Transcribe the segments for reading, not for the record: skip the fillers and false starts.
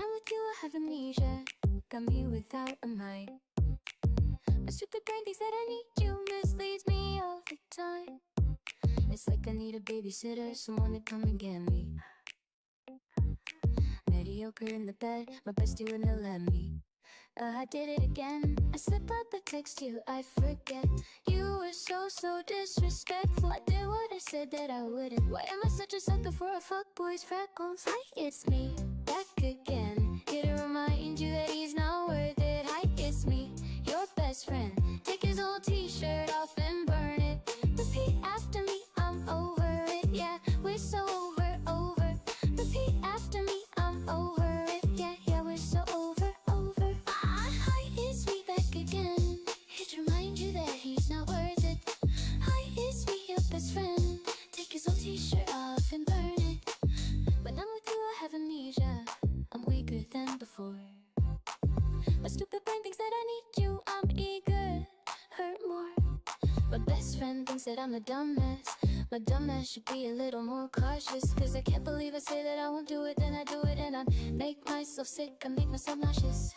I'm with you, I have amnesia. Got me without a mind. My stupid brain thinks that I need you, misleads me all the time. It's like I need a babysitter, someone to come and get me. Mediocre in the bed, my bestie wouldn't let me. I did it again. I slip up, I text you, I forget. You were so disrespectful. I did what I said that I wouldn't. Why am I such a sucker for a fuckboy's freckles? Hi, it's me, back again. Here to remind you that he's not worth it. Hi, it's me, your best friend. Take his old t-shirt off and burn it. Repeat after me, I'm over it. Yeah, we're so over. Repeat after me, I'm over it. Yeah, we're so over. Hi, it's me back again. Here to remind you that he's not worth it. Hi, it's me, your best friend. Take his old t-shirt off and burn it. When I'm with you, I have amnesia. I'm weaker than before. My stupid brain thinks that I need you. I'm eager, hurt more. My best friend thinks that I'm a dumbass. My dumbass should be a little more cautious. Cause I can't believe I say that I won't do it, then I do it, and I make myself sick, I make myself nauseous.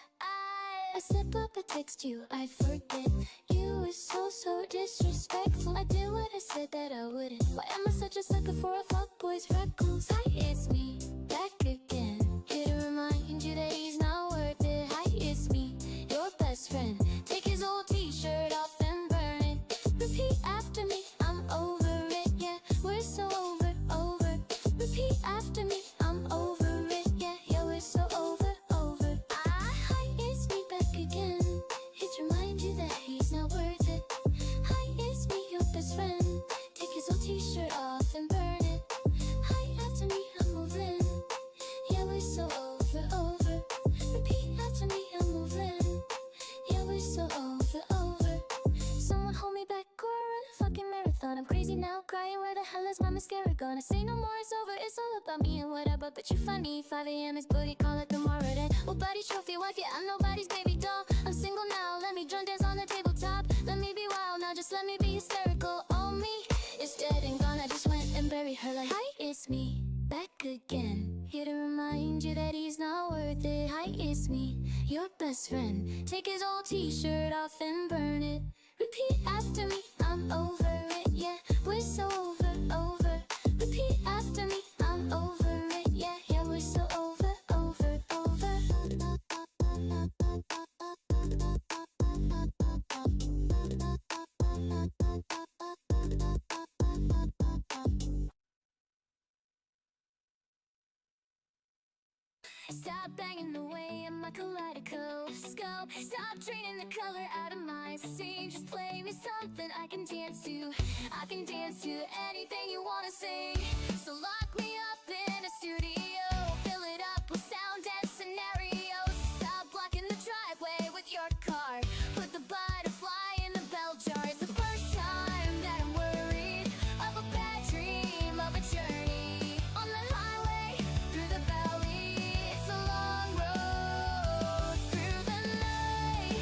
I slip up, I text you, I forget. You were so disrespectful. I did what I said that I wouldn't. Why am I such a sucker for a fuckboy's freckles? Hi, it's me, back again. Here to remind you that he's not worth it. Hi, it's me, your best friend. Take his old t-shirt off and burn it. Repeat after me, I'm over it. Yeah, we're so over. Repeat after me, I'm over it. Yeah, we're so over. Hi, it's me back again. Here to remind you that he's not worth it. Hi, it's me, your best friend. Take his old t-shirt off and burn it. Hi, after me, I'm moving. Yeah, we're so over. Repeat after me, I'm moving. Yeah, we're so over. Someone hold me back or run a fucking marathon. I'm crazy now, crying, where the hell is my mascara gone? I say no more, it's over, it's all about me and whatever. But you're funny, 5 a.m. is booty call it tomorrow then. Well, buddy, trophy wife, yeah, I'm nobody's baby doll. I'm single now, let me drunk dance on the tabletop. Let me be wild now, just let me be hysterical. Oh, me, it's dead and gone, I just went and buried her like, hi, it's me, back again. Here to remind you that he's not worth it. Hi, it's me, your best friend. Take his old t-shirt off and burn it. Repeat after me, I'm over it. Yeah, we're so over. Repeat after me, I'm over it. Yeah, we're so over. Stop banging away at my kaleidoscope. Stop draining the color out of my scene. Just play me something I can dance to. I can dance to anything you wanna sing. So lock me up in a studio. Fill it up with sound and scenarios. Stop blocking the driveway with your car. Put the butterfly in the bell jar. It's the first time that I'm worried of a bad dream, of a journey on the highway through the valley. It's a long road through the night.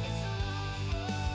It's a long road.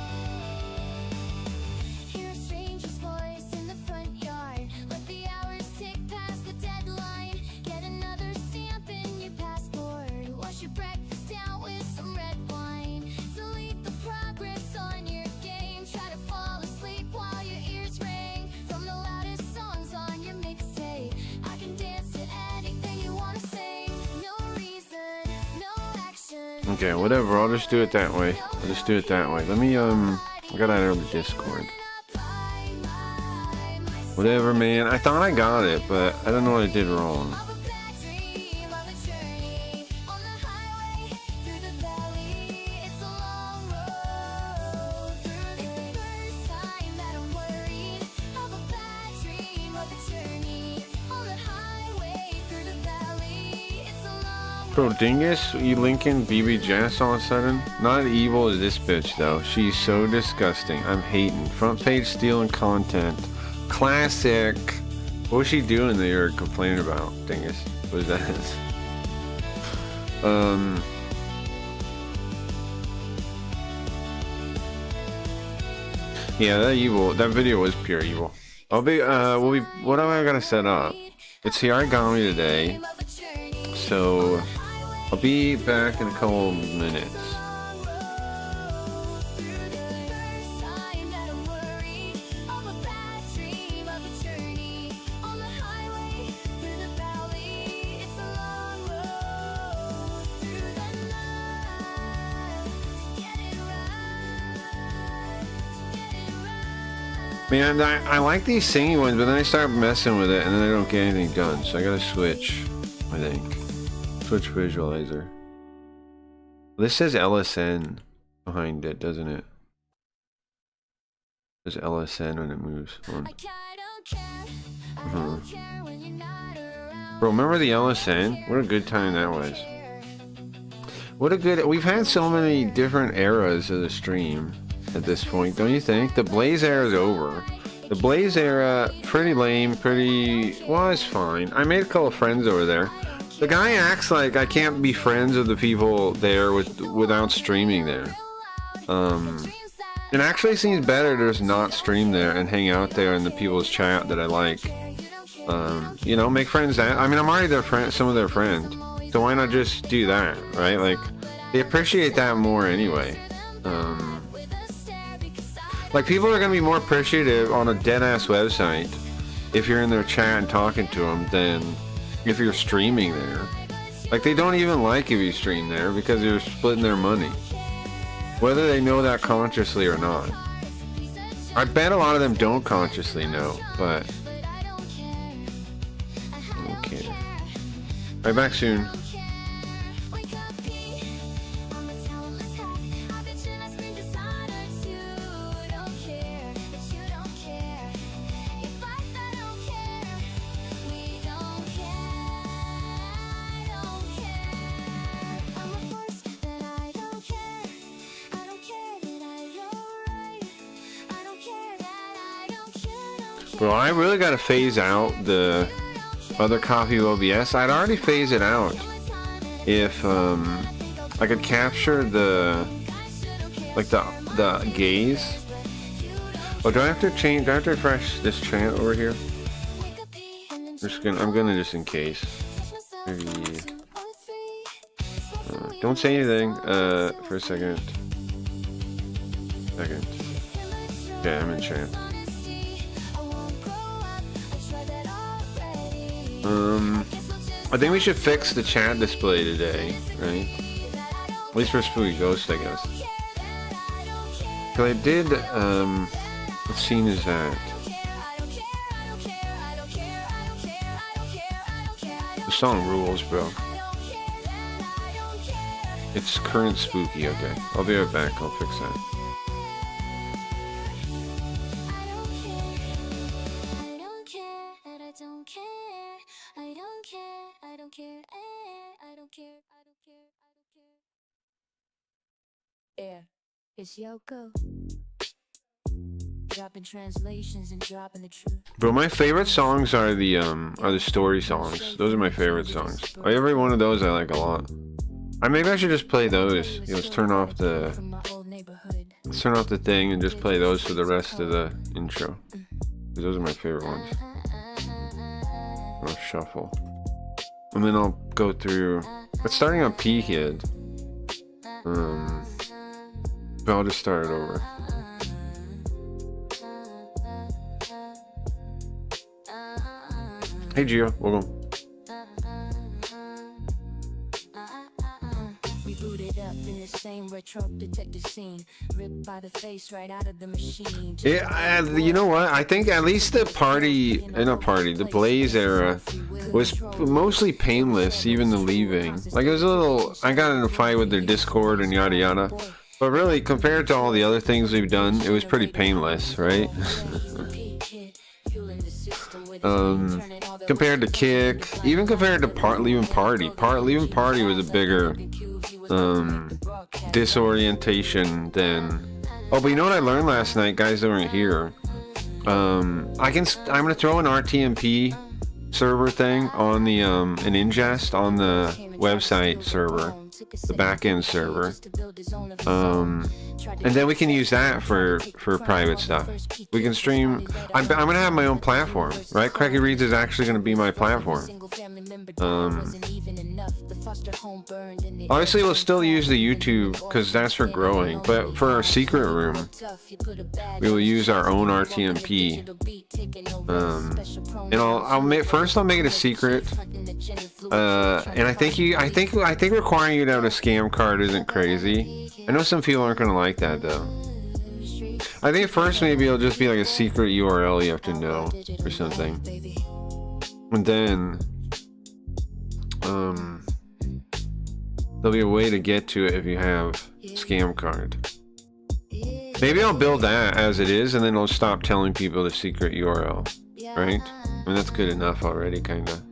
Hear a stranger's voice in the front yard. Let the hours tick past the deadline. Get another stamp in your passport. Wash your breakfast down with some red wine. Delete the progress on your game. Try to fall asleep while your ears ring from the loudest songs on your mixtape. I can dance to anything you wanna sing. No reason, no action. Okay, whatever, I'll just do it that way. Let me, I gotta enter the Discord. Whatever, man. I thought I got it, but I don't know what I did wrong. Bro, Dingus, you linking BB Jess all of a sudden? Not evil as this bitch, though. She's so disgusting. I'm hating. Front page stealing content. Classic. What was she doing that you're complaining about, Dingus? What is that? Yeah, that video was pure evil. What do I gotta set up? It's Hayarigami today. so I'll be back in a couple minutes. Man, I like these singing ones, but then I start messing with it and then I don't get anything done. So I gotta switch, I think. Switch visualizer. This says LSN behind it, doesn't it? It says LSN when it moves on. Bro, remember the LSN? What a good time that was. What a good... We've had so many different eras of the stream at this point, don't you think? The Blaze era is over. The Blaze era, pretty lame, pretty... Well, it's fine. I made a couple of friends over there. The guy acts like I can't be friends with the people there without streaming there. It actually seems better to just not stream there and hang out there in the people's chat that I like. You know, make friends. I mean, I'm already their friend, some of their friends. So why not just do that, right? Like, they appreciate that more anyway. Like, people are going to be more appreciative on a dead-ass website if you're in their chat and talking to them than if you're streaming there. Like, they don't even like if you stream there because you're splitting their money. Whether they know that consciously or not. I bet a lot of them don't consciously know, but... Okay. Right, back soon. Bro, I really gotta phase out the other copy of OBS. I'd already phase it out if I could capture the gaze. Oh, do I have to change? Do I have to refresh this chant over here? I'm gonna just in case. Don't say anything for a second. Okay, I'm in chant. I think we should fix the chat display today, right? At least for Spooky Ghost, I guess. Cause I did, what scene is that? The song rules, bro. It's current Spooky, okay. I'll be right back, I'll fix that. It's Yoko. Dropping translations and dropping the truth. Bro, my favorite songs are the story songs. Those are my favorite songs. Every one of those I like a lot. Maybe I should just play those. Let's turn off the thing and just play those for the rest of the intro. Those are my favorite ones. I'll shuffle. And then I'll go through. It's starting on P Kid. But I'll just start it over. Hey Gio, welcome. We booted up in the same retro detective scene, ripped by the face right out of the machine. Yeah, you know what? I think at least the the Blaze era was mostly painless, even the leaving. Like, it was a little, I got in a fight with their Discord and yada yada. But really, compared to all the other things we've done, it was pretty painless, right? Compared to Kick, even compared to Leaving Party. Leaving Party was a bigger disorientation than... Oh, but you know what I learned last night, guys that weren't here? I'm gonna throw an RTMP server thing on the an ingest on the website server, the backend server, and then we can use that for private stuff. We can stream. I'm gonna have my own platform, right? Cracky Reads is actually gonna be my platform. Obviously, we'll still use the YouTube because that's for growing, but for our secret room, we will use our own RTMP. And I'll make it a secret. And I think requiring you to have a scam card isn't crazy. I know some people aren't gonna like that though. I think at first maybe it'll just be like a secret URL you have to know or something, and then there'll be a way to get to it if you have scam card. Maybe I'll build that as it is, and then I'll stop telling people the secret URL, right? I mean, that's good enough already, kinda.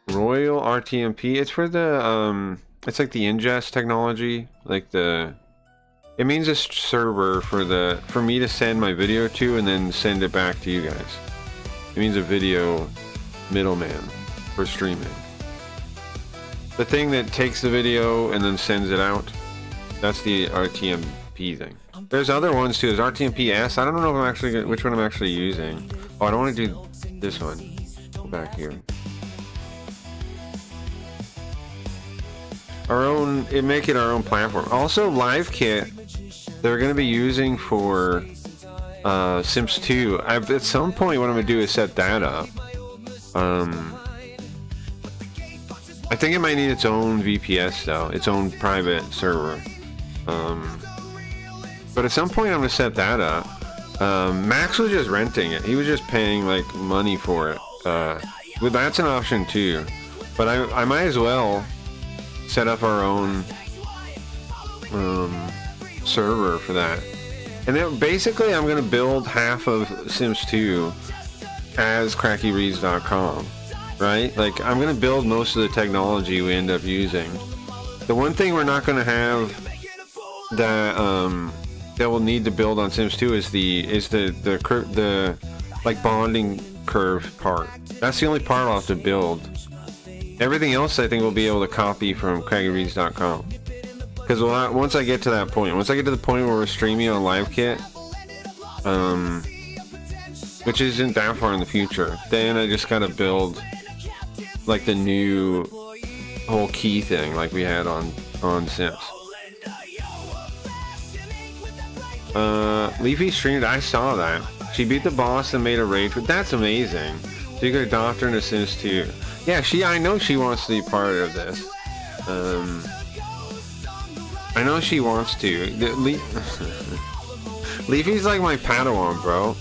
Royal RTMP. It's for the it's like the ingest technology, like it means a server for me to send my video to and then send it back to you guys. It means a video middleman for streaming. The thing that takes the video and then sends it out, that's the RTMP thing. There's other ones too. There's RTMP-S. I don't know if I'm actually which one I'm actually using. Oh, I don't want to do this one. Go back here. Our own, make it our own platform. Also, LiveKit, they're going to be using for Sims 2. At some point, what I'm going to do is set that up. I think it might need its own VPS though, its own private server. But at some point, I'm going to set that up. Max was just renting it. He was just paying like money for it. But that's an option too. But I might as well set up our own server for that. And then basically I'm gonna build half of Sims 2 as crackyreads.com, right? Like I'm gonna build most of the technology we end up using. The one thing we're not gonna have that that we'll need to build on Sims 2 is the like bonding curve part. That's the only part I'll have to build. Everything else I think we'll be able to copy from craggyreads.com. Because once I get to that point, once I get to the point where we're streaming on LiveKit, which isn't that far in the future, then I just gotta build like the new whole key thing like we had on Sims. Leafy streamed, I saw that. She beat the boss and made a raid, but that's amazing. So you could adopt her into Sims 2. Yeah, I know she wants to be part of this. I know she wants to. Leafy's like my Padawan, bro.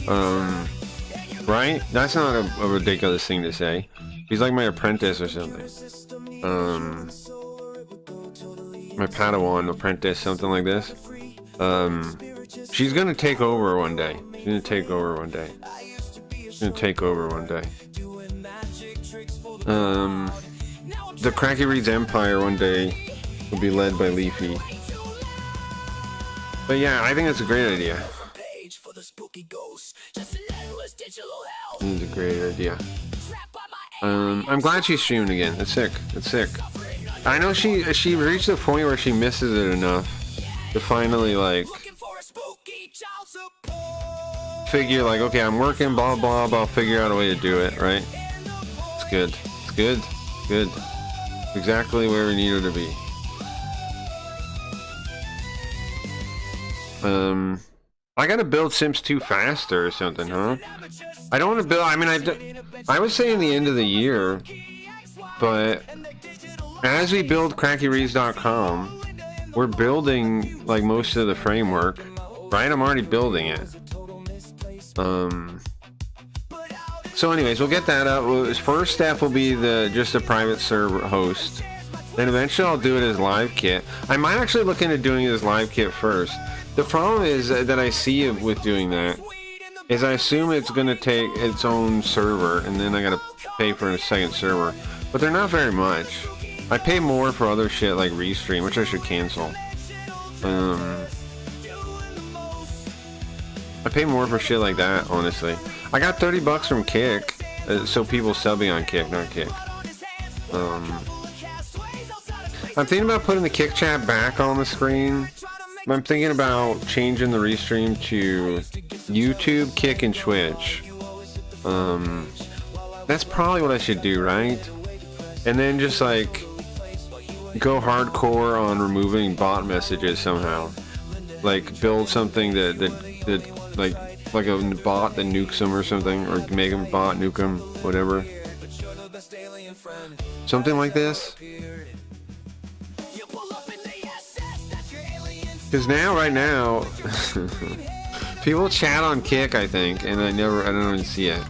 Right? That's not a ridiculous thing to say. He's like my apprentice or something. My Padawan, apprentice, something like this. She's gonna take over one day. She's gonna take over one day. The Cracky Reads Empire one day will be led by Leafy. But yeah, I think that's a great idea. It's a great idea. I'm glad she's streaming again. It's sick. I know she reached the point where she misses it enough to finally like figure like, okay, I'm working, blah blah blah, I'll figure out a way to do it, right? It's good. Exactly where we need her to be. I gotta build Sims 2 faster or something, huh? I don't want to build, I mean, I was saying the end of the year, but as we build crackyreads.com, we're building like most of the framework, right? I'm already building it. So anyways, we'll get that up. First step will be just a private server host. Then eventually I'll do it as LiveKit. I might actually look into doing it as LiveKit first. The problem is that I see with doing that is I assume it's going to take its own server and then I got to pay for a second server. But they're not very much. I pay more for other shit like Restream, which I should cancel. I pay more for shit like that, honestly. I got $30 from Kick, so people subbing on Kick, not Kick. I'm thinking about putting the Kick chat back on the screen. I'm thinking about changing the Restream to YouTube, Kick, and Twitch. And That's probably what I should do, right? And then just like go hardcore on removing bot messages somehow. Like build something that like a bot that nukes them or something, or make them bot nuke them, whatever. Something like this. Because now, right now, people chat on Kick, I think, and I don't even see it.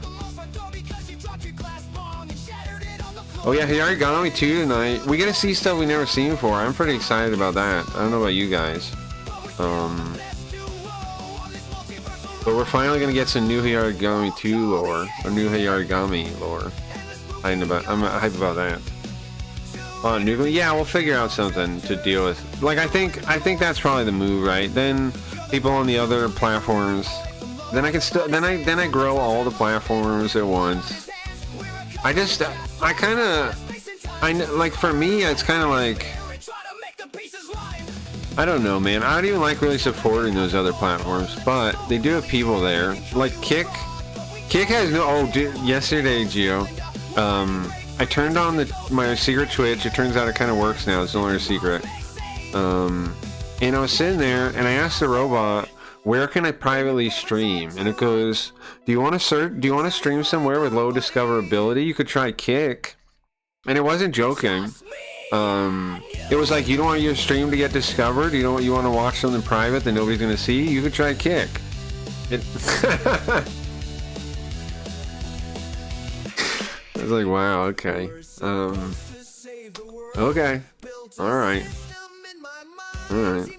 Oh yeah, Hayarigami 2 tonight. We get to see stuff we never seen before. I'm pretty excited about that. I don't know about you guys. But we're finally gonna get some new Hayarigami 2 lore, or new Hayarigami lore. I'm hyped about that. Yeah, we'll figure out something to deal with. Like I think that's probably the move, right? Then people on the other platforms. Then I can still. Then I grow all the platforms at once. Like for me, it's kind of like. I don't know, man. I don't even like really supporting those other platforms, but they do have people there. Like Kick has no. Oh, dude, yesterday, Gio. I turned on my secret Twitch. It turns out it kind of works now. It's no longer a secret. And I was sitting there, and I asked the robot, "Where can I privately stream?" And it goes, "Do you want to stream somewhere with low discoverability? You could try Kick." And it wasn't joking. It was like, you don't want your stream to get discovered. You want to watch something private that nobody's gonna see. You could try Kick. It. I was like, wow, okay. Okay. Alright. Alright.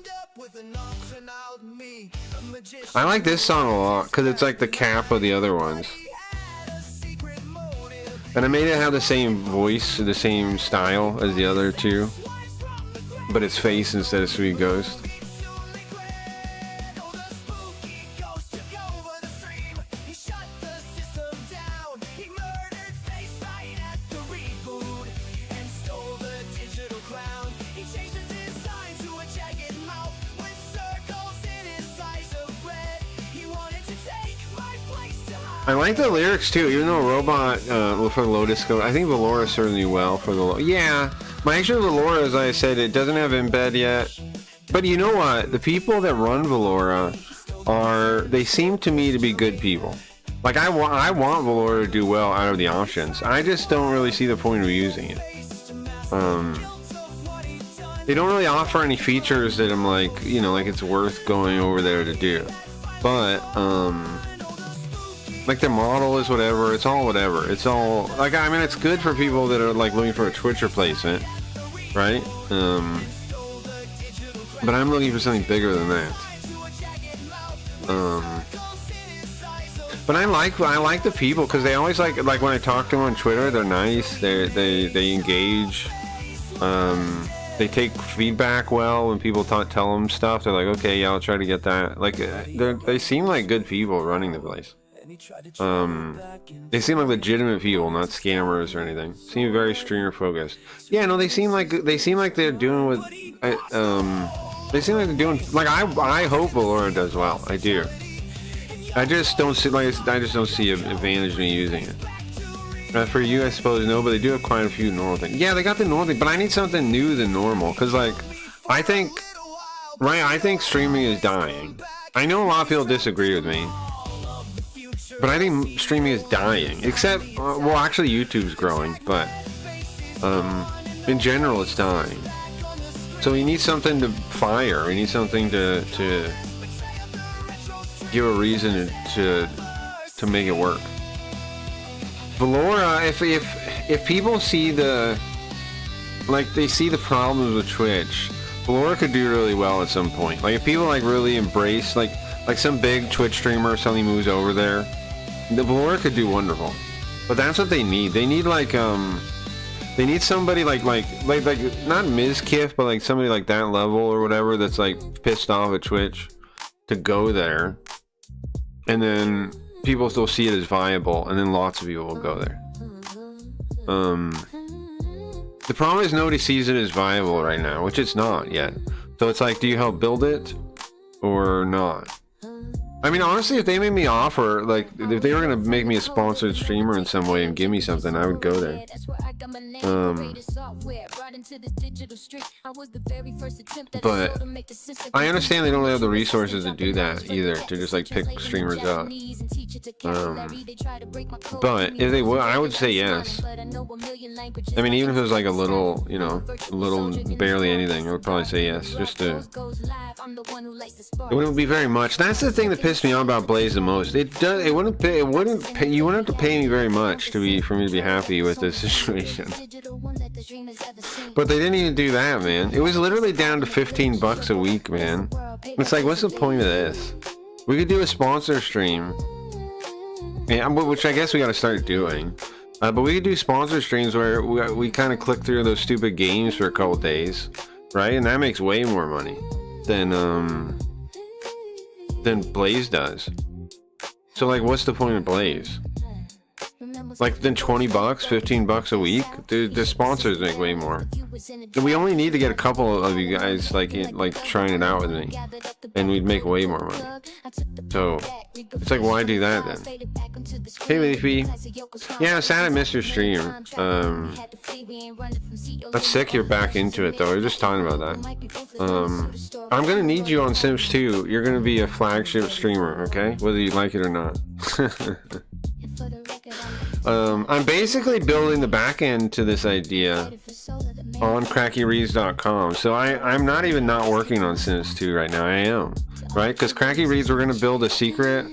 I like this song a lot, because it's like the cap of the other ones. And I made it have the same voice, the same style as the other two. But it's face instead of Sweet Ghost. I like the lyrics too, even though Robot for Low Disco, I think Valora certainly well for the yeah. My actual Valora, as I said, it doesn't have embed yet. But you know what? The people that run Valora they seem to me to be good people. Like I want Valora to do well out of the options. I just don't really see the point of using it. They don't really offer any features that I'm like, like it's worth going over there to do. But like their model is whatever. It's all whatever. It's all like, I mean, it's good for people that are like looking for a Twitch replacement, right? But I'm looking for something bigger than that. But I like the people, because they always like when I talk to them on Twitter, they're nice. They engage. They take feedback well when people tell them stuff. They're like, okay, yeah, I'll try to get that. Like they seem like good people running the place. They seem like legitimate people, not scammers or anything. Seem very streamer focused. Yeah, no, they seem like they're doing what they seem like they're doing. Like I hope Valora does well. I do. I just don't see an advantage in using it. For you, I suppose no, but they do have quite a few normal things. Yeah, they got the normal thing, but I need something new than normal, because like I think streaming is dying. I know a lot of people disagree with me. But I think streaming is dying, except, well, actually YouTube's growing, but in general it's dying. So we need something to fire. We need something to give a reason to make it work. Valora, if people see they see the problems with Twitch, Valora could do really well at some point. Like if people like really embrace, like some big Twitch streamer suddenly moves over there, the Valora could do wonderful. But that's what they need. They need they need somebody like not Ms. Kiff, but like somebody like that level or whatever that's like pissed off at Twitch to go there, and then people still see it as viable, and then lots of people will go there. The problem is nobody sees it as viable right now, which it's not yet. So it's like, do you help build it or not? I mean, honestly, if they made me offer, like, if they were gonna make me a sponsored streamer in some way and give me something, I would go there. But I understand they don't have the resources to do that either, to just like pick streamers up. But if they would, I would say yes. I mean, even if it was like a little, you know, a little, barely anything, I would probably say yes, just to. It wouldn't be very much. That's the thing that pissed me off about Blaze the most. It does. It wouldn't pay. It wouldn't pay. You wouldn't have to pay me very much for me to be happy with this situation. But they didn't even do that, man. It was literally down to $15 a week, man. It's like, what's the point of this? We could do a sponsor stream, yeah, which I guess we got to start doing. But we could do sponsor streams where we kind of click through those stupid games for a couple days, right? And that makes way more money than Blaze does. So like, what's the point of Blaze? Like, then $20, $15 a week, dude. The sponsors make way more. We only need to get a couple of you guys like trying it out with me, and we'd make way more money. So it's like, why do that then? Hey Leafy, yeah, sad I missed your stream. That's sick. You're back into it though. We were just talking about that. I'm gonna need you on Sims 2. You're gonna be a flagship streamer, okay? Whether you like it or not. I'm basically building the back end to this idea on crackyreads.com. So I'm not even not working on Sims 2 right now. I am, right? Because Cracky Reads, we're going to build a secret.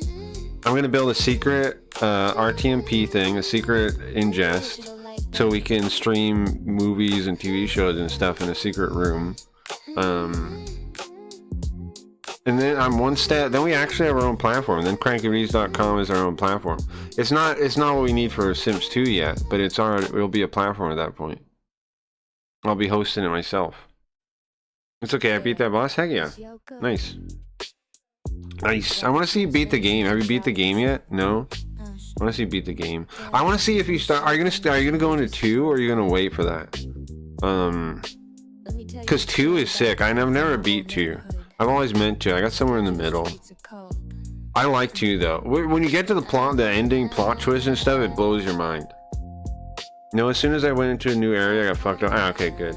I'm going to build a secret RTMP thing, a secret ingest, so we can stream movies and TV shows and stuff in a secret room. And then I'm one step. Then we actually have our own platform. Then crankyreads.com is our own platform. It's not what we need for Sims 2 yet, but it'll be a platform at that point. I'll be hosting it myself. It's okay. I beat that boss. Heck yeah. Nice. Nice. I want to see you beat the game. Have you beat the game yet? No. I want to see you beat the game. I want to see if you start. Are you gonna go into 2, or are you gonna wait for that? Because 2 is sick. I've never beat 2. I've always meant to. I got somewhere in the middle. I like 2 though. When you get to the ending plot twist and stuff, it blows your mind. You know, as soon as I went into a new area, I got fucked up. Ah, okay, good.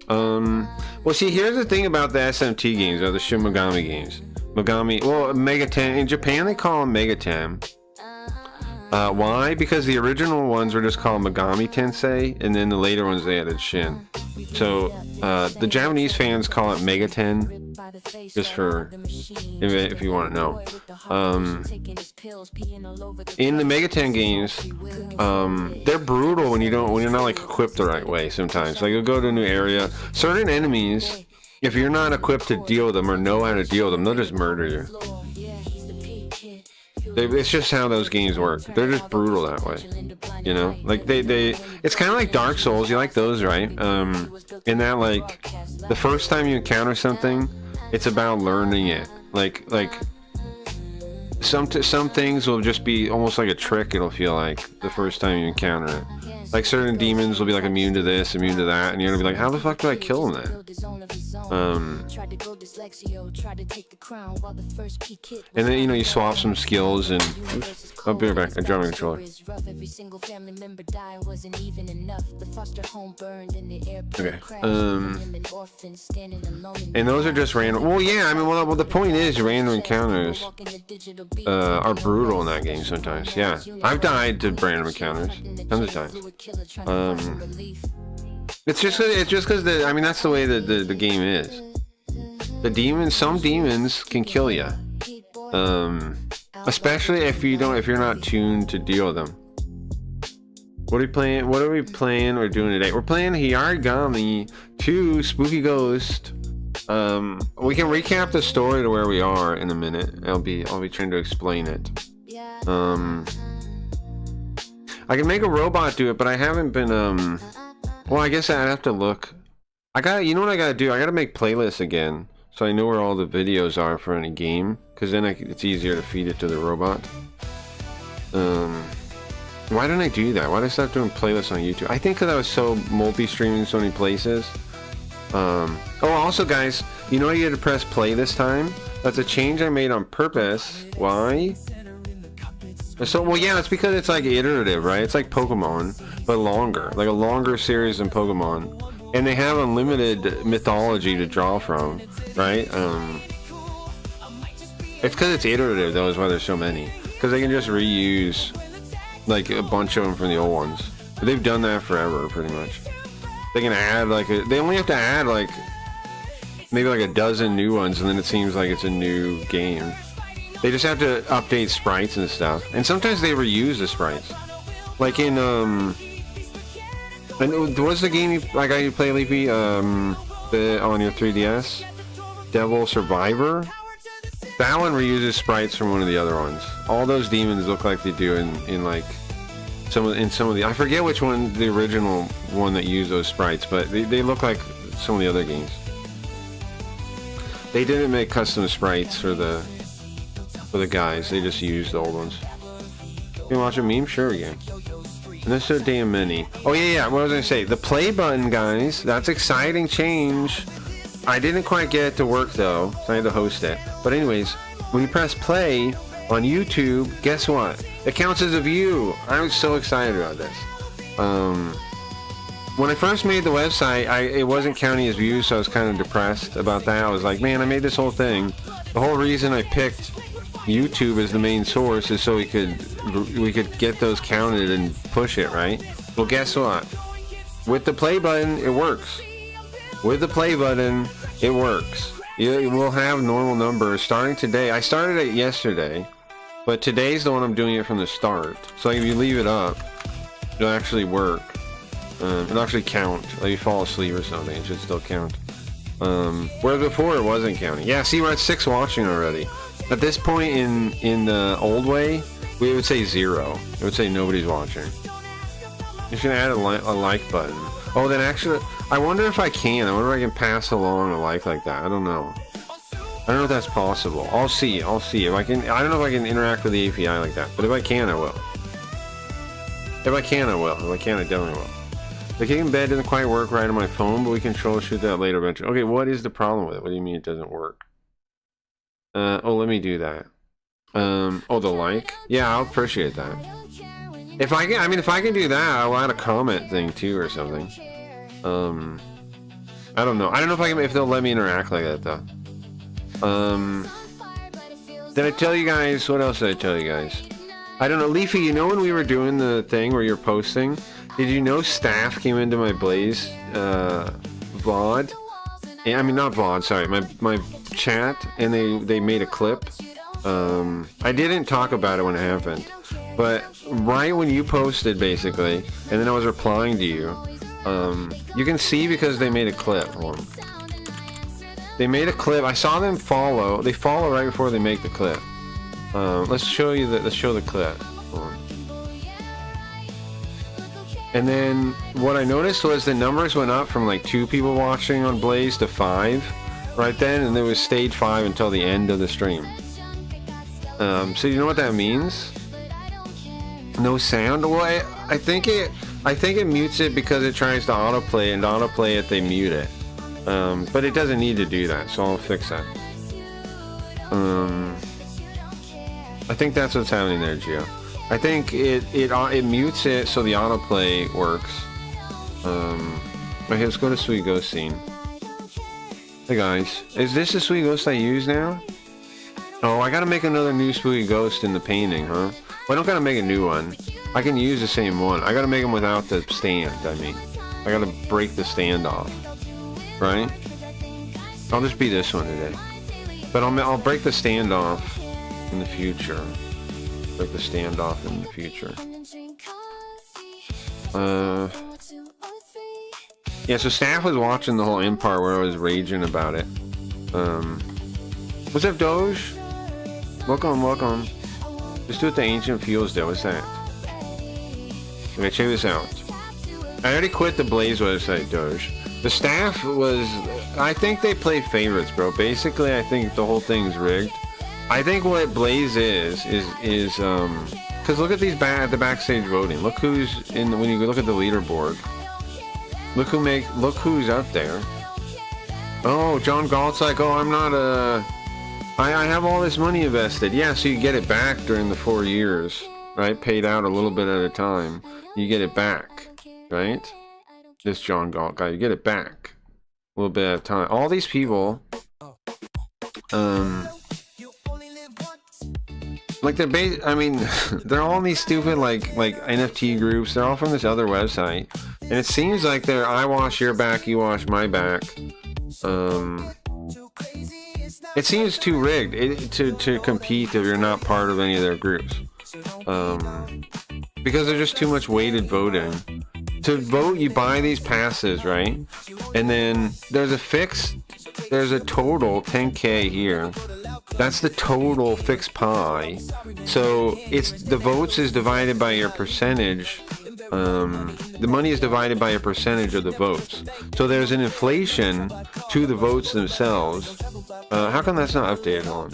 Well, see, here's the thing about the SMT games, or the Shin Megami games. Megaten. In Japan, they call them Megaten. Why? Because the original ones were just called Megami Tensei, and then the later ones they added Shin. So the Japanese fans call it Megaten, just for if you want to know. In the Megaten games, they're brutal when you're not like equipped the right way. Sometimes, like, you'll go to a new area, certain enemies, if you're not equipped to deal with them or know how to deal with them, they'll just murder you. It's just how those games work. They're just brutal that way, you know. Like it's kind of like Dark Souls. You like those, right? In that, like, the first time you encounter something, it's about learning it. Like some things will just be almost like a trick. It'll feel like the first time you encounter it. Like, certain demons will be like immune to this, immune to that, and you're gonna be like, how the fuck do I kill them then? And then, you know, you swap some skills, and I'll be right back. I'm drumming controller. Okay. And those are just random. Well, yeah. I mean, well, the point is, random encounters are brutal in that game sometimes. Yeah, I've died to random encounters tons of times. It's just because I mean, that's the way that the game is. Some demons can kill you, especially if you're not tuned to deal with them. What are we playing or doing today? We're playing Hayarigami 2 Spooky Ghost. We can recap the story to where we are in a minute. I'll be trying to explain it. I can make a robot do it, but I haven't been, well, I guess I'd have to look. You know what I gotta do? I gotta make playlists again, so I know where all the videos are for any game, because then it's easier to feed it to the robot. Why didn't I do that? Why did I start doing playlists on YouTube? I think because I was so multi-streaming so many places. Oh, also, guys, You know you had to press play this time? That's a change I made on purpose. Why? So, well, yeah, it's because it's like iterative, right? It's like Pokemon, but longer. Like a longer series than Pokemon. And they have unlimited mythology to draw from, right? It's because it's iterative, though, is why there's so many. Because they can just reuse, like, a bunch of them from the old ones. But they've done that forever, pretty much. They can add, like, they only have to add, like, maybe like a dozen new ones, and then it seems like it's a new game. They just have to update sprites and stuff. And sometimes they reuse the sprites. Like in, and what's the game you play, Leafy? On your 3DS? Devil Survivor? That one reuses sprites from one of the other ones. All those demons look like they do in like some of the, I forget which one, the original one that used those sprites, but they look like some of the other games. They didn't make custom sprites for the guys. They just used the old ones. You can watch a meme? Sure, yeah. And there's so damn many. Oh yeah, what was I gonna say? The play button, guys. That's exciting change. I didn't quite get it to work though, so I had to host it. But anyways, when you press play on YouTube, guess what? It counts as a view. I was so excited about this. When I first made the website, it wasn't counting as views, so I was kind of depressed about that. I was like, man, I made this whole thing. The whole reason I picked YouTube as the main source is so we could get those counted and push it, right? Well, guess what? With the play button, it works. With the play button, it works. You will have normal numbers starting today. I started it yesterday, but today's the one I'm doing it from the start. So like, if you leave it up, it'll actually work. It'll actually count. Like you fall asleep or something, it should still count. Whereas before it wasn't counting. Yeah, see, we're at 6 watching already. At this point in the old way, we would say 0. It would say nobody's watching. You should add a like button. Oh, then actually, I wonder if I can. I wonder if I can pass along a like that. I don't know. I don't know if that's possible. I'll see. If I can, I don't know if I can interact with the API like that. But if I can, I will. If I can, I will. If I can, I definitely will. The kick in bed doesn't quite work right on my phone, but we can troubleshoot that later eventually. Okay, what is the problem with it? What do you mean it doesn't work? Oh, let me do that. Oh, the like? Yeah, I'll appreciate that. If I can, if I can do that, I'll add a comment thing too or something. I don't know. I don't know if they'll let me interact like that though. Did I tell you guys? What else did I tell you guys? I don't know. Leafy, you know when we were doing the thing where you're posting? Did you know staff came into my Blaze VOD? I mean, not VOD, sorry, my chat, and they made a clip. I didn't talk about it when it happened, but right when you posted, basically, and then I was replying to you, you can see because they made a clip. Hold on. They made a clip. I saw them follow. They follow right before they make the clip. Let's show the clip. Hold on. And then what I noticed was the numbers went up from like 2 people watching on Blaze to 5 right then, and it was stage 5 until the end of the stream. So you know what that means? No sound? Well, I think it mutes it because it tries to autoplay, and to autoplay it they mute it. But it doesn't need to do that, so I'll fix that. I think that's what's happening there, Gio. I think it mutes it so the autoplay works. Okay, let's go to Sweet Ghost scene. Hey guys, is this the Sweet Ghost I use now? Oh, I gotta make another new Sweet Ghost in the painting, huh? Well, I don't gotta make a new one. I can use the same one. I gotta make them without the stand, I mean. I gotta break the stand off. Right? I'll just be this one today. But I'll break the stand off in the future. Break the standoff in the future. Yeah, so staff was watching the whole end part where I was raging about it. What's up, Doge? Welcome. Let's do what the ancient fuels do. What's that? Okay, check this out. I already quit the Blaze website, Doge. The staff was... I think they play favorites, bro. Basically, I think the whole thing's rigged. I think what Blaze is because look at these the backstage voting. Look who's in when you look at the leaderboard. Look who's up there. Oh, John Galt's like, oh, I'm not I have all this money invested. Yeah, so you get it back during the 4 years, right? Paid out a little bit at a time. You get it back, right? This John Galt guy, you get it back a little bit at a time. All these people, like I mean, they're all in these stupid like NFT groups. They're all from this other website, and it seems like they're I wash your back, you wash my back. It seems too rigged to compete if you're not part of any of their groups, because there's just too much weighted voting. To vote, you buy these passes, right? And then there's a total 10K here. That's the total fixed pie. So it's the votes is divided by your percentage. The money is divided by a percentage of the votes. So there's an inflation to the votes themselves. How come that's not updated on?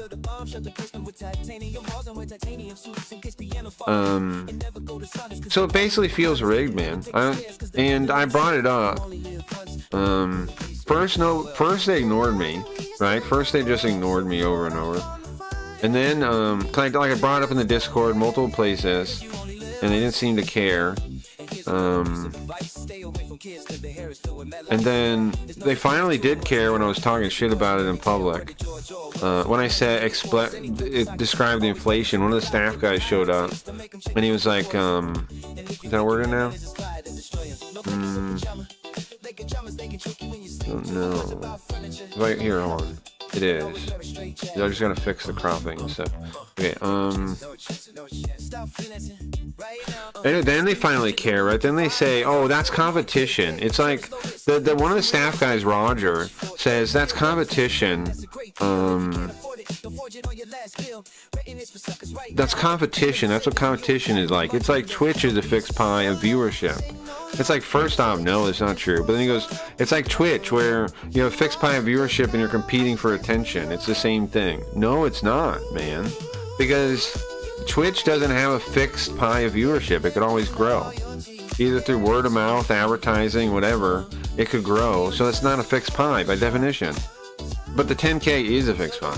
So it basically feels rigged, man. And I brought it up. First they ignored me, right? First they just ignored me over and over. And then, I brought it up in the Discord multiple places, and they didn't seem to care. And then they finally did care when I was talking shit about it in public. When I said it described the inflation, one of the staff guys showed up, and he was like, "Is that working now?" Don't know. Right here, hold on. It is. I just gotta fix the cropping and stuff. Okay, and then they finally care, right? Then they say, oh, that's competition. It's like, the one of the staff guys, Roger, says that's competition. That's competition. That's what competition is like. It's like Twitch is a fixed pie of viewership. It's like, first off, no, it's not true. But then he goes, it's like Twitch, where you have a fixed pie of viewership and you're competing for attention. It's the same thing. No, it's not, man. Because Twitch doesn't have a fixed pie of viewership. It could always grow. Either through word of mouth, advertising, whatever, it could grow. So it's not a fixed pie by definition. But the 10K is a fixed pie.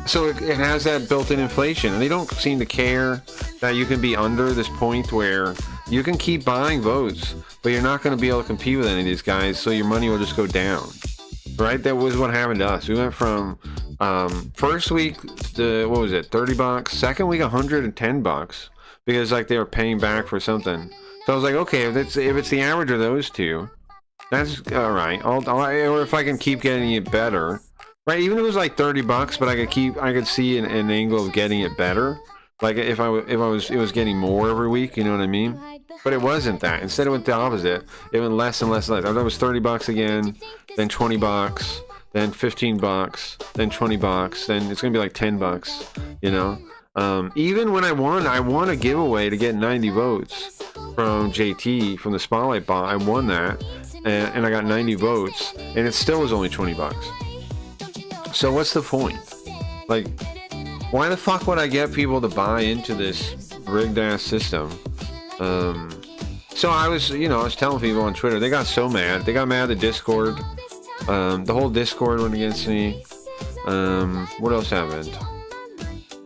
So it has that built-in inflation, and they don't seem to care that you can be under this point where you can keep buying votes, but you're not going to be able to compete with any of these guys, so your money will just go down. Right? That was what happened to us. We went from first week to, what was it, $30? Second week, $110, because like they were paying back for something. So I was like, okay, if it's the average of those two, that's all right. Or if I can keep getting it better. Right, even if it was like $30, but I could see an angle of getting it better. Like if it was getting more every week, you know what I mean? But it wasn't that. Instead, it went the opposite. It went less and less and less. I thought it was $30 again, then $20, then $15, then $20, then it's gonna be like $10. You know. Even when I won a giveaway to get 90 votes from JT from the Spotlight bot. I won that, and I got 90 votes, and it still was only $20. So what's the point? Like, why the fuck would I get people to buy into this rigged ass system? So I was telling people on Twitter, they got so mad. They got mad at the Discord. The whole Discord went against me. What else happened?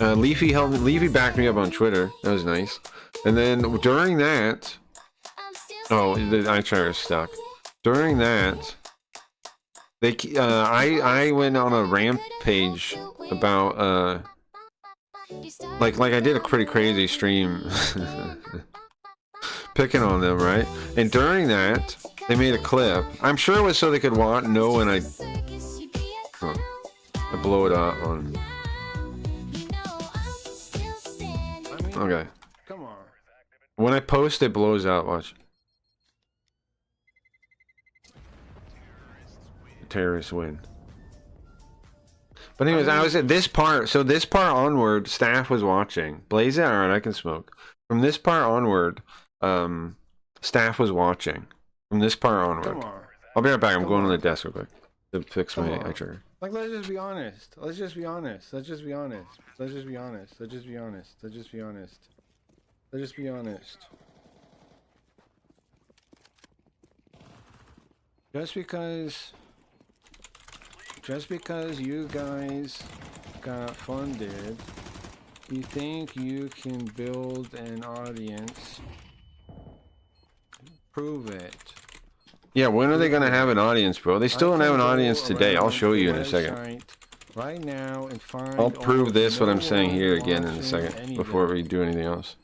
Leafy backed me up on Twitter. That was nice. And then during that, the eye tracker is stuck. During that, I went on a rampage about like I did a pretty crazy stream picking on them, right? And during that, they made a clip. I'm sure it was so they could know when I blow it up on. Okay. Come on. When I post, it blows out. Watch. Terrorists win. But anyways, I was at this part. So this part onward, staff was watching. Blaze it. All right, I can smoke. From this part onward, staff was watching. From this part onward. I'll be right back. I'm going on the desk real quick to fix my eye trigger. Like, let's just be honest. Let's just be honest. Let's just be honest. Let's just be honest. Let's just be honest. Let's just be honest. Let's just be honest. Just because you guys got funded, you think you can build an audience? Prove it. Yeah, when are they gonna have an audience, bro? They still don't have an audience today. I'll show you in a second. Right now and find I'll prove this what I'm saying here again in a second before we do anything else.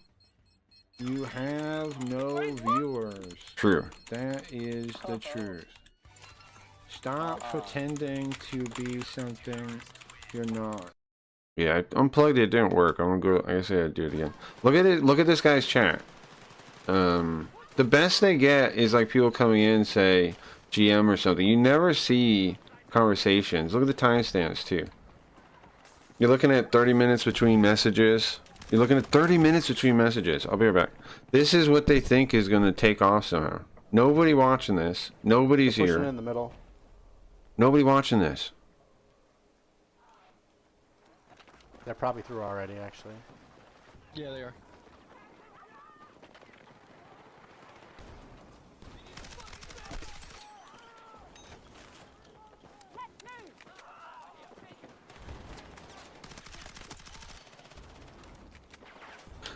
You have no viewers. True. That is the truth. Stop pretending to be something you're not. Yeah, I unplugged it. It didn't work. I'm gonna go. I guess I gotta do it again. Look at it. Look at this guy's chat. The best they get is like people coming in and say GM or something. You never see conversations. Look at the timestamps too. You're looking at 30 minutes between messages. You're looking at 30 minutes between messages. I'll be right back. This is what they think is going to take off somehow. Nobody watching this. Nobody's here. In the middle. Nobody watching this. They're probably through already, actually. Yeah, they are.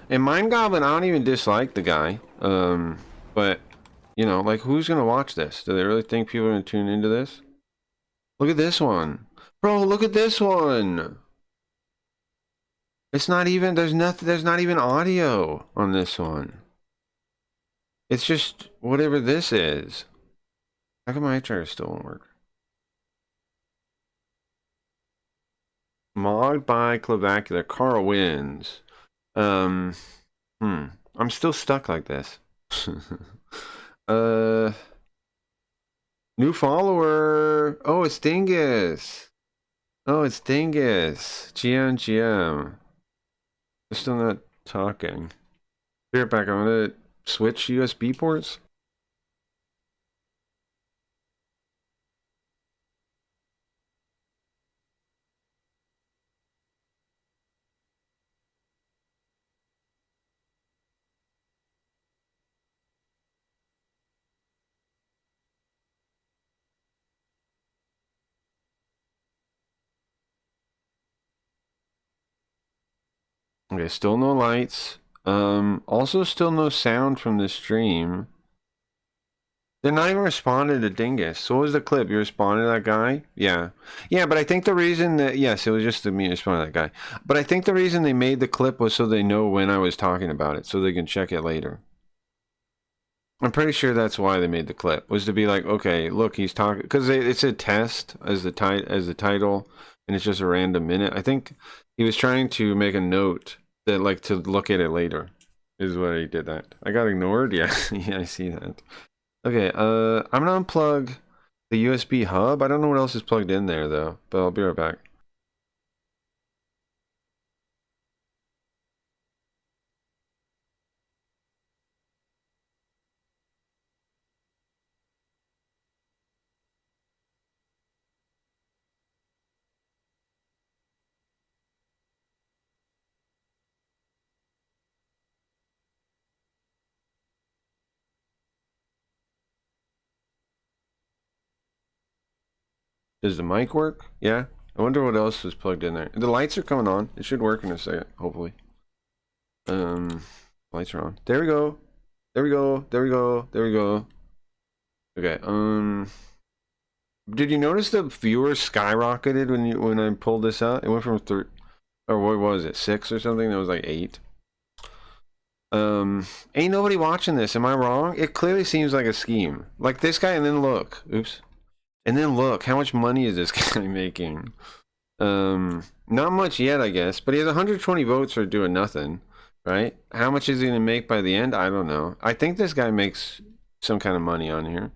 And Mind Goblin, I don't even dislike the guy. But, you know, like, who's going to watch this? Do they really think people are going to tune into this? Look at this one. Bro, look at this one. It's not even, there's not even audio on this one. It's just whatever this is. How come my tracker still won't work? Mod by Clavacular. Carl wins. I'm still stuck like this. New follower. Oh, it's Dingus. Oh, it's Dingus. GM. They're still not talking. Be right back. I'm gonna switch USB ports. Okay, still no lights. Also still no sound from the stream. They're not even responding to Dingus. So what was the clip? You responded to that guy? Yeah. Yeah, but I think the reason that, yes, it was just me responding to that guy. But I think the reason they made the clip was so they know when I was talking about it, so they can check it later. I'm pretty sure that's why they made the clip, was to be like, okay, look, he's talking, because it's a test as the title, and it's just a random minute. I think he was trying to make a note that, like, to look at it later, is why he did that. I got ignored? Yeah, yeah, I see that. Okay, I'm gonna unplug the USB hub. I don't know what else is plugged in there, though, but I'll be right back. Does the mic work? Yeah. I wonder what else is plugged in there. The lights are coming on. It should work in a second, hopefully. Lights are on. There we go. There we go. There we go. There we go. Okay. Did you notice the viewers skyrocketed when I pulled this out? It went from or what was it, 6 or something? That was like 8. Ain't nobody watching this. Am I wrong? It clearly seems like a scheme. Like this guy, and then look. Oops. And then look, how much money is this guy making? Not much yet, I guess. But he has 120 votes for doing nothing, right? How much is he going to make by the end? I don't know. I think this guy makes some kind of money on here.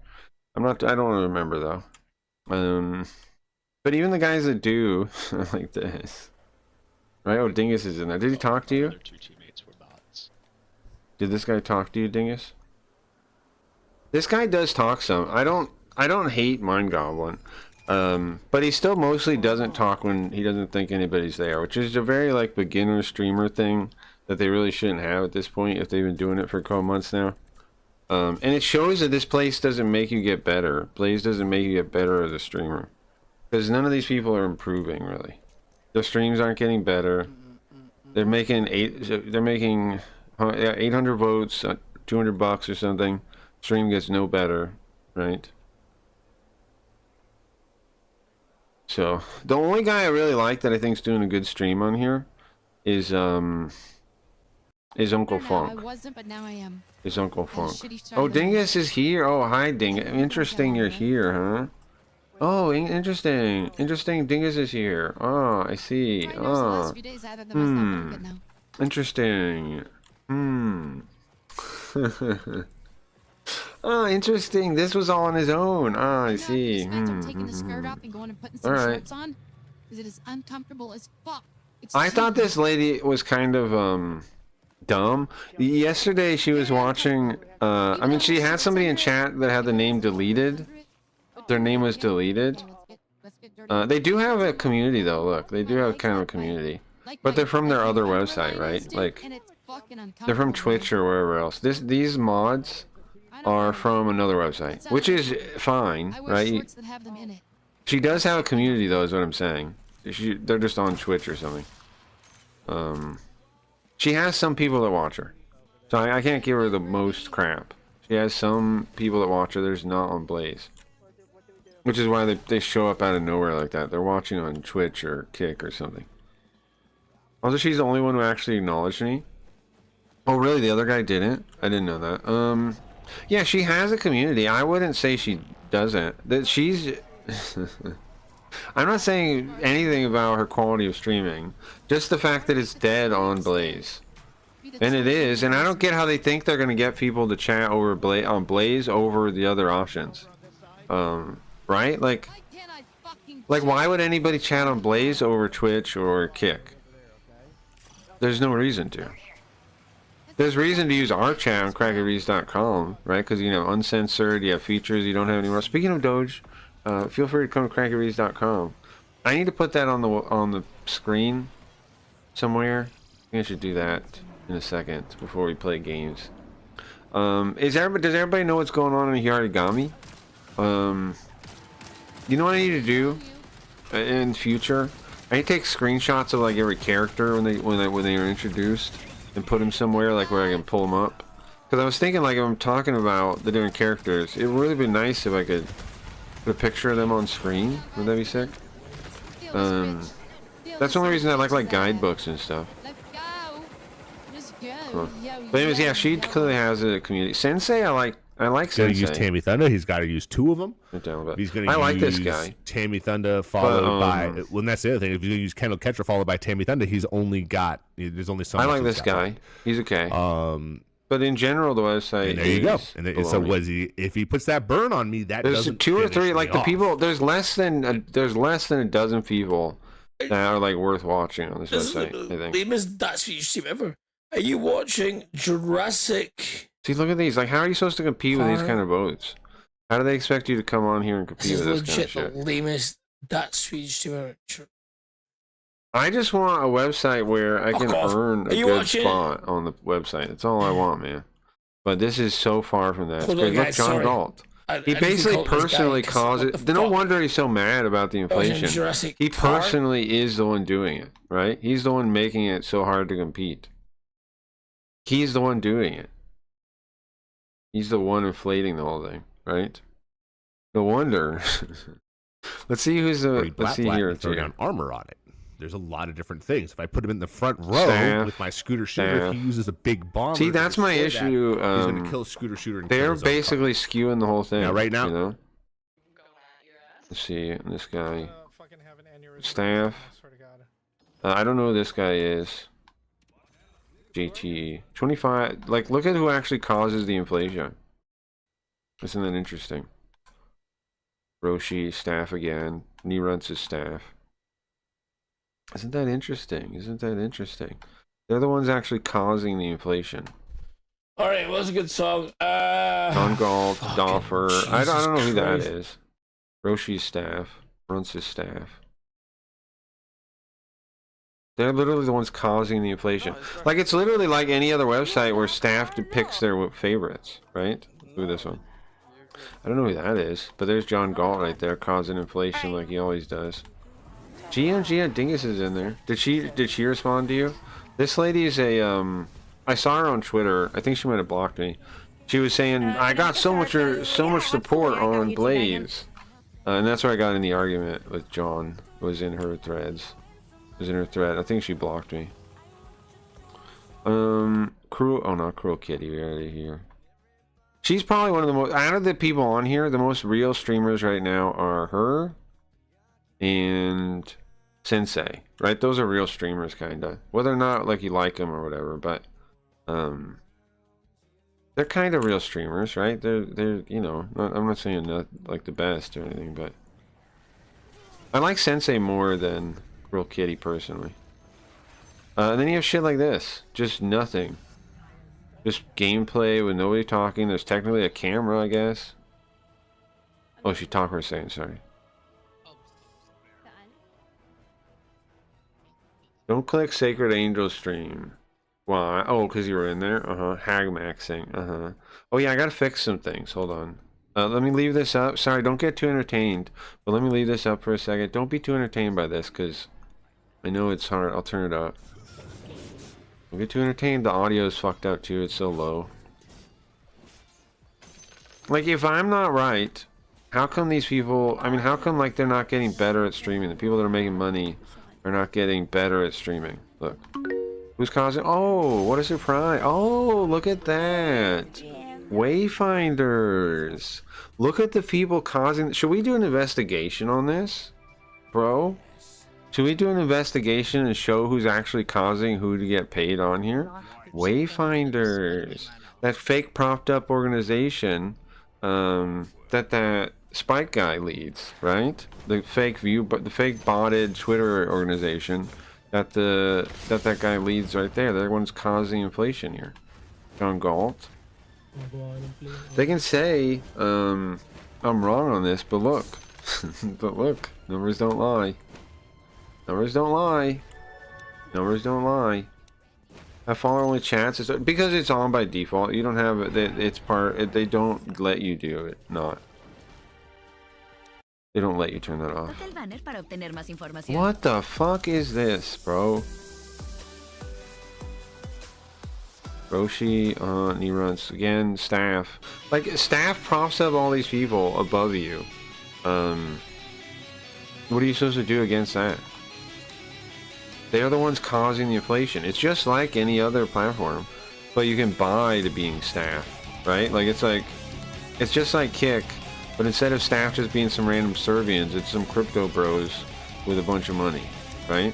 I don't remember, though. But even the guys that do, like this. Right? Oh, Dingus is in there. Did he talk to you? Two teammates were bots. Did this guy talk to you, Dingus? This guy does talk some. I don't hate Mind Goblin, but he still mostly doesn't talk when he doesn't think anybody's there, which is a very like beginner streamer thing that they really shouldn't have at this point if they've been doing it for a couple months now. And it shows that this place doesn't make you get better. Blaze doesn't make you get better as a streamer. Because none of these people are improving, really. Their streams aren't getting better. They're making 800 votes, $200 or something. Stream gets no better, right? So the only guy I really like that I think's doing a good stream on here is Uncle Funk. I wasn't, but now I am. Is Uncle Funk. shitty start Oh, to the Dingus is here. Oh, hi, Dingus. Interesting you're here, huh? Oh, interesting. Interesting, Dingus is here. Oh, I see. I noticed the Oh, last few days I haven't been myself, but good now. interesting. Oh, interesting. This was all on his own. Ah, I You know, see. this means I'm taking the skirt off and going and putting some Alright. shorts on, because it is uncomfortable as fuck. It's I thought cheap. this lady was kind of dumb. Yesterday she was watching I mean she had somebody in chat that had the name deleted. Their name was deleted. Let's get dirty. They do have a community though, look. They do have kind of a community. But they're from their other website, right? Like they're from Twitch or wherever else. These mods are from another website, which is fine, I wear right? shorts that have them in it. She does have a community though, is what I'm saying. They're just on Twitch or something. She has some people that watch her, so I can't give her the most crap. She has some people that watch her. There's not on Blaze, which is why they show up out of nowhere like that. They're watching on Twitch or Kick or something. Also, she's the only one who actually acknowledged me. Oh, really? The other guy didn't? I didn't know that. Yeah, she has a community. I wouldn't say she doesn't. That she's. I'm not saying anything about her quality of streaming. Just the fact that it's dead on Blaze. And it is, and I don't get how they think they're gonna get people to chat over Blaze over the other options. Right? Like why would anybody chat on Blaze over Twitch or Kick? There's no reason to. There's reason to use our chat on crackerbees.com, right? Because, you know, uncensored, you have features you don't have anymore. Speaking of Doge, feel free to come to crackerbees.com. I need to put that on the screen somewhere. I think I should do that in a second before we play games. Does everybody know what's going on in Hayarigami? You know what I need to do in future? I need to take screenshots of like every character when they are introduced and put them somewhere like where I can pull them up. Because I was thinking like if I'm talking about the different characters, it would really be nice if I could put a picture of them on screen. Would that be sick? That's the only reason I like guidebooks and stuff. Let's go. Just go. Huh. Yo, But anyways, yo, yeah, she yo. clearly has a community. Sensei, I like He's gonna use Sensei. Tammy Thunder. He's got to use two of them. Sit down a bit. He's gonna I like use this guy. Tammy Thunder followed by. But, Well, and that's the other thing. If you use Kendall Catcher followed by Tammy Thunder, he's only got. There's only so I much like he's this got guy. left. He's okay. But in general, the website. And there you go. is And so baloney. was he? If he puts that burn on me, that There's doesn't two or finish three, me like the off. people. There's less than a dozen people that are like worth watching on this This is website. the I think. lamest That's What You Stream ever. Are you watching Jurassic? See, look at these. Like, how are you supposed to compete with these Car. kind of boats? How do they expect you to come on here and This compete is with this kind of legit the shit? lamest That's What You Stream ever. I just want a website where I can Fuck off. earn Are a you good watching? spot on the website. That's all I want, man. But this is so far from that. It's Hold on, great. Look, guys, John sorry. Galt. I He didn't basically call this guy, personally 'cause causes what it. the No fuck? wonder he's so mad about the I was in inflation. Jurassic He Park. personally is the one doing it, right? He's the one making it so hard to compete. He's the one doing it. He's the one inflating the whole thing, right? No wonder. Let's see who's the. Or he Let's see flat here. and throw too. down armor on it. There's a lot of different things. If I put him in the front row Staff. with my scooter shooter, Staff. if he uses a big bomb. See, that's my issue. he's going to kill scooter shooter. And kill They're his own car. basically skewing the whole thing. Now, right now- you know. Let's see this guy. Staff. I don't know who this guy is. JT 25. Like, look at who actually causes the inflation. Isn't that interesting? Roshi, staff again. And he runs his staff. Isn't that interesting? Isn't that interesting? They're the ones actually causing the inflation. All right, what's a good song? John Galt, fucking Doffer. I don't know who that Jesus is. Roshi's staff. Runs his staff. They're literally the ones causing the inflation. Like, it's literally like any other website where staff picks their favorites, right? Look at this one. I don't know who that is, but there's John Galt right there causing inflation like he always does. GM Dingus is in there. Did she respond to you? This lady is a I saw her on Twitter. I think she might have blocked me. She was saying I got so much support on Blaze, and that's where I got in the argument with John. Was in her threads. Was in her thread. I think she blocked me. Cruel. Oh, not Cruel Kitty. We already here. She's probably one of the most, out of the people on here, the most real streamers right now are her and Sensei, right? Those are real streamers, kind of. Whether or not, like, you like them or whatever, but, they're kind of real streamers, right? They're you know, I'm not saying not, like, the best or anything, but I like Sensei more than Cruel Kitty, personally. And then you have shit like this. Just nothing. Just gameplay with nobody talking. There's technically a camera, I guess. Oh, she talked for a second, sorry. Don't click Sacred Angel stream. Why? Oh, because you were in there? Hag maxing. Oh, yeah, I gotta fix some things. Hold on. Let me leave this up. Sorry, don't get too entertained. But let me leave this up for a second. Don't be too entertained by this, because I know it's hard. I'll turn it up. Don't get too entertained. The audio is fucked up too. It's so low. Like, if I'm not right, how come these people, I mean, how come, like, they're not getting better at streaming? The people that are making money are not getting better at streaming. Look. Who's causing? Oh, what a surprise. Oh, look at that. Wayfinders. Look at the people causing. Should we do an investigation on this, bro? Should we do an investigation and show who's actually causing who to get paid on here? Wayfinders. That fake propped up organization that Spike guy leads, right? The fake the fake botted Twitter organization that that guy leads right there. They're the ones causing inflation here. John Galt. They can say I'm wrong on this, but look. But look, numbers don't lie. Numbers don't lie. Numbers don't lie. Have follower only chats because it's on by default. You don't have it. It's part. They don't let you do it. Not. They don't let you turn that off. What the fuck is this, bro? Roshi on runs again. Staff, like staff props up all these people above you. What are you supposed to do against that? They are the ones causing the inflation. It's just like any other platform, but you can buy to being staff, right? Like it's just like Kick, but instead of staff just being some random Serbians, it's some crypto bros with a bunch of money, right?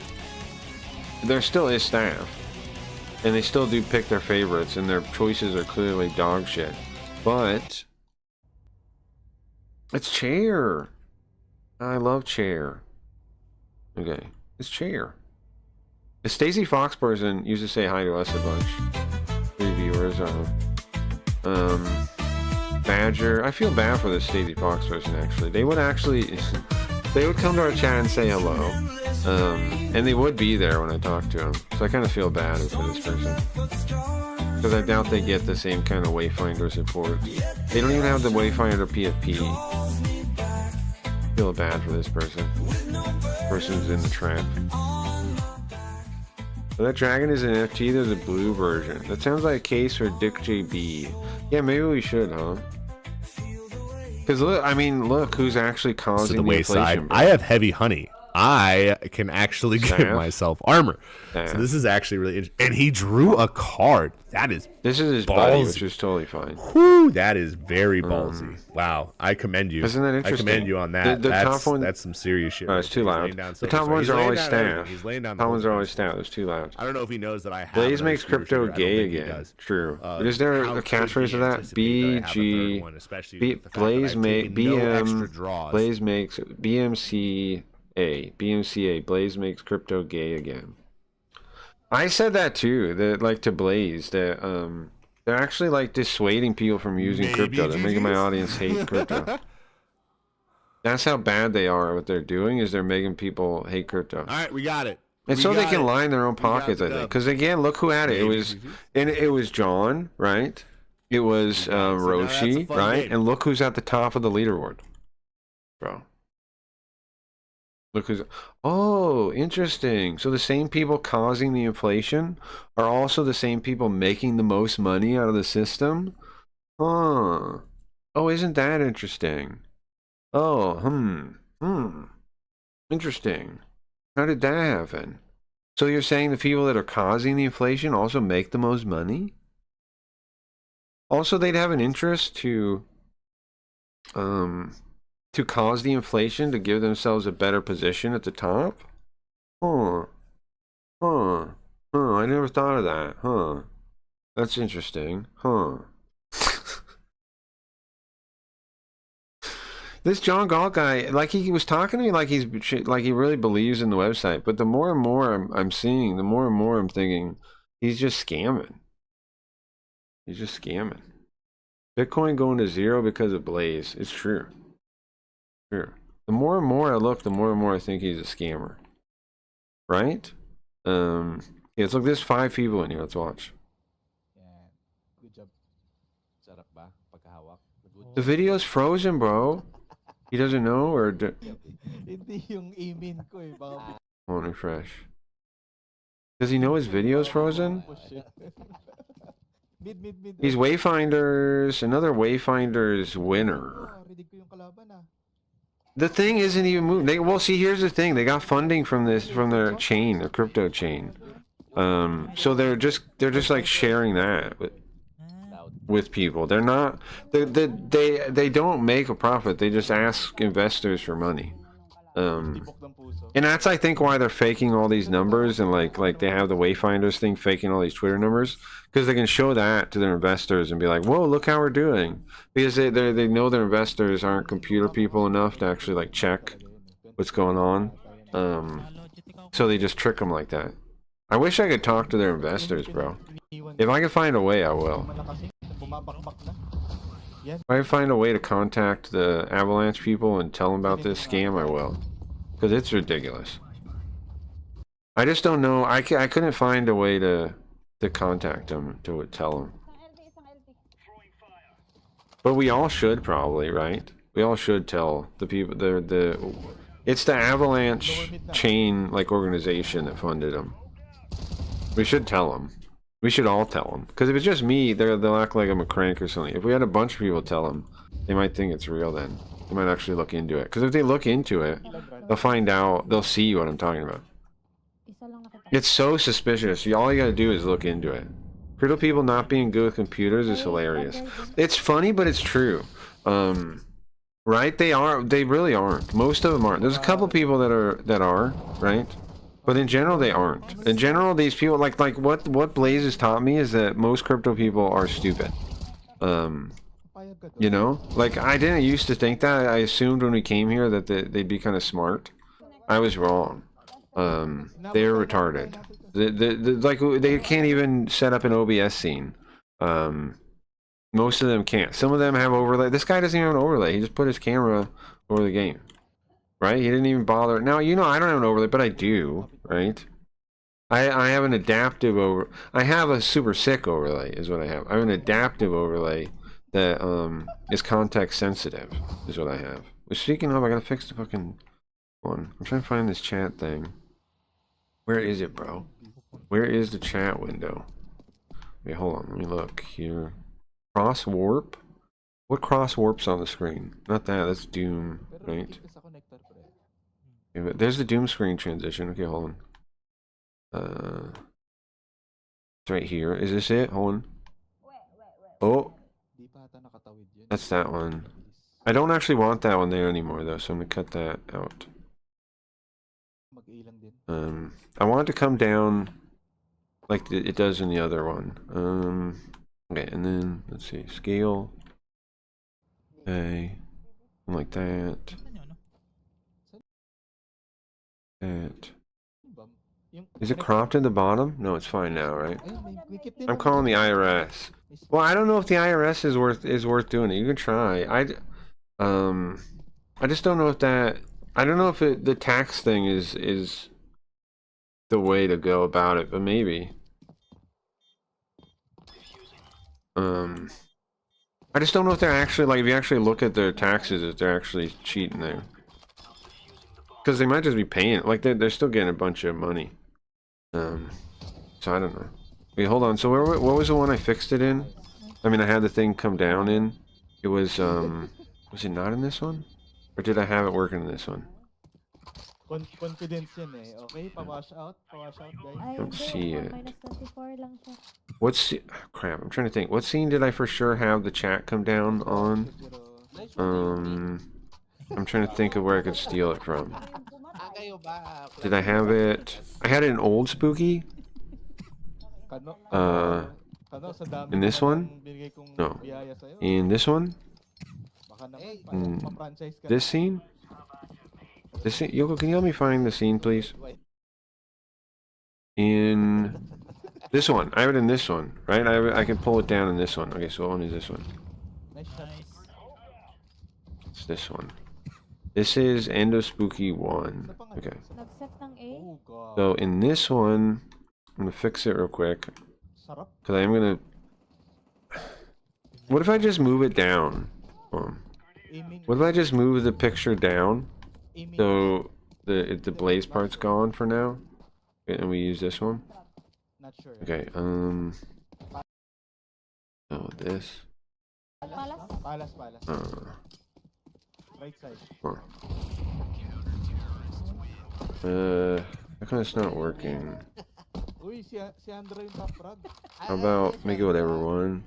There still is staff, and they still do pick their favorites, and their choices are clearly dog shit. But it's Chair. I love Chair. Okay, it's Chair. The Stacey Fox person used to say hi to us a bunch. 3 viewers. Badger. I feel bad for the Stacey Fox person, actually. They would they would come to our chat and say hello. And they would be there when I talk to them. So I kind of feel bad for this person. Because I doubt they get the same kind of Wayfinder support. They don't even have the Wayfinder PFP. Feel bad for this person. Person's in the trap. So that dragon is an NFT, there's a blue version. That sounds like a case for Dick JB. Yeah, maybe we should, huh? Because look, I mean, look who's actually causing the inflation. I have heavy honey. I can actually give myself armor. So this is actually really interesting. And he drew a card. This is his buddy, which is totally fine. Whew, that is very ballsy. Wow, I commend you. Isn't that interesting? I commend you on that. The top one, that's some serious shit. Oh, it's too loud. The top ones are always staff. Top ones are always staff. It's too loud. I don't know if he knows that I have. Blaze makes crypto gay again. True. Is there a catchphrase for that? BG. Blaze make BM. Blaze makes BMCA. BMCA. Blaze makes crypto gay again. I said that too. That like to Blaze that they're actually like dissuading people from using crypto. They're making my audience hate crypto. That's how bad they are. What they're doing is they're making people hate crypto. All right, we got it. And so they can line their own pockets, I think. Because again, look who had it. It was John, right? It was Roshi, right? game. And look who's at the top of the leaderboard, bro. Look who's. Oh, interesting. So the same people causing the inflation are also the same people making the most money out of the system? Huh. Oh, isn't that interesting? Oh, Interesting. How did that happen? So you're saying the people that are causing the inflation also make the most money? Also, they'd have an interest to cause the inflation to give themselves a better position at the top? Huh. Huh. Huh. I never thought of that. Huh. That's interesting. Huh. This John Galt guy, like he was talking to me like he really believes in the website, but the more and more I'm seeing, the more and more I'm thinking he's just scamming. He's just scamming. Bitcoin going to zero because of Blaze. It's true. True. The more and more I look, the more and more I think he's a scammer. Right? Yeah, let's look, there's 5 people in here. Let's watch. Good job. Sarap ba? Pagkahawak. The video's frozen, bro. He doesn't know, or Hindi yung email ko eh. Baka won't refresh. Does he know his video's frozen? mid. He's Wayfinders, another Wayfinders winner. Rinig ko yung kalaban ah. The thing isn't even moving. Well, see, here's the thing. They got funding from their chain, their crypto chain. So they're just like sharing that with people. They're not. They don't make a profit. They just ask investors for money. And that's, I think, why they're faking all these numbers, and like they have the Wayfinders thing faking all these Twitter numbers, because they can show that to their investors and be like, whoa, look how we're doing, because they know their investors aren't computer people enough to actually like check what's going on. So they just trick them like that. I wish I could talk to their investors, bro. If I can find a way, I will. If I find a way to contact the Avalanche people and tell them about this scam, I will. Because it's ridiculous. I just don't know. I couldn't find a way to contact them, to tell them. But we all should probably, right? We all should tell the people. It's the Avalanche chain like organization that funded them. We should tell them. We should all tell them. Because if it's just me, they'll act like I'm a crank or something. If we had a bunch of people tell them, they might think it's real then. They might actually look into it. Because if they look into it, they'll find out, they'll see what I'm talking about. It's so suspicious. All you gotta do is look into it. Crypto people not being good with computers is hilarious. It's funny, but it's true. Right? They really aren't. Most of them aren't. There's a couple people that are, right? But in general, they aren't. In general, these people, like what Blaze has taught me is that most crypto people are stupid. You know? Like, I didn't used to think that. I assumed when we came here that they'd be kind of smart. I was wrong. They're retarded. They can't even set up an OBS scene. Most of them can't. Some of them have overlay. This guy doesn't even have an overlay. He just put his camera over the game. Right? He didn't even bother. Now, you know, I don't have an overlay, but I do, right? I have an adaptive I have a super sick overlay, is what I have. I have an adaptive overlay that is context sensitive, is what I have. Speaking of, I gotta fix the fucking one. I'm trying to find this chat thing. Where is it, bro? Where is the chat window? Wait, hold on. Let me look here. Cross warp? What cross warps on the screen? Not that. That's Doom, right? Okay, but there's the Doom screen transition. Okay, hold on. It's right here. Is this it? Hold on. Oh, that's that one. I don't actually want that one there anymore, though, so I'm gonna cut that out. I want it to come down like it does in the other one. Okay, and then let's see, scale. Okay, like that. That. Is it cropped in the bottom? No, it's fine now, right? I'm calling the IRS. Well, I don't know if the IRS is worth doing it. You can try. I just don't know if that. I don't know if the tax thing is the way to go about it, but maybe. I just don't know if they're actually, like, if you actually look at their taxes, if they're actually cheating there. Because they might just be paying, like, they're still getting a bunch of money. So I don't know. Wait, hold on. So what was the one I fixed it in? I mean, I had the thing come down in. It was it not in this one? Or did I have it working in this one? Confidence yan eh. Okay, pa-wash out guys. I don't see it. What's crap, I'm trying to think. What scene did I for sure have the chat come down on? I'm trying to think of where I could steal it from. Did I have it? I had it in Old Spooky? In this one? No. In this one? This scene? This scene? Yoko, can you help me find the scene, please? In this one. I have it in this one, right? I can pull it down in this one. Okay, so what one is this one? It's this one. This is End of Spooky 1. Okay. So in this one, I'm gonna fix it real quick. Because I am gonna... What if I just move it down? What if I just move the picture down? So the blaze part's gone for now? Okay, and we use this one? Okay, oh, this. Right side. How come it's not working? Uy, si Andro yung top frog. How about make it whatever one?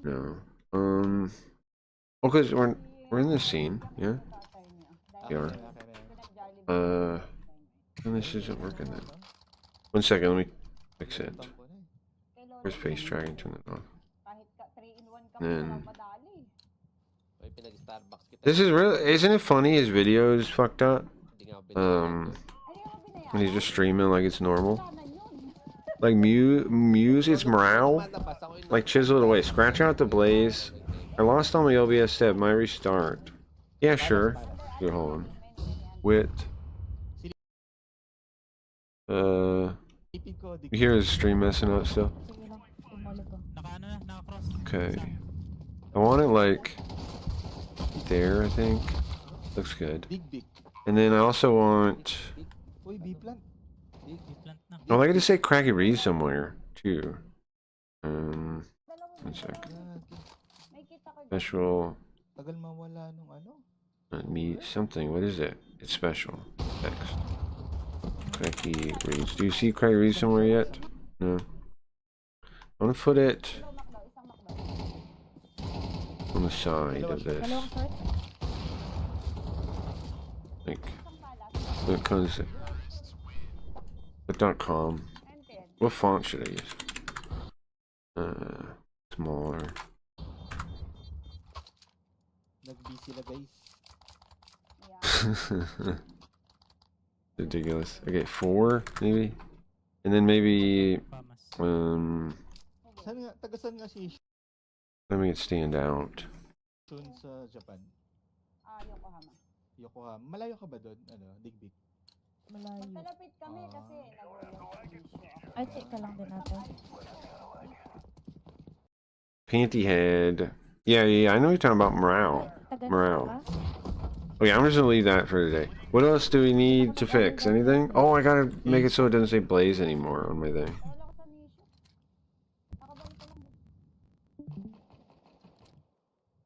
No. Oh, cause we're in this scene, yeah? Yeah. And this isn't working then. 1 second, let me fix it. Where's face tracking? Turn it off. And then this is really, isn't it funny? His video is fucked up. And he's just streaming like it's normal. Like Muse, it's morale. Like chisel it away. Scratch out the blaze. I lost all my OBS step. My restart. Yeah, sure. Here, hold on. Wit. You hear his stream messing up still? Okay. I want it like there, I think. Looks good. And then I also want... Oh, I got to say Cracky Reed somewhere, too. 1 sec. Special... Me something, what is it? It's special. Text. Cracky Reeds. Do you see Cracky Reeds somewhere yet? No. I want to put it on the side of this. Like, it comes. .com. What font should I use? Smaller. Ridiculous. Okay, 4 maybe, and then maybe let me stand out. Yokohama. Malayo ka ba doon? Ano, Digbig? Malayo. Malapit kami kasi ay, check ka lang din natin. Panty head. Yeah, I know you're talking about morale. Okay, I'm just gonna leave that for today. What else do we need to fix? Anything? Oh, I gotta make it so it doesn't say blaze anymore on my thing.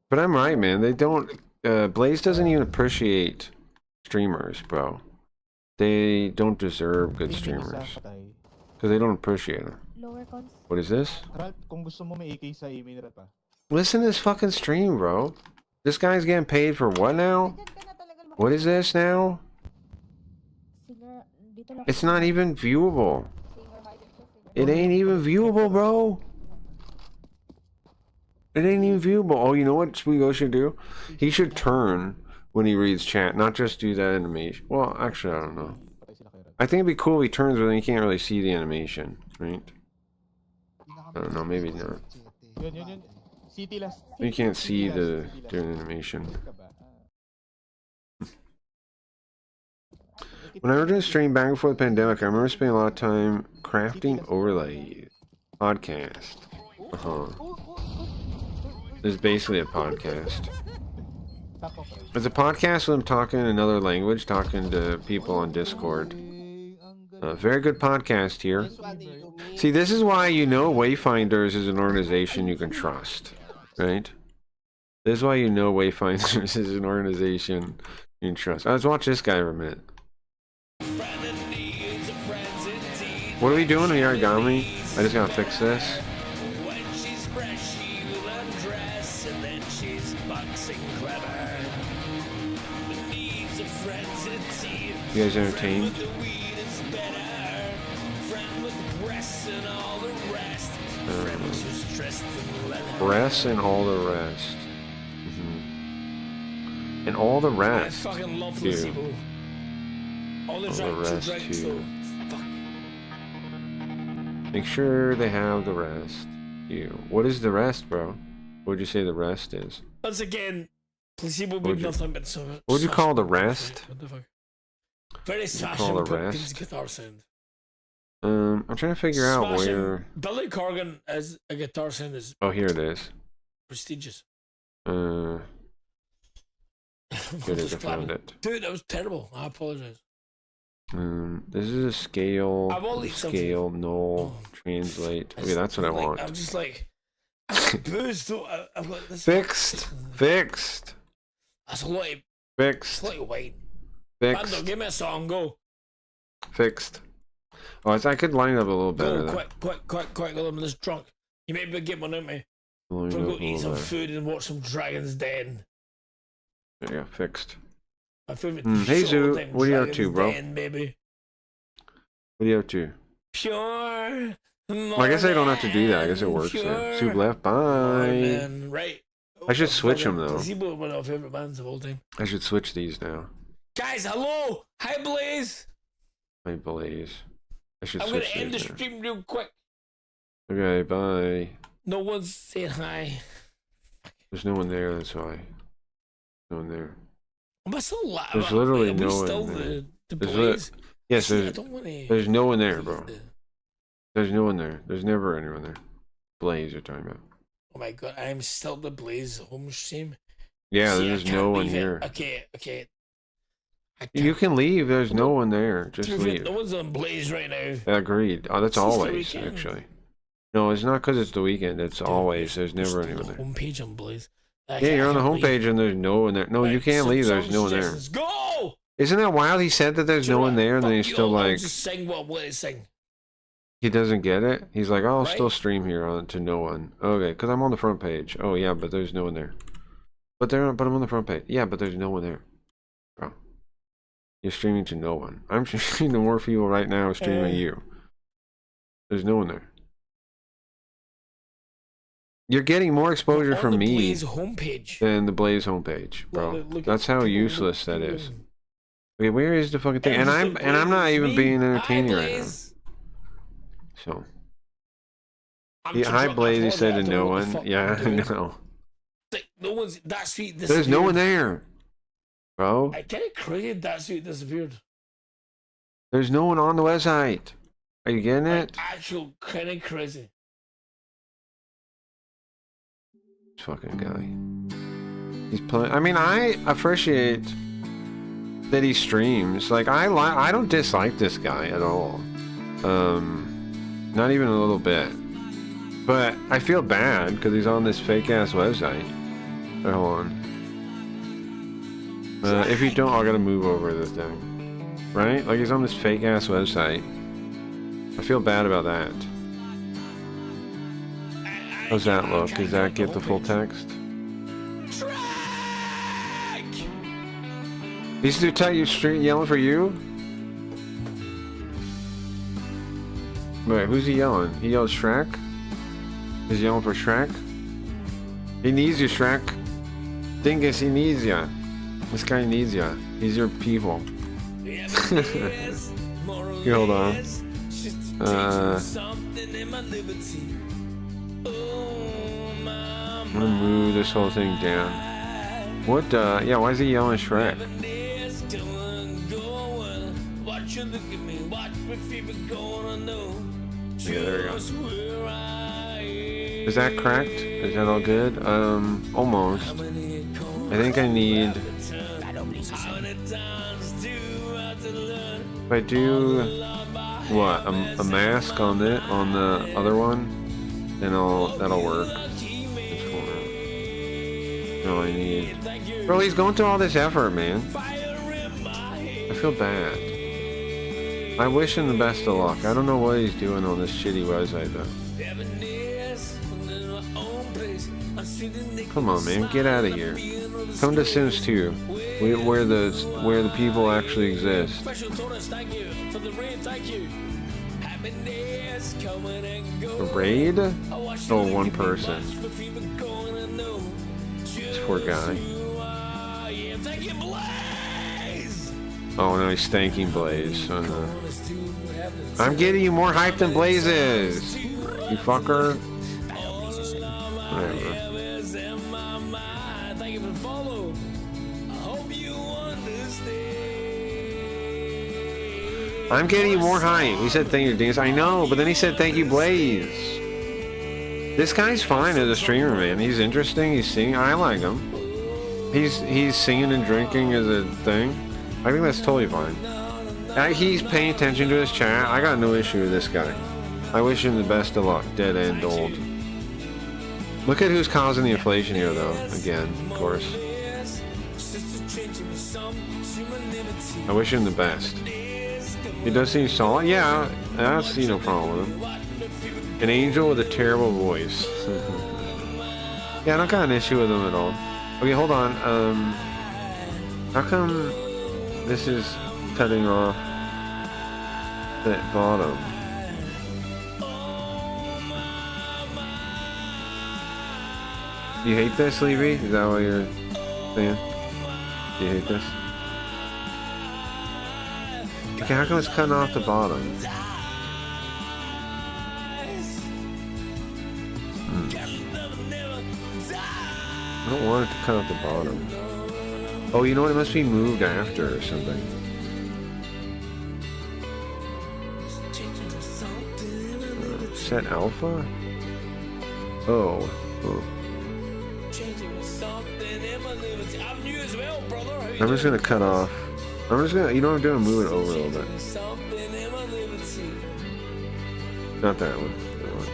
But I'm right, man. They don't... Blaze doesn't even appreciate streamers, bro. They don't deserve good streamers. Because they don't appreciate them. What is this? Listen to this fucking stream, bro. This guy's getting paid for what now? What is this now? It's not even viewable. It ain't even viewable, bro. It ain't even viewable. Oh, you know what Sweego should do? He should turn when he reads chat, not just do that animation. Well, actually, I don't know. I think it'd be cool if he turns, but then you can't really see the animation, right? I don't know, maybe not. You can't see the animation. When I was doing a stream back before the pandemic, I remember spending a lot of time crafting overlays. Podcast. This is basically a podcast. Tapo pre. It's a podcast with him talking another language, talking to people on Discord. Very good podcast here. See, this is why you know Wayfinders is an organization you can trust, right? This is why you know Wayfinders is an organization you can trust. Let's watch this guy for a minute. What are we doing, Hayarigami? I just gotta fix this. You guys entertained? Breasts and all the rest. And all the rest. Too. All the rest too. Make sure they have the rest. You. What is the rest, bro? What would you say the rest is? Once again, placebo would nothing but so. What would you call the rest? What the fuck? Very call the rest? guitar sound. I'm trying to figure out where. Billy Corgan as a guitar sound is. Oh, here it is. Prestigious. Good, I found it. Dude, that was terrible. I apologize. This is a scale. Scale, null, translate. Okay, that's what I want. I'm just like, booze though. I've got this. Fixed. That's a lot of. Fixed. It's a lot of wine. Fixed. Bando, give me a song. Go. Fixed. Oh, I could line it up a little better. Go, quick. I'm just drunk. You maybe get one out me. We'll go eat some food and watch some Dragon's Den. There you go, fixed. My favorite Hey Zoo, what are you up to, Dragon's bro? Den, baby. What are you up to? Pure. Well, I guess I don't have to do that. I guess it works there. Soup left. Bye. Right. I should switch them though. Placebo, one of our favorite bands of all time. I should switch these now. Guys, hello. Hi, Blaze. Hi, Blaze. I should I'm switch gonna end the these now. stream real quick. Okay, bye. No one's saying hi. There's no one there, that's why. No one there. Am I still live? There's literally no one still there. The There's Blaze? Yes, See, I there's, don't wanna... there's no one there, bro. There's no one there. There's never anyone there. Blaze you're talking about. Oh my god, I'm still the Blaze home stream. Yeah, See, there's I can't no one leave it. here. Okay. You can leave. There's no one there. Just leave. No one's on Blaze right now. Agreed. Oh, that's It's the always, weekend. actually. No, it's not because it's the weekend. It's always. There's never anyone there. Homepage on Blaze. Yeah, you're on the homepage and there's no one there. No, you can't leave. There's no one there. Go! Isn't that wild? He said that there's no one there, and then he's still I'll like, just sing what I'm going to sing. he doesn't get it. He's like, I'll still Right? stream here on to no one. Okay, because I'm on the front page. Oh yeah, but there's no one there. But I'm on the front page. Yeah, but there's no one there, bro. You're streaming to no one. I'm streaming to more people right now. Streaming you. There's no one there. You're getting more exposure On from the me Blaze homepage. than the Blaze homepage, bro. Look at That's how people useless that look- is. Okay, where is the fucking thing? And I'm not even being entertaining right now. So. Hi Blaze, he said to no one. Yeah, I know. No one's that sweet. There's no one there, bro. I kind of crazy that sweet disappeared. There's no one on the website. Are you getting it? Actual kind of crazy. This fucking guy. He's playing. I mean, I appreciate that he streams. Like, I don't dislike this guy at all. Not even a little bit. But I feel bad because he's on this fake ass website. Hold on. If you don't, I gotta move over the thing. Right? Like, he's on this fake ass website. I feel bad about that. How's that look? Does that get the full text? These two tell you street yelling for you? Wait, who's he yelling? He yelled Shrek? He's yelling for Shrek? He needs you, Shrek. Dingus, he needs ya. This guy needs ya. He's your people. Here, hold on. I'm gonna move this whole thing down. What, yeah, why is he yelling Shrek? Yeah, there we go. Is that cracked? Is that all good? Almost. I think I need... If I do... What? A mask on the other one? Then that'll work. No, I need... Bro, he's going through all this effort, man. I feel bad. I wish him the best of luck. I don't know what he's doing on this shitty website, though. Come on, man, get out of here. Come to Sims 2, where the people actually exist. A raid? Oh, one person. This poor guy. Oh no, he's thanking Blaze. I'm getting you more hype than Blaze is. You fucker. Whatever. I'm getting you more hype. He said thank you, Dance. I know, but then he said thank you, Blaze. This guy's fine as a streamer, man. He's interesting. He's singing. I like him. He's singing and drinking as a thing. I think that's totally fine. He's paying attention to his chat. I got no issue with this guy. I wish him the best of luck. Dead end old. Look at who's causing the inflation here, though. Again, of course. I wish him the best. He does seem solid. Yeah, I see no problem with him. An angel with a terrible voice. Yeah, I don't got an issue with him at all. Okay, hold on. How come this is cutting off that bottom? You hate this, Levy? Is that what you're saying? Do you hate this? Okay, how come it's cutting off the bottom? I don't want it to cut off the bottom. Oh, you know what? It must be moved after or something. Set alpha? Oh. I'm just gonna cut off. I'm just gonna, you know what I'm doing? Move it over a little bit. Not that one. That one.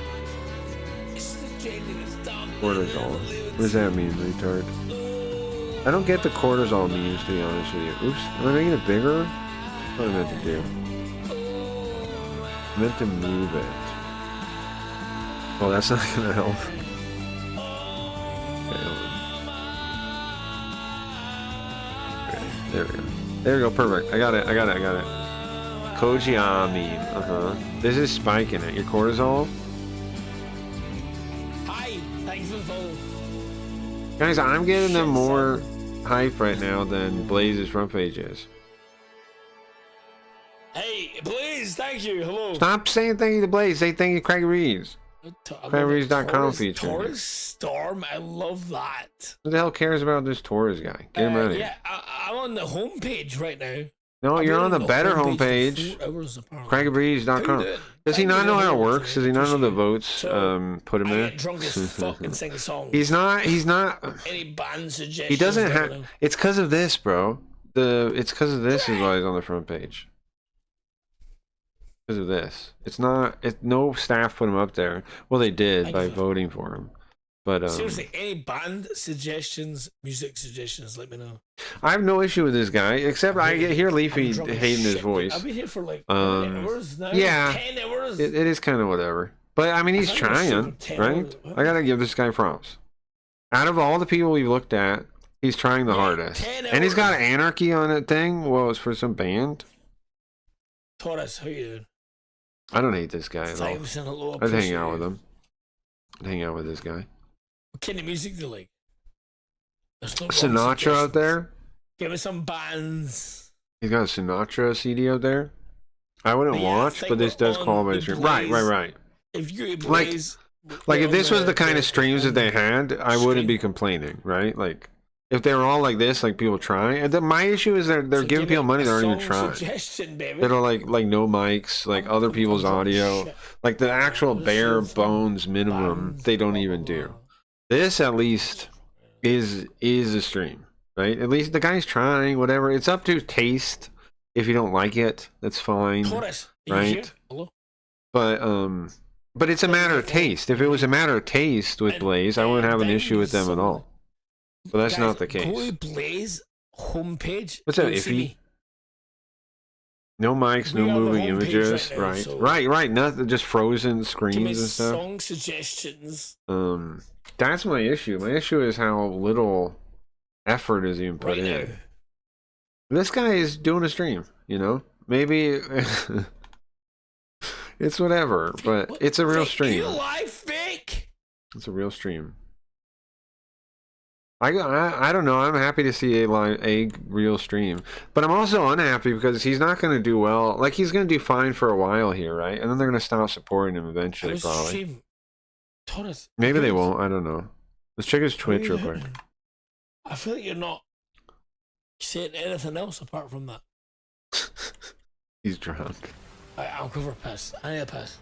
Cortisol. What does that mean, retard? I don't get the cortisol memes, to be honest with you. Oops. Am I making it bigger? What I meant to do? I meant to move it. Oh, that's not gonna help. Okay, there we go. There we go, perfect. I got it. Kojiami. This is spiking it. Your cortisol? Hi, thanks for the follow. Guys, I'm giving them more hype right now than Blaze's front page is. Hey, Blaze, thank you. Hello. Stop saying thank you to Blaze. Say thank you to Craig Reeves. CraigReeves.com feature. Taurus Storm, I love that. Who the hell cares about this Taurus guy? Get him out of here. Yeah, I'm on the homepage right now. No, you're on the better homepage. CraigReeves.com. Does he not know how it works? Does he not know the votes? Put him in. Get drunk as fuck and sing songs. He's not. Any band suggestions? He doesn't have. It's because of this, bro. It's because of this is why he's on the front page. Because of this. It's not. No staff put him up there. Well, they did by voting for him. But seriously, any band suggestions, music suggestions, let me know. I have no issue with this guy, except I hear Leafy hating his voice. I've been here for like 8 hours now. Yeah, 10 hours. It is kind of whatever. But I mean, he's trying, right? I gotta give this guy props. Out of all the people we've looked at, he's trying the hardest. And he's got Anarchy on that thing. Well, it's for some band. Taurus, how you doing? I don't hate this guy at all. I'd hang out with him. I'd hang out with this guy. What kind of music do you like? Sinatra out there? Give me some bands. He's got a Sinatra CD out there. I wouldn't watch, but this does call my stream. Right. If you like if this was the kind of streams that they had, I wouldn't be complaining, right? Like if they were all like this, like people trying. And then my issue is they're giving people money that aren't even trying. That are like no mics, like other people's audio, like the actual bare bones minimum they don't even do. This at least is a stream, right? At least the guy's trying. Whatever. It's up to taste. If you don't like it, that's fine, right? Hello? But it's a matter of taste. If it was a matter of taste with Blaze, I wouldn't have an issue with them at all. But that's not the case. Go to Blaze homepage. What's that? Iffy? No mics, no moving images. Right now, right, so right. Nothing, just frozen screens and stuff. Song suggestions. That's my issue. My issue is how little effort is even put in. Now. This guy is doing a stream, you know? Maybe it's whatever, but it's a real stream. You lie, fake. It's a real stream. I don't know. I'm happy to see a real stream, but I'm also unhappy because he's not going to do well. Like, he's going to do fine for a while here, right? And then they're going to stop supporting him eventually, probably. Maybe they won't. I don't know. Let's check his Twitch real quick. I feel like you're not saying anything else apart from that. He's drunk. I'll go for a piss. I need a piss.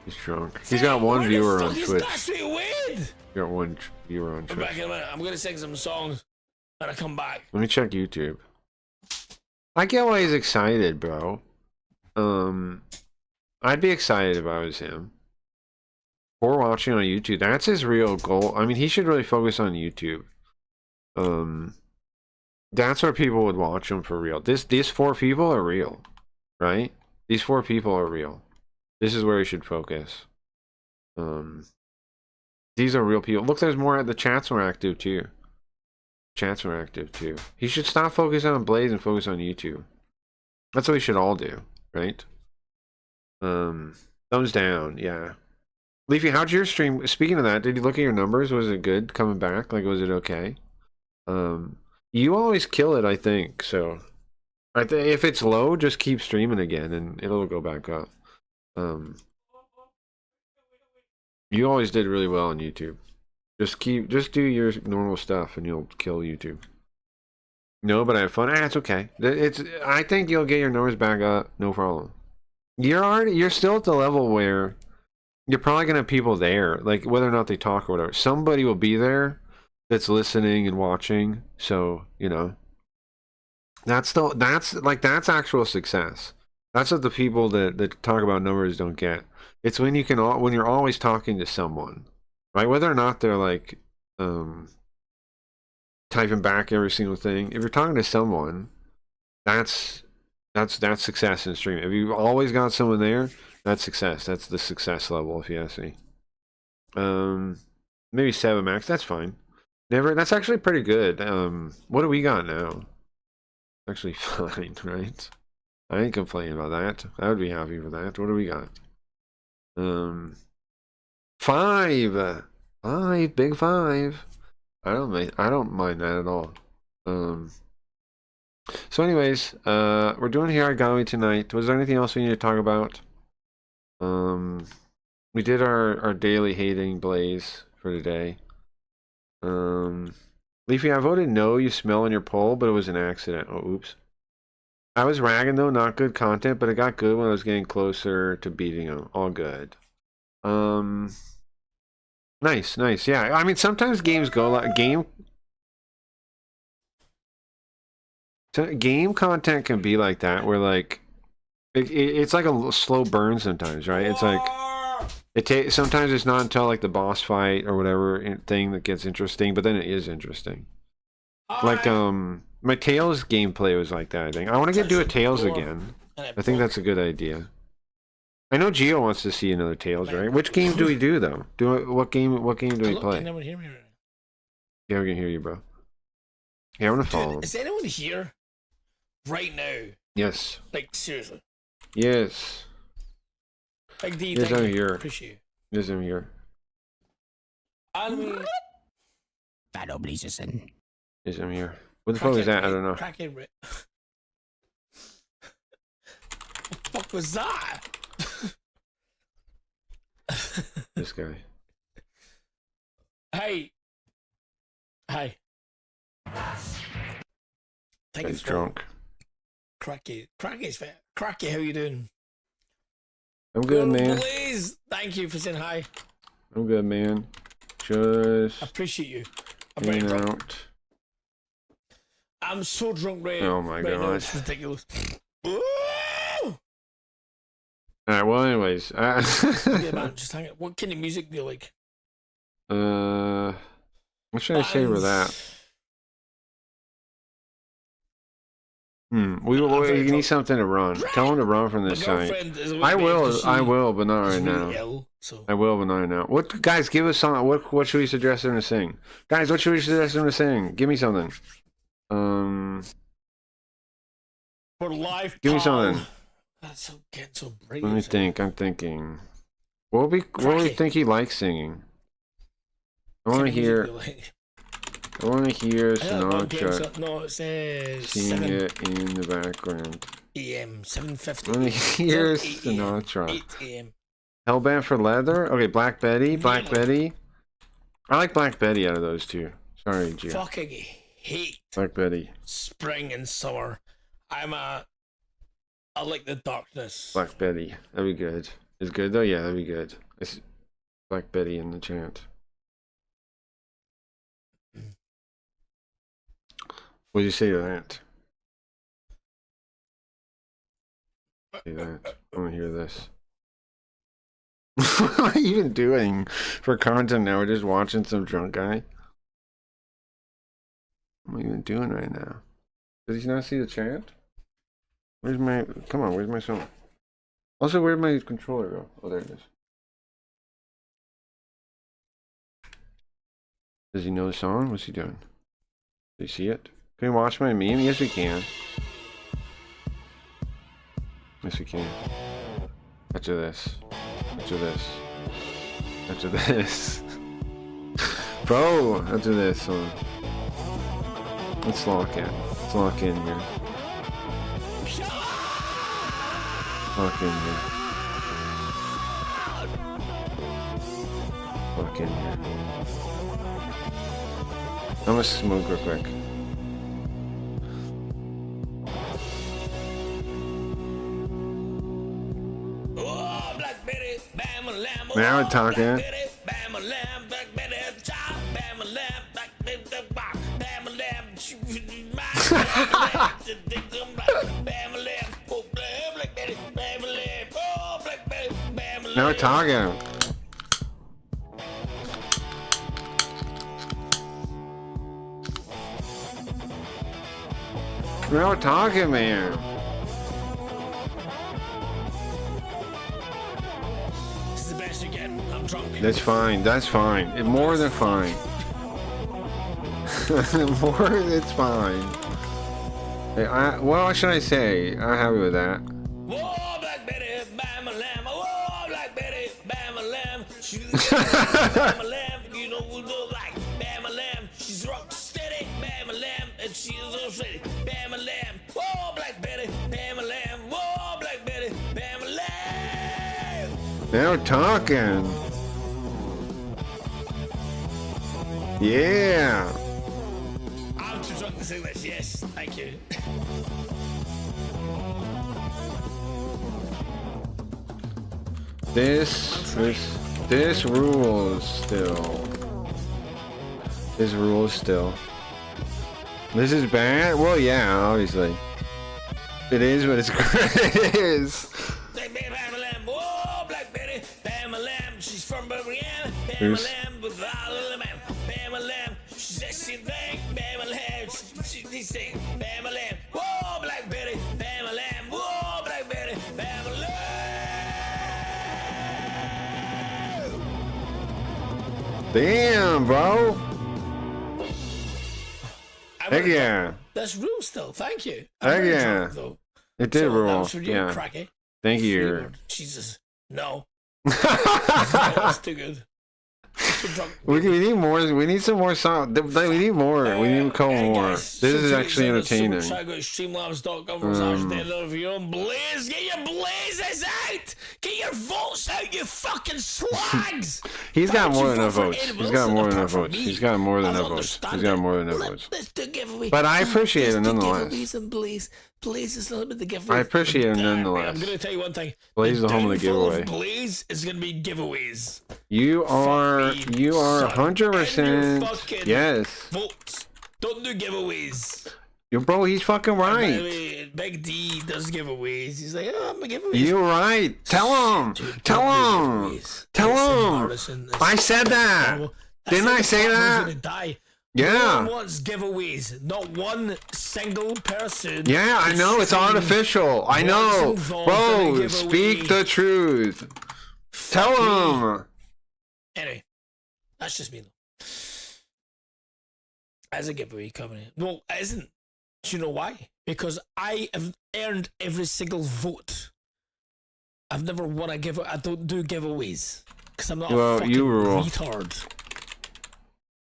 He's drunk. He's got one viewer on Twitch. He's got one viewer on I'm Twitch. back in a minute. I'm going to sing some songs and I come back. Let me check YouTube. I get why he's excited, bro. I'd be excited if I was him. Or watching on YouTube. That's his real goal. I mean, he should really focus on YouTube. That's where people would watch him for real. These 4 people are real, right? These 4 people are real. This is where he should focus. These are real people. Look, there's more. The chats were active too. Chats were active too. He should stop focusing on Blaze and focus on YouTube. That's what we should all do, right? Thumbs down, yeah. Leafy, how'd your stream? Speaking of that, did you look at your numbers? Was it good coming back? Like, was it okay? You always kill it, I think. So, if it's low, just keep streaming again, and it'll go back up. You always did really well on YouTube. Just do your normal stuff, and you'll kill YouTube. No, but I have fun. It's okay. I think you'll get your numbers back up, no problem. You're still at the level where you're probably gonna have people there, like whether or not they talk or whatever. Somebody will be there that's listening and watching. So, you know, that's actual success. That's what the people that talk about numbers don't get. It's when you're always talking to someone, right? Whether or not they're like typing back every single thing. If you're talking to someone, that's success in streaming. If you've always got someone there, that's success. That's the success level, if you ask me. Maybe 7 max. That's fine. That's actually pretty good. What do we got now? Actually fine, right? I ain't complaining about that. I would be happy with that. What do we got? 5. 5, big 5. I don't mind that at all. So anyways, we're doing Hayarigami tonight. Was there anything else we need to talk about? We did our daily hating Blaze for today. Leafy, I voted no, you smell in your poll, but it was an accident. Oh, oops. I was ragging though, not good content, but it got good when I was getting closer to beating him. All good. Nice. Yeah, I mean, sometimes games go like game content can be like that, where like it's like a slow burn sometimes, right? It's like sometimes it's not until like the boss fight or whatever thing that gets interesting, but then it is interesting. Like my Tails gameplay was like that. I think I want to do a Tails again. I think that's a good idea. I know Gio wants to see another Tails, right? Which game do we do though? What game do we play? Can anyone hear me right now? Yeah, we can hear you, bro. Yeah, I'm gonna follow him. Is anyone here right now? Yes. Like, seriously? Yes. Like, D, yes, I'm here. Appreciate you. Yes, I'm here. Anime. Yes, I'm here. What the fuck is that? I don't know. Crackhead. What the fuck was that? This guy. Hey. He's drunk. Cracky's fat. Cracky, how you doing? I'm good, man. Please, thank you for saying hi. I'm good, man. Just I appreciate you. I'm in very and drunk. out. I'm so drunk right, Oh my right now. God. It's ridiculous. Woo! Alright, well, anyways. Yeah, man, just hang it. What kind of music do you like? What should I say for that? We need something to run. Tell him to run from this site. I will, but not right now. I will, but not right now. What, guys? Give us something. What should we suggest them to sing? Guys, what should we suggest them to sing? Give me something. For life. Give me something. That's so getting so brave. Let me think. I'm thinking. What do we think he likes singing? I want to hear. I want to hear Sinatra no, it says sing it in the background. AM 7:50. I want to hear Sinatra. 8 AM. Hellbound for Leather. Okay, Black Betty. Black Betty. I like Black Betty out of those two. Sorry, Gio. Fucking hate Black Betty. spring and summer. I like the darkness. Black Betty. That'd be good. It's good though. Yeah, that'd be good. It's Black Betty in the chant. What do you say to that? Say that. I want to hear this. What am I even doing for content now? We're just watching some drunk guy. What am I even doing right now? Does he not see the chant? Where's my... Come on, where's my song? Also, where'd my controller go? Oh, there it is. Does he know the song? What's he doing? Does he see it? Can we watch my meme? Yes, we can. Yes, we can. After this. After this. After this. Bro! After this one. Let's lock in. Let's lock in here. Lock in here. Lock in here. I'm gonna smoke real quick. Now we're talking. Now we're talking. Now we're talking, man. This is the best you get. I'm drunk. That's fine. That's fine. More than fine. It's fine. Hey, what should I say? I'm happy with that. Whoa, Black Betty, bam a lamb. Whoa, Black Betty, bam a lamb. Bam a lamb. You know who look like bam a lamb. She's rock steady, bam a lamb, and she is so steady, bam a lamb. Whoa, Black Betty, bam a lamb. Whoa, Black Betty, bam a lamb. Now we're talking. Yeah. I'm too drunk to sing this. Yes, thank you. This rules still. This rules still. This is bad? Well, yeah, obviously. It is, but it's great. It is. Whoa, Black Betty, Bam a lamb. She's from Birmingham. Bam a lamb with all of the man. Bam a lamb. She's sexy thing. Bam a lamb. She sing. Bam a lamb. Whoa, Black Betty, Bam a lamb. Whoa, Black Betty, Bam a lamb. Damn, bro. Heck yeah. That's rule still. Thank you. Heck yeah. Drunk, though. It did So, rule. that was for you, Yeah. Cracky. Thank you. Lord, Jesus. No. That's too good. Too drunk. We need more. We need some more song. We need more. We need a couple more. Guys, This is actually entertaining. Try to go to streamlabs.com/daily Blaze. Get your blazes out. Get your votes out, you fucking slags. He's got Why more don't than you enough vote for votes. anyone He's got else more than apart enough from votes. me? He's got more than I enough votes. understand He's got it. more than enough votes. Let's do giveaway. But I appreciate it Let's do nonetheless. giveaways and please. Blaze is a little bit the giveaway. I appreciate it nonetheless. I'm going to tell you one thing. Blaze is the home of the downfall giveaway. Blaze is going to be giveaways. You are 100%. Yes. Votes. Don't do giveaways. Yo, bro, he's fucking By the right. way, Big D does giveaways. He's like, oh, I'm a giveaway. You're right. Tell him. Tell him. Tell him. I said that. Didn't I say that? Yeah. No one wants giveaways. Not one single person. Yeah, I know. It's artificial. I know. Bro, speak the truth. Tell him. Anyway, that's just me though. As a giveaway company. No, it isn't. Do you know why? Because I have earned every single vote. I've never won a giveaway. I don't do giveaways. Because I'm not a fucking retard.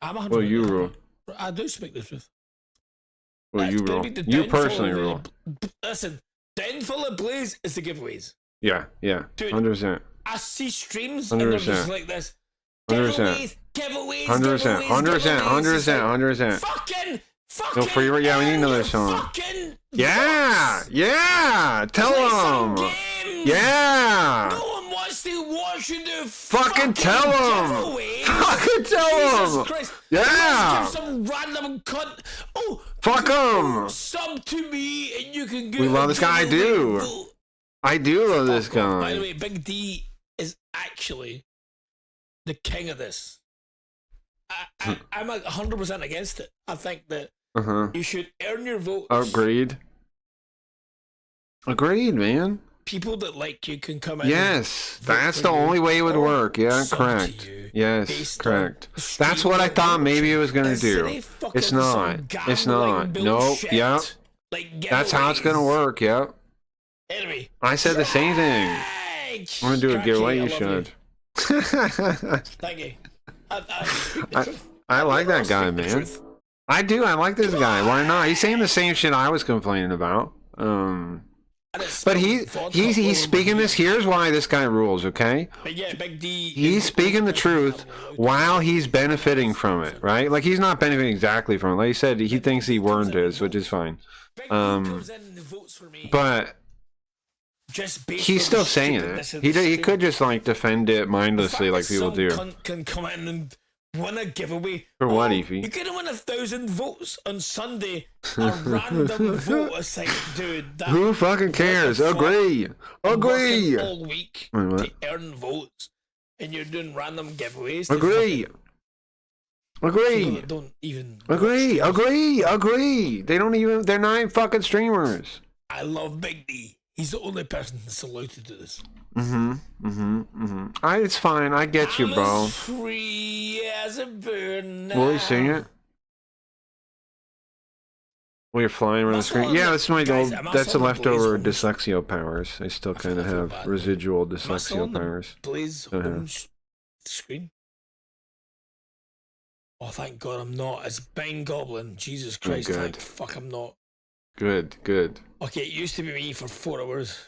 I'm 100%. Well, you rule. I do speak the truth. Well, you rule. You personally rule. Listen, downfall of Blaze is the giveaways. Yeah, yeah. Dude, 100%. I see streams and they're just like this. 100%. Giveaways, 100%. 100%. Fucking. No free. Yeah, we need another song. Yeah, yeah. Tell him. Yeah. No one wants to watch you do fucking tell him. Fucking tell him. Yeah. Give some random cunt. Oh, fuck him. Sub to me and you can get. We love this guy. I do. I do love this guy. By the way, Big D is actually the king of this. I'm 100% against it. I think that you should earn your vote. Agreed. Agreed, man. People that like you can come in. Yes, that's the only way it would work. Yeah, correct. Yes, correct. That's what I thought maybe it was gonna do. It's not. It's not. Nope. Yep. That's how it's gonna work. Yep. Anyway, I said the same thing. I'm gonna do a giveaway. You should. Thank you. I like that guy, man. I do. I like this guy. Why not? He's saying the same shit I was complaining about. But he's speaking this. Here's why this guy rules. Okay. He's speaking the truth while he's benefiting from it, right? Like he's not benefiting exactly from it. Like he said, he thinks he earned his, which is fine. But he's still saying it. He could just like defend it mindlessly, like people do. Can come in and win a giveaway. For what, Eefy? You're gonna win 1,000 votes on Sunday. A random vote. It's like, dude. Who fucking cares? Agree. Agree. All week to earn votes, and you're doing random giveaways. Agree. Agree. Don't even. Agree. Agree. Agree. They don't even. They're not even fucking streamers. I love Big D. He's the only person that's allowed to do this. It's fine. I get you, bro. Free as a bird now. Will you sing it? While you're flying around the screen? Yeah, that's my old. That's the leftover dyslexia powers. I still kind of have residual dyslexia powers. Blaze home screen. Oh, thank God I'm not. It's Bane Goblin. Jesus Christ. Oh, thank fuck I'm not. Good. Okay, it used to be me for 4 hours.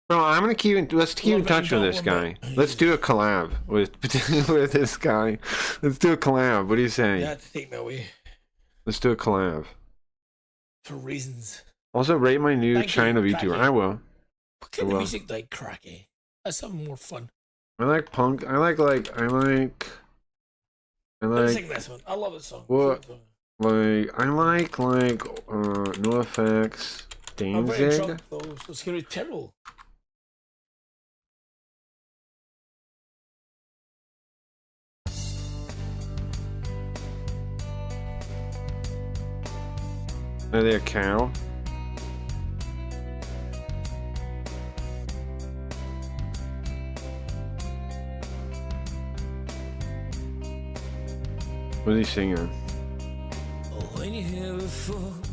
Bro, I'm gonna let's keep in touch with this guy. Let's do a collab with this guy. Let's do a collab. What do you say? You have to take me away. Let's do a collab. For reasons. Also, rate my new China VTuber. I will. What kind of music like Cracky? That's something more fun. I like punk. I like. Let's sing this one. I love this song. What? I like NoFX, Danzig. It's gonna be terrible. Are they a cow? What is he singing?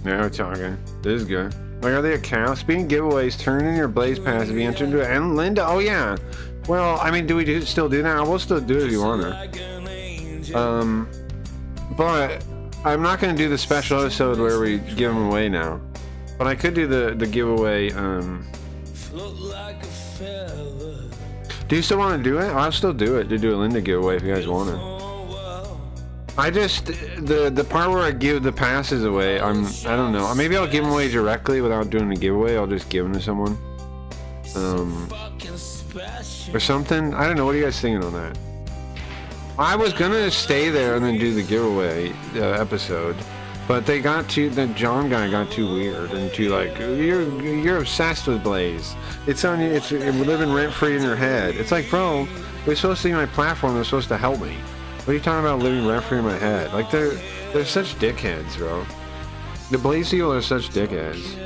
Now we're talking. This is good. Like, are they a cow? Speaking of giveaways, turn in your Blaze Pass to be entered into it. And Linda, oh yeah. Well, I mean, do we still do that? I will still do it if you want to. But I'm not going to do the special episode where we give them away now. But I could do the giveaway. Do you still want to do it? I'll still do it to do a Linda giveaway if you guys want it. I just the part where I give the passes away. I don't know. Maybe I'll give them away directly without doing a giveaway. I'll just give them to someone. Or something. I don't know. What are you guys thinking on that? I was gonna stay there and then do the giveaway episode, but they got too. The John guy got too weird and too like you're obsessed with Blaze. It's on you. It's living rent free in your head. It's like, bro, they're supposed to be my platform. They're supposed to help me. What are you talking about living rent free in my head? Like they're such dickheads, bro. The Blaze people are such dickheads.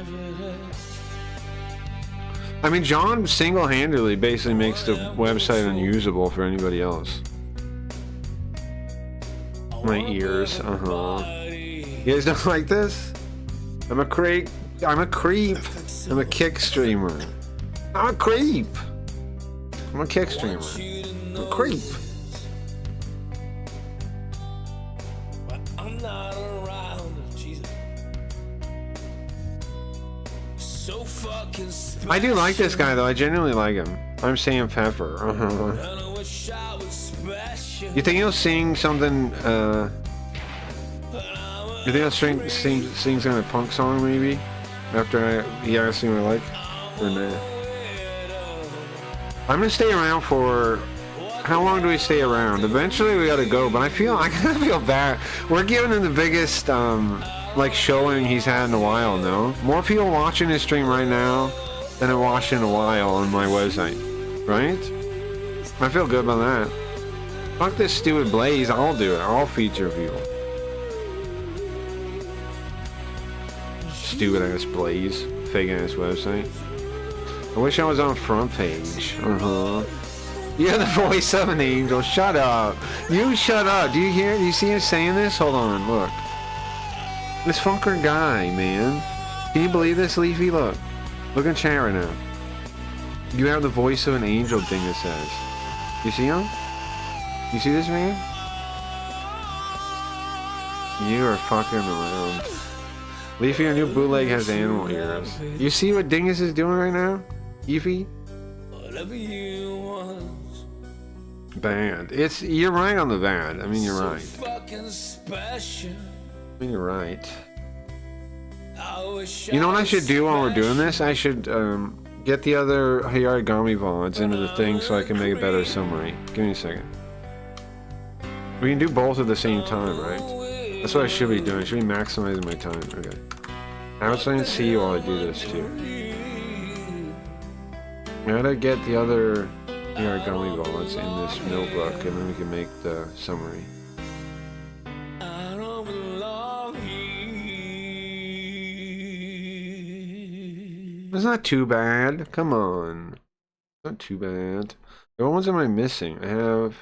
I mean, John single-handedly basically makes the website unusable for anybody else. My ears, You guys don't like this? I'm a creep. I'm a kick streamer. I'm a creep. I'm a kick streamer. I'm a creep. I'm not around. Jesus. So fucking I do like this guy though. I genuinely like him. I'm Sam Pepper. You think he'll sing something? You think he'll sing some kind of punk song maybe? After he asks me what I like, or nah? I'm gonna stay around for. How long do we stay around? Eventually we gotta go, but I kinda feel bad. We're giving him the biggest like showing he's had in a while. No, more people watching his stream right now than I watched in a while on my website, right? I feel good about that. Fuck this stupid Blaze. I'll do it. I'll feature people. Stupid ass Blaze, fake ass website. I wish I was on front page. You're the voice of an angel. Shut up. You shut up. Do you hear? Do you see him saying this? Hold on. Look. This fucker guy, man. Can you believe this, Leafy? Look. Look in chat right now. You have the voice of an angel thing that says. You see him? You see this man? You are fucking around. Leafy, your new bootleg has animal ears. You see what Dingus is doing right now? Leafy? whatever you want. Bad. You're right on the bad. I mean, you're So right. fucking special. I mean, you're right. I wish You know what I was should do while we're doing this? special. I should get the other Hayarigami VODs into the thing so I can make a better summary. Give me a second. We can do both at the same time, right? That's what I should be doing. I should be maximizing my time. Okay. I was trying to see you while I do this too. I gotta get the other Hayarigami VODs in this notebook and then we can make the summary. I don't belong here. It's not too bad. Come on. Not too bad. What ones am I missing? I have...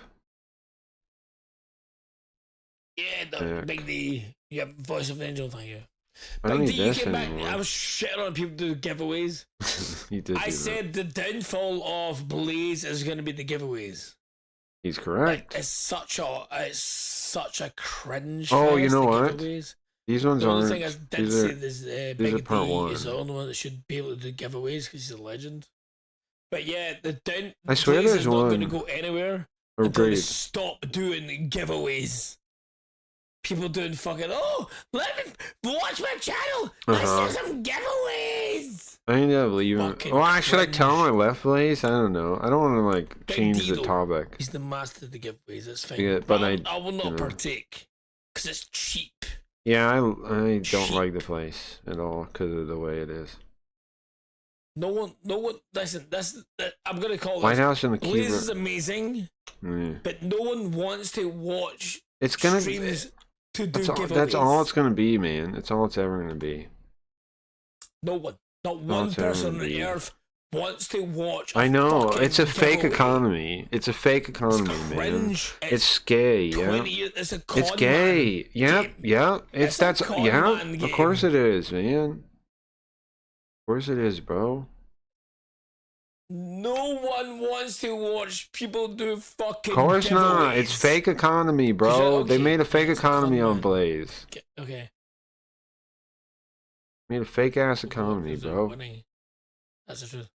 Yeah, the Big D. You have Voice of an Angel, thank you. I don't Big need D, you this came back. anymore. I was shitting on people do giveaways. He did I do said the downfall of Blaze is going to be the giveaways. that. He's correct. Like, it's such a cringe. Oh, you fest, know the what? Giveaways. These ones The only aren't. thing I did These say are, is these are Big part D one. is the only one that should be able to do giveaways because he's a legend. But yeah, I swear Blaze there's is not going to one. go anywhere until they Agreed. stop doing giveaways. People doing fucking, oh, let me watch my channel. Let's do some giveaways. I end up leaving. Fucking Well, should I tell him I cringe. left Blaze? I don't know. I don't want to like Big change D, the though. topic. He's the master of the giveaways. That's fine. Yeah, but I I- will not you know. partake because it's cheap. Yeah, I don't Cheap. like the place at all because of the way it is. No one. Listen, I'm gonna call White this. House and the Blaze Cuba. is amazing, but no one wants to watch It's gonna. streams to do giveaways. That's all it's gonna be, man. That's all it's ever gonna be. No one, not No, one it's ever person on gonna the be. earth wants to watch. I know fucking it's a fake giveaway. economy. It's a fake economy, It's man. cringe. It's gay, yeah. 20 years, it's a con It's gay. man Yep, game. yep. It's a con yeah. man Of course game. it is, man. Of course it is, bro. No one wants to watch people do fucking. Of course not. It's giveaways. fake economy, bro. They Okay, made a fake it's a con economy on man. Blaze. Okay. Made a fake ass Well, economy, because they're bro. winning. That's the truth.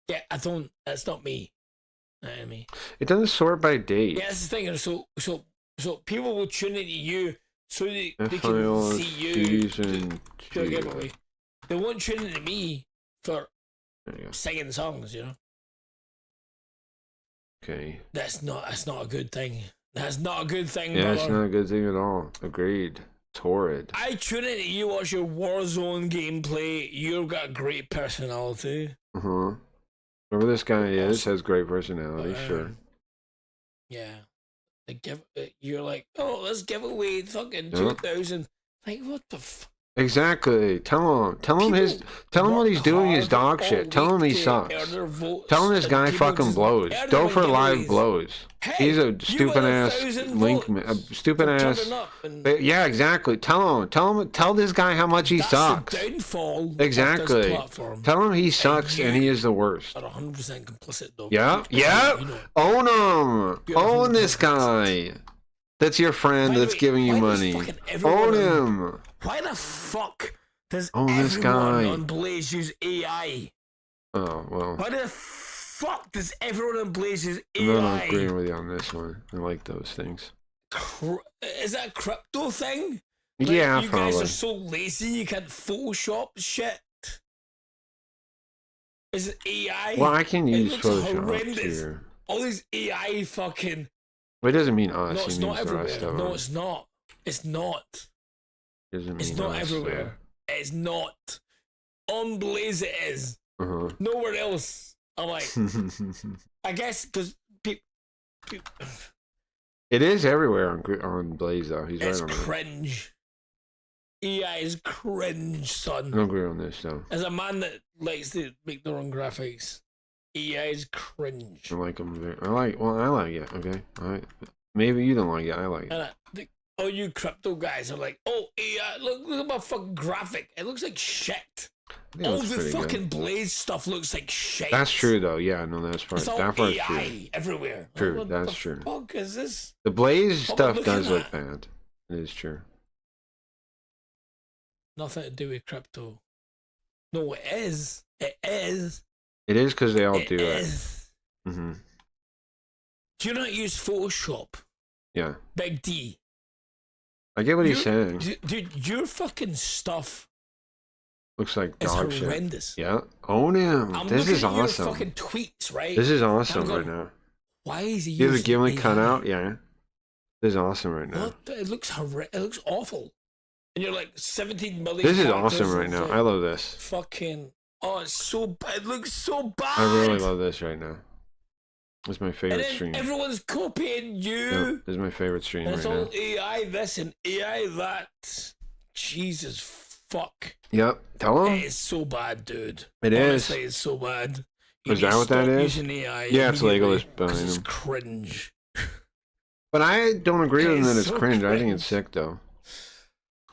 Yeah, I don't. That's not me. Not me. It doesn't sort by date. Yeah, that's the thing. So So people will tune into you so they can FIL see you season do a 2. giveaway. They won't tune into me for There you go. singing songs, you know. Okay. That's not a good thing. That's not a good thing, Yeah, brother. it's not a good thing at all. Agreed. It's horrid. I tune into you, watch your Warzone gameplay. You've got a great personality. Uh-huh. Whoever this guy is has great personality, sure. Yeah. You're like, oh, let's give away fucking Yeah. 2,000. Like, what the fuck? Exactly. Tell him what he's doing is dog shit. Tell him he sucks. Tell him this guy fucking blows. Go for live blows. He's a stupid ass link man. A stupid ass. Yeah, exactly. Tell this guy how much he sucks. Exactly. Tell him he sucks and he is the worst. 100% complicit though. Yeah. Own him. Own this guy. That's your friend that's giving you money. Own him. Why the fuck does this everyone guy. on Blaze use AI? Oh, well. Why the fuck does everyone on Blaze use AI? I'm not agreeing with you on this one. I like those things. Is that a crypto thing? Yeah, you probably. guys are so lazy you can't Photoshop shit. Is it AI? Well, I can use looks Photoshop horrendous. here. All these AI fucking... Well, it doesn't mean us. No, It it's means not the rest everywhere. of No, them. it's not. It's not. Doesn't It's mean not us, everywhere. It's not. On Blaze it is. Uh-huh. Nowhere else. I'm like, I guess because people... It is everywhere on Blaze, though. He's It's right on that. cringe. AI is cringe, son. I don't agree on this, though. As a man that likes to make their own graphics, AI is cringe. I like them. I like it, okay? Maybe you don't like it. I like it. And all you crypto guys are like, oh, AI, look at my fucking graphic. It looks like shit. It All looks the pretty fucking good. Blaze stuff looks like shit. That's true, though. Yeah, no, that's part. It's all That part's AI true. everywhere. True, What that's the true. fuck is this? The Blaze What am I stuff does looking look at? bad. It is true. Nothing to do with crypto. No, it is. It is. It is because they all It do it. is. Mm-hmm. Do you not use Photoshop? Yeah. Big D. I get what he's saying. Dude, your fucking stuff Looks like is dog shit. horrendous. Yeah. Own him. I'm This looking is at your awesome. fucking tweets, right? This is And awesome I'm right going, now. Why is he You have the using Gimli AI? cutout? Yeah. This is awesome right now. What? It looks It looks awful. And you're like 17 million. This is characters awesome right and now. it's I like, love this. Fucking. Oh, it's so bad. It looks so bad. I really love this right now. It's my And favorite then stream. everyone's copying you. Yeah, this is my favorite stream And it's right all now. AI this and AI that. Jesus fuck. Yep. Tell him. It is so bad, dude. It is. Honestly, it's so bad. You Is need that to what that stop is? using AI Yeah, it's legal. immediately, It's 'cause behind it's him. cringe. But I don't agree with him that It's it's so cringe. I think cringe. it's sick, though.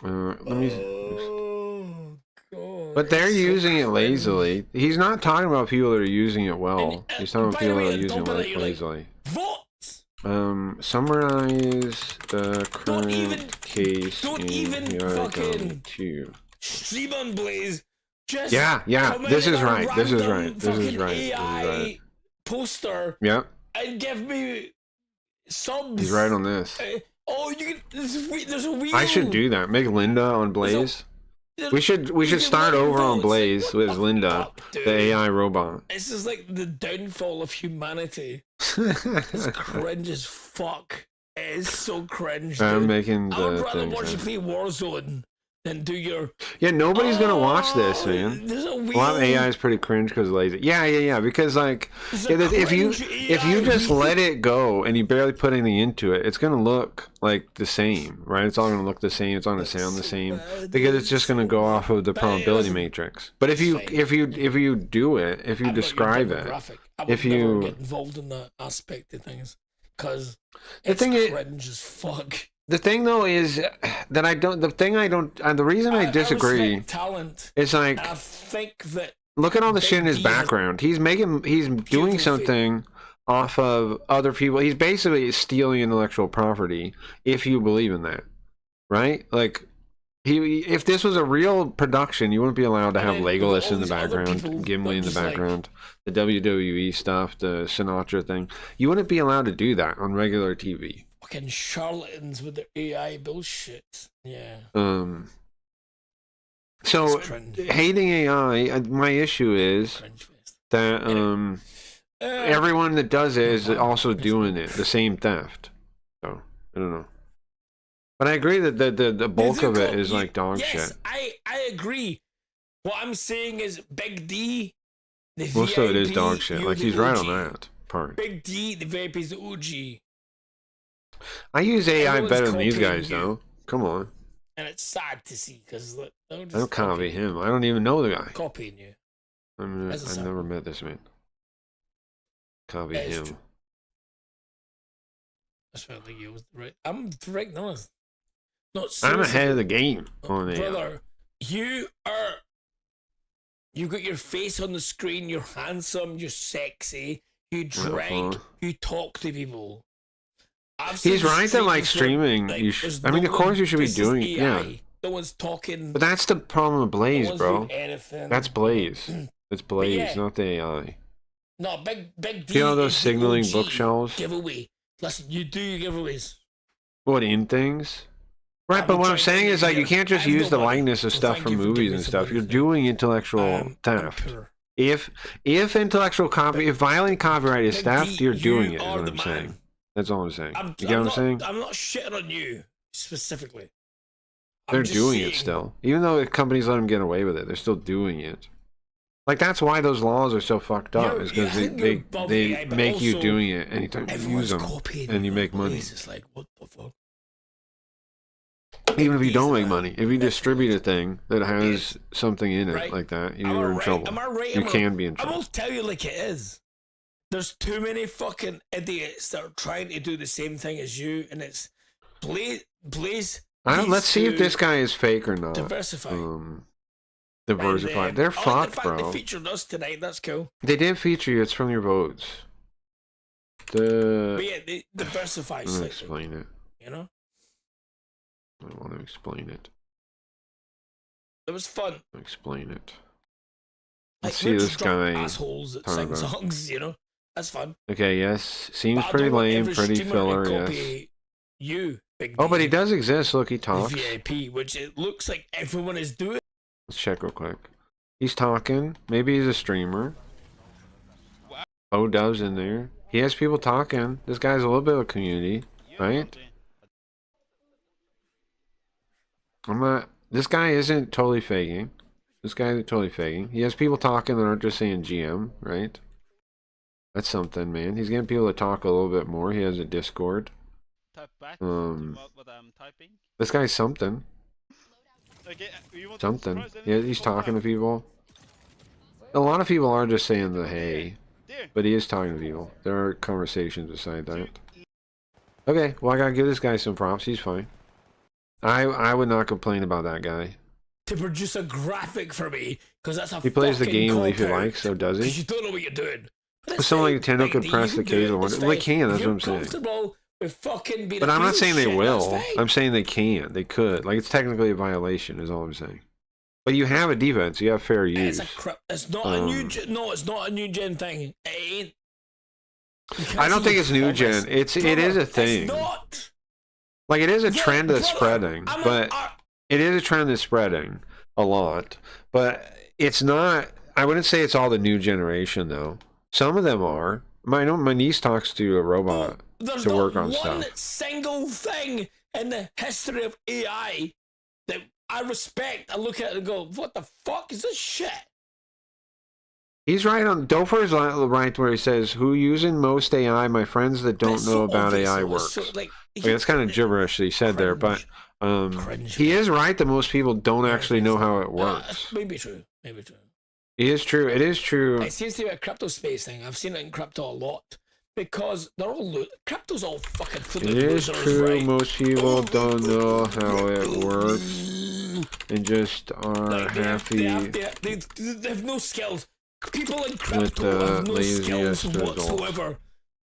Let me. Oh, God. But they're it's so using it cringe. lazily. He's not talking about people that are using it well. And, He's talking about by the people way, that are on using top of it that, you're like, lazily. Vote! Summarize the current even- case don't in even Hayarigami fucking- 2. Stream on Blaze. Just Yeah. come This in is with a right. This is random right. This is fucking right. This is AI right. poster Yep. and give me subs. He's right on this. Oh, you can. There's a wheel. I should do that. Make Linda on Blaze. We should start over on Blaze with Linda, the AI robot. This is like the downfall of humanity. It's cringe as fuck. It is so cringe. Dude. I'm making I would the rather thing. watch you play Warzone than do your. Yeah, nobody's gonna watch this, man. There's a A wheel. lot of AI is pretty cringe because lazy. Yeah. Because like, There's a if you cringe just AI. let it go and you barely put anything into it, it's gonna look like the same, right? It's all gonna look the same. It's all gonna sound the same because it's just gonna go off of the probability matrix. But if you do it, if you I'm not your describe it, demographic. I if would never you- get involved in that aspect of things because The it's thing is- cringe as fuck. the thing though is that the reason I disagree respect talent. is like, And I think that look at all the Big shit in his D has background. He's doing beautiful something off of other people. He's basically stealing intellectual property, if you believe in that, right? Like, if this was a real production, you wouldn't be allowed to And have then Legolas all in the these other background, people Gimli in the just like- background, the WWE stuff, the Sinatra thing. You wouldn't be allowed to do that on regular TV. fucking charlatans with their AI bullshit. Yeah. So It's cringe. hating AI, my issue is Cringe fest. that everyone that does it is also doing it, the same theft. So I don't know. But I agree that the bulk of it is like dog yes, shit. I agree. What I'm saying is Big D. The Most of it is VIP, dog shit. you're Like the he's right OG. on that part. Big D, the VIP is the OG. I use AI Everyone's better than these copying guys you. though. Come on. And it's sad to see because I don't copy him. I don't even know the guy. Copying you. I've never met this man. Copy That is him. true. That's why I think he was right. I'm direct honest. Not I'm seriously. ahead of the game on AI. Brother, you got your face on the screen, you're handsome, you're sexy, you drink, you talk to people. He's right that like streaming, you should. I mean, of course you should be doing it. Yeah. No one's talking. But that's the problem with Blaze, one's bro. doing anything. That's Blaze. It's Blaze, yeah. not the AI. No, big D. Do you know those is the signaling OG bookshelves? Giveaway. Listen, you do your giveaways. What, in things? Right, I'm but what I'm trying saying to is like you get- can't just I have use the no money, likeness of so stuff thank from you for movies giving and me stuff. some You're money. doing intellectual I'm theft. poor. If intellectual copy, if violent copyright is Big theft, D, you're you doing it. Is are what the I'm man. saying. That's all I'm saying. I'm You get what I'm not, saying? I'm not shitting on you specifically. I'm They're just doing saying, it still, even though the companies let them get away with it. They're still doing it. Like that's why those laws are so fucked up. Is because I think you're above they AI, but make you also doing it anytime you use Everyone's them, copying and you make money. It's like, what the fuck? Even if you don't make Easy, money, if you distribute a thing that has something in it Right. like that, Am I you're in right? trouble. Am I right? You Am I- can be in I will trouble. tell you like it is. There's too many fucking idiots that are trying to do the same thing as you, and it's Blaze. Let's needs see if to this guy is fake or not. diversify. Diversify. And, They're I like fucked, the fact bro. They featured us tonight. That's cool. They did feature you. It's from your votes. But yeah, they diversify I'm gonna slightly. explain it. You know, I want to explain it. it was fun. Explain it. Like, Let's see we're this just drunk guy. assholes that talking sing about. songs. You know, that's fun. Okay, yes. Seems But I pretty don't want lame, every pretty streamer filler, to yes. copy You, Big Oh, but D, he does exist. Look, he the talks. VIP, which it looks like everyone is doing. Let's check real quick. He's talking. Maybe he's a streamer. Oh, Dove's in there. He has people talking. This guy's a little bit of a community, right? I'm not. This guy isn't totally faking. This guy isn't totally faking. He has people talking that aren't just saying GM, right? That's something, man. He's getting people to talk a little bit more. He has a Discord. Type back what I'm typing. This guy's something. Okay, you want Something. to surprise Yeah, anyone? he's Call talking to out. people. A lot of people are just saying the hey, There. but he is talking to people. There are conversations beside that. Okay, well I gotta give this guy some props. He's fine. I would not complain about that guy. To produce a graphic for me, because that's a He plays the fucking game if he cop-out, likes, so does Because he? you don't know what you're doing. But But it's someone fine, like Nintendo Big could D, press you the can do it, occasional one. it's Well, they fine. can, that's If what I'm you're saying. comfortable with fucking being But a I'm not piece saying of they shit, will. that's fine. I'm saying they can. They could. Like it's technically a violation, is all I'm saying. But you have a defense. You have fair use. It's not a new gen. No, it's not a new gen thing. It ain't. You can't I don't see think it's new Thomas. gen. It is a thing. It's not. Like it is a Yeah, trend that's brother, spreading, I'm but it is a trend that's spreading a lot. But it's not. I wouldn't say it's all the new generation though. Some of them are. I know my niece talks to a robot There's to not work on one stuff. single thing in the history of AI that I respect. I look at it and go, "What the fuck is this shit?" He's right on. Dofer's right where he says, "Who using most AI? My friends that don't That's know so about obvious, AI though. It's works." so, like, Okay, that's kind of gibberish that he said there, but Cringe, he man. is right that most people don't actually know how it works. It's maybe true. Maybe true. It is true. It is true. It seems to be a crypto space thing. I've seen it in crypto a lot because they're all crypto's all fucking full It of is losers, true. right? Most people don't know how it works and just are Like, they happy have no skills. People in with crypto the have no skills laziest results. whatsoever.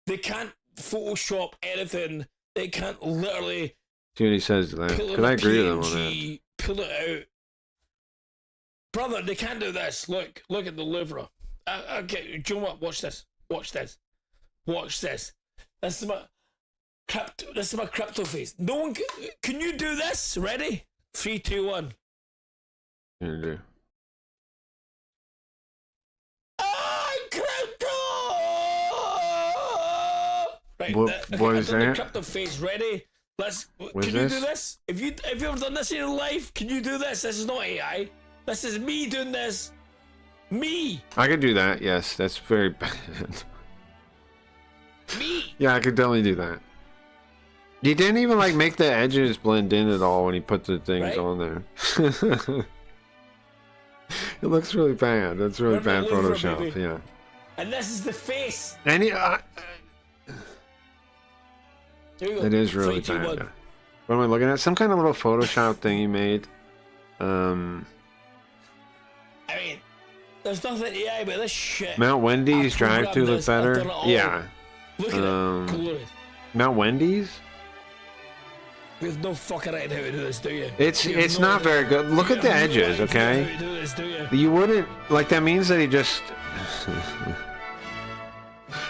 They can't Photoshop anything. They can't literally See what he says, pull because in I a agree with him on that. PNG, pull it out. Brother, they can't do this. Look at the Louvre. Okay, do you know what? Watch this. Watch this. Watch this. This is my. This is my crypto face. No one can you do this? Ready? 3, 2, 1. You do. Crypto! Right, What is I've done that? the crypto face. Ready? Let's. What Can is you this? do this? If you've ever done this in your life, can you do this? This is not AI. This is me doing this. Me. I could do that. Yes, that's very bad. Me. Yeah, I could definitely do that. He didn't even like make the edges blend in at all when he put the things Right? on there. It looks really bad. That's really bad Remember, Photoshop. baby. Yeah. And this is the face. And he, Here we go. it is really 3, 2, bad. 1. Yeah. What am I looking at? Some kind of little Photoshop thing he made. I mean, there's nothing AI about this shit. Mount Wendy's I drive-thru programmed look this, I've better. done it all. Yeah. Look at it. Glorious. Mount Wendy's? You have no fucking idea how to do this, do you? It's You have no not idea. very good. Look You at the have no edges, idea okay? how to do this, do you? You wouldn't like that means that he just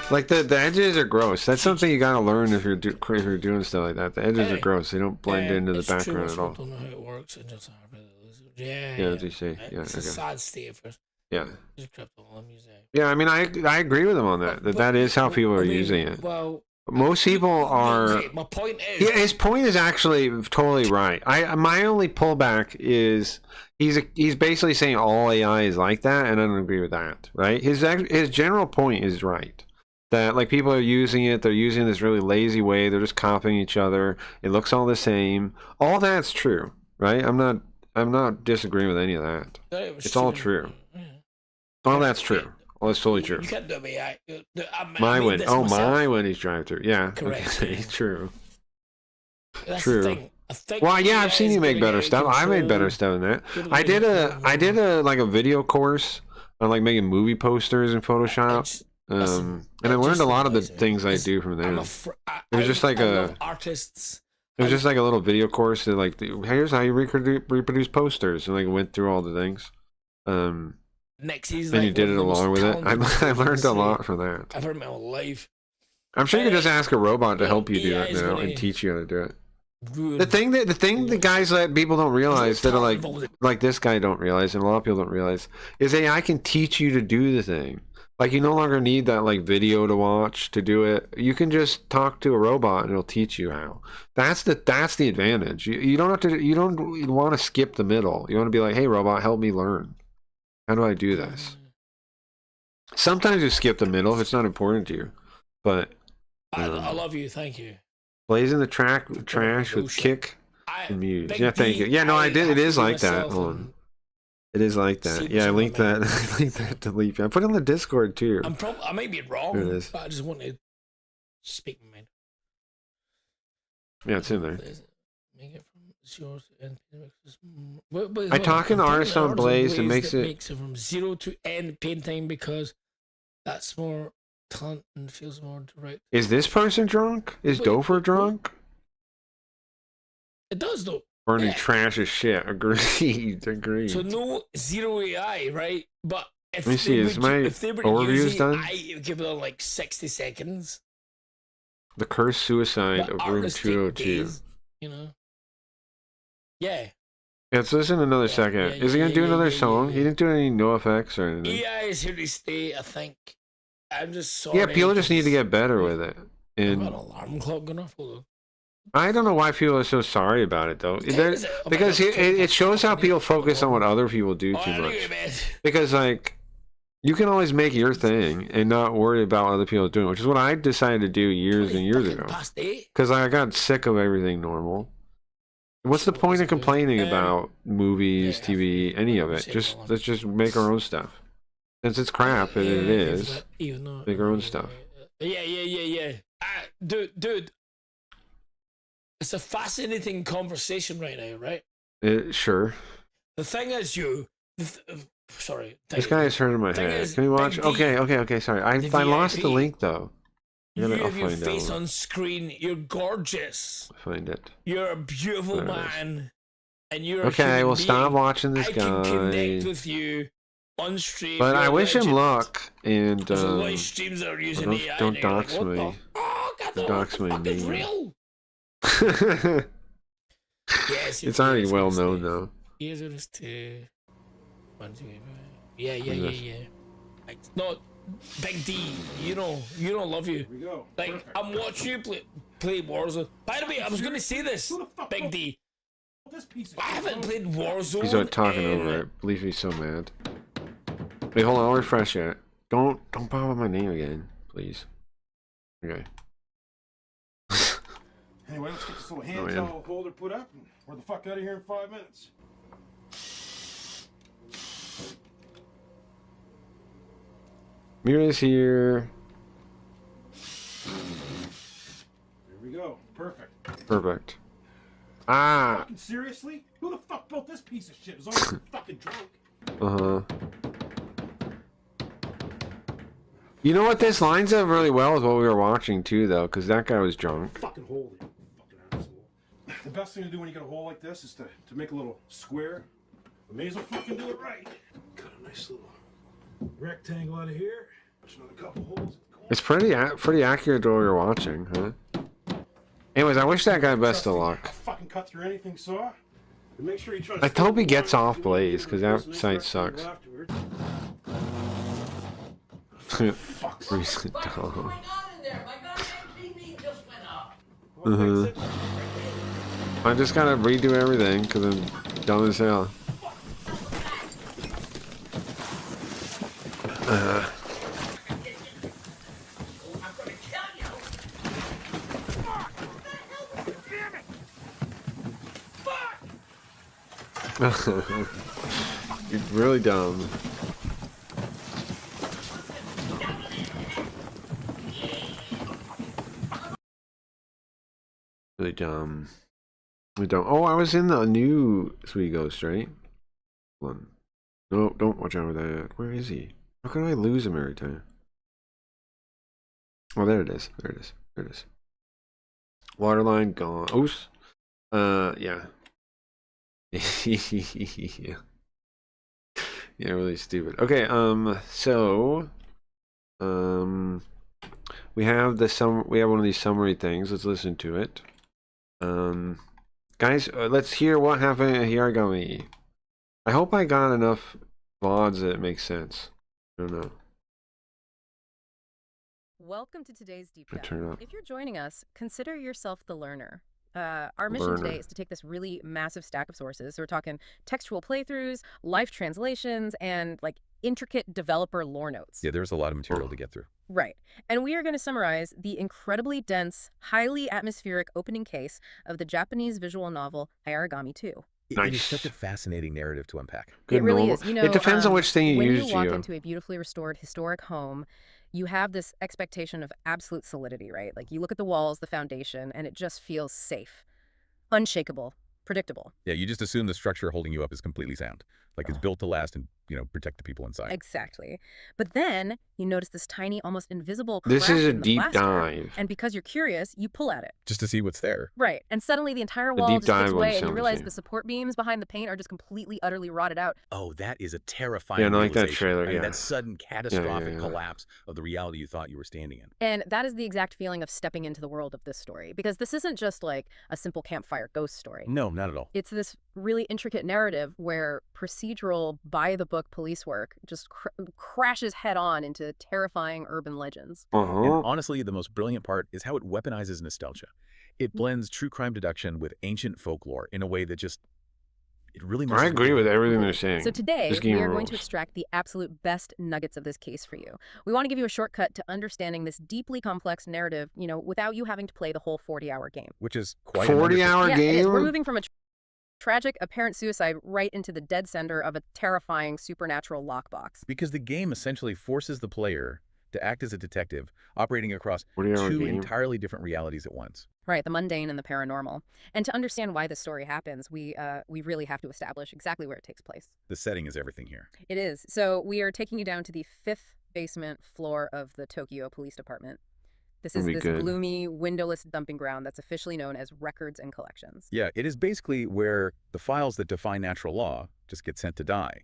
like the edges are gross. That's something you gotta learn if you're doing stuff like that. The edges are gross. They don't blend into the It's true, background most at all. people don't know how it works. And just yeah, Yeah, as you say. Yeah, It's a okay. sad state of affairs. Yeah. It's crypto. Let me say. Yeah, I mean, I agree with him on that. That is how people are using it. Well, Most people are. okay, my point is. Yeah, his point is actually totally right. My only pullback is he's basically saying all AI is like that, and I don't agree with that. Right? His general point is right. That like people are using it, they're using this really lazy way. They're just copying each other. It looks all the same. All that's true, right? I'm not disagreeing with any of that. It's all true. All that's true. All that's totally true. You can't do AI. My Wendy's drive-thru. Yeah. Correct. Okay, true. That's True. The thing. I think Well, yeah, AI I've seen is you make getting better out of stuff. I made control. better stuff than that. Good I did ways. a like a video course on like making movie posters in Photoshop. And I learned a lot of the things I do from there. It was just like I a love artists. it was just like a little video course that like here's how you reproduce posters, and like went through all the things. Next, he's And like you did one it of the most along with it. talented I learned a people lot from that. I've heard in my whole life. I'm sure you could just ask a robot to help you do AI it is now gonna- and teach you how to do it. Good. The thing the guys that people don't realize that are talent involved with it. like this guy don't realize, and a lot of people don't realize, is AI can teach you to do the thing. Like you no longer need that like video to watch to do it. You can just talk to a robot and it'll teach you how. That's the advantage. You don't have to. You don't want to skip the middle. You want to be like, hey robot, help me learn. How do I do this? Sometimes you skip the middle if it's not important to you, but I love you. Thank you. blazing the trash with Bullshit. kick and muse. Big Yeah, thank you. D, Yeah, no, I did. have It to is do like that. myself Hold and on. It is like see that. Yeah, I what's linked on that. I linked that to Leaf. I put it in the Discord too. I might be wrong, Here it is. but I just want to speak my mind. Yeah, it's in there. Make it from zero to n. I talk in artist on Blaze and makes it. Makes it from 0 to n paint time because that's more talent and feels more direct. Is this person drunk? Is Wait, Gopher what? drunk? It does though. Burning Yeah. trash as shit. Agreed. Agreed. So no zero AI, right? But if Let me see, is my if they were overviews using done? AI, it would give them like 60 seconds. The cursed suicide But of room artists take 202. days, you know. Yeah. Let's listen another second. yeah, Is he gonna yeah, do yeah, another yeah, song? yeah. He didn't do any no effects or anything. AI is here to stay, I think. I'm just sorry. Yeah, people just need to 'cause get better with it. I've And got an alarm clock going off. Hold on. I don't know why people are so sorry about it though. What time is it? Oh my Because God, it shows how people focus on what Oh, other people do I too need to go much. to bed. Because like you can always make your thing and not worry about what other people doing, which is what I decided to do years and years Fucking ago. Past 8. Because I got sick of everything normal. What's the point of complaining about movies, yeah, TV, any of it? Just let's just make our own stuff. Since it's crap, and it is. Even though, Make our own stuff. Yeah. Dude. It's a fascinating conversation right now, right? Sure. The thing is, sorry. This guy is hurting my Thing head. is, Can we watch? Big D, Okay. Sorry, I the lost the VIP. link though. You I'll have your find face out. on screen. You're gorgeous. Find it. You're a beautiful There it is. man, and you're a Okay, human well stop being. watching this I can connect guy. with you on stream. But You're I a wish him legend. luck and There's a lot of streams that are using don't- AI. don't and you're like, dox what me. the fuck? I Don't know dox what the my fuck is name. real. Yes, It's already well known though. Here's to 1, 2, 3. Yeah. Like, no, Big D, you don't love you. Here we go. Like, perfect. I'm watching you play Warzone. By the way, I was gonna say this, Big D. I haven't played Warzone. He's not talking over it. Believe he's so mad. Wait, hold on. I'll refresh it. Don't bother my name again, please. Okay. Anyway, let's get this little handheld holder put up and we're the fuck out of here in 5 minutes. Mira's here. There we go. Perfect. Perfect. Ah. Fucking seriously? Who the fuck built this piece of shit? Is already fucking drunk. Uh-huh. You know what? This lines up really well with what we were watching too, though, because that guy was drunk. Fucking hold it, fucking asshole. The best thing to do when you get a hole like this is to make a little square. We may as well fucking do it right. Cut a nice little rectangle out of here. There's another couple holes. It's pretty accurate to what we were watching, huh? Anyways, I wish that guy best of luck. Fucking cut through anything saw. And make sure you try to I hope he gets off Blaze, because that site sucks. Recent dog. I just gotta redo everything because I'm dumb as hell. You're really dumb. Really dumb. Really dumb. Oh, I was in the new Sweet Ghost, right? Hold on. No, don't watch out for that. Where is he? How can I lose him every time? Oh, there it is. There it is. There it is. Waterline gone. Oops. Yeah. Yeah. Yeah, really stupid. Okay, so we have we have one of these summary things. Let's listen to it. Guys, let's hear what happened at Hayarigami. I hope I got enough VODs that it makes sense. I don't know. Welcome to today's deep dive. If you're joining us, consider yourself the learner. Our mission today is to take this really massive stack of sources. So we're talking textual playthroughs, live translations, and like intricate developer lore notes. Yeah, there's a lot of material to get through. Right. And we are going to summarize the incredibly dense, highly atmospheric opening case of the Japanese visual novel Hayarigami 2. It is such a fascinating narrative to unpack. It really is. You know, it depends on which thing you use. When you walk into a beautifully restored historic home, you have this expectation of absolute solidity, right? Like you look at the walls, the foundation, and it just feels safe, unshakable, predictable. Yeah, you just assume the structure holding you up is completely sound. Like it's built to last and, protect the people inside. Exactly. But then you notice this tiny, almost invisible crack This is a in the deep plaster, dive. And because you're curious, you pull at it. Just to see what's there. Right. And suddenly the entire wall just gives way and you realize the support beams behind the paint are just completely, utterly rotted out. Oh, that is a terrifying Yeah, like that trailer, I mean, that sudden catastrophic collapse of the reality you thought you were standing in. And that is the exact feeling of stepping into the world of this story. Because this isn't just like a simple campfire ghost story. No, not at all. It's this really intricate narrative where procedural, by-the-book police work just crashes head-on into terrifying urban legends. And honestly, the most brilliant part is how it weaponizes nostalgia. It blends true crime deduction with ancient folklore in a way that just, it really I agree with everything they're saying. So today, we are going to extract the absolute best nuggets of this case for you. We want to give you a shortcut to understanding this deeply complex narrative, without you having to play the whole 40-hour game. Which is quite 40-hour game? Yeah, it is. We're moving from a tragic apparent suicide right into the dead center of a terrifying supernatural lockbox. Because the game essentially forces the player to act as a detective, operating across two entirely different realities at once. Right, the mundane and the paranormal. And to understand why this story happens, we really have to establish exactly where it takes place. The setting is everything here. It is. So we are taking you down to the 5th basement floor of the Tokyo Police Department. This is this gloomy, windowless dumping ground that's officially known as Records and Collections. Yeah, it is basically where the files that define natural law just get sent to die.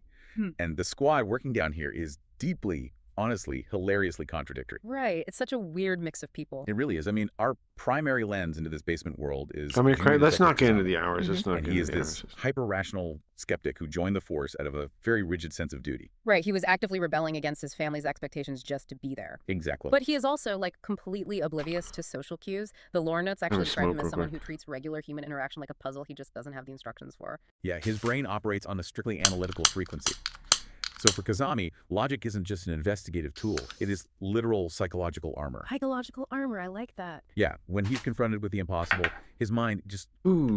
And the squad working down here is deeply, honestly hilariously contradictory. Right. It's such a weird mix of people. It really is. I mean, our primary lens into this basement world is... I mean, let's not get into the hours. Let's not and get he into is the this hours. hyper-rational skeptic who joined the force out of a very rigid sense of duty. Right. He was actively rebelling against his family's expectations just to be there. Exactly. But he is also, like, completely oblivious to social cues. The lore notes actually describe him as someone who treats regular human interaction like a puzzle he just doesn't have the instructions for. Yeah, his brain operates on a strictly analytical frequency. So for Kazami, logic isn't just an investigative tool. It is literal psychological armor. Psychological armor, I like that. Yeah, when he's confronted with the impossible, his mind just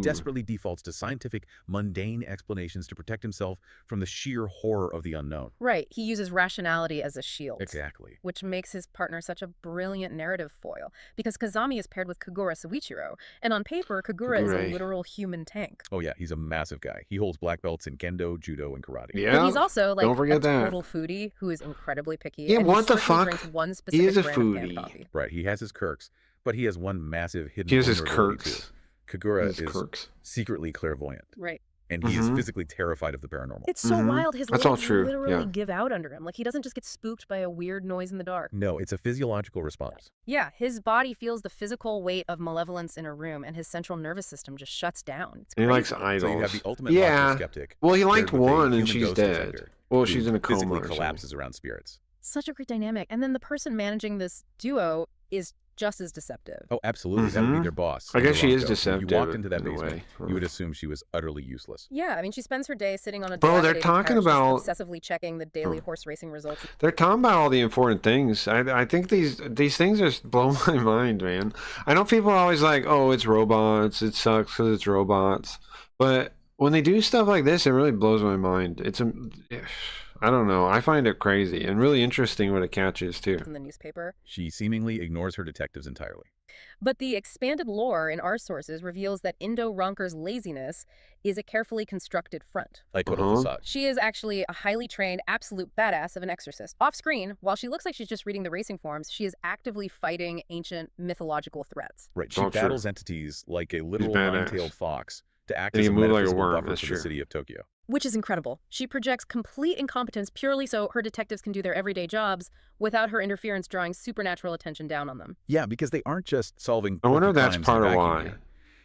desperately defaults to scientific, mundane explanations to protect himself from the sheer horror of the unknown. Right, he uses rationality as a shield. Exactly. Which makes his partner such a brilliant narrative foil, because Kazami is paired with Kagura Suichiro, and on paper, Kagura is a literal human tank. Oh yeah, he's a massive guy. He holds black belts in kendo, judo, and karate. Yeah, but he's also like don't forget a that. total foodie who is incredibly picky. Yeah, and what the strictly fuck? drinks one He specific is a brand of canned foodie. coffee. Right, he has his quirks, but he has one massive hidden He has his vulnerability, quirks. too. Kagura His is quirks. secretly clairvoyant. Right. And he is physically terrified of the paranormal. It's so wild. His That's all legs true, literally yeah. give out under him. Like, he doesn't just get spooked by a weird noise in the dark. No, it's a physiological response. Yeah, his body feels the physical weight of malevolence in a room, and his central nervous system just shuts down. It's And he likes crazy. idols. So you have the ultimate logical skeptic. Well, he liked paired with a one and human she's ghost dead. detector Well, who she's in a coma physically or something. collapses around spirits. Such a great dynamic. And then the person managing this duo is just as deceptive. Oh, absolutely. That would be their boss. I guess she is Roscoe. deceptive. When you walked into that in a basement, way. you would assume she was utterly useless. Yeah, I mean, she spends her day sitting on a Bro, they're dilapidated talking couch, just about- obsessively checking the daily horse racing results. They're talking about all the important things. I think these things just blow my mind, man. I know people are always like, oh, it's robots. It sucks because it's robots. But when they do stuff like this, it really blows my mind. I don't know. I find it crazy and really interesting what it catches, too. In the newspaper. She seemingly ignores her detectives entirely. But the expanded lore in our sources reveals that Indo Ronker's laziness is a carefully constructed front. A total facade. She is actually a highly trained, absolute badass of an exorcist. Off screen, while she looks like she's just reading the racing forms, she is actively fighting ancient mythological threats. Right. She Oh, true. battles entities like a literal badass. nine-tailed fox to act And as he a can move like a metaphysical worm, buffer that's for true. the city of Tokyo. Which is incredible. She projects complete incompetence purely so her detectives can do their everyday jobs without her interference drawing supernatural attention down on them. Yeah, because they aren't just solving I wonder quirky if that's crimes part in of a why. vacuum here.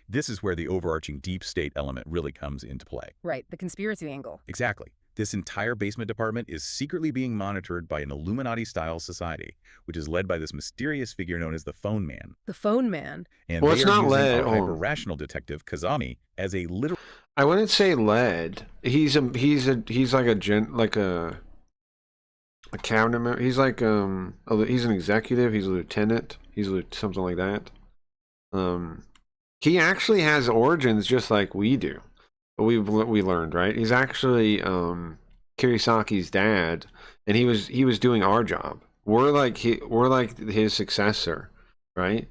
This is where the overarching deep state element really comes into play. Right, the conspiracy angle. Exactly. This entire basement department is secretly being monitored by an Illuminati-style society, which is led by this mysterious figure known as the Phone Man. The Phone Man. And Well, they it's are not using led- our oh. hyper-rational detective, Kazami, as a literal... I wouldn't say led. He's like a cabinet member. He's like he's an executive. He's a lieutenant. He's something like that. He actually has origins just like we do. We learned, right? He's actually Kirisaki's dad, and he was doing our job. We're like his successor, right?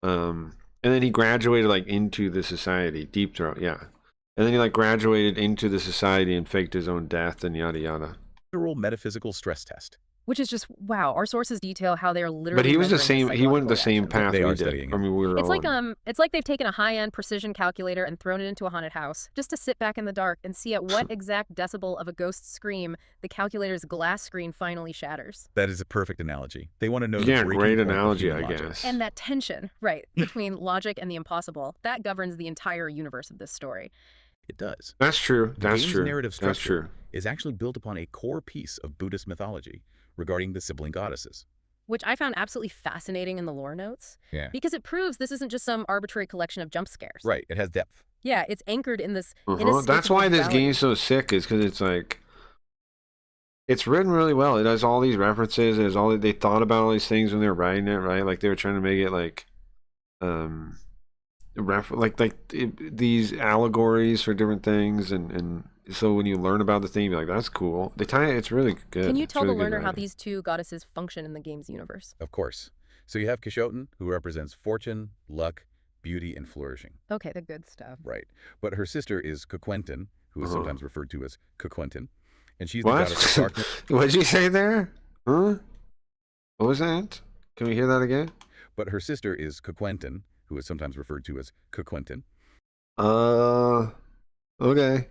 And then he graduated like into the society, Deep Throat, yeah. And then he like graduated into the society and faked his own death and yada yada. literal metaphysical stress test. Which is just, wow, our sources detail how they're literally But he was the measuring same. He went the same psychological path They we are did. studying I it. mean, we were It's all like it's like they've taken a high-end precision calculator and thrown it into a haunted house just to sit back in the dark and see at what exact decibel of a ghost's scream the calculator's glass screen finally shatters. That is a perfect analogy. They want to know the Yeah, breaking great point of analogy, human I logic. guess. And that tension, right, between logic and the impossible, that governs the entire universe of this story. It does. That's true. The That's game's true. narrative That's structure true. is actually built upon a core piece of Buddhist mythology regarding the sibling goddesses. Which I found absolutely fascinating in the lore notes. Yeah. Because it proves this isn't just some arbitrary collection of jump scares. Right. It has depth. Yeah, it's anchored in this. That's why this reality. game's so sick, is because it's like, it's written really well. It has all these references. It has all, they thought about all these things when they were writing it, right? Like they were trying to make it like, these allegories for different things, and so when you learn about the thing, you're like, that's cool. They tie it. It's really good. Can you It's tell really the good learner how writing. these two goddesses function in the game's universe? Of course. So you have Kishoten, who represents fortune, luck, beauty, and flourishing. Okay, the good stuff. Right. But her sister is Kuquentin, who is sometimes referred to as Kuquentin. And she's the What? goddess of darkness. What did you say there? Huh? What was that? Can we hear that again? But her sister is Kuquentin, who is sometimes referred to as Kuquentin. Okay.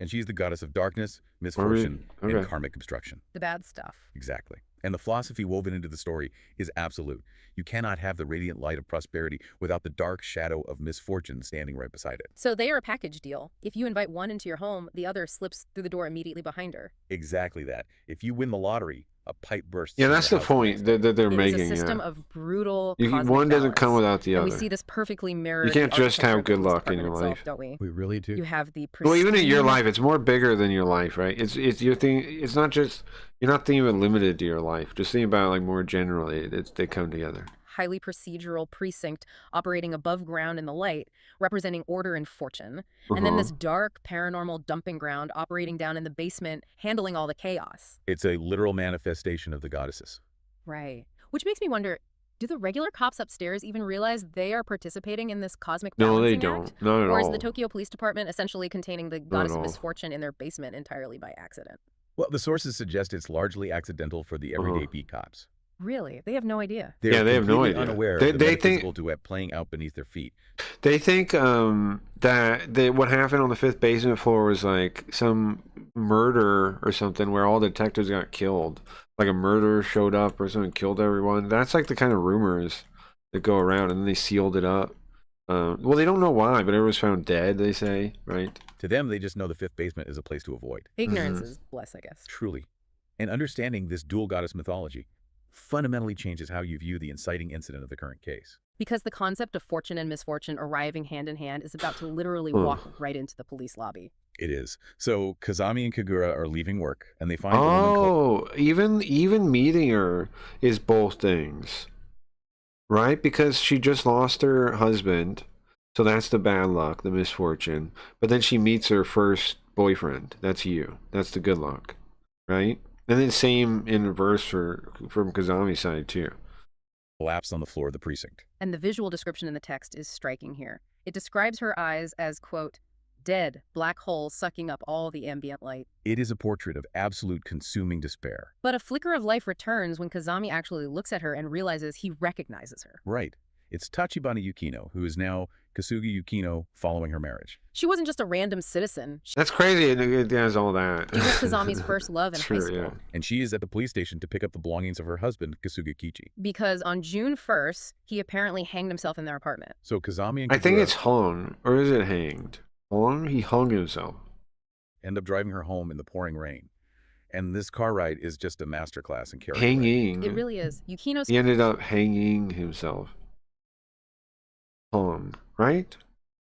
And she's the goddess of darkness, misfortune, and karmic obstruction. The bad stuff. Exactly. And the philosophy woven into the story is absolute. You cannot have the radiant light of prosperity without the dark shadow of misfortune standing right beside it. So they are a package deal. If you invite one into your home, the other slips through the door immediately behind her. Exactly that. If you win the lottery, a pipe bursts. Yeah, that's the point that they're making. It's a system of brutal one doesn't come without the other. And we see this perfectly mirrored. You can't just have good luck in your life, don't we? We really do. You have the well, even in your life, it's more bigger than your life, right? It's your thing. It's not just you're not thinking about limited to your life. Just thinking about like more generally. They come together. Highly procedural precinct operating above ground in the light, representing order and fortune. And then this dark paranormal dumping ground operating down in the basement, handling all the chaos. It's a literal manifestation of the goddesses. Right. Which makes me wonder, do the regular cops upstairs even realize they are participating in this cosmic balancing No, they don't. Act? Not at all. Or is the Tokyo Police Department essentially containing the goddess of misfortune in their basement entirely by accident? Well, the sources suggest it's largely accidental for the everyday beat cops. Really? They have no idea. They have no idea. Unaware of the metaphysical think duet playing out beneath their feet. They think that what happened on the 5th basement floor was like some murder or something where all the detectives got killed. Like a murderer showed up or someone killed everyone. That's like the kind of rumors that go around, and then they sealed it up. Well, they don't know why, but everyone's found dead, they say, right? To them, they just know the 5th basement is a place to avoid. Ignorance is bliss, I guess. Truly. And understanding this dual goddess mythology fundamentally changes how you view the inciting incident of the current case. Because the concept of fortune and misfortune arriving hand in hand is about to literally walk right into the police lobby. It is. So Kazami and Kagura are leaving work, and they find even meeting her is both things, right? Because she just lost her husband, so that's the bad luck, the misfortune. But then she meets her first boyfriend. That's you. That's the good luck, right? And then same in reverse from Kazami's side too. Collapsed on the floor of the precinct. And the visual description in the text is striking here. It describes her eyes as, quote, dead, black holes sucking up all the ambient light. It is a portrait of absolute consuming despair. But a flicker of life returns when Kazami actually looks at her and realizes he recognizes her. Right. It's Tachibana Yukino, who is now Kasugi Yukino following her marriage. She wasn't just a random citizen. That's crazy. It has all that. She was Kazami's first love in high school. Yeah. And she is at the police station to pick up the belongings of her husband, Kasuga Kichi. Because on June 1st, he apparently hanged himself in their apartment. So Kazami and Kagura, I think it's hung, or is it hanged? Hung? He hung himself. End up driving her home in the pouring rain. And this car ride is just a masterclass in character. Hanging. It really is. Yukino's... He ended up hanging himself. Hung, right?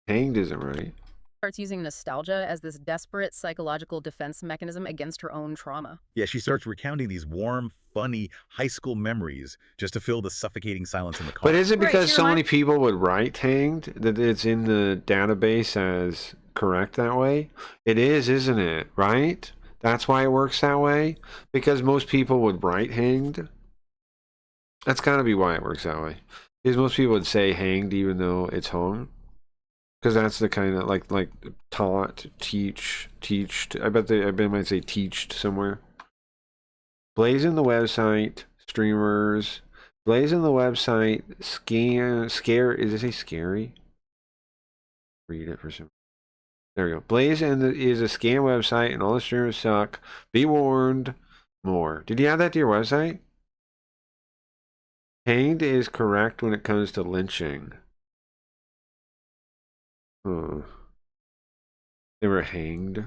Hanged isn't right. Starts using nostalgia as this desperate psychological defense mechanism against her own trauma. Yeah, she starts recounting these warm, funny high school memories just to fill the suffocating silence in the car. But is it because so many people would write hanged that it's in the database as correct that way? It is, isn't it? Right? That's why it works that way? Because most people would write hanged? That's gotta be why it works that way. Because most people would say hanged even though it's hung. Because that's the kind of like taught, teach. I bet they might say teached somewhere. Blazing the website, streamers. Blazing the website, scare. Is it say scary? Read it for some. There we go. Blaze is a scam website, and all the streamers suck. Be warned. More. Did you add that to your website? Hanged is correct when it comes to lynching. They were hanged.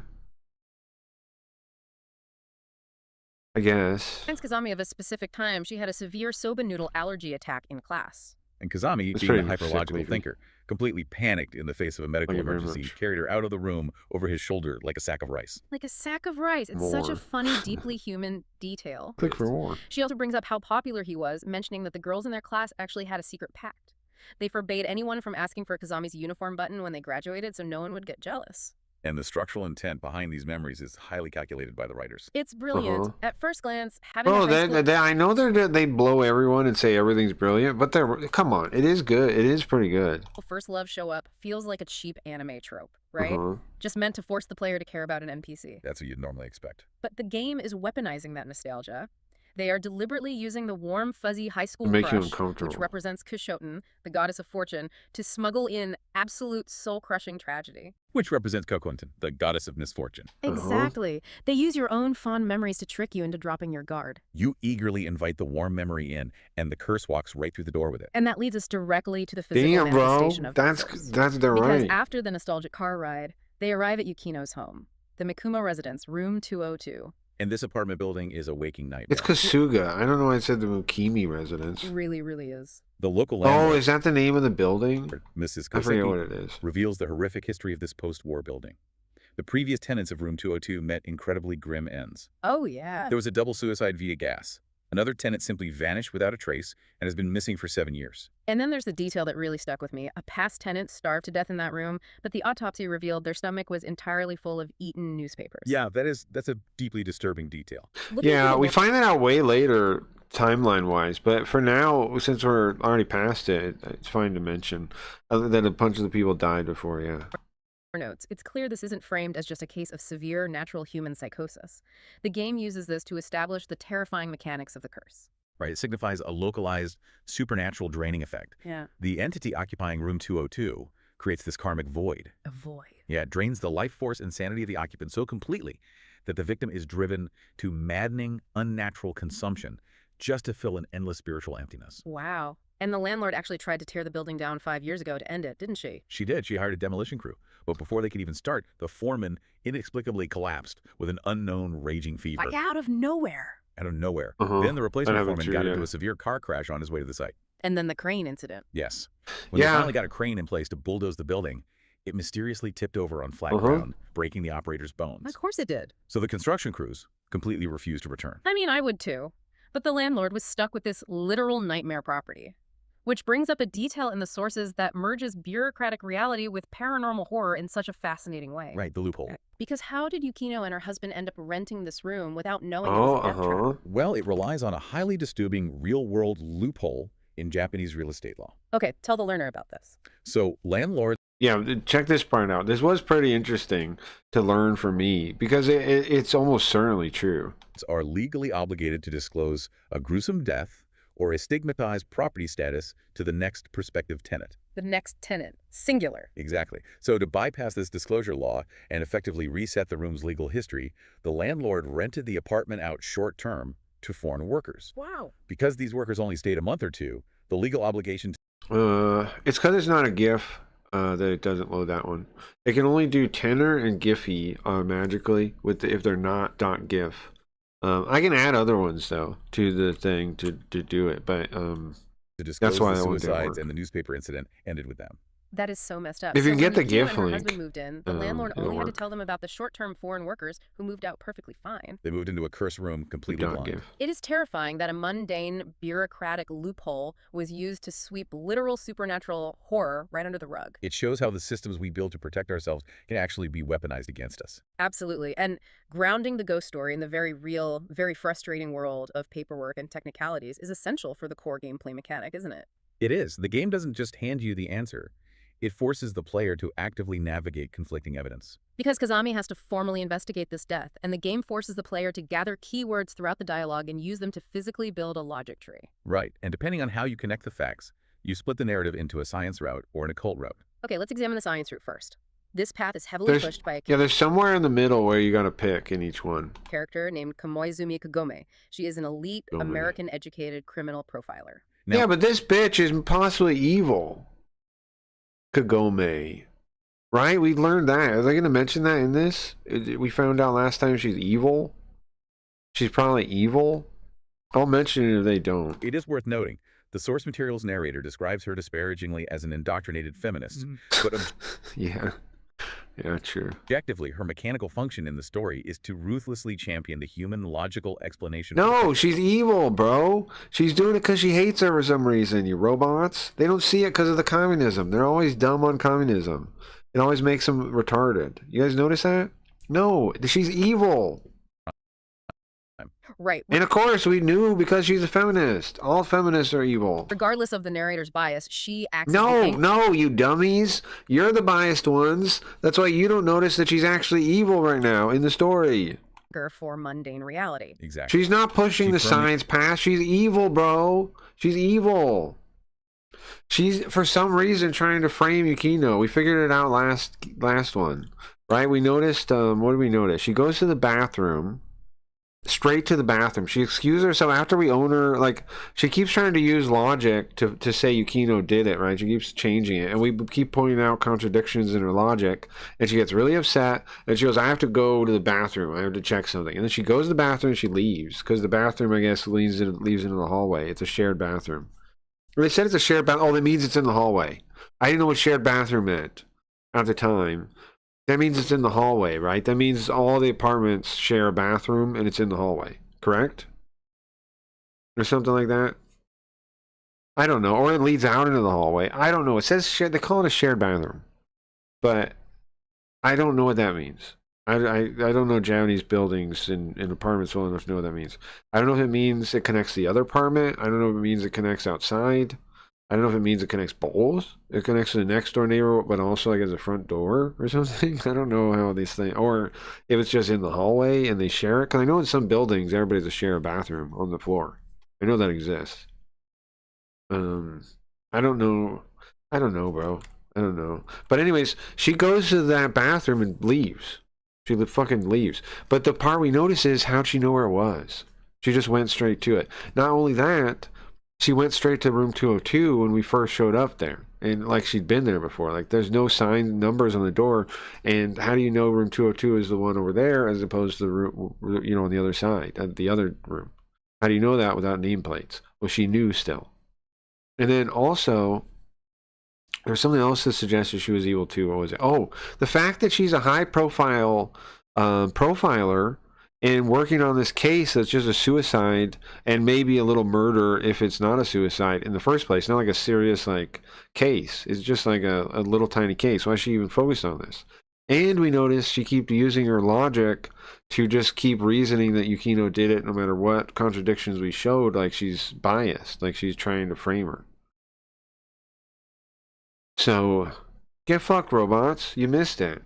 I guess. Reminds Kazami of a specific time she had a severe soba noodle allergy attack in class. And Kazami, being a hyperlogical thinker, completely panicked in the face of a medical emergency, carried her out of the room over his shoulder like a sack of rice. Like a sack of rice. It's such a funny, deeply human detail. Click for more. She also brings up how popular he was, mentioning that the girls in their class actually had a secret pact. They forbade anyone from asking for Kazami's uniform button when they graduated so no one would get jealous. And the structural intent behind these memories is highly calculated by the writers. It's brilliant. At first glance, having I know they blow everyone and say everything's brilliant, but come on, it is good. It is pretty good. First love show up feels like a cheap anime trope, right? Just meant to force the player to care about an NPC. That's what you'd normally expect. But the game is weaponizing that nostalgia. They are deliberately using the warm, fuzzy high school To make you crush, uncomfortable. which represents Kushoten, the goddess of fortune, to smuggle in absolute soul-crushing tragedy. Which represents Kokonten, the goddess of misfortune. Exactly. They use your own fond memories to trick you into dropping your guard. You eagerly invite the warm memory in, and the curse walks right through the door with it. And that leads us directly to the physical Damn, bro. manifestation of the curse. That's Because right. after the nostalgic car ride, they arrive at Yukino's home, the Mikuma residence, room 202. And this apartment building is a waking nightmare. It's Kasuga. I don't know why I said the Mukimi residence. It really, really is. The local landlord, Oh, is that the name of the building? Mrs. I forget Koseki, what it is. reveals the horrific history of this post-war building. The previous tenants of room 202 met incredibly grim ends. Oh, yeah. There was a double suicide via gas. Another tenant simply vanished without a trace and has been missing for 7 years. And then there's the detail that really stuck with me. A past tenant starved to death in that room, but the autopsy revealed their stomach was entirely full of eaten newspapers. Yeah, that's a deeply disturbing detail. Yeah, we find that out way later, timeline-wise. But for now, since we're already past it, it's fine to mention. Other than a bunch of the people died before, yeah. Notes, it's clear this isn't framed as just a case of severe natural human psychosis. The game uses this to establish the terrifying mechanics of the curse. Right, it signifies a localized supernatural draining effect. Yeah. The entity occupying room 202 creates this karmic void. A void. Yeah, it drains the life force and sanity of the occupant so completely that the victim is driven to maddening, unnatural consumption just to fill an endless spiritual emptiness. Wow. And the landlord actually tried to tear the building down 5 years ago to end it, didn't she? She did. She hired a demolition crew. But before they could even start, the foreman inexplicably collapsed with an unknown raging fever. Like out of nowhere. Out of nowhere. Uh-huh. Then the replacement That happened foreman too, got yeah. into a severe car crash on his way to the site. And then the crane incident. Yes. When Yeah. they finally got a crane in place to bulldoze the building, it mysteriously tipped over on flat Uh-huh. ground, breaking the operator's bones. Of course it did. So the construction crews completely refused to return. I mean, I would too. But the landlord was stuck with this literal nightmare property. Which brings up a detail in the sources that merges bureaucratic reality with paranormal horror in such a fascinating way. Right, the loophole. Because how did Yukino and her husband end up renting this room without knowing it Oh, was a death trap? Well, it relies on a highly disturbing real-world loophole in Japanese real estate law. Okay, tell the learner about this. So landlords Yeah, check this part out. This was pretty interesting to learn for me because it's almost certainly true. are legally obligated to disclose a gruesome death or a stigmatized property status to the next prospective tenant. The next tenant. Singular. Exactly. So to bypass this disclosure law and effectively reset the room's legal history, the landlord rented the apartment out short-term to foreign workers. Wow. Because these workers only stayed a month or two, the legal obligation It's because it's not a GIF that it doesn't load that one. It can only do tenor and Giphy magically if they're not .gif. I can add other ones though to the thing to do it, but to disclose that's why the that one didn't suicides work. and the newspaper incident ended with them. That is so messed up. If you So get when the Yukino GIF and her link, husband moved in, the landlord it'll only had to work. tell them about the short-term foreign workers who moved out perfectly fine. They moved into a cursed room completely blind. .gif. It is terrifying that a mundane, bureaucratic loophole was used to sweep literal supernatural horror right under the rug. It shows how the systems we build to protect ourselves can actually be weaponized against us. Absolutely. And grounding the ghost story in the very real, very frustrating world of paperwork and technicalities is essential for the core gameplay mechanic, isn't it? It is. The game doesn't just hand you the answer. It forces the player to actively navigate conflicting evidence. Because Kazami has to formally investigate this death, and the game forces the player to gather keywords throughout the dialogue and use them to physically build a logic tree. Right. And depending on how you connect the facts, you split the narrative into a science route or an occult route. Okay, let's examine the science route first. This path is heavily pushed by a there's somewhere in the middle where you got to pick in each one. character named Kamoizumi Kagome. She is an elite Kagome. American-educated criminal profiler. Now- Yeah, but this bitch is possibly evil. Kagome. Right? We learned that. Are they going to mention that in this? We found out last time she's evil. She's probably evil. I'll mention it if they don't. It is worth noting, the source material's narrator describes her disparagingly as an indoctrinated feminist, but Yeah. Yeah, true. objectively, her mechanical function in the story is to ruthlessly champion the human logical explanation. No, she's evil, bro. She's doing it because she hates her for some reason, you robots. They don't see it because of the communism. They're always dumb on communism. It always makes them retarded. You guys notice that? No, she's evil. Right. And of course, we knew because she's a feminist. All feminists are evil. Regardless of the narrator's bias, she acts as the No, anchor. no, you dummies. You're the biased ones. That's why you don't notice that she's actually evil right now in the story. for mundane reality. Exactly. She's not pushing the science past. She's evil, bro. She's evil. She's, for some reason, trying to frame Yukino. We figured it out last one, right? We noticed, what did we notice? She goes to the bathroom, straight to the bathroom. She excused herself after we own her. Like, she keeps trying to use logic to say Yukino did it, right? She keeps changing it. And we keep pointing out contradictions in her logic. And she gets really upset. And she goes, I have to go to the bathroom. I have to check something. And then she goes to the bathroom and she leaves. Because the bathroom, I guess, leads into the hallway. It's a shared bathroom. They said it's a shared bathroom. Oh, that means it's in the hallway. I didn't know what shared bathroom meant at the time. That means it's in the hallway, right? That means all the apartments share a bathroom and it's in the hallway, correct? Or something like that. I don't know. Or it leads out into the hallway. I don't know. It says shared. They call it a shared bathroom. But I don't know what that means. I don't know Japanese buildings and apartments well enough to know what that means. I don't know if it means it connects the other apartment. I don't know if it means it connects outside. I don't know if it means it connects both. It connects to the next door neighbor, but also like as a front door or something. I don't know how these things, or if it's just in the hallway and they share it. Because I know in some buildings everybody has to share a bathroom on the floor. I know that exists. I don't know. I don't know, bro. I don't know. But anyways, she goes to that bathroom and leaves. She fucking leaves. But the part we notice is, how'd she know where it was? She just went straight to it. Not only that, she went straight to room 202 when we first showed up there. And like she'd been there before. Like there's no sign, numbers on the door. And how do you know room 202 is the one over there as opposed to the room, you know, on the other side, the other room? How do you know that without nameplates? Well, she knew still. And then also, there's something else that suggested she was evil too. What was it? Oh, the fact that she's a high-profile profiler and working on this case that's just a suicide and maybe a little murder if it's not a suicide in the first place. Not like a serious like case. It's just like a little tiny case. Why is she even focused on this? And we noticed she kept using her logic to just keep reasoning that Yukino did it no matter what contradictions we showed. Like she's biased. Like she's trying to frame her. So, get fucked, robots. You missed it.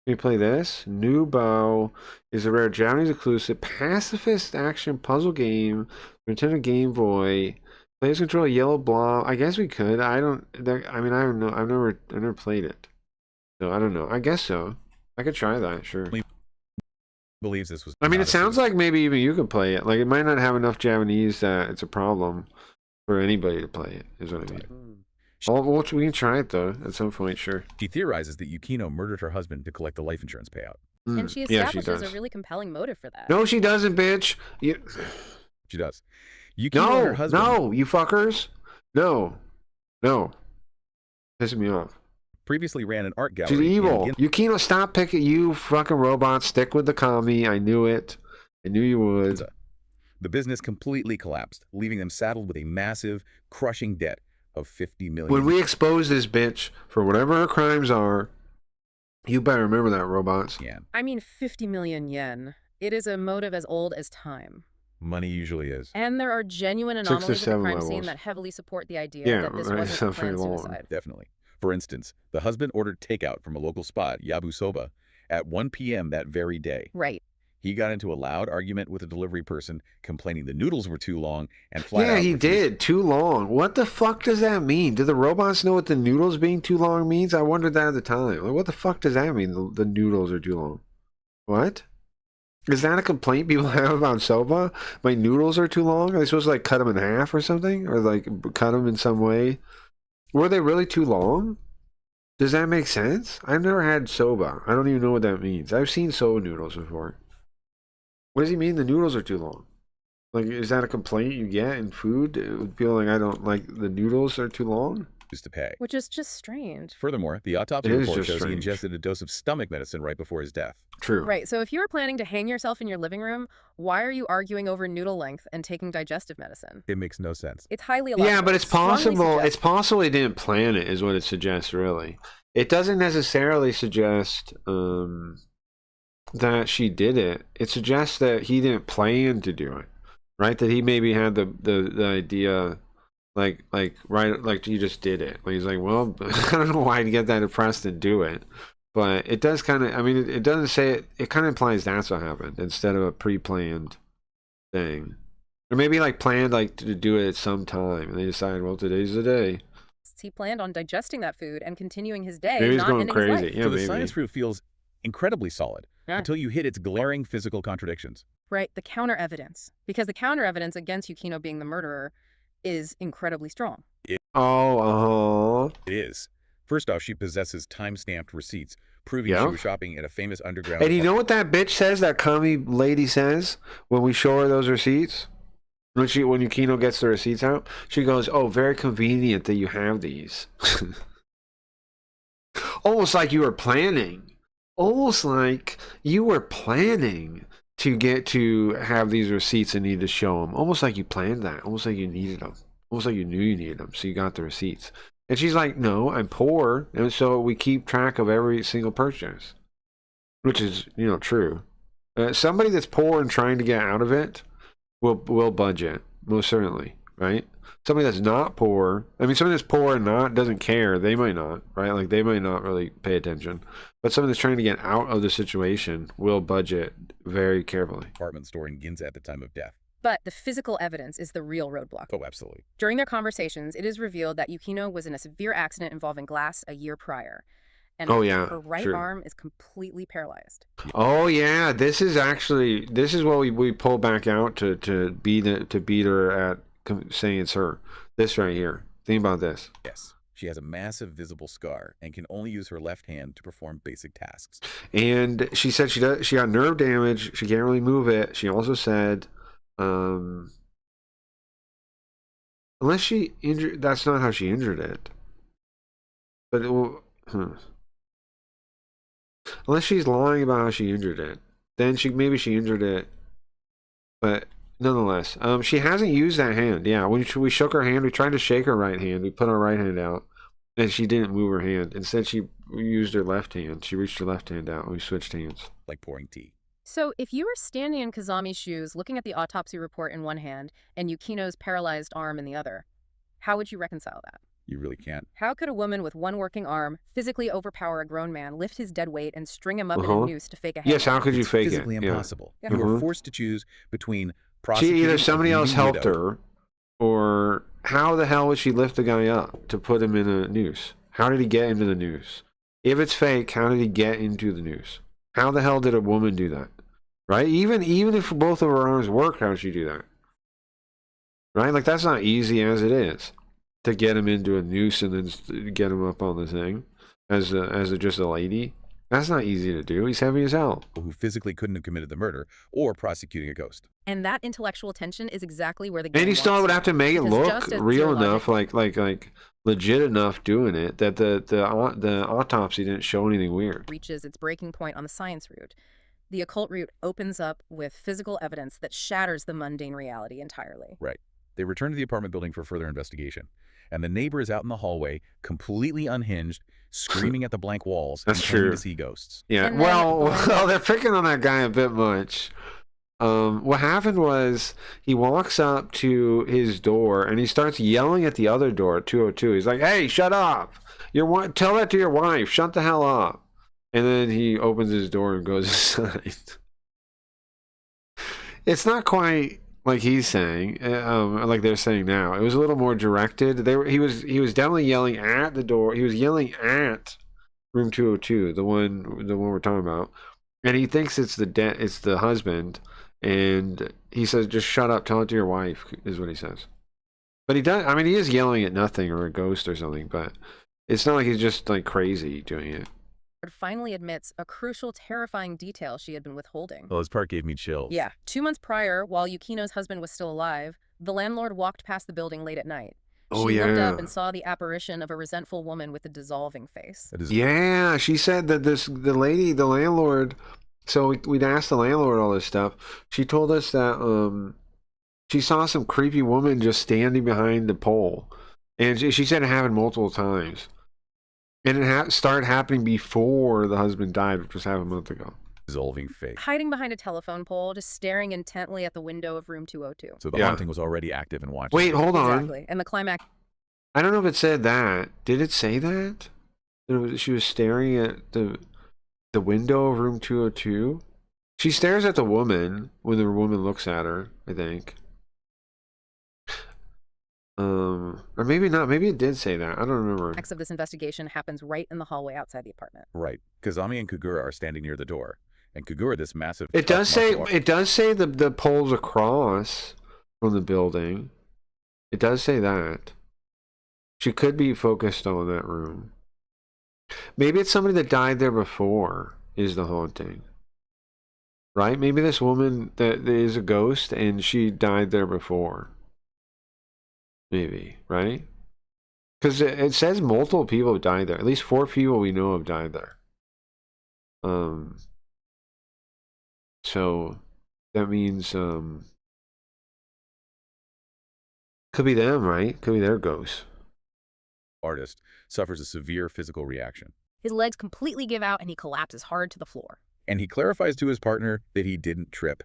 Can you play this? Nubo is a rare Japanese exclusive pacifist action puzzle game for Nintendo Game Boy. Players control a yellow blob. I guess we could. I don't know. I've never played it. So I don't know. I guess so. I could try that, sure. Believes this was. I mean, it sounds like maybe even you could play it. Like it might not have enough Japanese that it's a problem for anybody to play it, is what I mean. Well, we can try it though at some point, sure. She theorizes that Yukino murdered her husband to collect the life insurance payout. And she establishes a really compelling motive for that. No, she doesn't, bitch. She does. Yukino and her husband. No, you fuckers. No. Pissing me off. Previously ran an art gallery. She's evil. Yukino, stop picking you fucking robots. Stick with the commie. I knew it. I knew you would. The business completely collapsed, leaving them saddled with a massive, crushing debt of 50 million. When we expose this bitch for whatever her crimes are, you better remember that, robots. Yeah. I mean, 50 million yen. It is a motive as old as time. Money usually is. And there are genuine anomalies in the crime scene that heavily support the idea that this wasn't a planned suicide. Definitely. For instance, the husband ordered takeout from a local spot, Yabu Soba, at 1 p.m. that very day. Right. He got into a loud argument with a delivery person, complaining the noodles were too long and flat out. Yeah, he did. Too long. What the fuck does that mean? Do the robots know what the noodles being too long means? I wondered that at the time. Like, what the fuck does that mean? The noodles are too long. What? Is that a complaint people have about soba? My noodles are too long? Are they supposed to like cut them in half or something? Or like cut them in some way? Were they really too long? Does that make sense? I've never had soba. I don't even know what that means. I've seen soba noodles before. What does he mean the noodles are too long? Like, is that a complaint you get in food? People like, I don't like the noodles are too long? To pay. Which is just strange. Furthermore, the autopsy report shows he ingested a dose of stomach medicine right before his death. True. Right, so if you were planning to hang yourself in your living room, why are you arguing over noodle length and taking digestive medicine? It makes no sense. It's highly illogical. Yeah, but it's possible. It's possible he didn't plan it, is what it suggests, really. It doesn't necessarily suggest that she did it. It suggests that he didn't plan to do it, right? That he maybe had the idea, like he just did it. Like he's like, well, I don't know why to get that impressed and do it. But it does kind of, I mean, it doesn't say it. It kind of implies that's what happened instead of a pre-planned thing. Or maybe like planned like to do it at some time. And they decided, well, today's the day. He planned on digesting that food and continuing his day, Maybe he's not going ending crazy. his life. Yeah, So the maybe. science proof feels incredibly solid until you hit its glaring physical contradictions. Right, the counter evidence. Because the counter evidence against Yukino being the murderer is incredibly strong. It is. First off, she possesses time-stamped receipts proving she was shopping at a famous underground... And you know what that bitch says, that commie lady says, when we show her those receipts? When Yukino gets the receipts out, she goes, oh, very convenient that you have these. Almost like you were planning. Almost like you were planning to get to have these receipts and need to show them. Almost like you planned that. Almost like you needed them. Almost like you knew you needed them, so you got the receipts. And she's like, no, I'm poor, and so we keep track of every single purchase. Which is, you know, true. Somebody that's poor and trying to get out of it will budget, most certainly, right? Somebody that's not poor, I mean, somebody that's poor and doesn't care, they might not, right? Like, they might not really pay attention. But somebody that's trying to get out of the situation will budget very carefully. Apartment store in Ginza at the time of death. But the physical evidence is the real roadblock. Oh, absolutely. During their conversations, it is revealed that Yukino was in a severe accident involving glass a year prior. And her right arm is completely paralyzed. Oh yeah, this is what we pull back out to beat her at saying it's her. This right here. Think about this. Yes. She has a massive visible scar and can only use her left hand to perform basic tasks. And she said she got nerve damage. She can't really move it. She also said, unless she injured, that's not how she injured it. But unless she's lying about how she injured it, then maybe she injured it. But nonetheless, she hasn't used that hand. Yeah, when we shook her hand, we tried to shake her right hand. We put our right hand out, and she didn't move her hand. Instead, she used her left hand. She reached her left hand out, and we switched hands. Like pouring tea. So if you were standing in Kazami's shoes, looking at the autopsy report in one hand and Yukino's paralyzed arm in the other, how would you reconcile that? You really can't. How could a woman with one working arm physically overpower a grown man, lift his dead weight, and string him up in a noose to fake a head? Yes, how could you fake it? It's physically impossible. Yeah. You were forced to choose between prosecuting... Either somebody else helped her, or how the hell would she lift the guy up to put him in a noose? How did he get into the noose? If it's fake, how did he get into the noose? How the hell did a woman do that? Right? Even if both of her arms work, how did she do that? Right? Like, that's not easy as it is to get him into a noose and then get him up on the thing as just a lady. That's not easy to do. He's heavy as hell. Who physically couldn't have committed the murder or prosecuting a ghost. And that intellectual tension is exactly where the And he still would have to make it look real enough, like legit enough doing it, that the autopsy didn't show anything weird. Reaches its breaking point on the science route. The occult route opens up with physical evidence that shatters the mundane reality entirely. Right. They return to the apartment building for further investigation. And the neighbor is out in the hallway, completely unhinged, screaming at the blank walls. That's and true. To see ghosts. Yeah. Well, they're picking on that guy a bit much. What happened was he walks up to his door and he starts yelling at the other door at 202. He's like, "Hey, shut up! Tell that to your wife. Shut the hell up!" And then he opens his door and goes inside. It's not quite like he's saying, like they're saying now. It was a little more directed. He was definitely yelling at the door. He was yelling at room 202, the one we're talking about, and he thinks it's the husband, and he says, "Just shut up. Tell it to your wife," is what he says. But he does. I mean, he is yelling at nothing or a ghost or something, but it's not like he's just like crazy doing it. Finally admits a crucial, terrifying detail she had been withholding. Well, this part gave me chills. Yeah. 2 months prior, while Yukino's husband was still alive, the landlord walked past the building late at night. She looked up and saw the apparition of a resentful woman with a dissolving face. Yeah, she said that the landlord, so we'd asked the landlord all this stuff. She told us that she saw some creepy woman just standing behind the pole. And she said it happened multiple times. And it started happening before the husband died, which was half a month ago. Dissolving face. Hiding behind a telephone pole, just staring intently at the window of room 202. So the haunting was already active and watching. Wait, hold on. Exactly. And the climax. I don't know if it said that. Did it say that? She was staring at the... The window of room 202. She stares at the woman when the woman looks at her, I think. Or maybe not. Maybe it did say that. I don't remember. Of this investigation happens right in the hallway outside the apartment. Right. Kazami and Kagura are standing near the door. And Kagura, this massive... It does say the poles across from the building. It does say that. She could be focused on that room. Maybe it's somebody that died there before is the haunting. Right? Maybe this woman that is a ghost and she died there before. Maybe, right? Because it says multiple people have died there. At least 4 people we know have died there. So that means could be them, right? Could be their ghosts. Artist suffers a severe physical reaction. His legs completely give out and he collapses hard to the floor. And he clarifies to his partner that he didn't trip.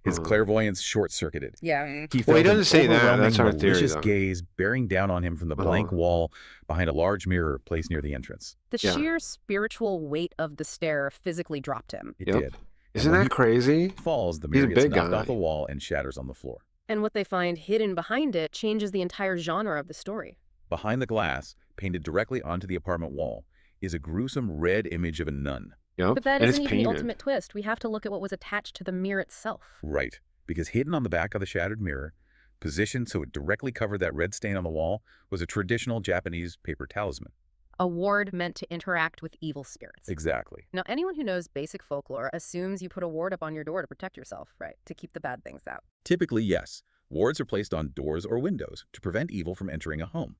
His clairvoyance short-circuited. Yeah. He felt doesn't say that. That's our theory, malicious though. gaze bearing down on him from the blank wall behind a large mirror placed near the entrance. The sheer spiritual weight of the stare physically dropped him. It did. Isn't that crazy? Falls, the mirror gets knocked off the wall and shatters on the floor. And what they find hidden behind it changes the entire genre of the story. Behind the glass, painted directly onto the apartment wall, is a gruesome red image of a nun. Yep. But that isn't even the ultimate twist. We have to look at what was attached to the mirror itself. Right. Because hidden on the back of the shattered mirror, positioned so it directly covered that red stain on the wall, was a traditional Japanese paper talisman. A ward meant to interact with evil spirits. Exactly. Now, anyone who knows basic folklore assumes you put a ward up on your door to protect yourself, right? To keep the bad things out. Typically, yes. Wards are placed on doors or windows to prevent evil from entering a home.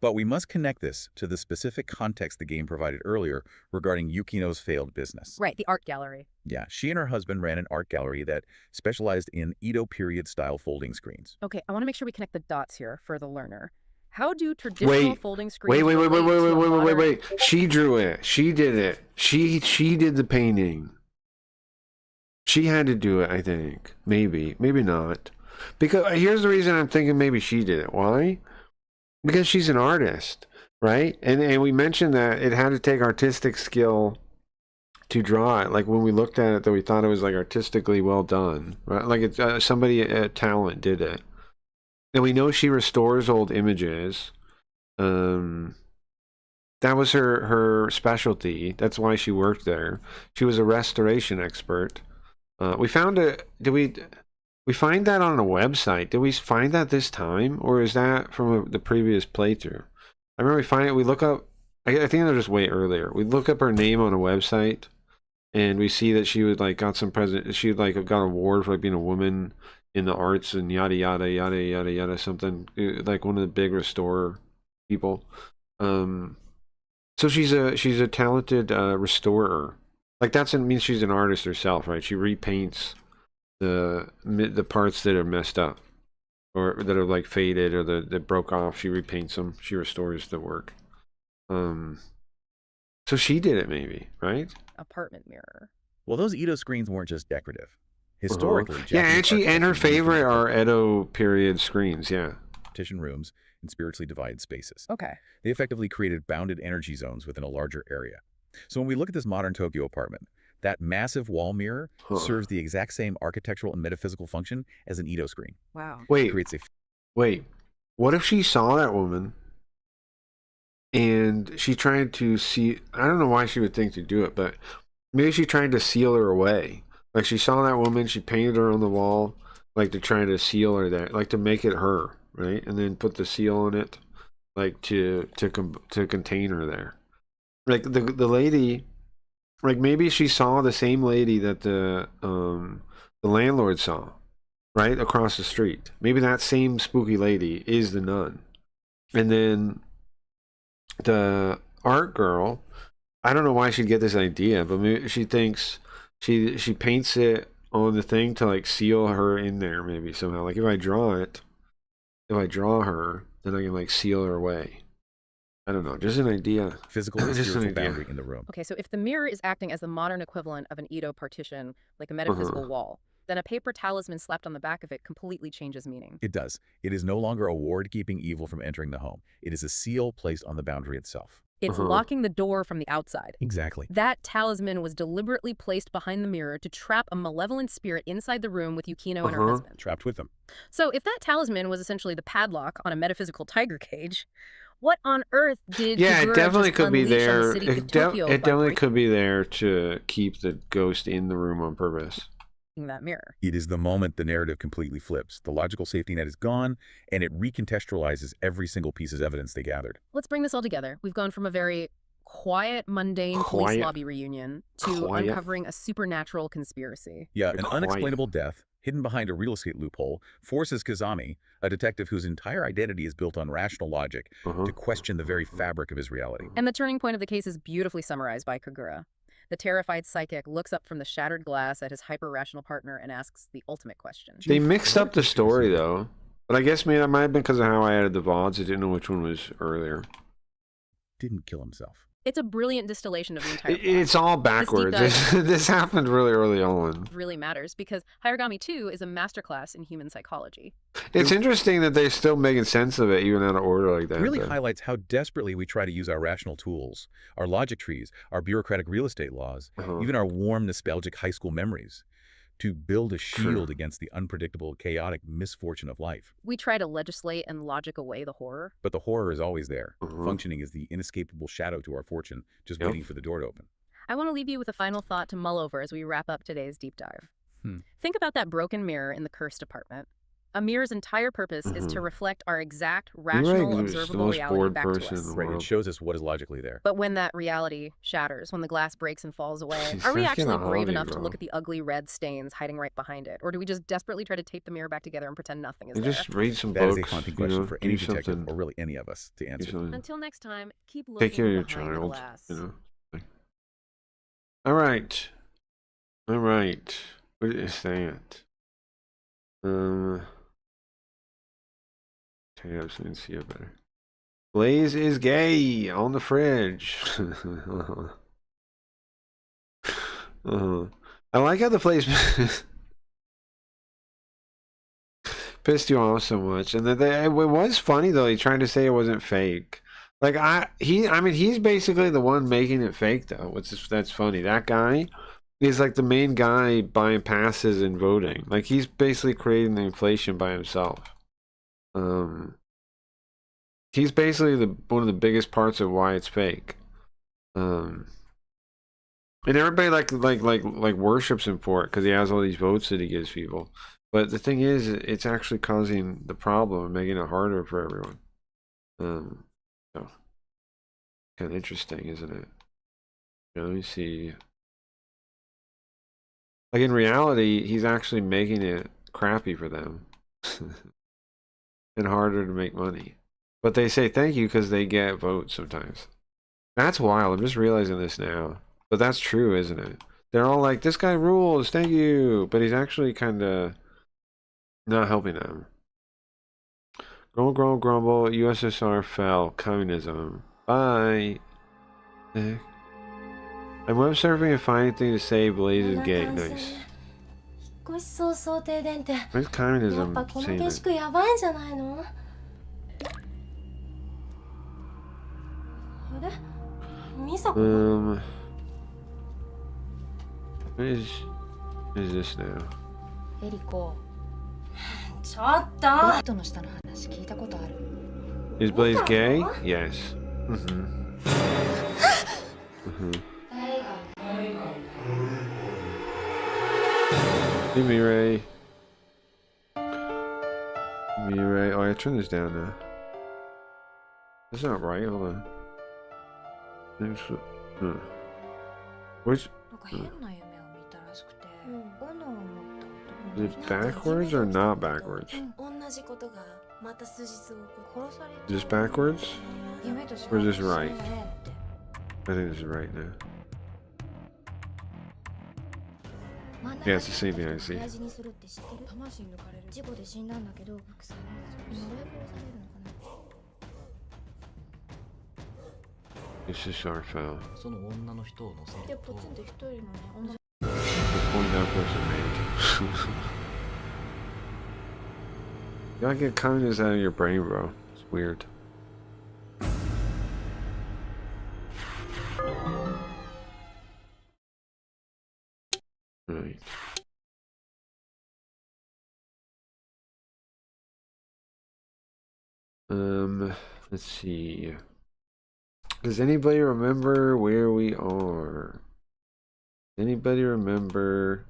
But we must connect this to the specific context the game provided earlier regarding Yukino's failed business. Right, the art gallery. Yeah, she and her husband ran an art gallery that specialized in Edo period-style folding screens. Okay, I want to make sure we connect the dots here for the learner. How do traditional folding screens... Wait. She drew it. She did it. She did the painting. She had to do it, I think. Maybe. Maybe not. Because here's the reason I'm thinking maybe she did it. Why? Because she's an artist, right? And we mentioned that it had to take artistic skill to draw it. Like when we looked at it, that we thought it was like artistically well done, right? Like it's somebody at talent did it. And we know she restores old images. That was her specialty. That's why she worked there. She was a restoration expert. We found it. We find that on a website. Did we find that this time? Or is that from the previous playthrough? I remember we find it. We look up. I think it was just way earlier. We look up her name on a website. And we see that she would like got some she would like got an award for like being a woman in the arts and yada yada yada yada yada something, like one of the big restorer people. So she's a talented restorer. Like that means she's an artist herself, right? She repaints the parts that are messed up or that are like faded or that broke off. She repaints them. She restores the work. So she did it, maybe, right? Apartment mirror. Well, those Edo screens weren't just decorative. Historically, and her favorite are Edo period screens. Yeah, partition rooms in spiritually divided spaces. Okay. They effectively created bounded energy zones within a larger area. So when we look at this modern Tokyo apartment, that massive wall mirror serves the exact same architectural and metaphysical function as an Edo screen. Wow. Wait, what if she saw that woman and she tried to see, I don't know why she would think to do it, but maybe she tried to seal her away. Like she saw that woman, she painted her on the wall, like to try to seal her there, like to make it her, right? And then put the seal on it, like to contain her there. Like the lady, like maybe she saw the same lady that the landlord saw, right across the street. Maybe that same spooky lady is the nun, and then the art girl. I don't know why she'd get this idea, but maybe she thinks she paints it on the thing to like seal her in there, maybe somehow. Like if I draw her, then I can like seal her away. I don't know, just an idea. Physical and spiritual boundary in the room. Okay, so if the mirror is acting as the modern equivalent of an Edo partition, like a metaphysical wall, then a paper talisman slapped on the back of it completely changes meaning. It does. It is no longer a ward keeping evil from entering the home. It is a seal placed on the boundary itself. It's locking the door from the outside. Exactly. That talisman was deliberately placed behind the mirror to trap a malevolent spirit inside the room with Yukino and her husband. Trapped with them. So if that talisman was essentially the padlock on a metaphysical tiger cage, what on earth did it definitely could be there. It definitely could be there to keep the ghost in the room on purpose. That mirror. It is the moment the narrative completely flips. The logical safety net is gone, and it recontextualizes every single piece of evidence they gathered. Let's bring this all together. We've gone from a very quiet, mundane police lobby reunion to uncovering a supernatural conspiracy. Yeah, an unexplainable death hidden behind a real estate loophole forces Kazami, a detective whose entire identity is built on rational logic, to question the very fabric of his reality. And the turning point of the case is beautifully summarized by Kagura. The terrified psychic looks up from the shattered glass at his hyper-rational partner and asks the ultimate question. They mixed up the story, though. But I guess maybe that might have been because of how I added the VODs. I didn't know which one was earlier. Didn't kill himself. It's a brilliant distillation of the entire plot. It's all backwards. This happened really early on. Really matters because Hayarigami 2 is a masterclass in human psychology. It's interesting that they're still making sense of it, even out of order like that. It really highlights how desperately we try to use our rational tools, our logic trees, our bureaucratic real estate laws, even our warm, nostalgic high school memories, to build a shield against the unpredictable, chaotic misfortune of life. We try to legislate and logic away the horror. But the horror is always there, functioning as the inescapable shadow to our fortune, just waiting for the door to open. I want to leave you with a final thought to mull over as we wrap up today's deep dive. Think about that broken mirror in the cursed apartment. A mirror's entire purpose is to reflect our exact, rational, observable reality back to us. Right, it shows us what is logically there. But when that reality shatters, when the glass breaks and falls away, are we actually brave enough to look at the ugly red stains hiding right behind it? Or do we just desperately try to tape the mirror back together and pretend nothing is there? Just read some books. That is a haunting question for any detective, or really any of us, to answer. Until next time, keep looking Take care of your behind the child. glass. All right. All right. What is that? Okay, I was going to see it better. Blaze is gay on the fridge. I like how the place pissed you off so much, and that it was funny though. He tried to say it wasn't fake. Like I mean, he's basically the one making it fake though. That's funny. That guy is like the main guy buying passes and voting. Like he's basically creating the inflation by himself. He's basically one of the biggest parts of why it's fake. And everybody like worships him for it because he has all these votes that he gives people. But the thing is, it's actually causing the problem and making it harder for everyone. So kind of interesting, isn't it? Let me see. Like in reality, he's actually making it crappy for them. And harder to make money. But they say thank you because they get votes sometimes. That's wild. I'm just realizing this now. But that's true, isn't it? They're all like, this guy rules, thank you. But he's actually kind of not helping them. Grumble, grumble, grumble. USSR fell. Communism. Bye. I'm web surfing and finding things to say. Blaze is gay. Nice. Where's communism saying that? What is this now? Is Blaze gay? Yes. Hey, Mirai. Mirai. Oh, I turn this down now. That's not right. Hold on. Where's... Is it backwards or not backwards? Is this backwards? Or is this right? I think this is right now. Yeah, it's the same thing I see. This is our file. Point that person made. You gotta get communists out of your brain, bro. It's weird. Right. Let's see. Does anybody remember where we are? Anybody remember?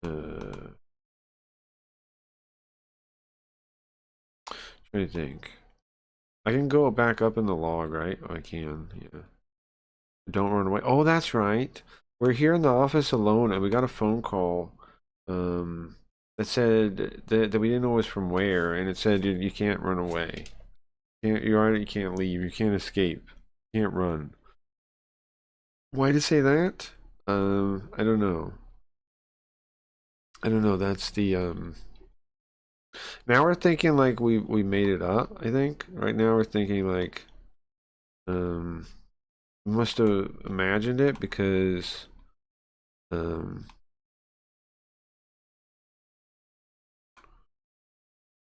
Trying to think. I can go back up in the log, right? Oh, I can, yeah. Don't run away. Oh, that's right. We're here in the office alone, and we got a phone call that said that we didn't know was from where, and it said you can't run away. You can't leave. You can't escape. You can't run. Why did it say that? I don't know. I don't know. That's the Now we're thinking like we made it up, I think. Right now we're thinking like we must have imagined it because oh,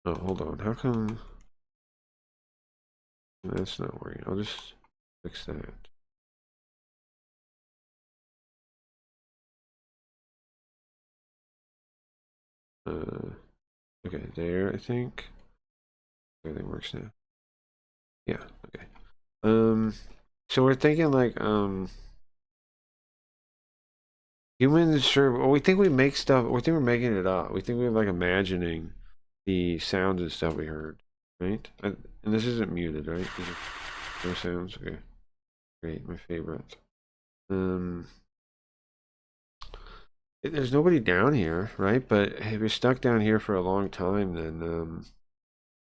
hold on. How come that's not working? I'll just fix that. Okay, there, I think. Everything works now. Yeah, okay. So we're thinking like humans sure we think we make stuff, we think we're making it up. We think we're like imagining the sounds and stuff we heard, right? And this isn't muted, right? No sounds, okay. Great, my favorite. There's nobody down here, right? But if you're stuck down here for a long time, then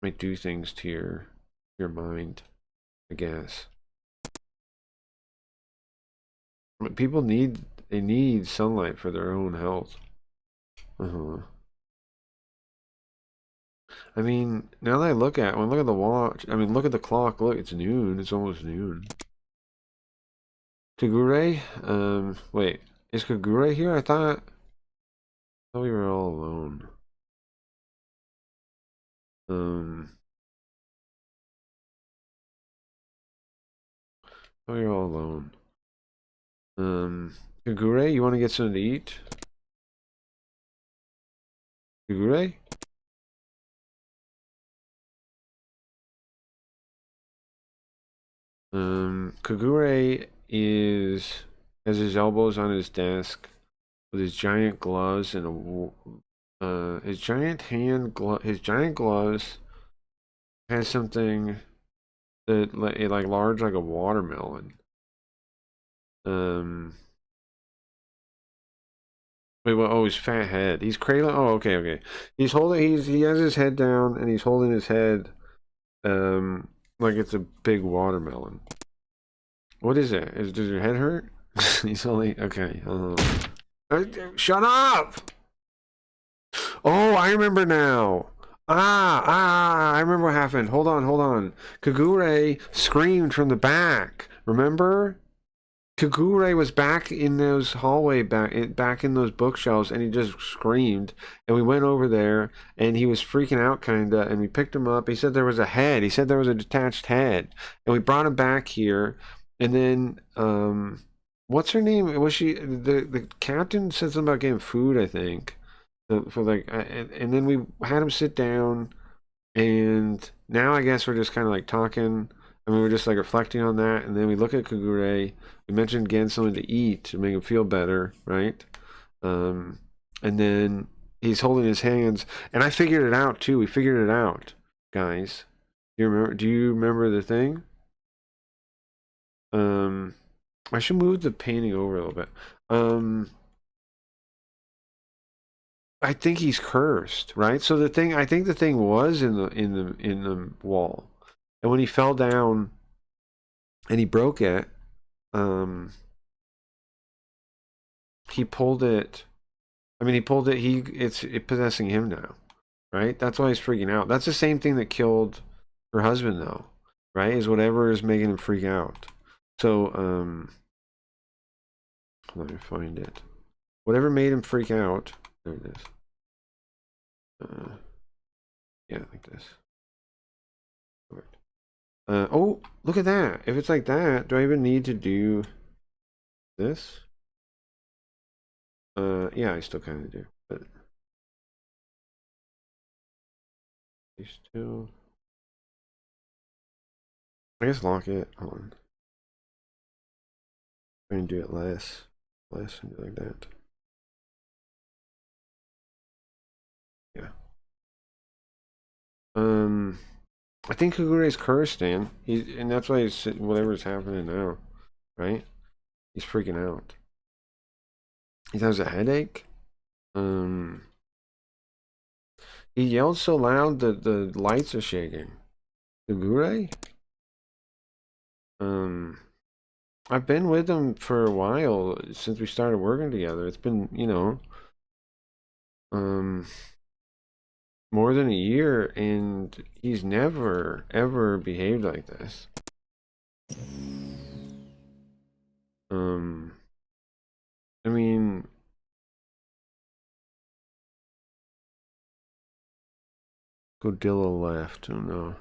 might do things to your mind, I guess. But people need sunlight for their own health. I mean, now that I look at the watch, I mean, look at the clock. Look, it's noon. It's almost noon. Kagure? Wait, is Kagure here? I thought we were all alone. Oh, you're all alone. Kagure, you want to get something to eat? Kagure? Kagure has his elbows on his desk with his giant gloves and his giant gloves has something that like large like a watermelon. Wait, what? Oh, his fat head. He's cradling. Oh, okay. He has his head down and he's holding his head, like it's a big watermelon. What is it? Does your head hurt? He's only okay. Shut up! Oh, I remember now. I remember what happened. Hold on. Kagure screamed from the back. Remember? Kagure was back in those hallway, back in those bookshelves, and he just screamed. And we went over there, and he was freaking out, kinda. And we picked him up. He said there was a head. He said there was a detached head, and we brought him back here. And then, what's her name? Was she the captain? Said something about getting food, I think. For like, and then we had him sit down, and now I guess we're just kind of like talking. I mean, we're just like reflecting on that, and then we look at Kagure. We mentioned getting something to eat to make him feel better, right? And then he's holding his hands, and I figured it out too. We figured it out, guys. Do you remember the thing? I should move the painting over a little bit. I think he's cursed, right? So I think the thing was in the wall. And when he fell down and he broke it, he pulled it. I mean, it's possessing him now, right? That's why he's freaking out. That's the same thing that killed her husband, though, right? Is whatever is making him freak out. So, let me find it. Whatever made him freak out. There it is. Yeah, like this. Perfect. Oh, look at that. If it's like that, do I even need to do this? Yeah, I still kind of do, but these two. I guess lock it. Hold on. I'm gonna do it less, and do like that. Yeah. I think Kagure's cursed, Dan. And that's why he's whatever's happening now, right? He's freaking out. He has a headache. He yelled so loud that the lights are shaking. Kagure? I've been with him for a while since we started working together. It's been, you know, more than a year, and he's never ever behaved like this. I mean, Godilla left. Oh no.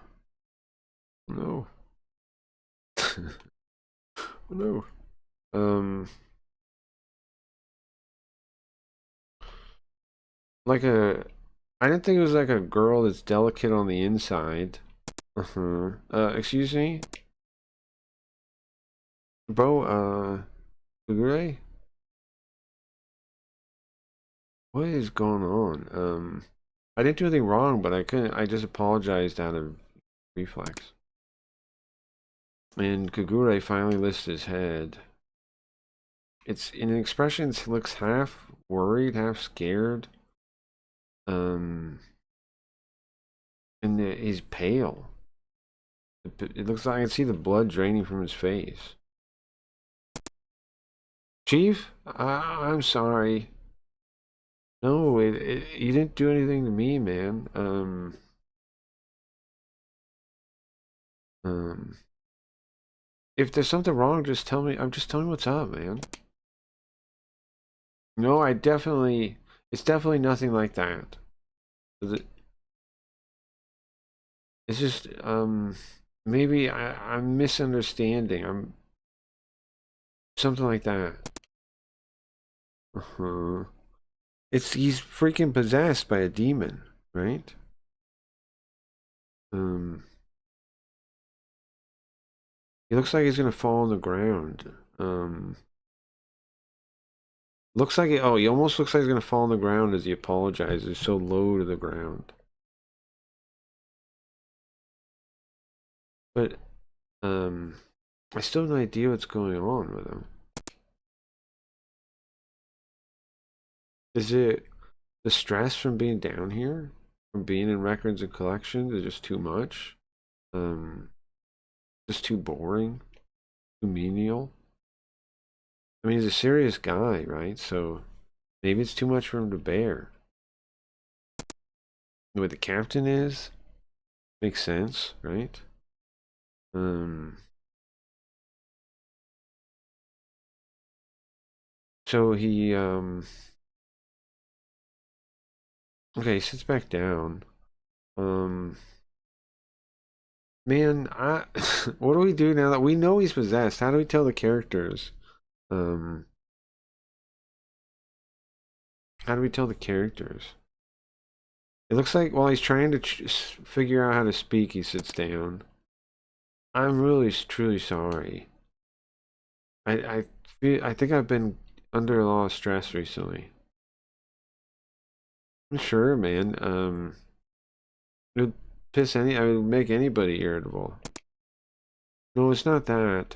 No. No. Like I didn't think it was like a girl that's delicate on the inside. Excuse me? Bro, Kagure? What is going on? I didn't do anything wrong, but I just apologized out of reflex. And Kagure finally lifts his head. It's in expressions, he looks half worried, half scared. And he's pale. It looks like I can see the blood draining from his face. Chief, I'm sorry. No, you didn't do anything to me, man. If there's something wrong, just tell me. I'm just telling you what's up, man. No, it's definitely nothing like that. It's just, maybe I'm misunderstanding. Something like that. He's freaking possessed by a demon, right? He looks like he's gonna fall on the ground. Looks like it. Oh, he almost looks like he's gonna fall on the ground as he apologizes. So low to the ground. But, I still have no idea what's going on with him. Is it the stress from being down here? From being in records and collections is just too much? Just too boring? Too menial? I mean, he's a serious guy, right? So maybe it's too much for him to bear. The way the captain is makes sense, right? So he okay, he sits back down. Man, what do we do now that we know he's possessed? How do we tell the characters? How do we tell the characters? It looks like while he's trying to figure out how to speak, he sits down. I'm really truly sorry. I think I've been under a lot of stress recently. Sure, man. It would I would make anybody irritable. No, it's not that.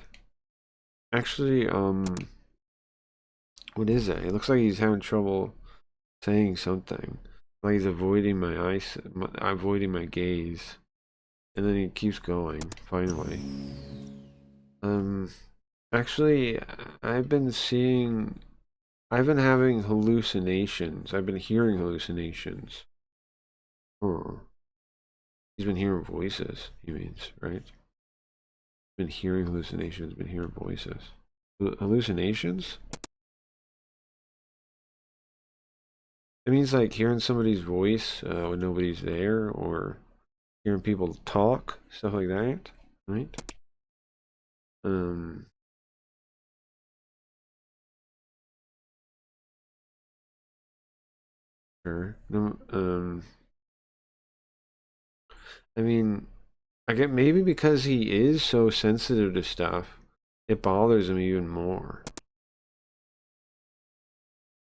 Actually, what is it? It looks like he's having trouble saying something. Like he's avoiding avoiding my gaze. And then he keeps going, finally. Actually, I've been having hallucinations. I've been hearing hallucinations. Huh. He's been hearing voices, he means, right? Been hearing hallucinations, been hearing voices. Hallucinations? It means like hearing somebody's voice when nobody's there, or hearing people talk, stuff like that, right? Sure. I mean, I get maybe because he is so sensitive to stuff, it bothers him even more.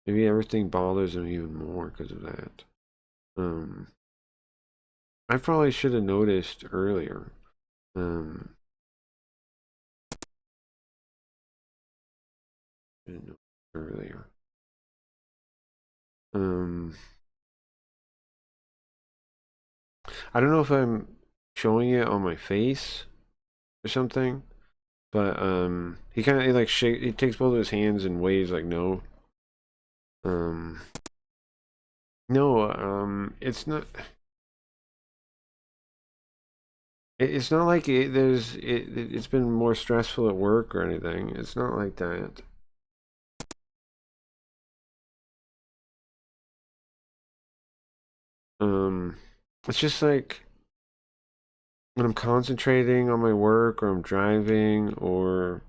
Maybe everything bothers him even more because of that. I probably should have noticed earlier. Earlier. I don't know if I'm showing it on my face or something, but he kind of like he takes both of his hands and waves like no. No, it's not. It's not like it's been more stressful at work or anything. It's not like that. It's just like when I'm concentrating on my work or I'm driving or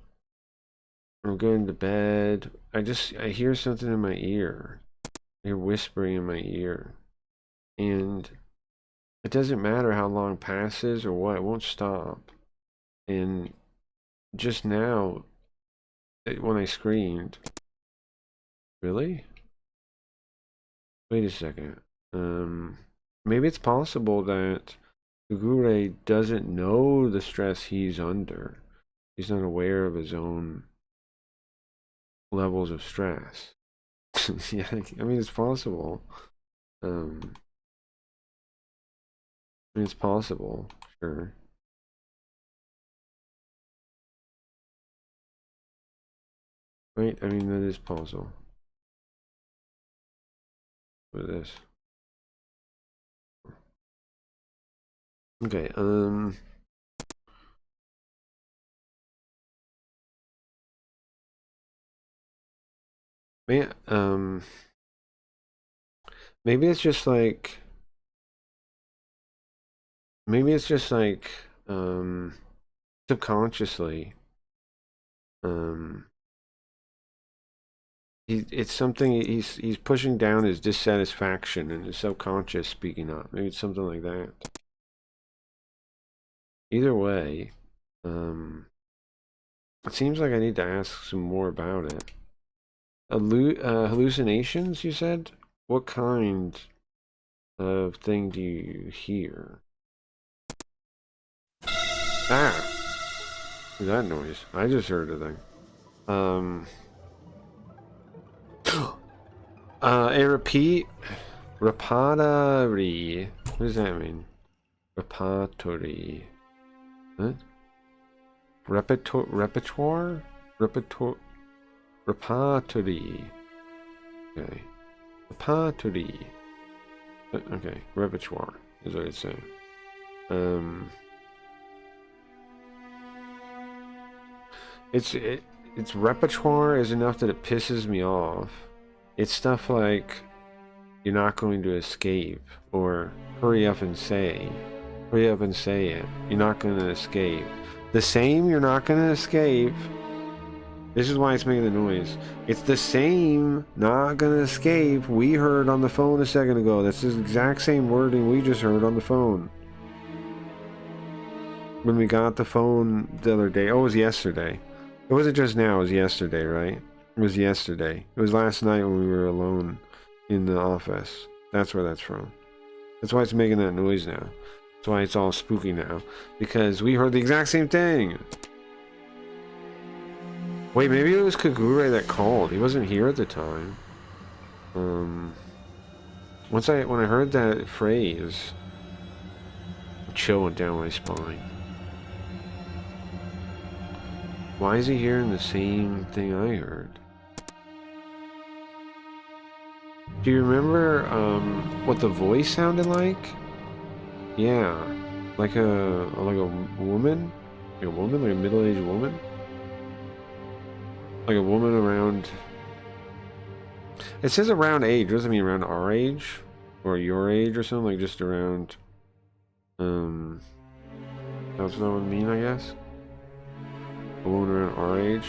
I'm going to bed, I hear something in my ear. I hear whispering in my ear. And it doesn't matter how long passes or what, it won't stop. And just now, when I screamed, really? Wait a second. Maybe it's possible that Kagure doesn't know the stress he's under. He's not aware of his own levels of stress. Yeah, I mean, it's possible. I mean, it's possible, sure. Right? I mean, that is possible. What is this? Okay, maybe it's just like subconsciously, it's something he's pushing down his dissatisfaction and his subconscious speaking up. Maybe it's something like that. Either way, it seems like I need to ask some more about it. Hallucinations, you said? What kind of thing do you hear? Ah! What's that noise? I just heard a thing. A repeat? Repertory. What does that mean? Repertory. Huh? Repertoire? Repertory. Okay. Repertory. Okay. Repertoire is what it's saying. Its repertoire is enough that it pisses me off. It's stuff like you're not going to escape, or hurry up and say it. You're not going to escape. The same you're not going to escape. This is why it's making the noise. It's the same not going to escape we heard on the phone a second ago. That's the exact same wording we just heard on the phone. When we got the phone the other day. Oh, it was yesterday. It wasn't just now, it was yesterday, right? It was yesterday. It was last night when we were alone in the office. That's where that's from. That's why it's making that noise now. That's why it's all spooky now. Because we heard the exact same thing. Wait, maybe it was Kagure that called. He wasn't here at the time. When I heard that phrase, a chill went down my spine. Why is he hearing the same thing I heard? Do you remember what the voice sounded like? Yeah, like a woman, like a middle-aged woman, like a woman around. It says around age. What does it mean around our age or your age or something? Like just around. That's what that would mean, I guess. A woman around our age.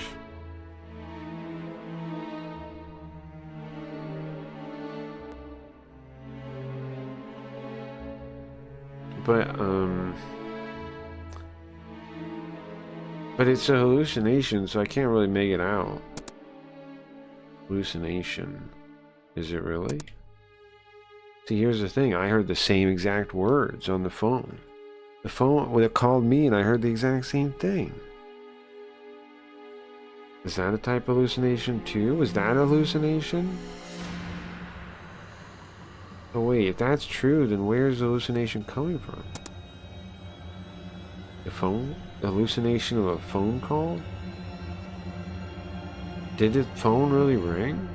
but it's a hallucination, so I can't really make it out. Hallucination. Is it really? See, here's the thing. I heard the same exact words on the phone. The phone, when it called me, and I heard the exact same thing. Is that a type of hallucination too? Was that a hallucination? Oh wait, if that's true, then where's the hallucination coming from? The phone? The hallucination of a phone call? Did the phone really ring?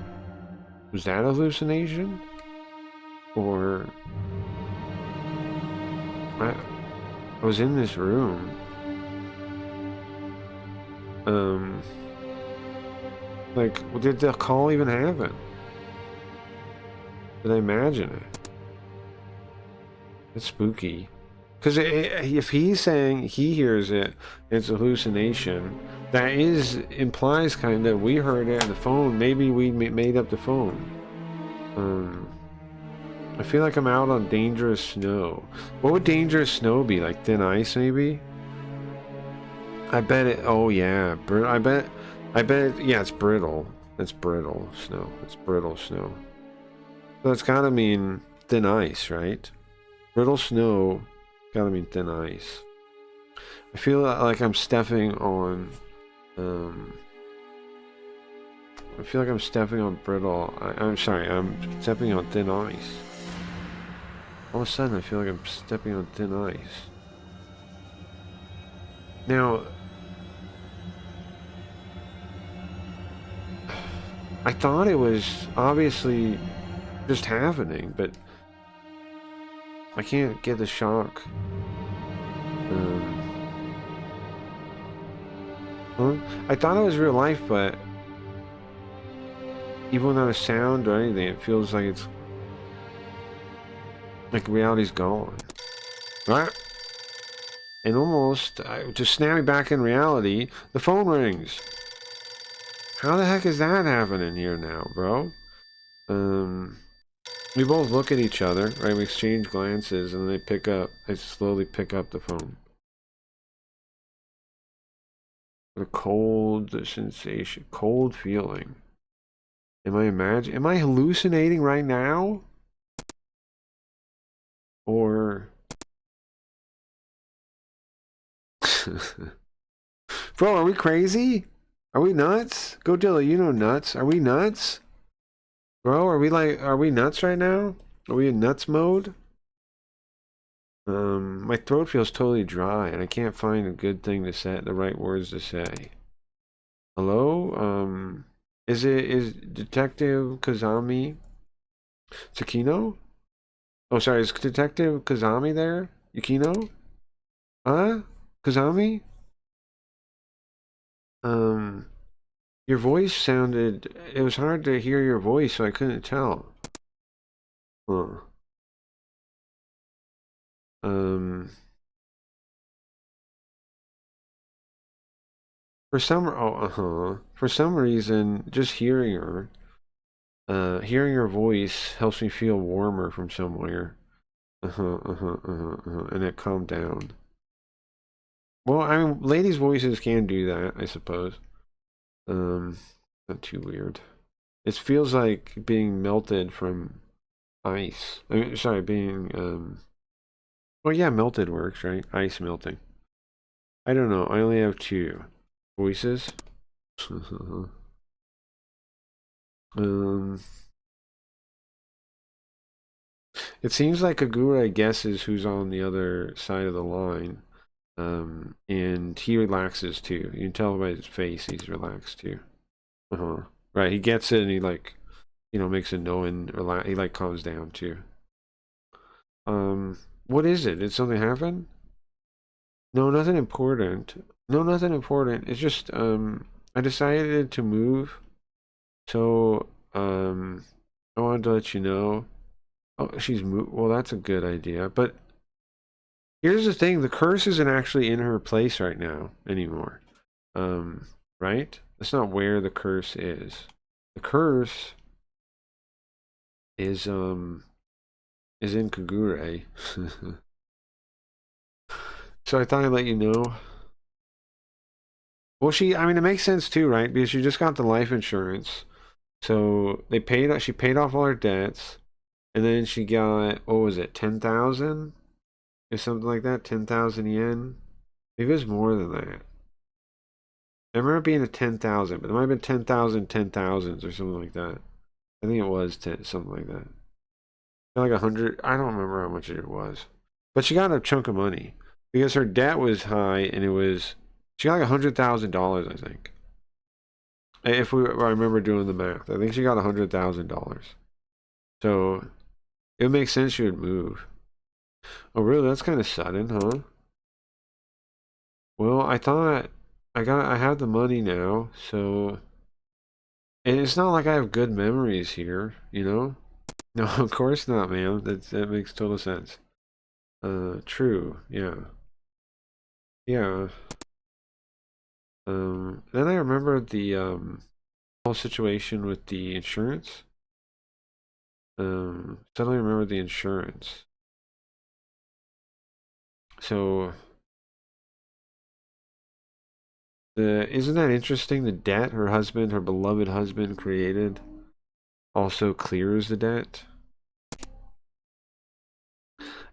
Was that a hallucination? Or... I was in this room. Like, did the call even happen? Did I imagine it? It's spooky. Because if he's saying he hears it, it's a hallucination, that implies kind of we heard it on the phone. Maybe we made up the phone. I feel like I'm out on dangerous snow. What would dangerous snow be? Like thin ice, maybe? I bet it. Oh yeah, I bet it. Yeah, it's brittle. It's brittle snow. It's brittle snow. So it's gotta mean thin ice, right? Brittle snow gotta mean thin ice. I feel like I'm stepping on. I feel like I'm stepping on brittle. I'm sorry. I'm stepping on thin ice. All of a sudden, I feel like I'm stepping on thin ice. Now, I thought it was obviously just happening, but I can't get the shock. I thought it was real life, but even without a sound or anything, it feels like it's like reality's gone, right? And almost to snap me back in reality, the phone rings. How the heck is that happening here now, bro? We both look at each other, right? We exchange glances, and they pick up. I slowly pick up the phone. The cold sensation, cold feeling. Am I hallucinating right now? Or... Bro, are we crazy? Are we nuts? Godilla, you know nuts. Are we nuts? Bro, are we nuts right now? Are we in nuts mode? My throat feels totally dry, and I can't find a good thing to say, the right words to say. Hello? Is Detective Kazami Tsukino? Oh, sorry, is Detective Kazami there? Yukino? Huh? Kazami? Your voice sounded... It was hard to hear your voice, so I couldn't tell. Huh. For some reason, just hearing her, hearing her voice helps me feel warmer from somewhere. And it calmed down. Well, I mean, ladies' voices can do that, I suppose. Not too weird. It feels like being melted from ice. I mean, sorry, being, well, yeah, melted works, right? Ice melting. I don't know. I only have two voices. It seems like Kagura guesses who's on the other side of the line. And he relaxes too. You can tell by his face he's relaxed too. Right, he gets it and he like, you know, makes a knowing, he like calms down too. What is it? Did something happen? No, nothing important. No, nothing important. It's just, I decided to move. So, I wanted to let you know. Oh, she's moved. Well, that's a good idea. But here's the thing. The curse isn't actually in her place right now anymore. Right? That's not where the curse is. The curse is in Kagure. So I thought I'd let you know. Well, I mean, it makes sense too, right? Because she just got the life insurance. So she paid off all her debts. And then she got, what was it, 10,000? Or something like that? 10,000 yen? Maybe it was more than that. I remember it being a 10,000, but it might have been 10,000 10,000s or something like that. I think it was something like that. Like 100, I don't remember how much it was. But she got a chunk of money. Because her debt was high, and she got like $100,000, I think. I remember doing the math. I think she got $100,000. So, it would make sense she would move. Oh, really? That's kind of sudden, huh? Well, I thought I have the money now, so... And it's not like I have good memories here, you know? No, of course not, man. That makes total sense. True, yeah. Yeah. Then I remember the, whole situation with the insurance. Suddenly remember the insurance. So... isn't that interesting? The debt her beloved husband created also clears the debt.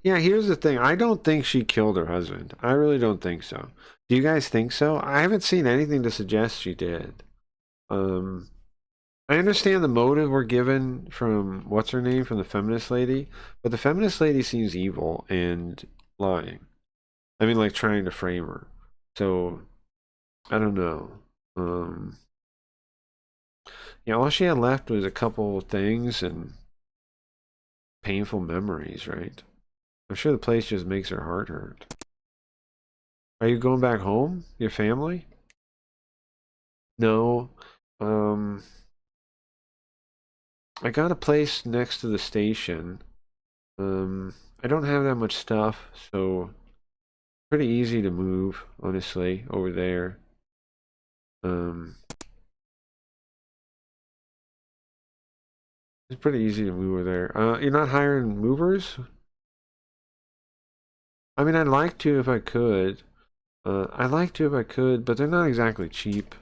Yeah, here's the thing. I don't think she killed her husband. I really don't think so. Do you guys think so? I haven't seen anything to suggest she did. I understand the motive we're given from, what's her name, from the feminist lady, but the feminist lady seems evil and lying. I mean, like, trying to frame her. So... I don't know. Yeah, all she had left was a couple things and painful memories, right? I'm sure the place just makes her heart hurt. Are you going back home? Your family? No. I got a place next to the station. I don't have that much stuff, so pretty easy to move, honestly, over there. It's pretty easy to move over there. You're not hiring movers? I mean, I'd like to if I could. I'd like to if I could, but they're not exactly cheap.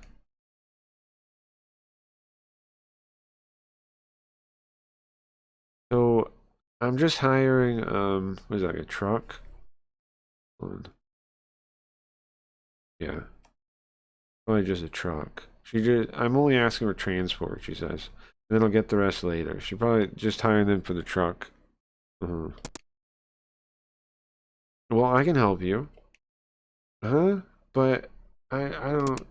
So, I'm just hiring, what is that, a truck? Hold on. Yeah. Probably just a truck. I'm only asking for transport, she says. And then I'll get the rest later. She probably just hiring them for the truck. Well, I can help you. But I don't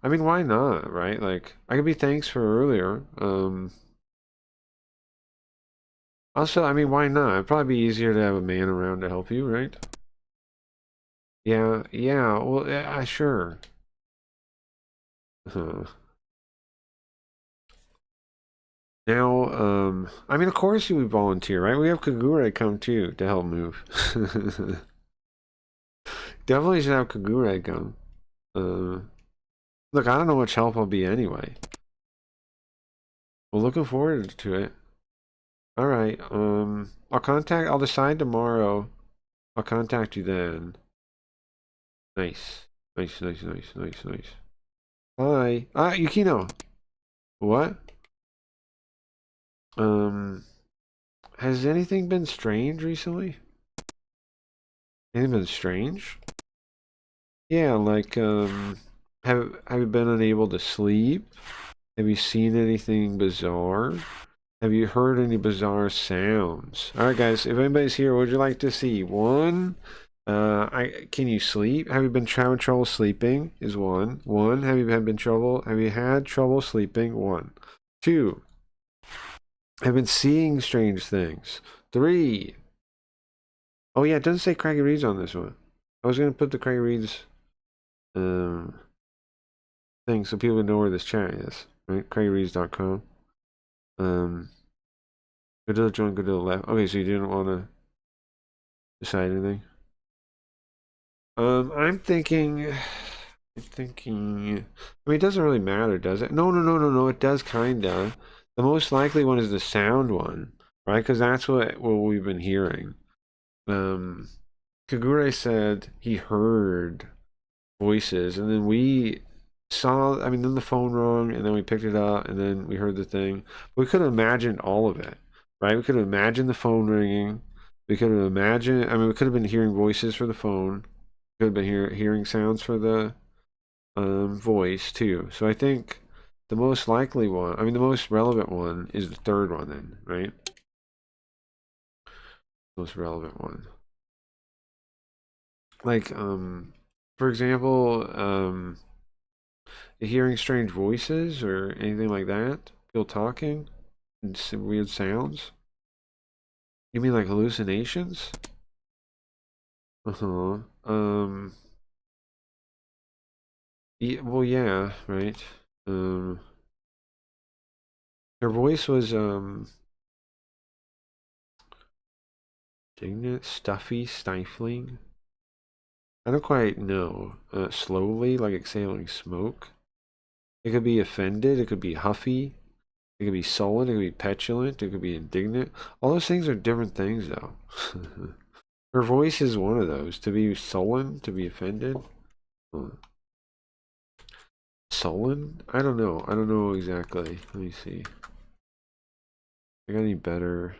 I mean, why not, right? Like, I could be thanks for earlier. Also, I mean, why not? It'd probably be easier to have a man around to help you, right? Yeah, well, yeah, sure. Now, I mean, of course you would volunteer, right? We have Kagure come too to help move. Definitely should have Kagure come. Look, I don't know much help I'll be anyway. Well, looking forward to it. All right. I'll decide tomorrow. I'll contact you then. Nice. Nice. Hi. Yukino. What? Has anything been strange recently? Anything been strange? Yeah, like, have you been unable to sleep? Have you seen anything bizarre? Have you heard any bizarre sounds? Alright guys, if anybody's here, what would you like to see? One, can you sleep? Have you been having trouble sleeping? Is one. One, have you had trouble sleeping? One. Two, have been seeing strange things. Three. Oh yeah, it doesn't say Craggy Reeds on this one. I was gonna put the Craggy Reeds thing so people know where this chat is. Right? CraggyReeds.com. Go to the joint, go to the left. Okay, so you didn't want to decide anything? I'm thinking, I mean, it doesn't really matter, does it? No, it does kinda. The most likely one is the sound one, right? Because that's what we've been hearing. Kagure said he heard voices, and then we saw, I mean, then the phone rang, and then we picked it up, and then we heard the thing. We could have imagined all of it, right? We could have imagined the phone ringing. We could have imagined, I mean, we could have been hearing voices for the phone. We could have been hearing sounds for the voice, too. So I think the most likely one, I mean, the most relevant one is the third one, then, right? Most relevant one. Like, for example, hearing strange voices or anything like that, people talking and some weird sounds. You mean like hallucinations? Uh-huh. Yeah, well, yeah, right. Her voice was indignant, stuffy, stifling. I don't quite know. Slowly, like exhaling smoke. It could be offended. It could be huffy. It could be sullen. It could be petulant. It could be indignant. All those things are different things, though. Her voice is one of those. To be sullen, to be offended. Sullen? I don't know. I don't know exactly. Let me see. I got any better?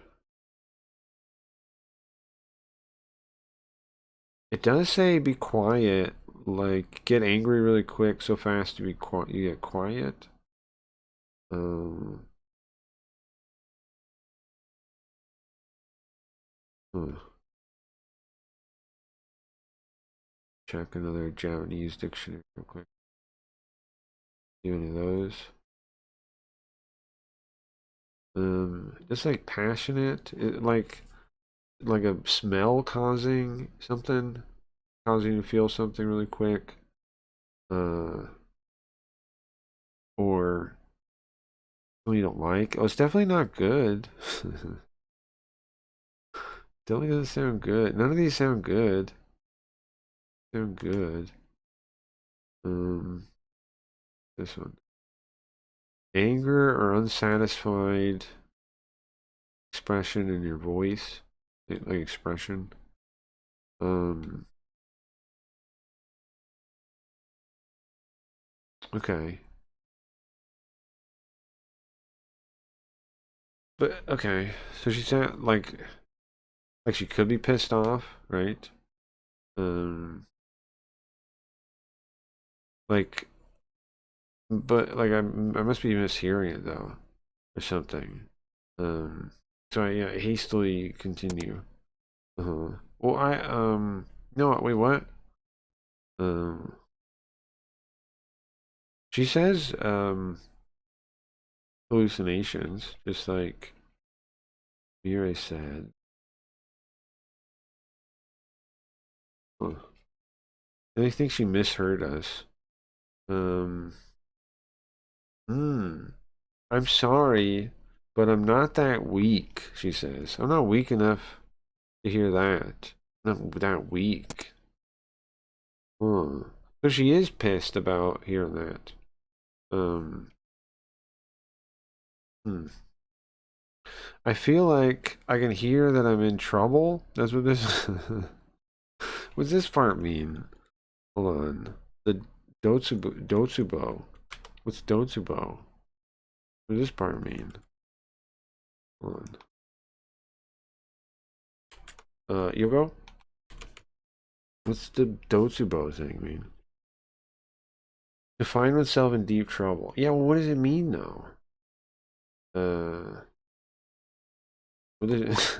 It does say be quiet. Like get angry really quick, so fast you get quiet. Check another Japanese dictionary real quick. See any of those? Just like passionate, like a smell causing something, causing you to feel something really quick. Or something you don't like. Oh, it's definitely not good. Definitely doesn't sound good. None of these sound good. Sound good. This one. Anger or unsatisfied expression in your voice. Like expression. Okay. But okay, so she sound like she could be pissed off, right? Like, but like I must be mishearing it though, or something. So yeah, hastily continue. Well, no, wait, what? She says hallucinations, just like Mirai said. Huh. And I think she misheard us. I'm sorry, but I'm not that weak, she says. I'm not weak enough to hear that. I'm not that weak. Huh. So she is pissed about hearing that. I feel like I can hear that I'm in trouble. That's what this what's this part mean? Hold on. The Dotsubo. What's Dotsubo? What does this part mean? Hold on. Yogo? What's the Dotsubo thing mean? To find oneself in deep trouble. Yeah, well, what does it mean though? What is it?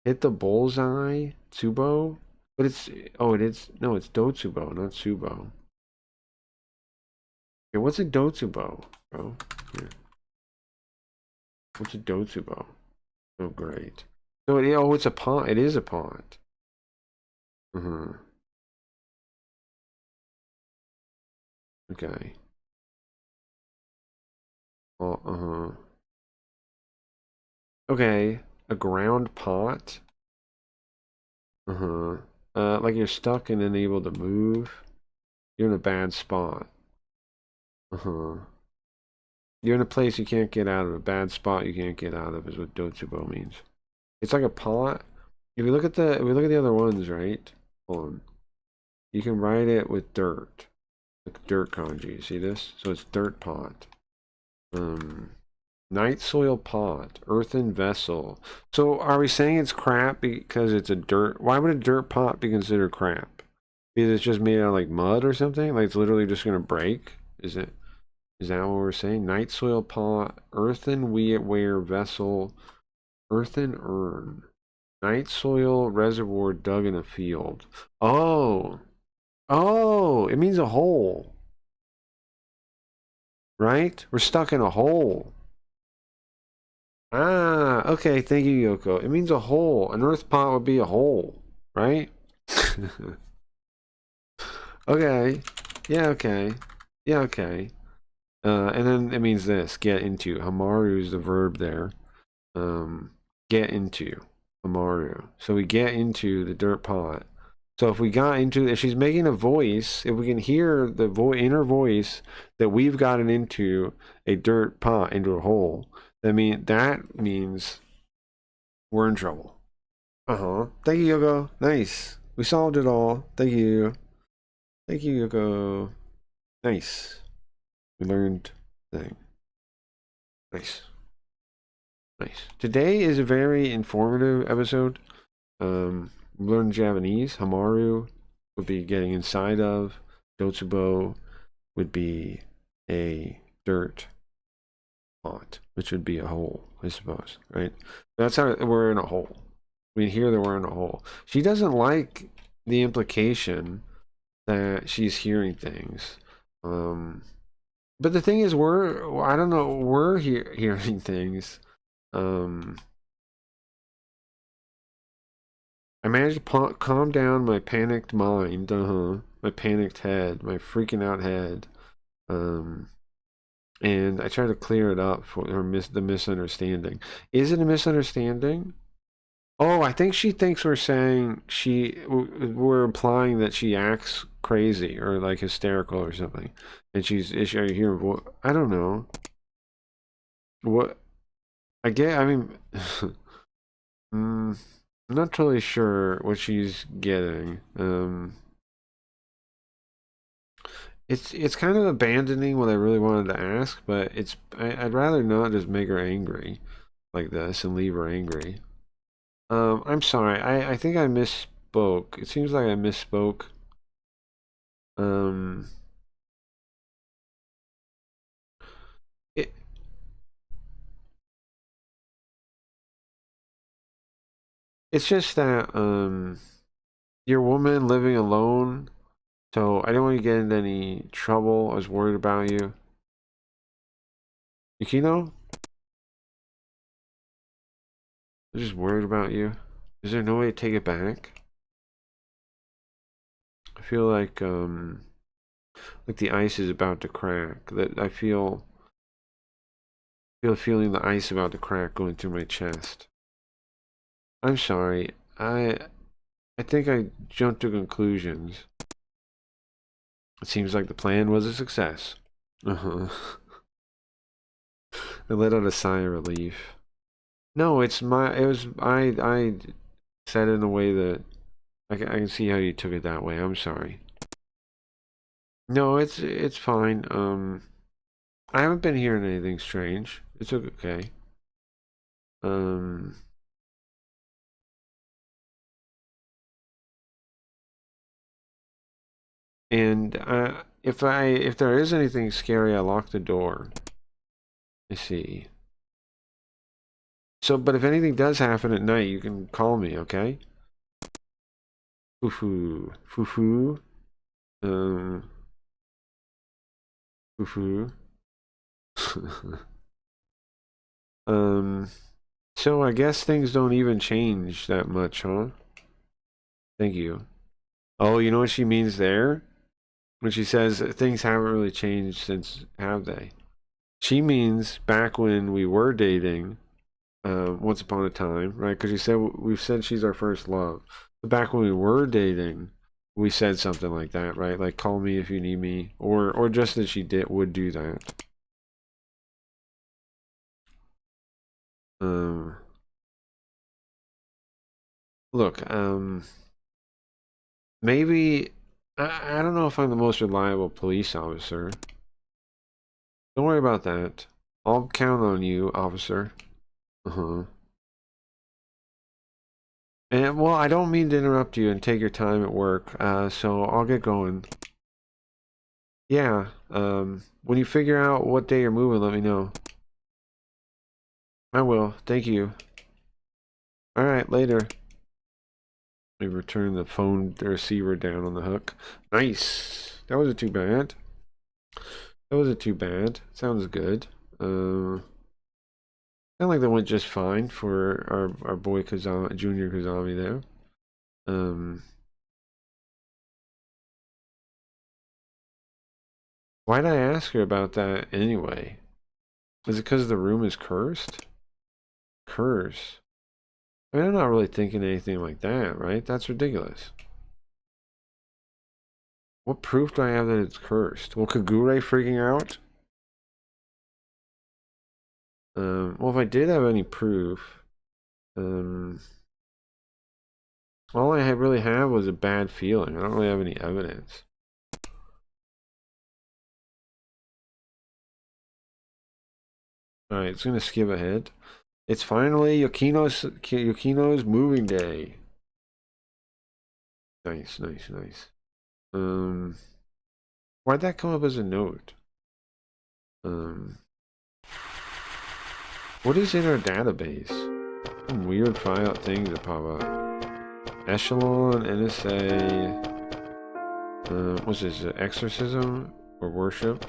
Hit the bullseye? Tsubo? But it's, oh, it is, no, it's Dotsubo, not Tsubo. Okay, what's a Dotsubo, bro? Here. What's a Dotsubo? Oh, great. So, oh, it's a pond. It is a pond. Okay. Okay, a ground pot. Like you're stuck and unable to move. You're in a bad spot. You're in a place you can't get out of. A bad spot you can't get out of is what Dotsubo means. It's like a pot, If we look at the other ones, right? Hold on. You can write it with dirt. Like dirt kanji. See this? So it's dirt pot. Night soil pot, earthen vessel. So are we saying it's crap because it's a dirt? Why would a dirt pot be considered crap? Because it's just made out of like mud or something? Like it's literally just gonna break? Is that what we're saying? Night soil pot, earthenware vessel, earthen urn. Night soil reservoir dug in a field. Oh. Oh, it means a hole. Right? We're stuck in a hole. Ah, okay, thank you, Yoko. It means a hole. An earth pot would be a hole, right? Okay. Yeah, okay. Yeah, okay. And then it means this, get into. Hamaru is the verb there. Get into. Hamaru. So we get into the dirt pot. So if we got into, if she's making a voice, if we can hear the inner voice that we've gotten into a dirt pot, into a hole, that means we're in trouble. Thank you, Yoko. Nice. We solved it all. Thank you. Thank you, Yoko. Nice. We learned thing. Nice. Nice. Today is a very informative episode. Learn Japanese. Hamaru would be getting inside of. Dotsubo would be a dirt pot, which would be a hole, I suppose, right? That's how we're in a hole. We hear that we're in a hole. She doesn't like the implication that she's hearing things. But the thing is, I don't know, we're hearing things. I managed to calm down my panicked mind, my panicked head, my freaking out head, and I try to clear it up for the misunderstanding. Is it a misunderstanding? Oh, I think she thinks we're saying we're implying that she acts crazy or like hysterical or something, and are you hearing I don't know. What? I mean, I'm not totally sure what she's getting. It's kind of abandoning what I really wanted to ask, but I'd rather not just make her angry like this and leave her angry. I'm sorry. I think I misspoke. It seems like I misspoke. It's just that you're a woman living alone, so I didn't want you to get into any trouble. I was worried about you. Yukino? I was just worried about you. Is there no way to take it back? I feel like the ice is about to crack. That I feel feeling the ice about to crack going through my chest. I'm sorry. I think I jumped to conclusions. It seems like the plan was a success. I let out a sigh of relief. No, I said it in a way that I can see how you took it that way. I'm sorry. No, it's fine. I haven't been hearing anything strange. It's okay. And if there is anything scary, I lock the door. I see. So, but if anything does happen at night, you can call me, okay? Foo-foo. Foo-foo. Foo-foo. So I guess things don't even change that much, huh? Thank you. Oh, you know what she means there? When she says things haven't really changed since, have they? She means back when we were dating, once upon a time, right? Because we've said she's our first love. But back when we were dating, we said something like that, right? Like, call me if you need me, or just that she would do that. look, maybe I don't know if I'm the most reliable police officer. Don't worry about that. I'll count on you, officer. And well, I don't mean to interrupt you and take your time at work, so I'll get going. Yeah, when you figure out what day you're moving, let me know. I will. Thank you. Alright, later. We return the phone the receiver down on the hook. Nice. That wasn't too bad. That wasn't too bad. Sounds good. Sound like that went just fine for our boy Kazami, Junior Kazami there. Why'd I ask her about that anyway? Is it because the room is cursed? Curse. I mean, I'm not really thinking anything like that, right? That's ridiculous. What proof do I have that it's cursed? Well, Kagure freaking out? Well, if I did have any proof, all I really have was a bad feeling. I don't really have any evidence. Alright, it's gonna skip ahead. It's finally Yukino's moving day. Nice, nice, nice. Why'd that come up as a note? What is in our database? Some weird file things that pop up. Echelon, NSA. What's this? Exorcism or worship?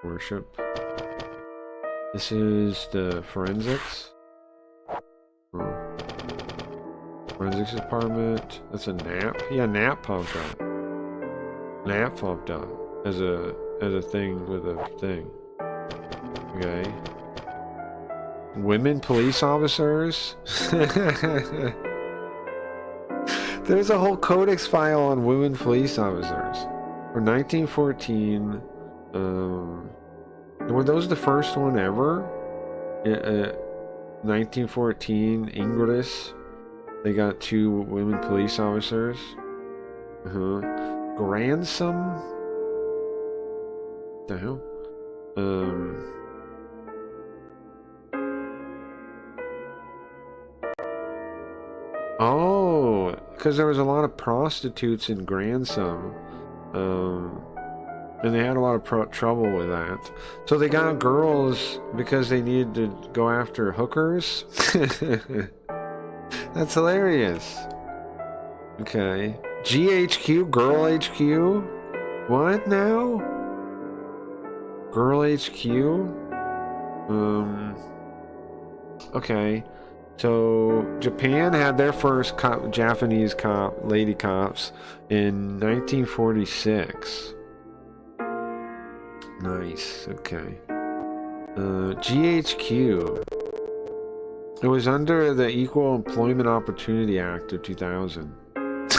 Worship. This is the forensics. Forensics department. That's a nap. Yeah, nap popped up. Nap popped up as a thing with a thing. Okay. Women police officers. There's a whole codex file on women police officers for 1914. Were those the first one ever? 1914 Ingridis. They got 2 women police officers. Gransom? What the hell? Oh, because there was a lot of prostitutes in Gransom. And they had a lot of trouble with that. So they got girls because they needed to go after hookers? That's hilarious. Okay. GHQ? Girl HQ? What now? Girl HQ? Okay. So Japan had their first Japanese lady cops in 1946. Nice, okay. GHQ. It was under the Equal Employment Opportunity Act of 2000.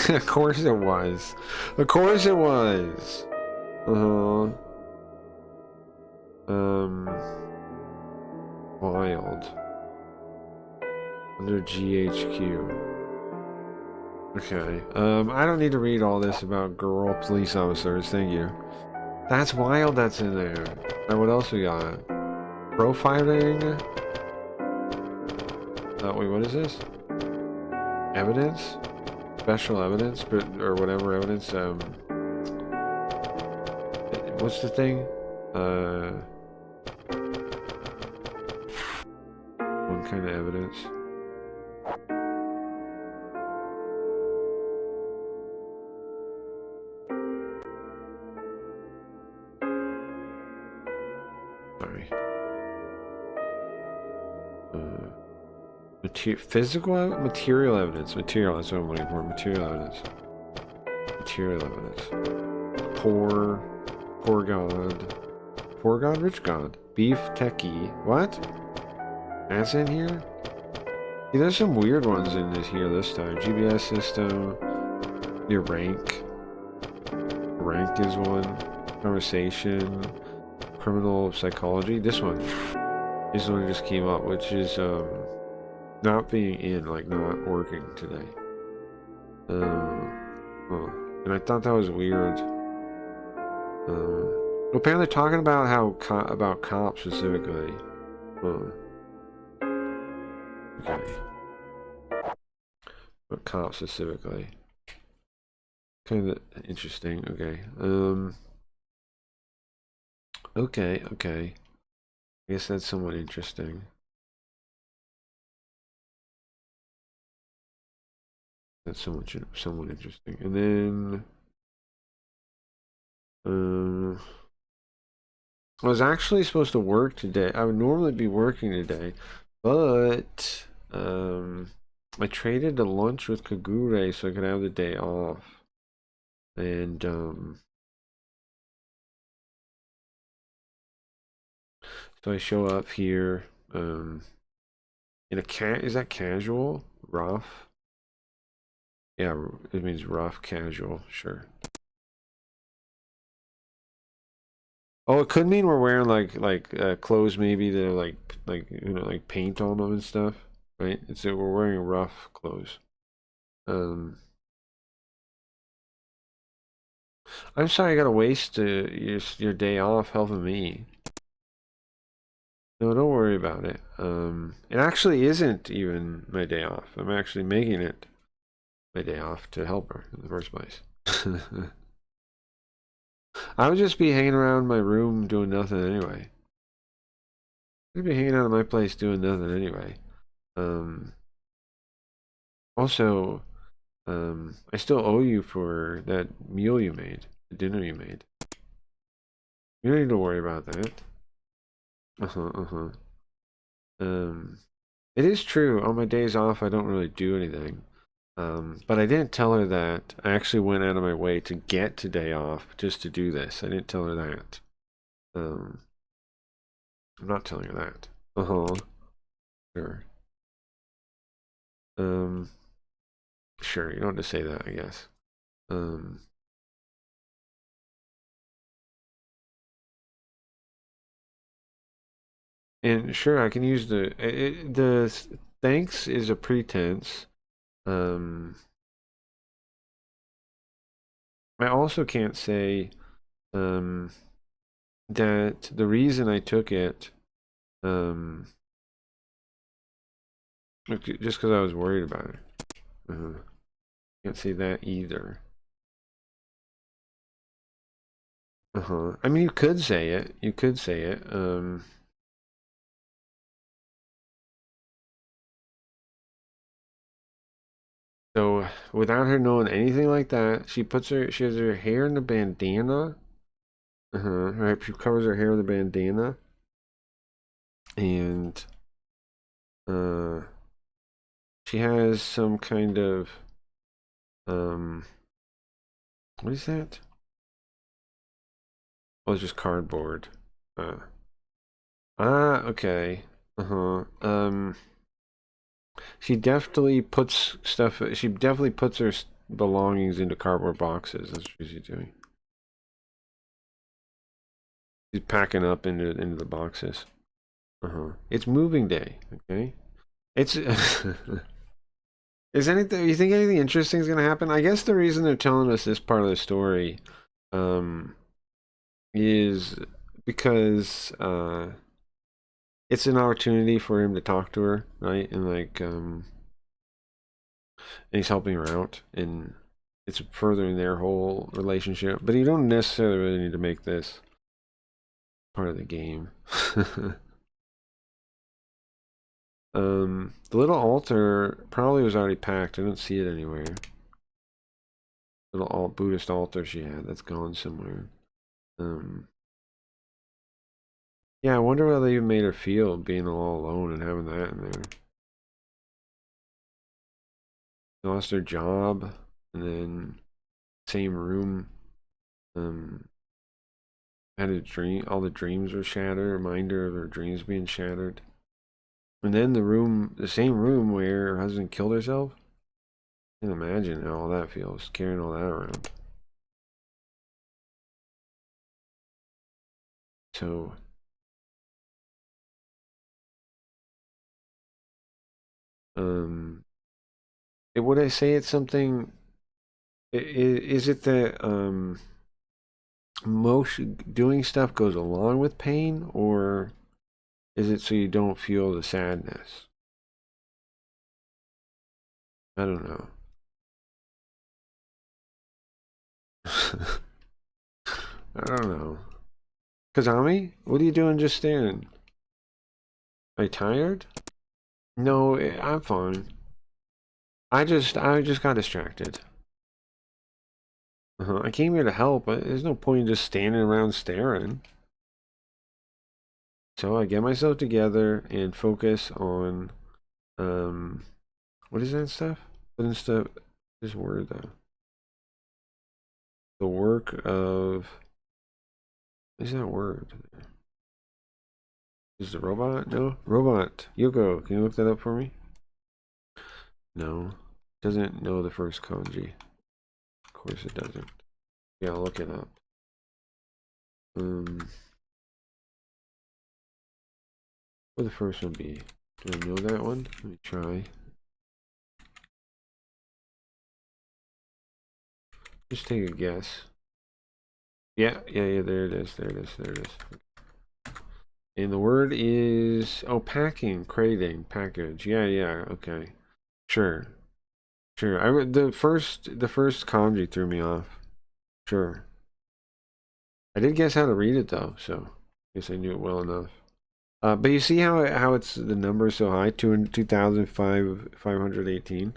Of course it was. Of course it was. Wild. Under GHQ. Okay. I don't need to read all this about girl police officers, thank you. That's wild that's in there. Alright, what else we got? Profiling? Wait, what is this? Evidence? Special evidence? Or whatever evidence, what's the thing? One kind of evidence. Physical material evidence. Material, that's what I'm looking for. Material evidence. Material evidence. Poor God. Poor God, rich God. Beef techie. What? That's in here? See, there's some weird ones in this time. GBS system. Your rank. Rank is one. Conversation. Criminal psychology. This one. This one just came up, which is not being in, like not working today. And I thought that was weird. Apparently talking about how about cops specifically. Okay. But cops specifically. Kind of interesting. Okay. Okay. I guess that's somewhat interesting. That's somewhat interesting. And then I was actually supposed to work today. I would normally be working today, but I traded a lunch with Kagure so I could have the day off. And so I show up here in a is that casual? Rough? Yeah, it means rough, casual, sure. Oh, it could mean we're wearing like clothes maybe that are like you know like paint on them and stuff, right? It's that we're wearing rough clothes. I'm sorry I gotta waste your day off helping me. No, don't worry about it. It actually isn't even my day off. I'm actually making it my day off to help her in the first place. I would just be hanging around my room doing nothing anyway. I'd be hanging out at my place doing nothing anyway. Also, I still owe you for that meal you made, the dinner you made. You don't need to worry about that. It is true. On my days off, I don't really do anything. But I didn't tell her that. I actually went out of my way to get today off just to do this. I didn't tell her that. I'm not telling her that. Sure. Sure. You don't have to say that, I guess. And sure, I can use the thanks is a pretense. I also can't say that the reason I took it just because I was worried about it. Can't say that either. I mean, you could say it. You could say it. So without her knowing anything like that, she has her hair in the bandana. Right, she covers her hair with a bandana. And she has some kind of what is that? Oh, it's just cardboard. Okay. She definitely puts stuff. She definitely puts her belongings into cardboard boxes. That's what she's doing. She's packing up into the boxes. It's moving day. Okay. It's. Is anything? You think anything interesting is gonna happen? I guess the reason they're telling us this part of the story, is because it's an opportunity for him to talk to her, right? And like, and he's helping her out, and it's furthering their whole relationship. But you don't necessarily really need to make this part of the game. The little altar probably was already packed. I don't see it anywhere. Little Buddhist altar she had, that's gone somewhere. Yeah, I wonder how they even made her feel being all alone and having that in there. She lost her job, and then same room. Had a dream. All the dreams were shattered. Reminder of her dreams being shattered. And then the same room where her husband killed herself. I can imagine how all that feels, carrying all that around. So would I say it's something? Is it that motion doing stuff goes along with pain, or is it so you don't feel the sadness? I don't know. I don't know. Kazami, what are you doing just staring? Are you tired? No, I'm fine. I just got distracted. I came here to help, but there's no point in just standing around staring. So I get myself together and focus on, what is that stuff? What is this word though? The work of, what is that word? Is the robot? No? Robot. Yoko, can you look that up for me? No. Doesn't know the first kanji. Of course it doesn't. Yeah, I'll look it up. What would the first one be? Do I know that one? Let me try. Just take a guess. Yeah, there it is. And the word is, oh, packing, crating, package. Yeah, okay. Sure. The first kanji threw me off. Sure. I did guess how to read it though, so I guess I knew it well enough. But you see how it's the number is so high, 2,518,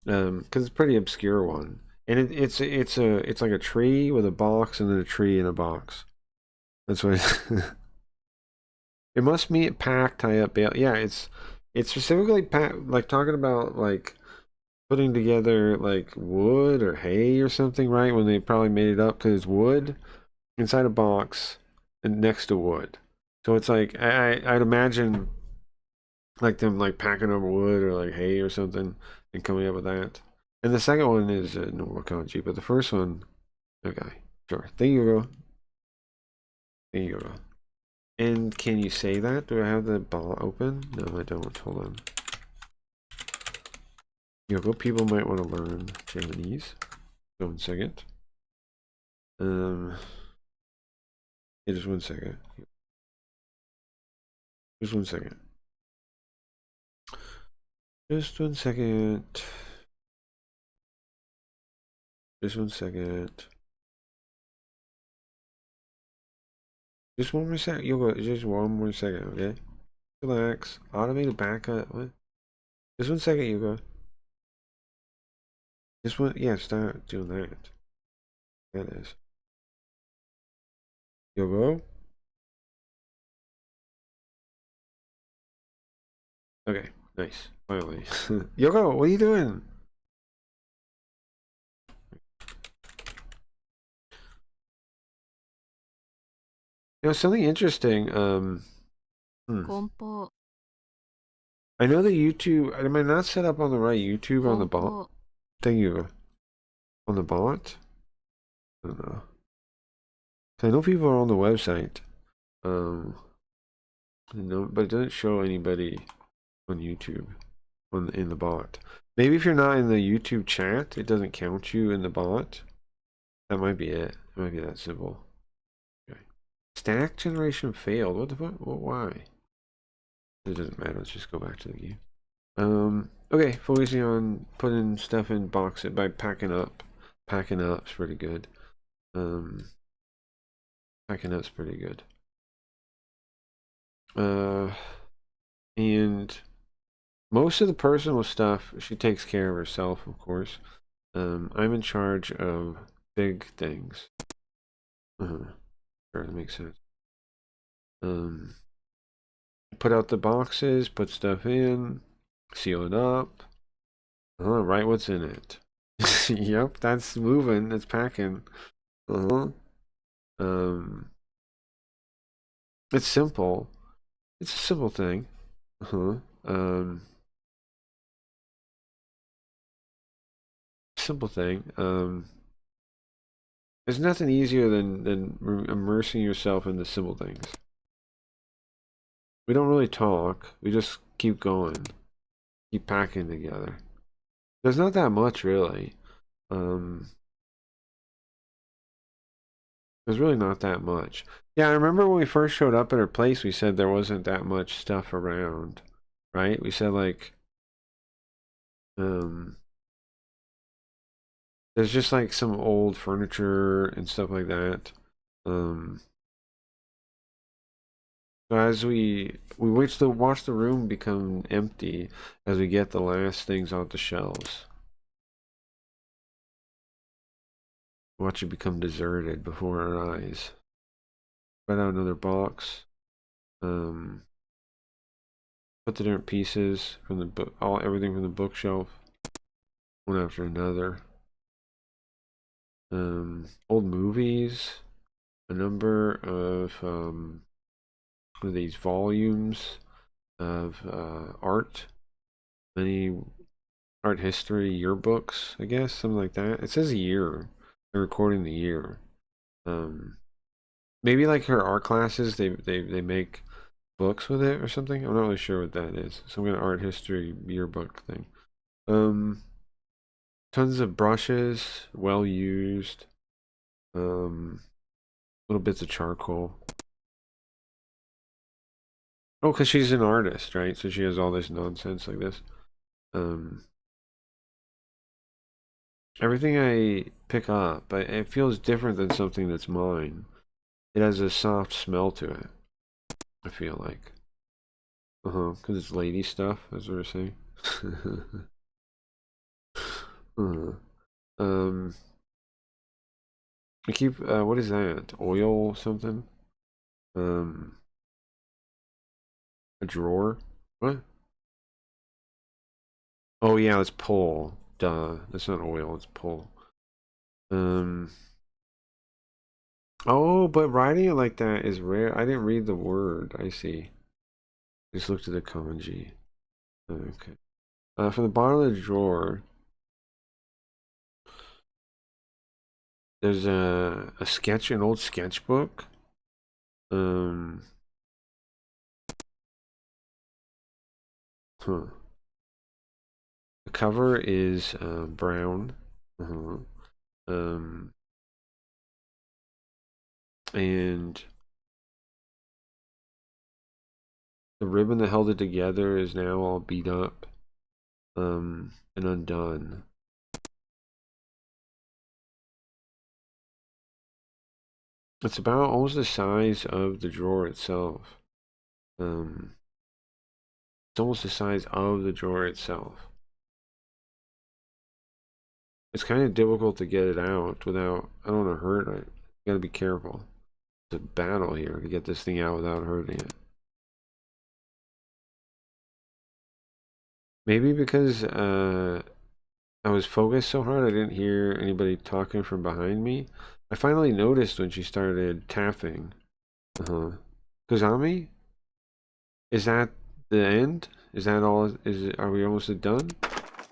because it's a pretty obscure one, and it's like a tree with a box and then a tree in a box. That's what it must mean. Pack, tie up, bale. Yeah, it's specifically like talking about like putting together like wood or hay or something, right? When they probably made it up because it's wood inside a box and next to wood. So it's like I'd imagine like them like packing up wood or like hay or something and coming up with that. And the second one is normal kanji, but the first one, okay, sure. There you go. And can you say that? Do I have the ball open? No, I don't. Hold on. Yoko, people might want to learn Japanese. So 1 second. Yeah, just 1 second. Just 1 second. Just 1 second. Just 1 second. Just 1 more second. Yoko, just 1 more second, okay? Relax. Automated backup. What? Just 1 second, Yoko. Just one, yeah, start doing that. That is. Yoko? Okay, nice. Finally. Yoko, what are you doing? You know, something interesting. I know the YouTube. Am I not set up on the right YouTube on the bot? Thank you. On the bot? I don't know. I know people are on the website. But it doesn't show anybody on YouTube in the bot. Maybe if you're not in the YouTube chat, it doesn't count you in the bot. That might be it. It might be that simple. Okay. Stack generation failed. What the fuck? Why? It doesn't matter. Let's just go back to the game. Okay, focusing on putting stuff in boxes by packing up. Packing up's pretty good. Packing up's pretty good. And most of the personal stuff she takes care of herself, of course. I'm in charge of big things. Sure, that makes sense. Put out the boxes, put stuff in, seal it up. Write what's in it. Yep, that's moving, that's packing. It's simple. It's a simple thing. Simple thing. There's nothing easier than immersing yourself in the simple things. We don't really talk. We just keep going. keep packing together. There's not that much really. There's really not that much. Yeah, I remember when we first showed up at her place, we said there wasn't that much stuff around, right? We said like, there's just like some old furniture and stuff like that. So as we watch the room become empty as we get the last things off the shelves. Watch it become deserted before our eyes. Spread out another box. Put the different pieces from the book, everything from the bookshelf, one after another. Old movies, a number of these volumes of art, many art history yearbooks, I guess, something like that. It says a year. They're recording the year. Maybe like her art classes, they make books with it or something. I'm not really sure what that is. Some kind of art history yearbook thing. Tons of brushes, well used. Little bits of charcoal. Oh, because she's an artist, right? So she has all this nonsense like this. Everything I pick up, it feels different than something that's mine. It has a soft smell to it, I feel like. Because it's lady stuff, that's what we're saying. I keep, what is that? Oil something? A drawer? What? Oh yeah, it's pull. Duh. That's not oil, it's pull. Oh, but writing it like that is rare. I didn't read the word. I see. Just looked at the kanji. Okay. From the bottom of the drawer, there's a sketch, an old sketchbook. Huh. The cover is brown. And the ribbon that held it together is now all beat up and undone. It's about almost the size of the drawer itself. It's almost the size of the drawer itself. It's kind of difficult to get it out without, I don't want to hurt it. You gotta be careful. It's a battle here to get this thing out without hurting it. Maybe because I was focused so hard I didn't hear anybody talking from behind me. I finally noticed when she started tapping. Kazami? Is that the end? Is that all? Are we almost done?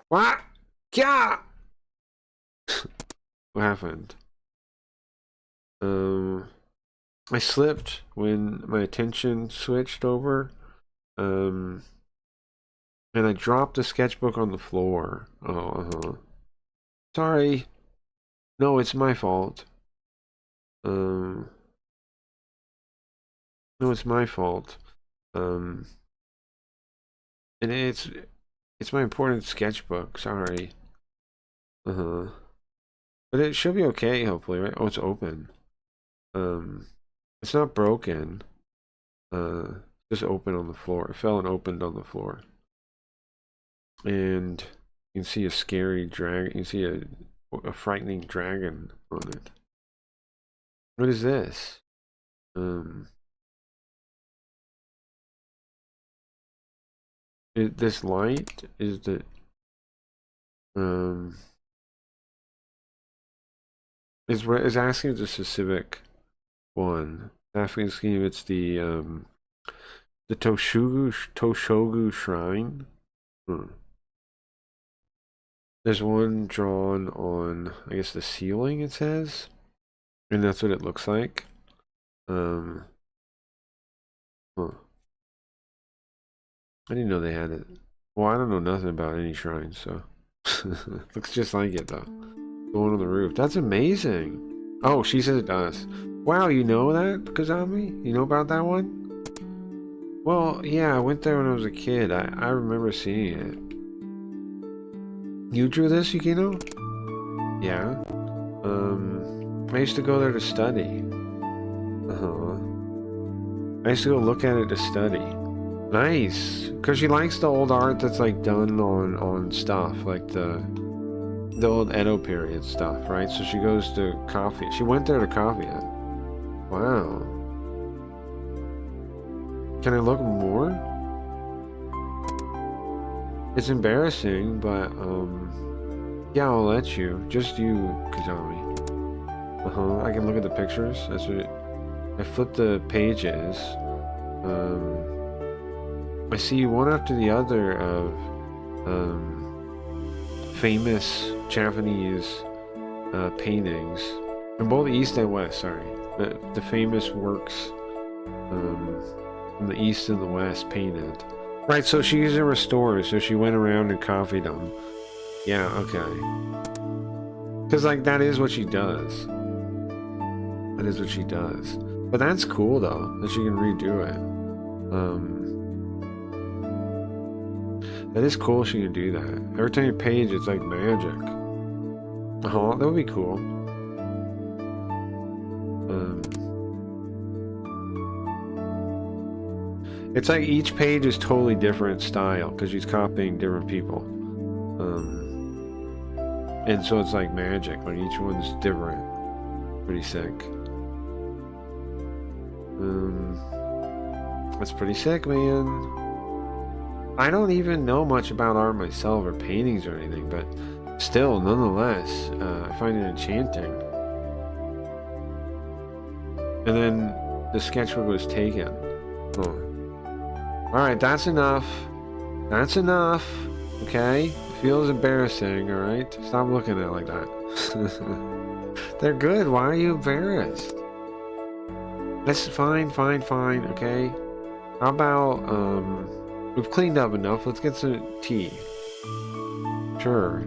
What? Yeah! What happened? I slipped when my attention switched over. And I dropped the sketchbook on the floor. Oh, sorry. No, it's my fault. No, it's my fault. And it's my important sketchbook. Sorry. But it should be okay, hopefully, right? Oh, it's open. It's not broken. Just open on the floor. It fell and opened on the floor. And you can see a scary dragon. You can see a frightening dragon on it. What is this? This light is the is asking the specific one. Asking if it's the Toshogu Shrine. There's one drawn on, I guess, the ceiling, it says. And that's what it looks like. I didn't know they had it. Well, I don't know nothing about any shrines, so. Looks just like it, though. Going on the roof. That's amazing. Oh, she says it does. Wow, you know that, Kazami? You know about that one? Well, yeah, I went there when I was a kid. I remember seeing it. You drew this, Yukino? Yeah. I used to go there to study. I used to go look at it to study. Nice. Because she likes the old art that's like done on stuff, like the old Edo period stuff, right? So she goes to copy it. She went there to copy it. Wow. Can I look more? It's embarrassing, but yeah, I'll let you. Just you, Kazami. I can look at the pictures. That's what I flip the pages. I see one after the other of famous Japanese paintings from both East and West. Sorry, the famous works from the East and the West painted. Right, so she's a restorer, so she went around and copied them. Yeah, okay. Because like that is what she does. That is what she does. But that's cool though, that she can redo it. That is cool she can do that. Every time you page, it's like magic. That would be cool. It's like each page is totally different style because she's copying different people. And so it's like magic, like each one's different. Pretty sick. That's pretty sick, man. I don't even know much about art myself or paintings or anything, but still, nonetheless, I find it enchanting. And then the sketchbook was taken. Alright, that's enough. That's enough. Okay? It feels embarrassing, alright? Stop looking at it like that. They're good. Why are you embarrassed? That's fine, okay? How about, we've cleaned up enough. Let's get some tea. Sure.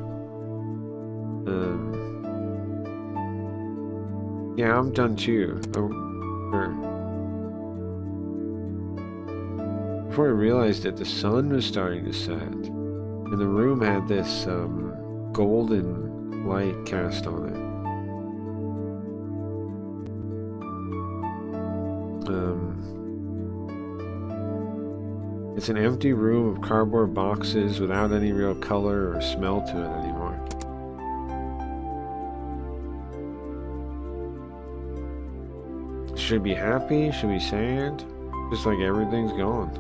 Yeah, I'm done too. Sure. Before I realized it, the sun was starting to set, and the room had this golden light cast on it. It's an empty room of cardboard boxes without any real color or smell to it anymore. Should be happy? Should be sad? Just like everything's gone.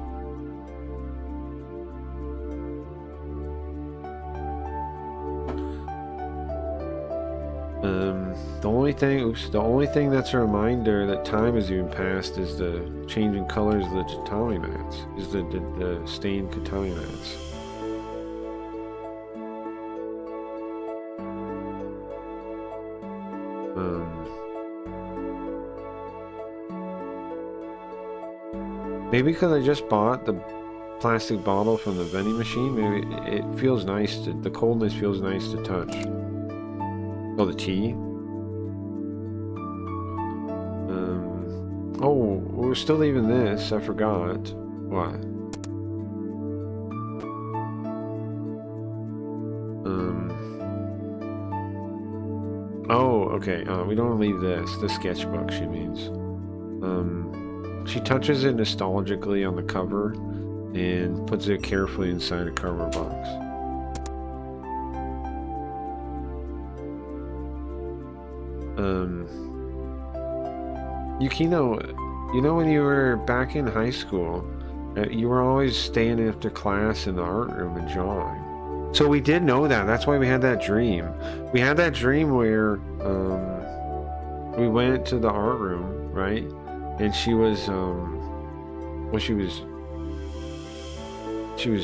The only thing that's a reminder that time has even passed is the changing colors of the tatami mats. Is the stained tatami mats. Maybe because I just bought the plastic bottle from the vending machine, maybe it feels nice to, the coldness feels nice to touch. Oh, the tea? Oh, we're still leaving this. I forgot. What? Oh, okay. We don't leave this. The sketchbook, she means. She touches it nostalgically on the cover and puts it carefully inside a cardboard box. Yukino, you know when you were back in high school, you were always staying after class in the art room and drawing. So we did know that. That's why we had that dream. We had that dream where we went to the art room, right? And she was, well, she was, we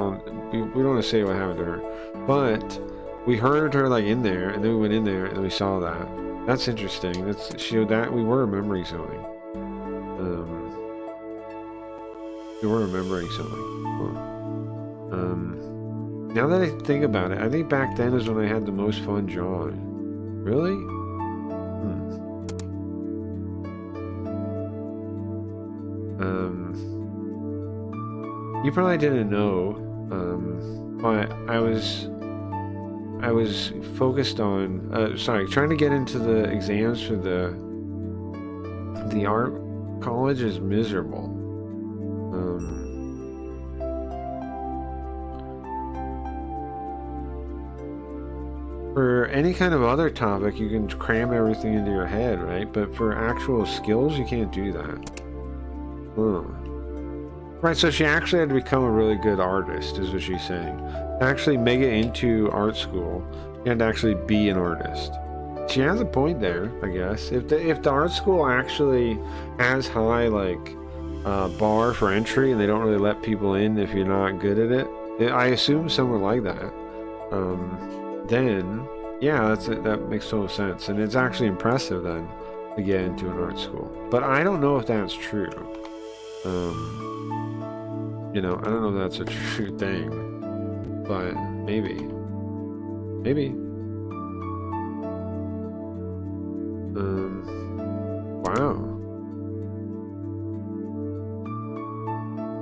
don't want to say what happened to her, but we heard her like in there, and then we went in there and we saw that. That's interesting. That's showed that we were remembering something. We were remembering something. Now that I think about it, I think back then is when I had the most fun drawing. Really? You probably didn't know, but I was focused on, trying to get into the exams for the art college is miserable. For any kind of other topic, you can cram everything into your head, right? But for actual skills, you can't do that. Right, so she actually had to become a really good artist, is what she's saying. To actually make it into art school, you had to actually be an artist. She has a point there, I guess. If the art school actually has high, like, bar for entry, and they don't really let people in if you're not good at it, I assume somewhere like that. Then, yeah, that makes total sense. And it's actually impressive, then, to get into an art school. But I don't know if that's true. You know, I don't know if that's a true thing. But maybe. Maybe. Wow.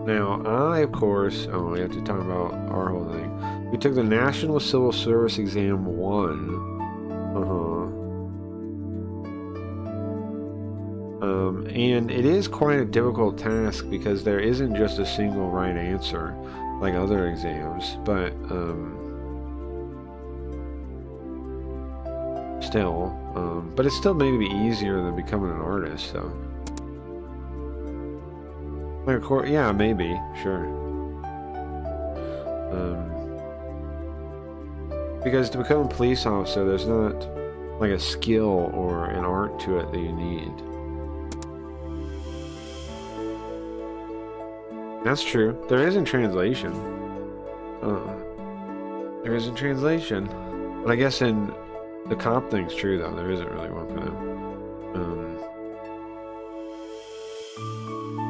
Now, I, of course, we have to talk about our whole thing. We took the National Civil Service Exam 1. And it is quite a difficult task because there isn't just a single right answer like other exams, but still, but it's still maybe easier than becoming an artist, so. Like, of course, yeah, maybe, sure. Because to become a police officer, there's not like a skill or an art to it that you need. That's true. There is in translation. There is in translation. But I guess in the cop thing's true, though. There isn't really one for them.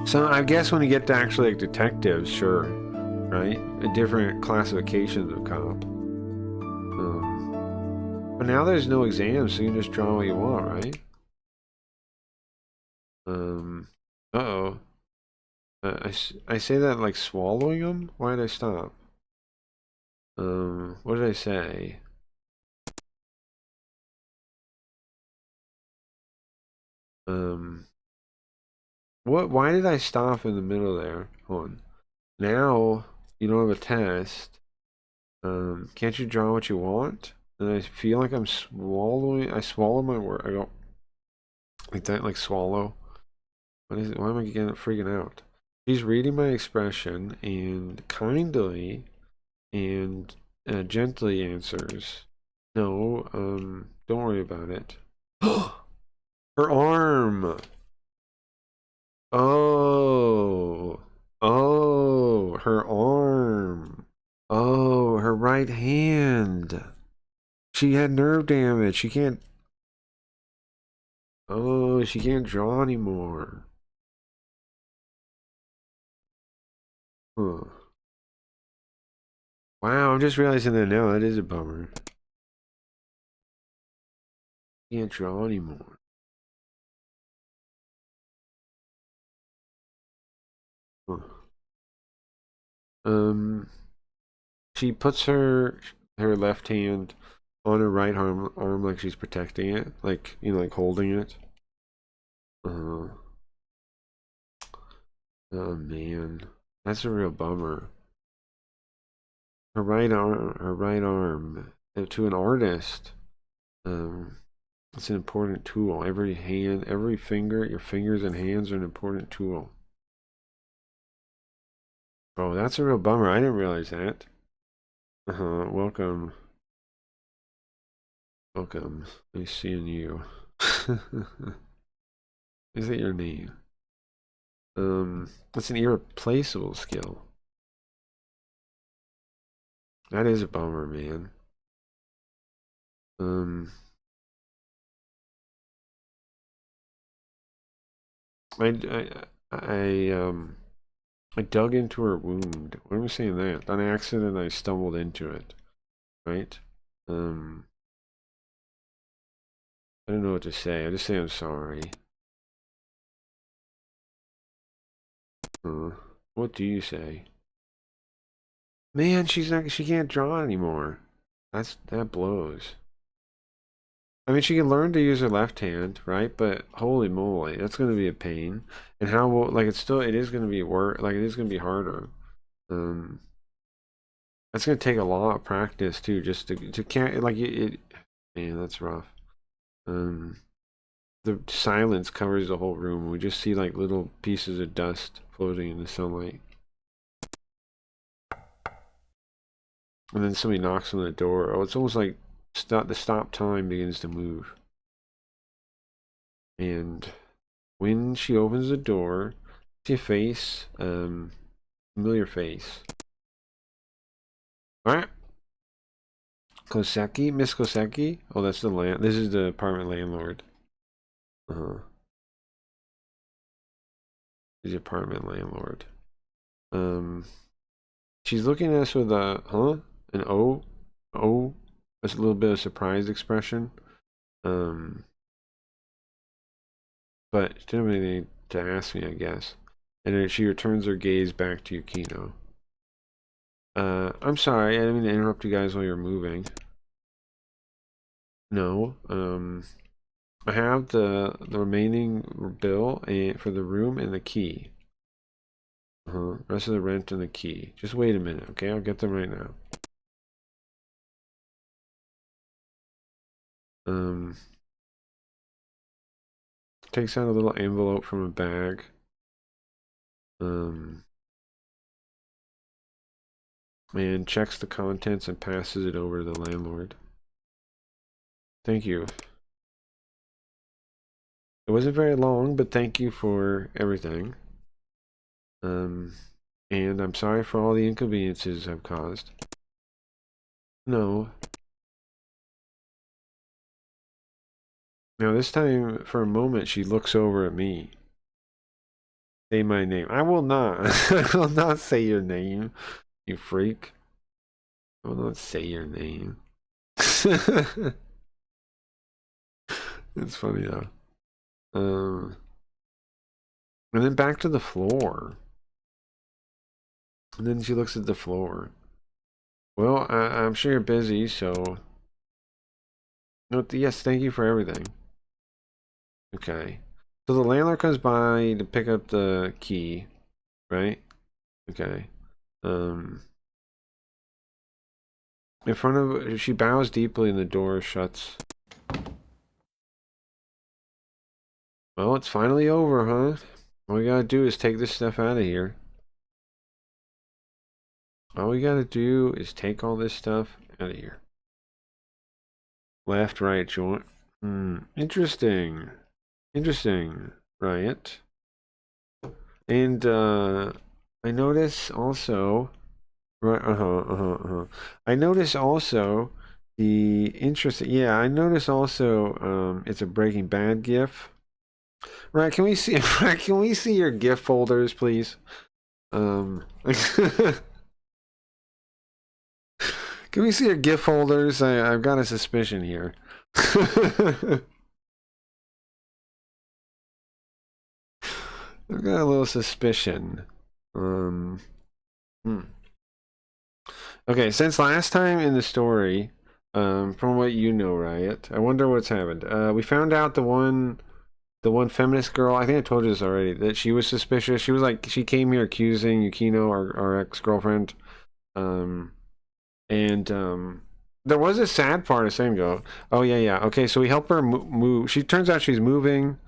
So I guess when you get to actually like detectives, sure. Right? Different classifications of cop. But now there's no exams, so you can just draw what you want, right? Uh-oh. I say that like swallowing them? Why did I stop? What did I say? Why did I stop in the middle there? Hold on. Now, you don't have a test. Can't you draw what you want? And I feel like I'm swallowing. I swallow my word. I go like that, like swallow. What is it? Why am I getting freaking out? She's reading my expression and kindly and gently answers, no, don't worry about it. Her arm. Oh, her arm. Oh, her right hand. She had nerve damage. She can't. Oh, she can't draw anymore. Huh. Wow, I'm just realizing that now. That is a bummer. Can't draw anymore. Huh. She puts her left hand on her right arm like she's protecting it, like, you know, like holding it. Oh man, that's a real bummer. Her right arm. To an artist, it's an important tool. Every hand, every finger, your fingers and hands are an important tool. Oh, that's a real bummer. I didn't realize that. Welcome. Welcome. Nice seeing you. Is that your name? That's an irreplaceable skill. That is a bummer, man. I dug into her wound. What am I saying that? On accident, I stumbled into it. Right? I don't know what to say. I just say I'm sorry. What do you say? Man, she can't draw anymore. That blows. I mean, she can learn to use her left hand, right? But holy moly, that's going to be a pain. And how will, like, it is going to be like, it is going to be harder. That's going to take a lot of practice too, just to can't, like, man, that's rough. The silence covers the whole room. We just see like little pieces of dust floating in the sunlight. And then somebody knocks on the door. Oh, it's almost like the stop time begins to move. And when she opens the door, see a face, familiar face. Alright. Koseki? Miss Koseki? Oh, that's this is the apartment landlord. He's the apartment landlord. She's looking at us with a, an O, that's a little bit of surprised expression. But she didn't have anything to ask me, I guess. And then she returns her gaze back to Yukino. I'm sorry, I didn't mean to interrupt you guys while you're moving. No, I have the remaining bill for the room and the key. Rest of the rent and the key. Just wait a minute, okay? I'll get them right now. Takes out a little envelope from a bag. And checks the contents and passes it over to the landlord. Thank you. It wasn't very long, but thank you for everything. And I'm sorry for all the inconveniences I've caused. No. Now this time, for a moment, she looks over at me. Say my name. I will not. I will not say your name, you freak. I will not say your name. It's funny though. And then back to the floor. And then she looks at the floor. Well, I'm sure you're busy, so... No, yes, thank you for everything. Okay. So the landlord comes by to pick up the key, right? Okay. In front of... She bows deeply and the door shuts. Well, it's finally over, huh? All we gotta do is take this stuff out of here. All we gotta do is take all this stuff out of here. Left, right, joint. Interesting. Interesting, right? And I notice also, right? I notice also the interesting. Yeah, I notice also it's a Breaking Bad GIF. Right? Can we see? Can we see your GIF folders, please? Can we see your GIF folders? I've got a suspicion here. I've got a little suspicion. Okay, since last time in the story, from what you know, Riot, I wonder what's happened. We found out the one feminist girl, I think I told you this already, that she was suspicious. She was like, she came here accusing Yukino, our ex-girlfriend. There was a sad part a second ago. Oh, yeah. Okay, so we help her move. She turns out she's moving,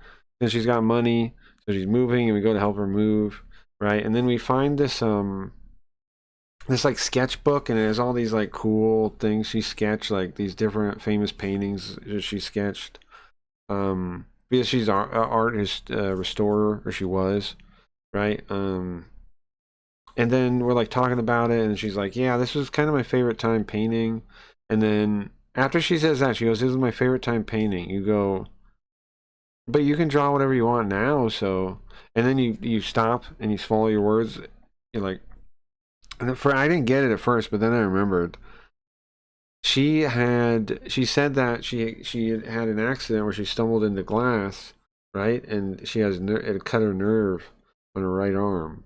and she's got money, so she's moving, and we go to help her move, right? And then we find this, this, like, sketchbook, and it has all these, like, cool things she sketched, like, these different famous paintings that she sketched. Because she's an artist restorer, or she was, right? And then we're like talking about it, and she's like, yeah, this was kind of my favorite time painting. And then after she says that, she goes, this is my favorite time painting. You go, but you can draw whatever you want now, so... And then you stop, and you swallow your words, like, and I didn't get it at first, but then I remembered. She said that she had an accident where she stumbled into glass, right? And she has it cut her nerve on her right arm,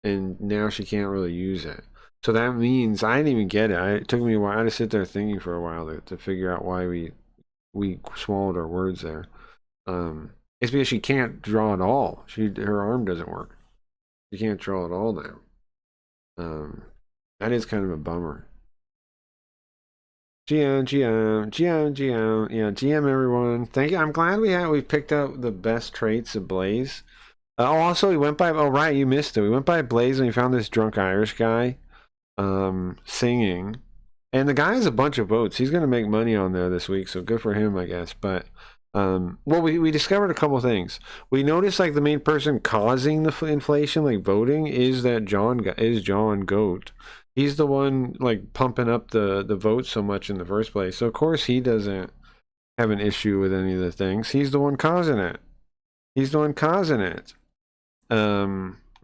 and now she can't really use it. So that means I didn't even get it. It took me a while. I had to sit there thinking for a while to figure out why we swallowed our words there. It's because she can't draw at all. Her arm doesn't work. She can't draw at all now. That is kind of a bummer. GM, yeah, GM everyone. Thank you. I'm glad we picked out the best traits of Blaze. Also, we went by. Oh right, you missed it. We went by Blaze and we found this drunk Irish guy, singing, and the guy has a bunch of votes. He's gonna make money on there this week, so good for him, I guess. But well, we discovered a couple things. We noticed like the main person causing the inflation, like voting, is John Goat. He's the one like pumping up the votes so much in the first place. So of course he doesn't have an issue with any of the things. He's the one causing it.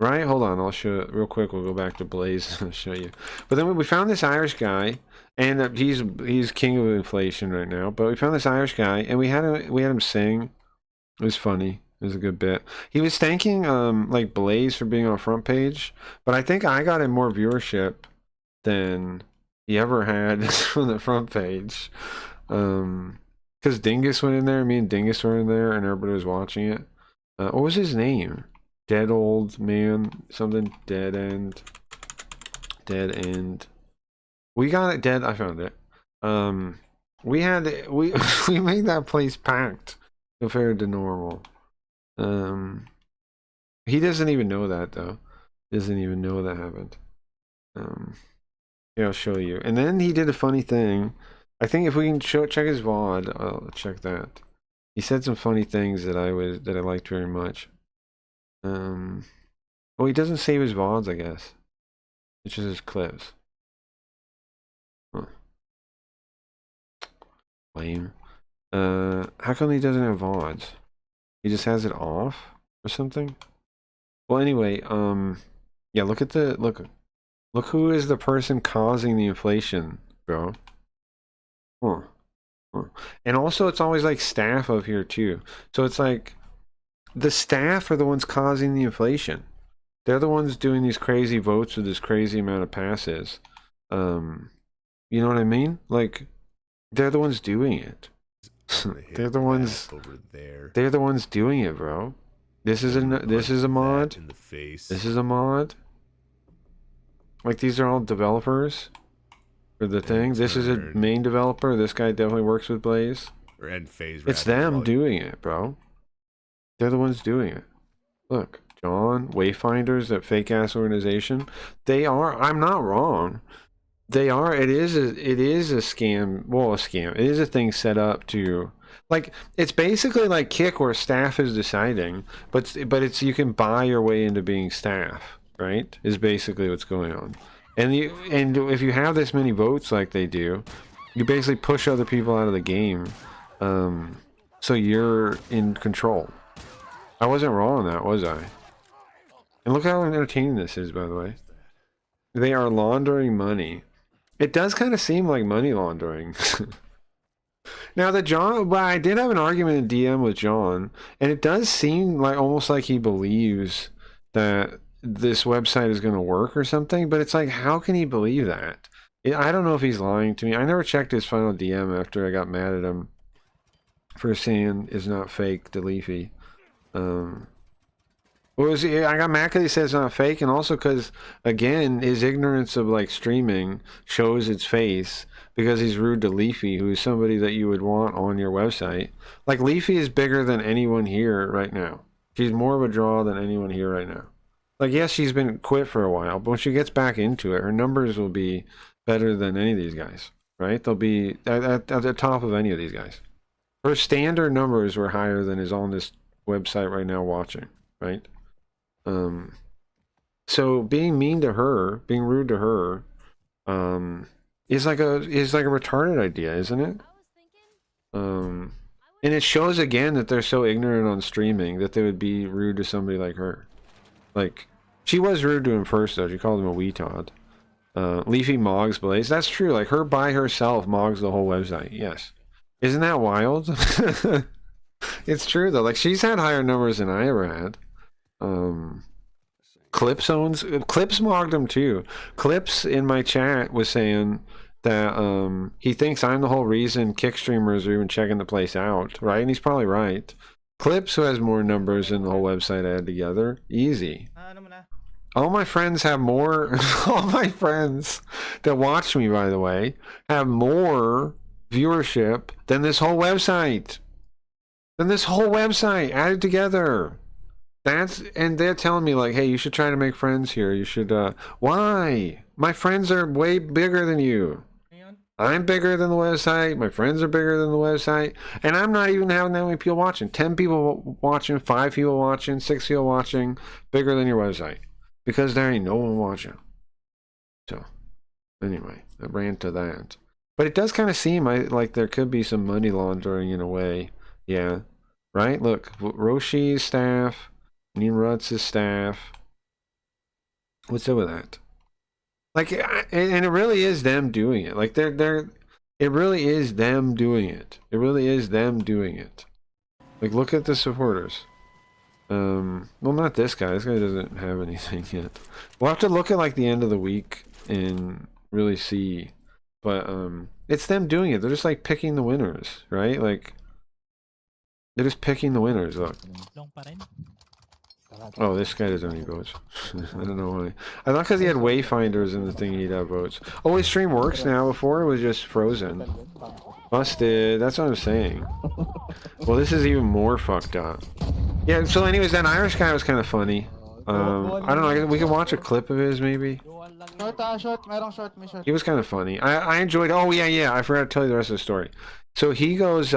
Right? Hold on, I'll show it real quick. We'll go back to Blaze and I'll show you. But then we found this Irish guy, and he's king of inflation right now. But we found this Irish guy, and we had him sing. It was funny. It was a good bit. He was thanking like Blaze for being on front page, but I think I got him more viewership than he ever had on the front page. Because Dingus went in there, me and Dingus were in there, and everybody was watching it. What was his name? Dead Old Man, something, Dead End. We got it dead. I found it. We made that place packed compared to normal. He doesn't even know that though. Doesn't even know that happened. Here, I'll show you. And then he did a funny thing. I think if we can check his VOD, I'll check that. He said some funny things that I liked very much. Well, he doesn't save his VODs, I guess. It's just his clips. Huh. Lame. How come he doesn't have VODs? He just has it off or something? Well, anyway, yeah, look who is the person causing the inflation, bro. Huh. And also it's always like staff up here too. So it's like the staff are the ones causing the inflation. They're the ones doing these crazy votes with this crazy amount of passes. You know what I mean? Like they're the ones doing it. They're the ones over there. They're the ones doing it, bro. This is a mod. In the face. This is a mod. Like these are all developers for the thing. This is a main developer. This guy definitely works with Blaze. It's them doing it, bro. They're the ones doing it. Look, John, Wayfinders, that fake ass organization. They are. I'm not wrong. They are. It is a scam. Well, a scam. It is a thing set up to, like, it's basically like Kick where staff is deciding, but it's you can buy your way into being staff, right? Is basically what's going on. And if you have this many votes like they do, you basically push other people out of the game, so you're in control. I wasn't wrong on that, was I? And look how entertaining this is, by the way. They are laundering money. It does kind of seem like money laundering. Now but I did have an argument in DM with John, and it does seem like almost like he believes that this website is going to work or something, but it's like, how can he believe that? I don't know if he's lying to me. I never checked his final DM after I got mad at him for saying it's not fake, Deleafy. I got mad because he says it's not fake, and also because, again, his ignorance of like streaming shows its face because he's rude to Leafy, who is somebody that you would want on your website. Like, Leafy is bigger than anyone here right now. She's more of a draw than anyone here right now. Like, yes, she's been quit for a while, but when she gets back into it, her numbers will be better than any of these guys, right? They'll be at the top of any of these guys. Her standard numbers were higher than is on this website right now watching, right? So being mean to her, being rude to her, is like a retarded idea, isn't it? And it shows again that they're so ignorant on streaming that they would be rude to somebody like her. Like, She was rude to him first, though. She called him a weetod. Leafy Mogs Blaze. That's true. Like, her by herself mogs the whole website. Yes. Isn't that wild? It's true, though. Like, she's had higher numbers than I ever had. Clips mogged him, too. Clips in my chat was saying that he thinks I'm the whole reason kick streamers are even checking the place out, right? And he's probably right. Clips, who has more numbers than the whole website I had together. Easy. All my friends have more. All my friends that watch me, by the way, have more viewership than this whole website. Added together. And they're telling me, like, hey, you should try to make friends here. You should, why? My friends are way bigger than you. I'm bigger than the website. My friends are bigger than the website. And I'm not even having that many people watching. 10 people watching, 5 people watching, 6 people watching. Bigger than your website. Because there ain't no one watching. So, anyway, I ran to that. But it does kind of seem like there could be some money laundering in a way. Yeah. Right? Look, Roshi's staff, Nimrod's staff. What's up with that? Like, and it really is them doing it. Like, it really is them doing it. It really is them doing it. Like, look at the supporters. Well, not this guy. This guy doesn't have anything yet. We'll have to look at, like, the end of the week and really see. But, it's them doing it. They're just, like, picking the winners, right? Like, they're just picking the winners, look. Oh, this guy doesn't have any votes. I don't know why. I thought because he had wayfinders in the thing he'd have votes. Oh, his stream works now. Before it was just frozen. Busted. That's what I'm saying. Well, this is even more fucked up. Yeah, so anyways, that Irish guy was kind of funny. I don't know. We can watch a clip of his, maybe. He was kind of funny. I enjoyed... Oh, yeah. I forgot to tell you the rest of the story. So he goes...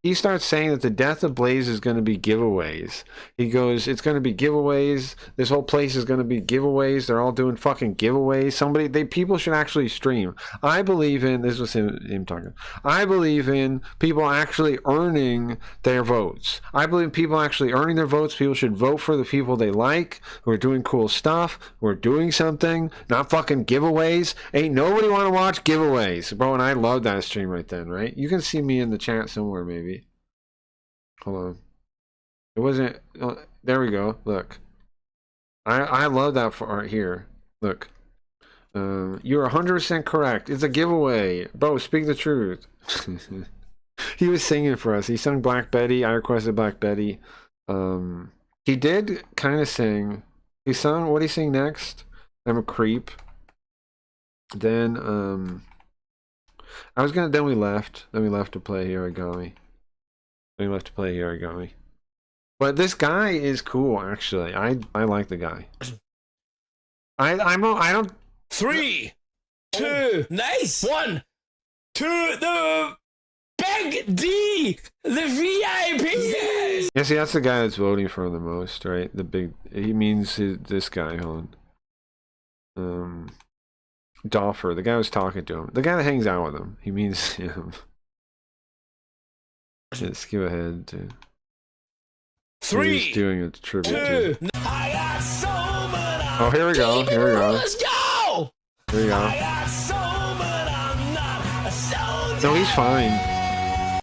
He starts saying that the death of Blaze is going to be giveaways. He goes, it's going to be giveaways. This whole place is going to be giveaways. They're all doing fucking giveaways. People should actually stream. I believe in, this was him talking. I believe in people actually earning their votes. I believe in people actually earning their votes. People should vote for the people they like, who are doing cool stuff, who are doing something, not fucking giveaways. Ain't nobody want to watch giveaways. Bro, and I loved that stream right then, right? You can see me in the chat somewhere, maybe. Hold on. It wasn't... there we go. Look. I love that right here. Look. You're 100% correct. It's a giveaway. Bro, speak the truth. He was singing for us. He sung Black Betty. I requested Black Betty. He did kind of sing. He sung... What did he sing next? I'm a Creep. Then, Then we left. Then we left to play Hayarigami. But this guy is cool, actually. I like the guy. I don't. 3, 2, nice. 1, 2, the Big D, the VIP. Yes. Yeah, see, that's the guy that's voting for him the most, right? He means this guy. Hold on. Doffer, the guy who's talking to him, the guy that hangs out with him. He means him. Just skip ahead to 3, he's doing a tribute 2. to. I got so much. Oh, here we go. Let's go. Here we go. I got so much. I'm not a soldier. No, he's fine.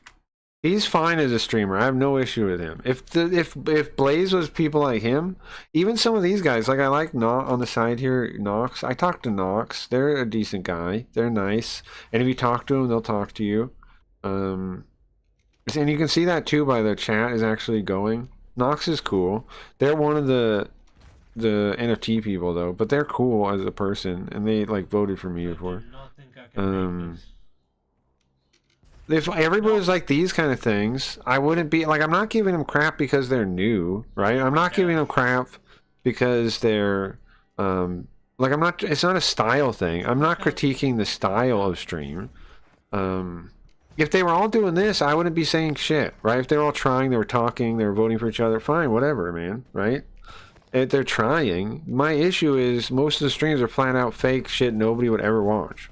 He's fine as a streamer. I have no issue with him. If Blaze was people like him, even some of these guys, like I like on the side here, Nox. I talked to Nox. They're a decent guy. They're nice. And if you talk to them, they'll talk to you. And you can see that too by their chat is actually going. Nox is cool. They're one of the NFT people though, but they're cool as a person, and they like voted for me before. If everybody was like these kind of things, I wouldn't be like, I'm not giving them crap because they're new, right? I'm not giving them crap because they're like, I'm not. It's not a style thing. I'm not critiquing the style of stream. If they were all doing this, I wouldn't be saying shit, right? If they were all trying, they were talking, they were voting for each other, fine, whatever, man, right? If they're trying. My issue is most of the streams are flat out fake shit nobody would ever watch.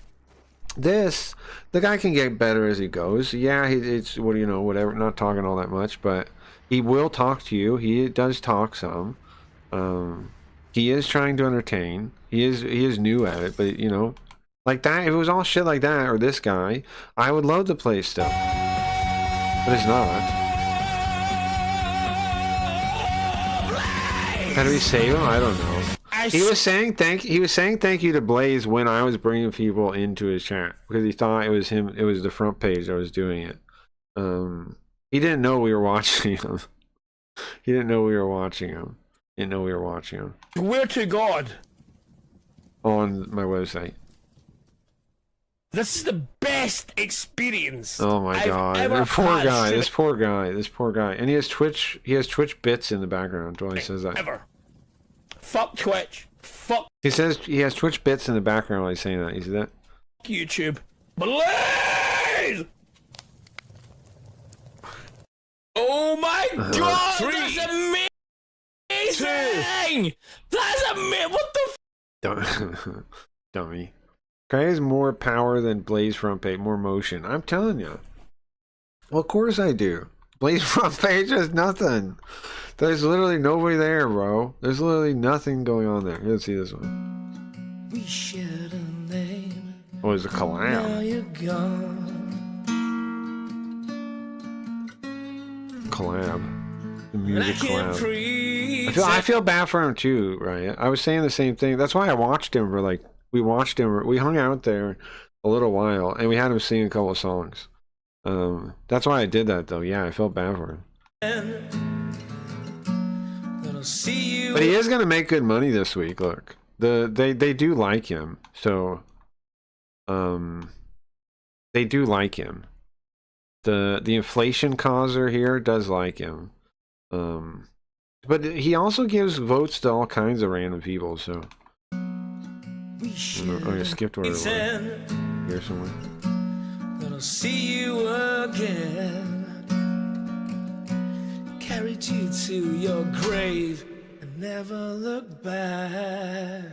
This, the guy can get better as he goes. Yeah, it's, what do you know, whatever, not talking all that much, but he will talk to you. He does talk some. He is trying to entertain. He is new at it, but you know, like that. If it was all shit like that, or this guy, I would love to play stuff. But it's not. How do we save him? I don't know. He was saying thank you to Blaze when I was bringing people into his chat because he thought it was him. It was the front page that was doing it. He didn't know we were watching him. He didn't know we were watching him. Didn't know we were watching him. Swear to God. On my website. This is the best experience. Oh my God! This poor guy. This poor guy. This poor guy. And he has Twitch. He has Twitch bits in the background while he says that. Ever. Fuck Twitch. Fuck. He says he has Twitch bits in the background while he's saying that. You see that? YouTube. Blaze! Oh my God! That's amazing! That's amazing! What the? Dummy. Guy has more power than Blaze front page, more motion. I'm telling you. Well, of course I do. Blaze front page has nothing. There's literally nobody there, bro. There's literally nothing going on there. Let's see this one. We shared a name. Oh, it's a collab. Now you're gone. Collab. The music collab. I feel bad for him too, right? I was saying the same thing. That's why I watched him for like. We watched him. We hung out there a little while, and we had him sing a couple of songs. That's why I did that, though. Yeah, I felt bad for him. But he is gonna make good money this week. Look, they do like him, so they do like him. The inflation causer here does like him, but he also gives votes to all kinds of random people. So. Oh, I skipped where it was. Here somewhere. Gonna see you again. Carried you to your grave and never look back.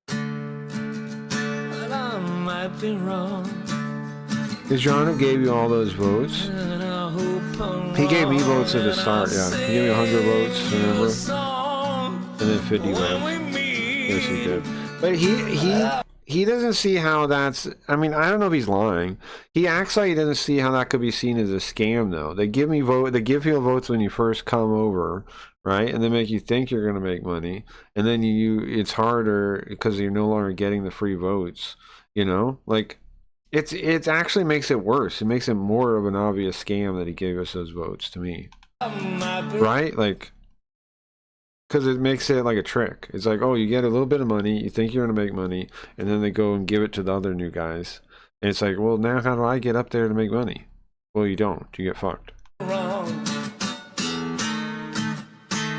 Well, I might be wrong. Is John who gave you all those votes? He gave me votes at the start, yeah. He gave me 100 votes, remember? And then 50 votes. Yes, he did. But he doesn't see how that's. I mean, I don't know if he's lying. He acts like he doesn't see how that could be seen as a scam, though. They give people votes when you first come over, right? And they make you think you're going to make money, and then it's harder because you're no longer getting the free votes. You know, like it actually makes it worse. It makes it more of an obvious scam that he gave us those votes to me, right? Like. Because it makes it like a trick. It's like, oh, you get a little bit of money, you think you're going to make money, and then they go and give it to the other new guys. And it's like, well, now how do I get up there to make money? Well, you don't. You get fucked. Wrong.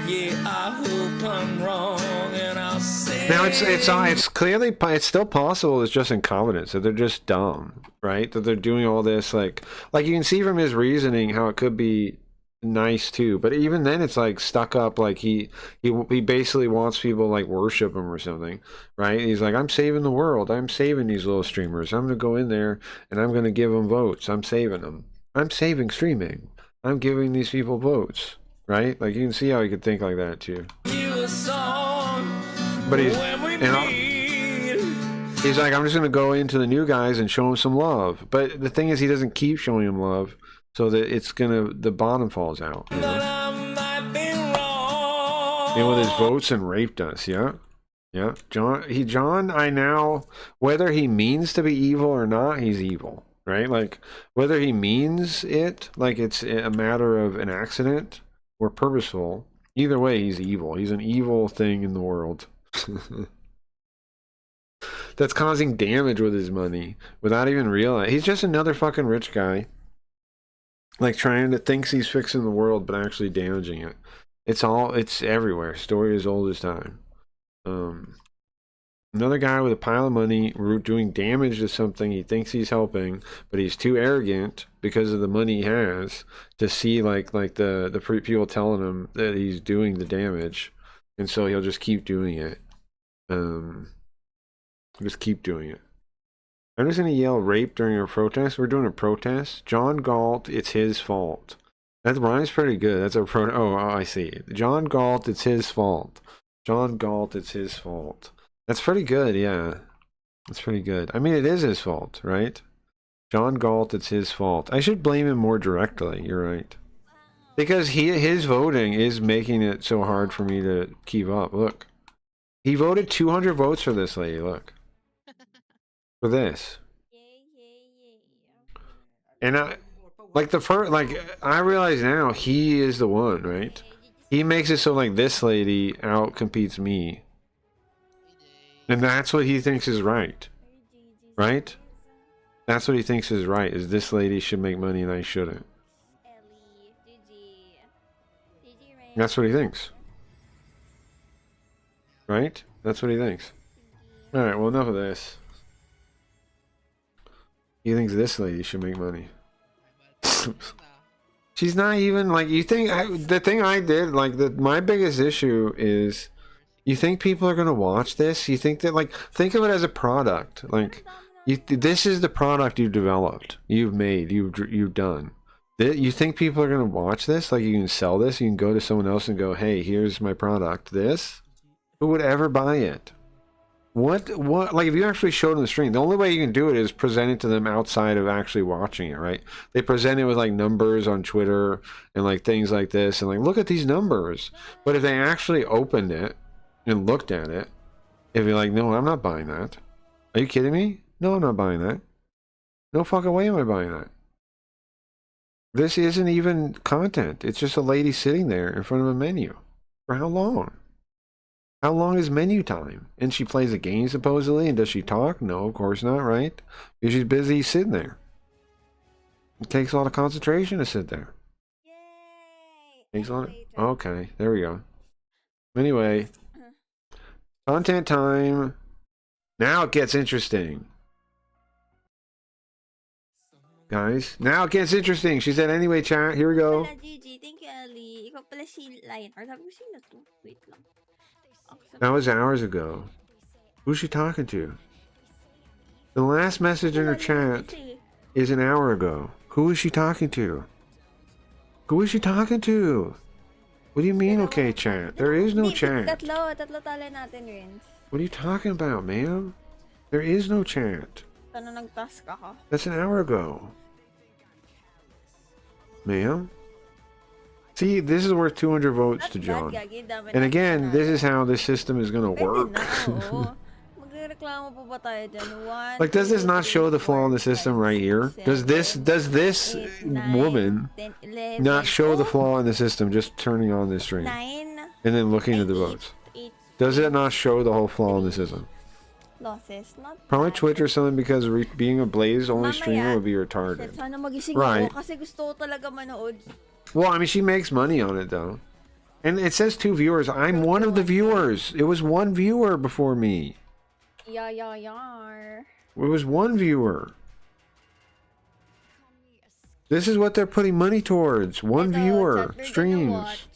Yeah, I hope I'm wrong, and I'll say... Now, it's clearly, it's still possible it's just incompetence, that they're just dumb, right? That they're doing all this, like you can see from his reasoning how it could be nice too, but even then it's like stuck up, like he basically wants people like worship him or something, right? He's like, I'm saving the world, I'm saving these little streamers, I'm gonna go in there and I'm gonna give them votes, I'm saving them, I'm saving streaming, I'm giving these people votes, right? Like you can see how he could think like that too. But he's like, I'm just gonna go into the new guys and show them some love. But the thing is, he doesn't keep showing them love, so that the bottom falls out. You know? And with his votes and raped us, yeah. John, I now, whether he means to be evil or not, he's evil, right? Like, whether he means it, like it's a matter of an accident or purposeful, either way, he's evil. He's an evil thing in the world. That's causing damage with his money without even realizing. He's just another fucking rich guy. Like thinks he's fixing the world, but actually damaging it. It's everywhere. Story as old as time. Another guy with a pile of money doing damage to something he thinks he's helping, but he's too arrogant because of the money he has to see like the people telling him that he's doing the damage, and so he'll just keep doing it. Just keep doing it. I'm just gonna yell rape during a protest. We're doing a protest. John Galt, it's his fault. That rhyme's pretty good. That's a pro. Oh, I see. John Galt, it's his fault. John Galt, it's his fault. That's pretty good, yeah. That's pretty good. I mean, it is his fault, right? John Galt, it's his fault. I should blame him more directly. You're right. Because his voting is making it so hard for me to keep up. Look. He voted 200 votes for this lady, look. For this. And I realize now he is the one, right? He makes it so like this lady outcompetes me. And that's what he thinks is right. Right? That's what he thinks is right, is this lady should make money and I shouldn't. That's what he thinks. Right? That's what he thinks. Alright, well, enough of this. He thinks this lady should make money. She's not even, like, you think... the thing I did, like, my biggest issue is... You think people are going to watch this? You think that, like... Think of it as a product. Like, this is the product you've developed. You've made. You've done. You think people are going to watch this? Like, you can sell this? You can go to someone else and go, hey, here's my product. This? Who would ever buy it? What, like, if you actually showed them the stream, the only way you can do it is present it to them outside of actually watching it, right? They present it with, like, numbers on Twitter and, like, things like this, and, like, look at these numbers. But if they actually opened it and looked at it, if you're like, no, I'm not buying that. Are you kidding me? No, I'm not buying that. No fucking way am I buying that. This isn't even content. It's just a lady sitting there in front of a menu. For how long? How long is menu time? And she plays a game supposedly, and does she talk? No, of course not, right? Because she's busy sitting there. It takes a lot of concentration to sit there. Takes a lot of... Okay, there we go. Anyway. Content time. Now it gets interesting. Guys, now it gets interesting. She said, anyway, chat, here we go. That was hours ago. Who's she talking to? The last message in her chat is an hour ago. Who is she talking to? Who is she talking to? What do you mean, okay, chat? There is no chat. What are you talking about, ma'am? There is no chat. That's an hour ago. Ma'am? See, this is worth 200 votes to John. And again, this is how this system is going to work. Like, does this not show the flaw in the system right here? Does this woman not show the flaw in the system just turning on this stream? And then looking at the votes? Does it not show the whole flaw in the system? Probably Twitch or something, because being a Blaze only streamer would be retarded. Right. Well, I mean, she makes money on it, though. And it says 2 viewers. I'm one of the viewers. It was 1 viewer before me. It was 1 viewer. This is what they're putting money towards. 1 viewer streams.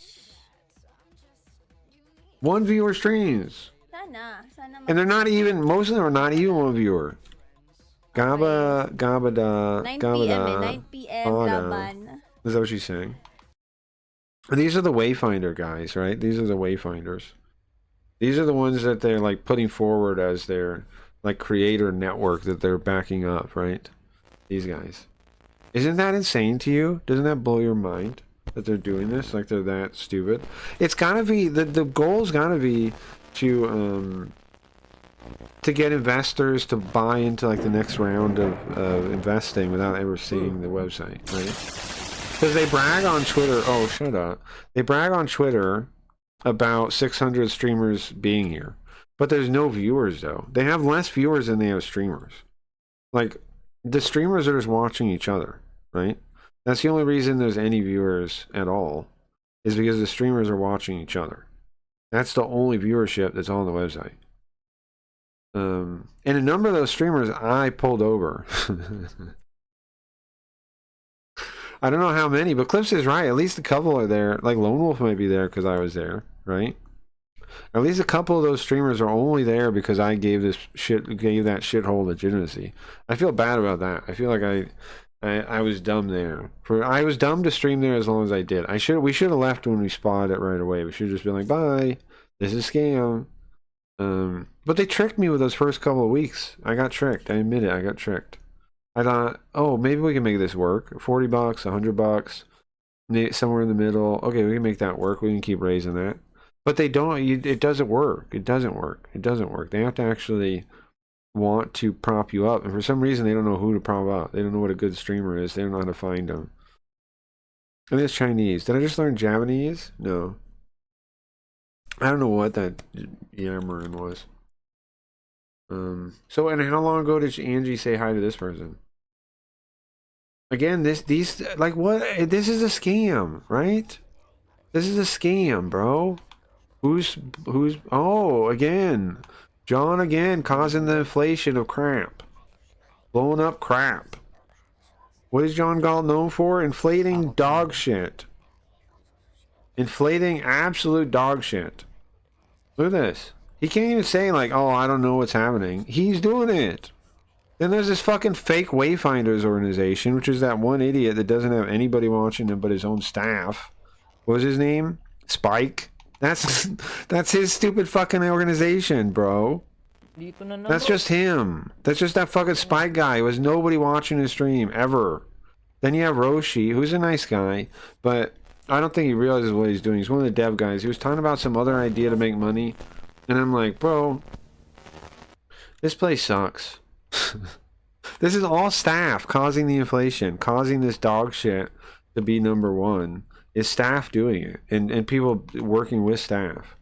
1 viewer streams. And they're not even, most of them are not even 1 viewer. Gabada. 9 p.m. Is that what she's saying? These are the Wayfinder guys, right? These are the Wayfinders. These are the ones that they're like putting forward as their like creator network that they're backing up, right? These guys. Isn't that insane to you? Doesn't that blow your mind that they're doing this? Like they're that stupid? It's gotta be, the goal's gotta be to get investors to buy into like the next round of investing without ever seeing the website, right? Because they brag on Twitter. Oh, shut up. They brag on Twitter about 600 streamers being here. But there's no viewers, though. They have less viewers than they have streamers. Like, the streamers are just watching each other, right? That's the only reason there's any viewers at all, is because the streamers are watching each other. That's the only viewership that's on the website. And a number of those streamers I pulled over. I don't know how many, but Clips is right. At least a couple are there. Like Lone Wolf might be there because I was there, right? At least a couple of those streamers are only there because I gave that shithole legitimacy. I feel bad about that. I feel like I was dumb there. I was dumb to stream there as long as I did. We should have left when we spotted it right away. We should have just been like, bye. This is a scam. But they tricked me with those first couple of weeks. I got tricked. I admit it. I got tricked. I thought, oh, maybe we can make this work. $40, $100, somewhere in the middle. Okay, we can make that work. We can keep raising that. But they don't. It doesn't work. It doesn't work. It doesn't work. They have to actually want to prop you up, and for some reason they don't know who to prop up. They don't know what a good streamer is. They don't know how to find them. And it's Chinese. Did I just learn Japanese? No. I don't know what that yammering was. So, and how long ago did Angie say hi to this person? Again, these like what? This is a scam, right? This is a scam, bro. Who's? Oh, again. John again causing the inflation of crap. Blowing up crap. What is John Galt known for? Inflating dog shit. Inflating absolute dog shit. Look at this. He can't even say like, oh, I don't know what's happening. He's doing it. Then there's this fucking fake Wayfinders organization, which is that one idiot that doesn't have anybody watching him but his own staff. What was his name? Spike? That's his stupid fucking organization, bro. That's just him. That's just that fucking Spike guy. It was nobody watching his stream ever. Then you have Roshi, who's a nice guy, but I don't think he realizes what he's doing. He's one of the dev guys. He was talking about some other idea to make money, and I'm like, bro, this place sucks. This is all staff causing the inflation, causing this dog shit to be number one. Is staff doing it, and people working with staff,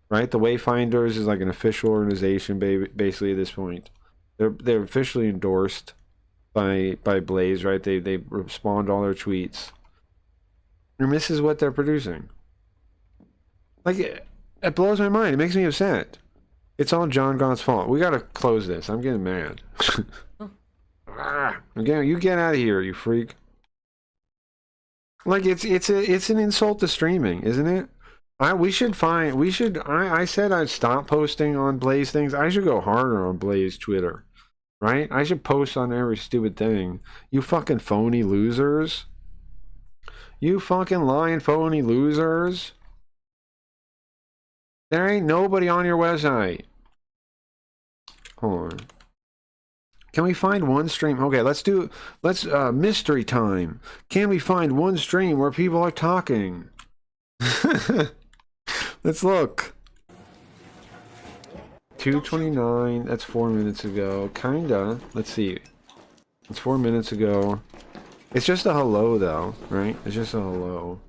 right? The Wayfinders is like an official organization, basically at this point. They're officially endorsed by Blaze, right? They respond to all their tweets, and this is what they're producing. Like it blows my mind. It makes me upset. It's all John Gott's fault. We gotta close this. I'm getting mad. Again, you get out of here, you freak. Like it's an insult to streaming, isn't it? I said I'd stop posting on Blaze things. I should go harder on Blaze Twitter, right? I should post on every stupid thing. You fucking phony losers. You fucking lying phony losers. There ain't nobody on your website. Hold on. Can we find one stream? Okay, let's mystery time. Can we find one stream where people are talking? Let's look. 2:29, that's 4 minutes ago. Kinda. Let's see. It's 4 minutes ago. It's just a hello though, right? It's just a hello.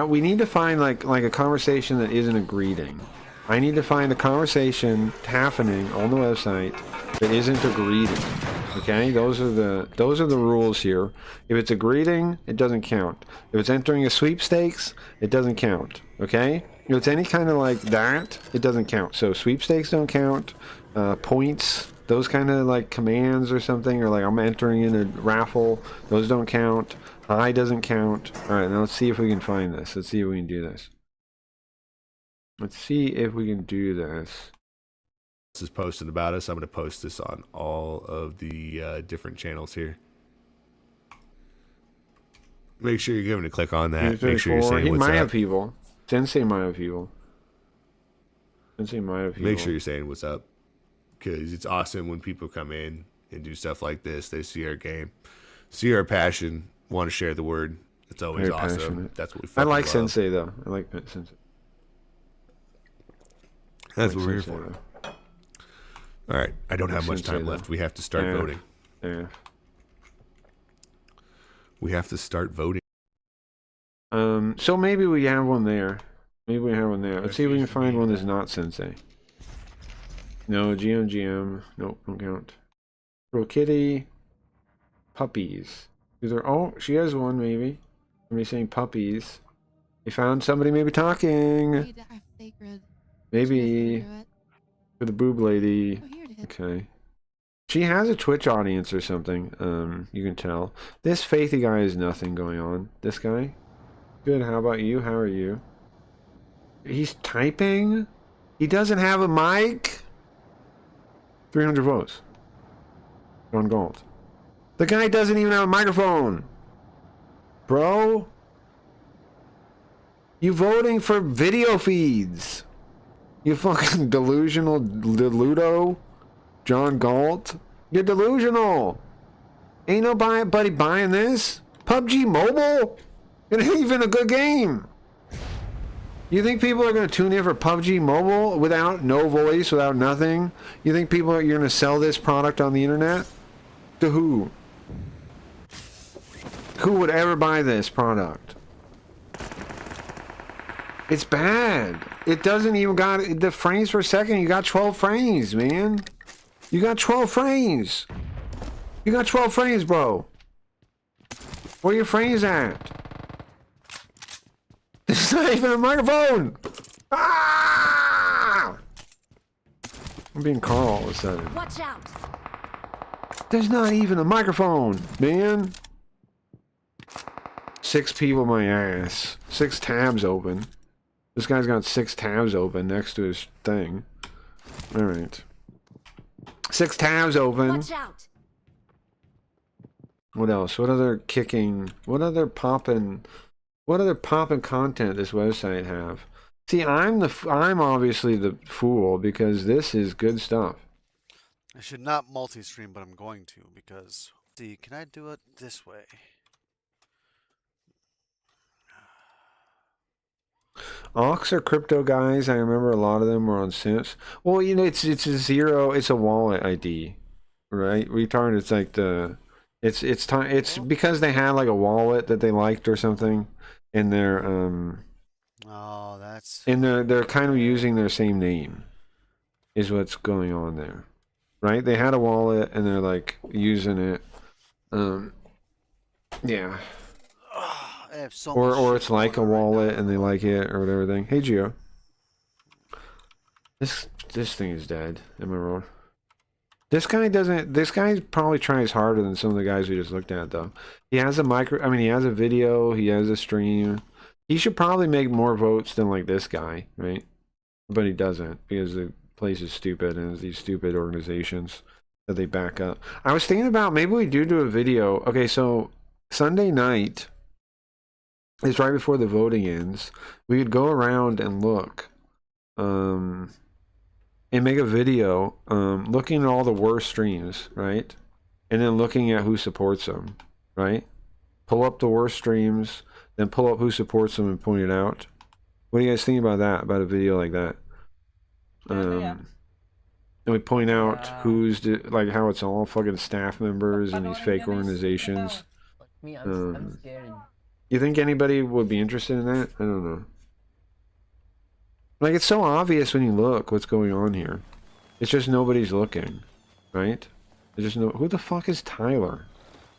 We need to find like a conversation that isn't a greeting. I need to find a conversation happening on the website that isn't a greeting. Okay, those are the rules here. If it's a greeting, it doesn't count. If it's entering a sweepstakes, it doesn't count. Okay, if it's any kind of like that, it doesn't count. So sweepstakes don't count. Points, those kind of like commands or something, or like I'm entering in a raffle, those don't count. Hi doesn't count. All right, now let's see if we can find this. Let's see if we can do this. Let's see if we can do this. This is posted about us. I'm going to post this on all of the different channels here. Make sure you're giving a click on that. Make sure you're saying he what's might up. have people. Sensei might have people. Sensei might have people. Make sure you're saying what's up, because it's awesome when people come in and do stuff like this. They see our game, see our passion, want to share the word. It's always Very awesome. passionate. That's what we. I like love. Sensei though. I like Sensei. That's what we're here for. All right, I don't have much time left. We have to start voting. Yeah. We have to start voting. So maybe we have one there. Maybe we have one there. Let's see if we can find one that's not Sensei. No, GM. Nope, don't count. Pro Kitty. Puppies. Oh, she has one maybe. Somebody saying puppies. They found somebody maybe talking. Maybe. For the boob lady. Okay. She has a Twitch audience or something. You can tell. This Faithy guy has nothing going on. This guy? Good, how about you? How are you? He's typing? He doesn't have a mic? 300 votes. John Galt. The guy doesn't even have a microphone. Bro. You voting for video feeds. You fucking delusional deludo. John Galt. You're delusional. Ain't nobody buying this. PUBG Mobile? It ain't even a good game. You think people are going to tune in for PUBG Mobile without no voice, without nothing? You think you're going to sell this product on the internet? To who? Who would ever buy this product? It's bad. It doesn't even got the frames per second. You got 12 frames, man. You got 12 frames. You got 12 frames, bro. Where your frames at? There's not even a microphone. Ah! I'm being Carl all of a sudden. Watch out. There's not even a microphone, man. 6 people my ass. 6 tabs open. This guy's got 6 tabs open next to his thing. Alright. 6 tabs open. Watch out. What else? What other kicking? What other popping content this website have? See, I'm obviously the fool because this is good stuff. I should not multi-stream, but I'm going to because see, can I do it this way? Ox are crypto guys. I remember a lot of them were on Simps. Well, you know, it's a wallet ID, right? Retard. It's like it's because they had like a wallet that they liked or something, and they're they're kind of using their same name, is what's going on there, right? They had a wallet and they're like using it, yeah. I have so or it's like a wallet and they like it or whatever thing. Hey Gio. This thing is dead. Am I wrong? This guy probably tries harder than some of the guys we just looked at though. He has he has a video, he has a stream. He should probably make more votes than like this guy, right? But he doesn't because the place is stupid and it's these stupid organizations that they back up. I was thinking about maybe we do a video. Okay, so Sunday night is right before the voting ends. We could go around and look, and make a video, looking at all the worst streams, right? And then looking at who supports them, right? Pull up the worst streams, then pull up who supports them and point it out. What do you guys think about that? About a video like that? And we point out who's like how it's all fucking staff members and these fake organizations. I'm scared. You think anybody would be interested in that? I don't know. Like, it's so obvious when you look what's going on here. It's just nobody's looking, right? There's just no... Who the fuck is Tyler?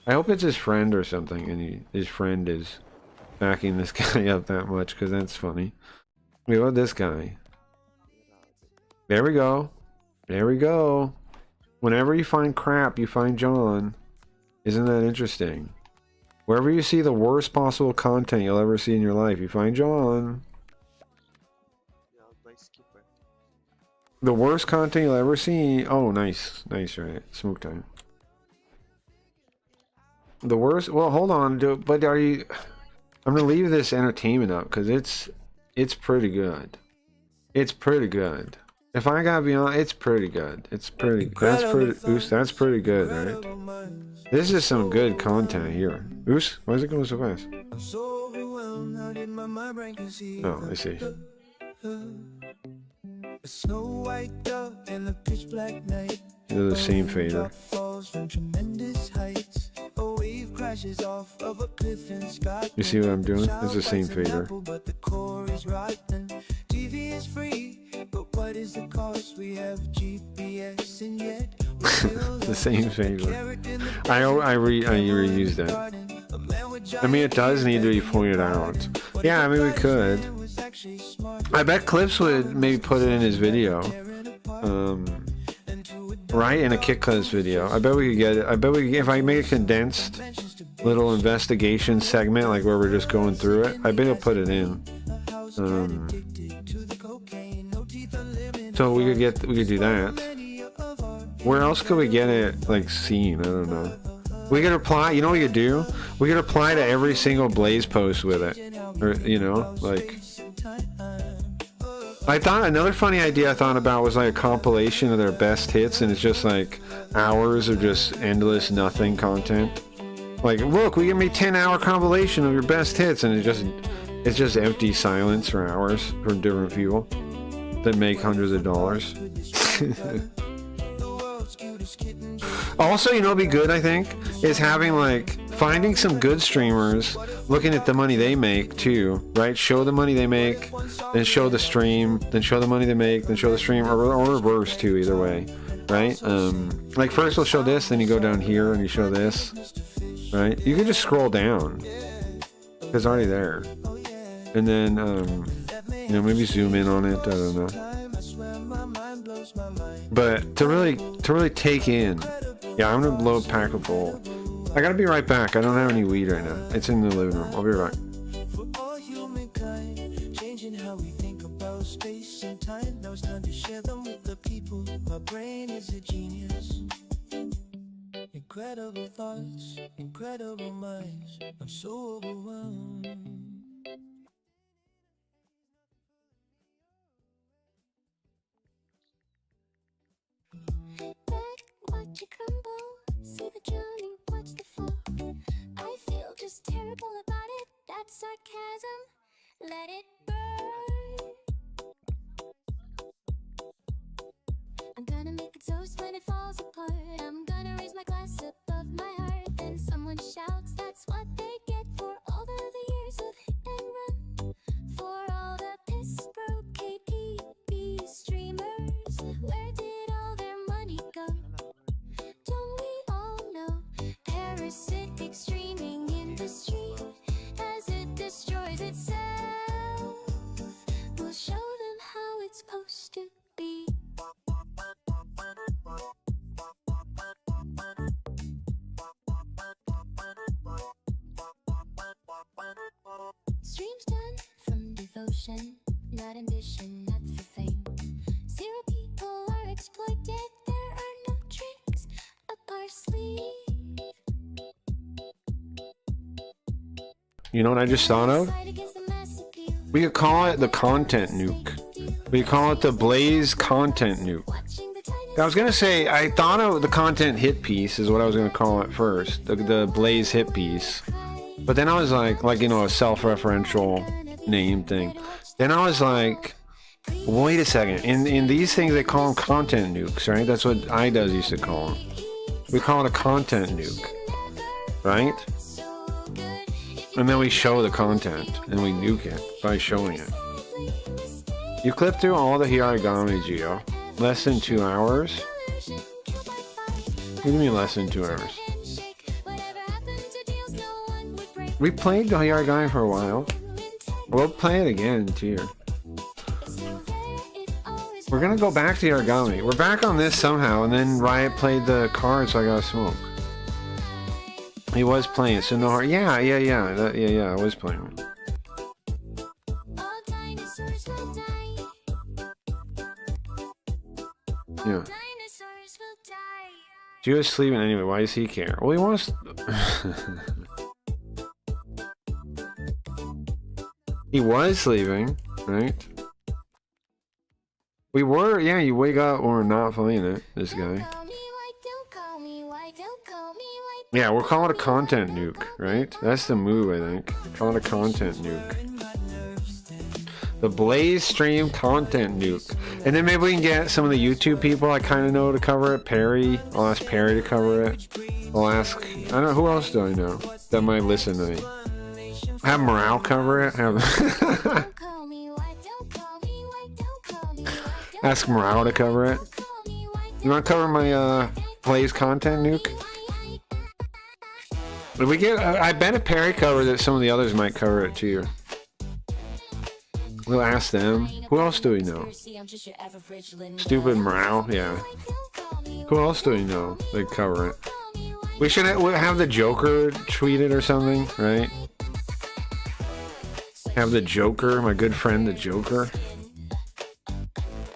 I hope it's his friend or something, and his friend is backing this guy up that much, because that's funny. Wait, what this guy? There we go. There we go. Whenever you find crap, you find John. Isn't that interesting? Wherever you see the worst possible content you'll ever see in your life, you find John. The worst content you'll ever see. Oh, nice. Nice, right? Smoke time. The worst... Well, hold on. But are you... I'm going to leave this entertainment up because it's pretty good. It's pretty good. If I gotta be honest, it's pretty good. It's pretty... That's pretty good, right? This is some good content here. Oos, why is it going so fast? Oh, I see. They're the same fader. You see what I'm doing? It's the same fader. The same fader. I reuse that. I mean, it does need to be pointed out. Yeah, I mean, we could. I bet Clips would maybe put it in his video. Right? In a Kick Clips video. I bet we could get it. I bet we could, if I make a condensed little investigation segment, like where we're just going through it, I bet he'll put it in. So we could do that. Where else could we get it, like, seen? I don't know. We could reply. You know what you do? We could reply to every single Blaze post with it, or you know, like. I thought another funny idea I thought about was like a compilation of their best hits, and it's just like hours of just endless nothing content. Like, look, we can make 10-hour compilation of your best hits, and it's just empty silence for hours from different people that make hundreds of dollars. Also, you know, what'd be good, I think, is having like finding some good streamers, looking at the money they make too, right? Show the money they make, then show the stream, then show the money they make, then show the stream, or reverse too, either way, right? Like first we'll show this, then you go down here and you show this, right? You can just scroll down, it's already there, and then you know, maybe zoom in on it. I don't know, but to really take in. Yeah, I'm gonna load pack a bowl. I gotta be right back. I don't have any weed right now. It's in the living room. I'll be right back. For all humankind, changing how we think about space and time. Now it's time to share them with the people. My brain is a genius. Incredible thoughts, incredible minds. I'm so overwhelmed. Watch it crumble, see the drowning, watch the fall. I feel just terrible about it, that's sarcasm, let it burn. I'm gonna make a toast when it falls apart. I'm gonna raise my glass above my heart. Then someone shouts, that's what they get for all the years of hit and run. For all the piss broke KPB streamers, where did all their money go? Don't we all know parasitic streaming industry as it destroys itself? We'll show them how it's supposed to be. Streams done from devotion, not ambition, not for fame. 0 people are exploited, there are no tricks up our sleeve. You know what I just thought of? We could call it the content nuke. We could call it the Blaze content nuke. I was gonna say, I thought of the content hit piece is what I was gonna call it first, the Blaze hit piece. But then I was like you know, a self-referential name thing. Then I was like, wait a second. In these things they call them content nukes, right? That's what iDoes used to call them. We call it a content nuke, right? And then we show the content and we nuke it by showing it. You clip through all the Hayarigami, Geo. Less than 2 hours? What do you mean less than 2 hours? We played the Hayarigami for a while. We'll play it again too. We're gonna go back to Hayarigami. We're back on this somehow, and then Riot played the card, so I gotta smoke. He was playing, so no hard. Yeah, I was playing. Yeah. Gio's sleeping anyway. Why does he care? Well, he wants. He was sleeping, right? We were, yeah, you wake up when we're not playing it, this guy. Yeah, we'll call it a content nuke, right? That's the move, I think. Call it a content nuke. The Blaze stream content nuke. And then maybe we can get some of the YouTube people I kind of know to cover it. Perry. I'll ask Perry to cover it. I'll ask, I don't know, who else do I know that might listen to me? Have Morale cover it. Ask Morale to cover it. You want to cover my Blaze content nuke? If we get, I bet if Perry covers it, some of the others might cover it too. We'll ask them. Who else do we know? Stupid Morale, yeah. Who else do we know that cover it? We should have the Joker tweet it or something, right? Have the Joker, my good friend the Joker.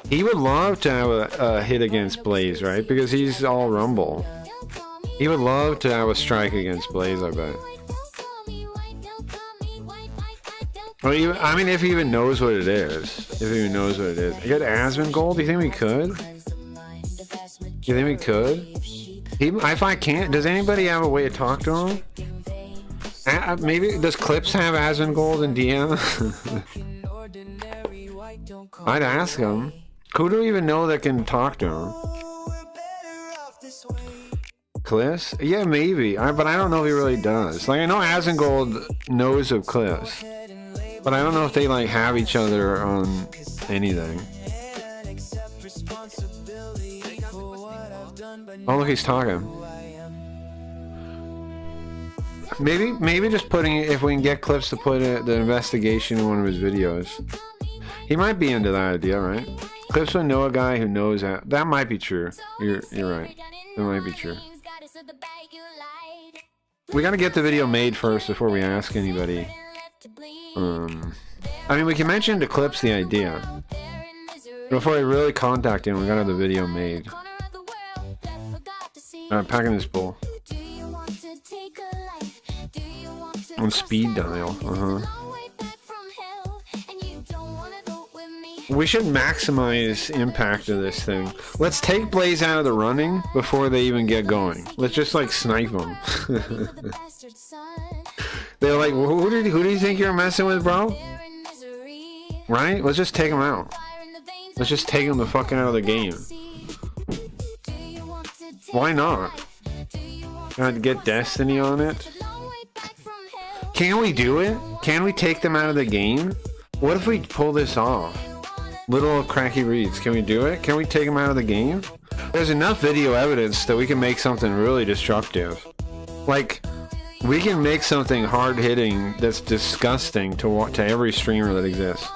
He would love to have a hit against Blaze, right? Because he's all Rumble. He would love to have a strike against Blaze, I bet. Or even, I mean, if he even knows what it is. If he even knows what it is. Get Asmongold? Do you think we could? Do you think we could? If I can't, does anybody have a way to talk to him? Maybe, does Clips have Asmongold in DM? I'd ask him. Who do we even know that can talk to him? Clips? Yeah, maybe. But I don't know if he really does. Like, I know Asmongold knows of Clips. But I don't know if they, like, have each other on anything. Oh, look, he's talking. Maybe just putting it, if we can get Clips to put the investigation in one of his videos. He might be into that idea, right? Clips would know a guy who knows that. That might be true. You're right. That might be true. We gotta get the video made first before we ask anybody. I mean, we can mention to Clips the idea. Before we really contact him, we gotta have the video made. Alright, packing this bowl. On speed dial, We should maximize impact of this thing. Let's take Blaze out of the running before they even get going. Let's just like snipe them. They're like, who do you think you're messing with, bro? Right? Let's just take them out. Let's just take them the fucking out of the game. Why not? Gotta get Destiny on it. Can we do it? Can we take them out of the game? What if we pull this off? Little cracky reads. Can we do it? Can we take them out of the game? There's enough video evidence that we can make something really destructive. Like, we can make something hard-hitting that's disgusting to every streamer that exists.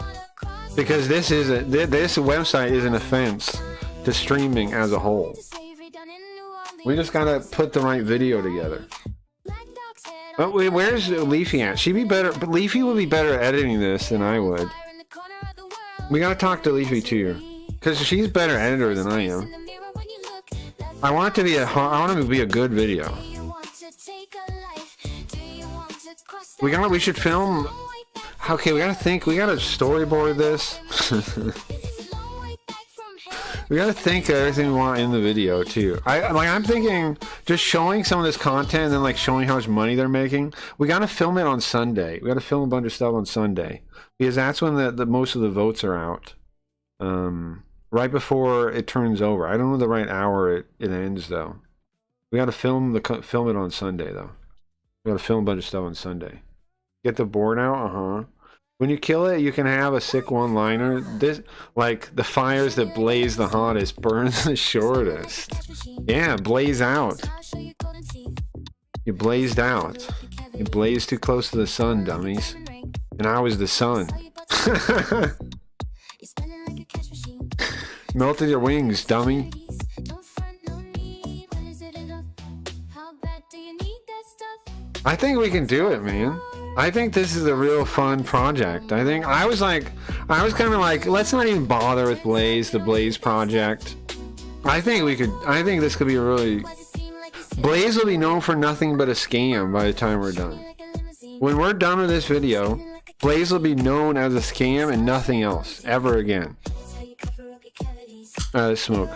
Because this website is an offense to streaming as a whole. We just gotta put the right video together. But where's Leafy at? She'd be better, but Leafy would be better at editing this than I would. We gotta talk to Leafy too, because she's better editor than I am. I want it to be a good video. We should film. Okay, we gotta storyboard this. We gotta think of everything we want in the video too. I'm thinking just showing some of this content and then like showing how much money they're making. We gotta film it on Sunday. We gotta film a bunch of stuff on Sunday because that's when the most of the votes are out. Right before it turns over. I don't know the right hour it ends though. We gotta film it on Sunday though. We gotta film a bunch of stuff on Sunday. Get the board out. When you kill it, you can have a sick one-liner. This, like, the fires that blaze the hottest burns the shortest. Yeah, blaze out. You blazed out. You blazed too close to the sun, dummies. And I was the sun. Melted your wings, dummy. I think we can do it, man. I think this is a real fun project. I was kind of like, let's not even bother with Blaze, the Blaze project. I think this could be a really... Blaze will be known for nothing but a scam by the time we're done. When we're done with this video, Blaze will be known as a scam and nothing else, ever again. Smoke.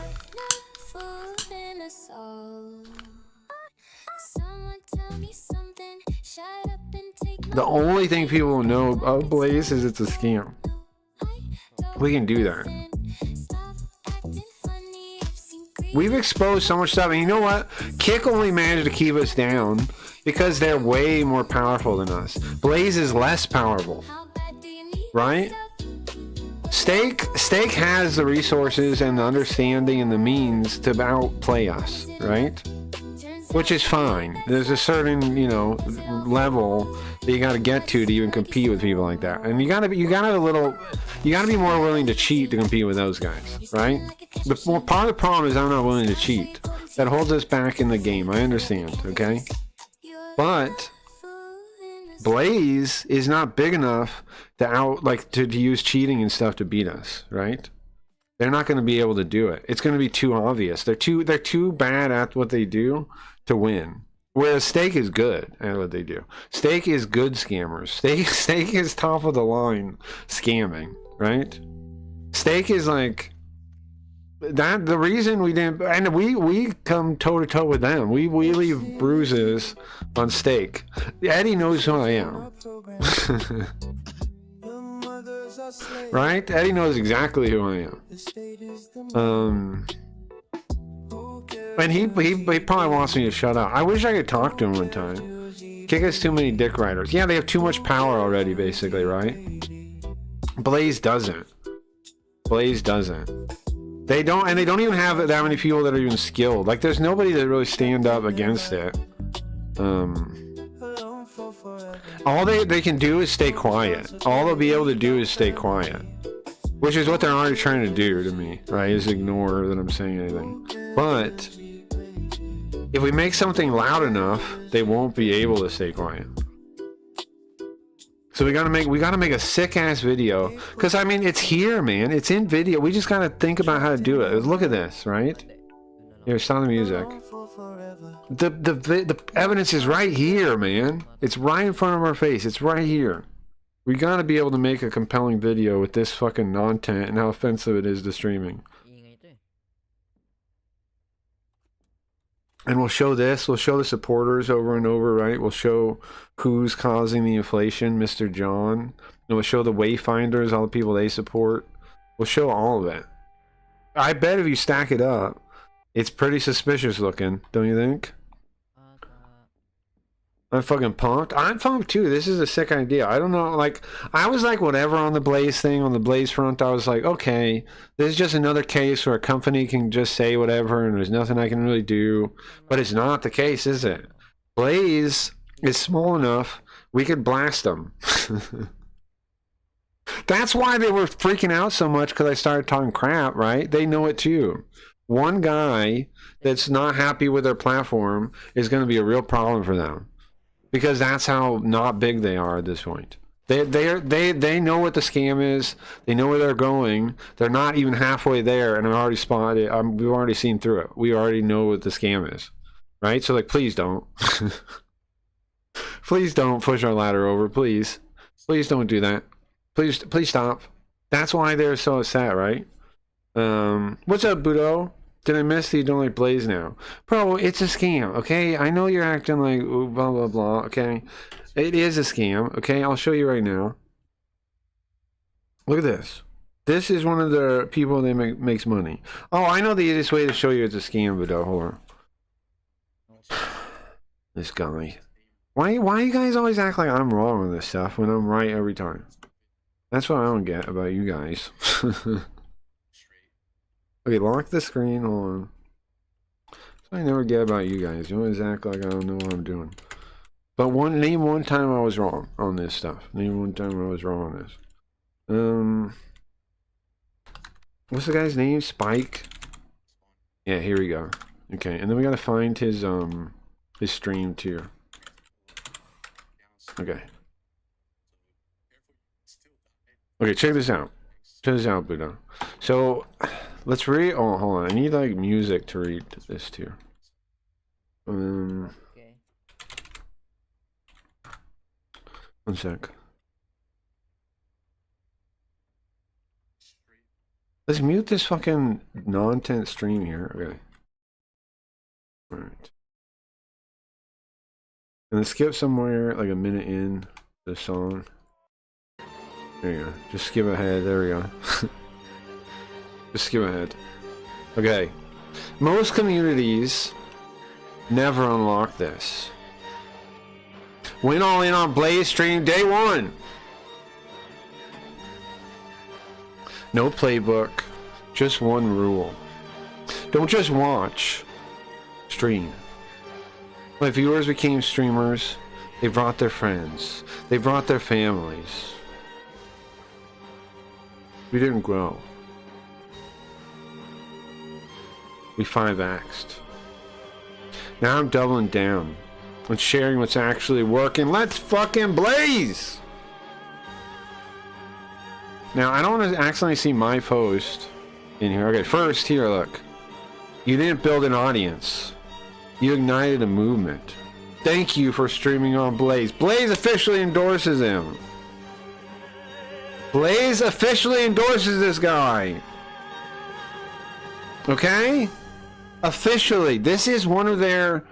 The only thing people will know of Blaze is it's a scam. We can do that. We've exposed so much stuff, and you know what? Kick only managed to keep us down because they're way more powerful than us. Blaze is less powerful, right? Steak has the resources and the understanding and the means to outplay us, right? Which is fine. There's a certain, level that you got to get to even compete with people like that, and you gotta be more willing to cheat to compete with those guys, right? Part of the problem is I'm not willing to cheat. That holds us back in the game. I understand, okay? But Blaze is not big enough to use cheating and stuff to beat us, right? They're not going to be able to do it. It's going to be too obvious. They're too bad at what they do to win. Whereas Stake is good at what they do. Stake is good scammers. Stake is top of the line scamming, right? Stake is like that. The reason we didn't, and we come toe to toe with them. We leave bruises on Stake. Eddie knows who I am. Right? Eddie knows exactly who I am. And he probably wants me to shut up. I wish I could talk to him one time. Kick has too many dick riders. Yeah, they have too much power already, basically, right? Blaze doesn't. Blaze doesn't. They don't, and they don't even have that many people that are even skilled. Like, there's nobody that really stand up against it. All they can do is stay quiet. All they'll be able to do is stay quiet. Which is what they're already trying to do to me, right? Is ignore that I'm saying anything. But if we make something loud enough, they won't be able to stay quiet. So we gotta make a sick ass video. Cause I mean, it's here, man. It's in video. We just gotta think about how to do it. Look at this, right? Here, stop the music. The evidence is right here, man. It's right in front of our face. It's right here. We gotta be able to make a compelling video with this fucking content and how offensive it is to streaming. And we'll show this. We'll show the supporters over and over, right? We'll show who's causing the inflation, Mr. John. And we'll show the Wayfinders, all the people they support. We'll show all of it. I bet if you stack it up, it's pretty suspicious looking, don't you think? I'm fucking pumped. I'm pumped too. This is a sick idea. I don't know, like, I was like whatever on the Blaze thing, on the Blaze front. I was like, okay, this is just another case where a company can just say whatever and there's nothing I can really do. But it's not the case, is it? Blaze is small enough, we could blast them. That's why they were freaking out so much, because I started talking crap, right? They know it too. One guy that's not happy with their platform is going to be a real problem for them. Because that's how not big they are at this point. They know what the scam is. They know where they're going. They're not even halfway there, and I already spotted it. We've already seen through it. We already know what the scam is, right? So like, please don't, please don't push our ladder over. Please don't do that. Please stop. That's why they're so upset, right? What's up, Budo? Did I miss that you don't like Blaze now? Bro, it's a scam, okay? I know you're acting like ooh, blah, blah, blah, okay? It is a scam, okay? I'll show you right now. Look at this. This is one of the people that makes money. Oh, I know the easiest way to show you it's a scam, Budo. Hold on. This guy. Why you guys always act like I'm wrong on this stuff when I'm right every time? That's what I don't get about you guys. Okay, lock the screen. Hold on. So I never get about you guys. You always act like I don't know what I'm doing. But name one time I was wrong on this stuff. Name one time I was wrong on this. What's the guy's name? Spike? Yeah, here we go. Okay, and then we gotta find his stream too. Okay. Okay, check this out. Check this out, Buddha. So let's read. Oh, hold on. I need like music to read this too. Okay. One sec. Let's mute this fucking nonsense stream here. Okay. Alright. And then skip somewhere like a minute in the song. There you go. Just skip ahead. There we go. Just skip ahead. Okay. Most communities never unlock this. Went all in on Blaze stream day one. No playbook. Just one rule. Don't just watch. Stream. My viewers became streamers. They brought their friends. They brought their families. We didn't grow. We 5x'd. Now I'm doubling down and sharing what's actually working. Let's fucking blaze! Now I don't want to accidentally see my post in here. Okay, first here, look. You didn't build an audience. You ignited a movement. Thank you for streaming on Blaze. Blaze officially endorses him. Blaze officially endorses this guy. Okay? Officially. This is one of their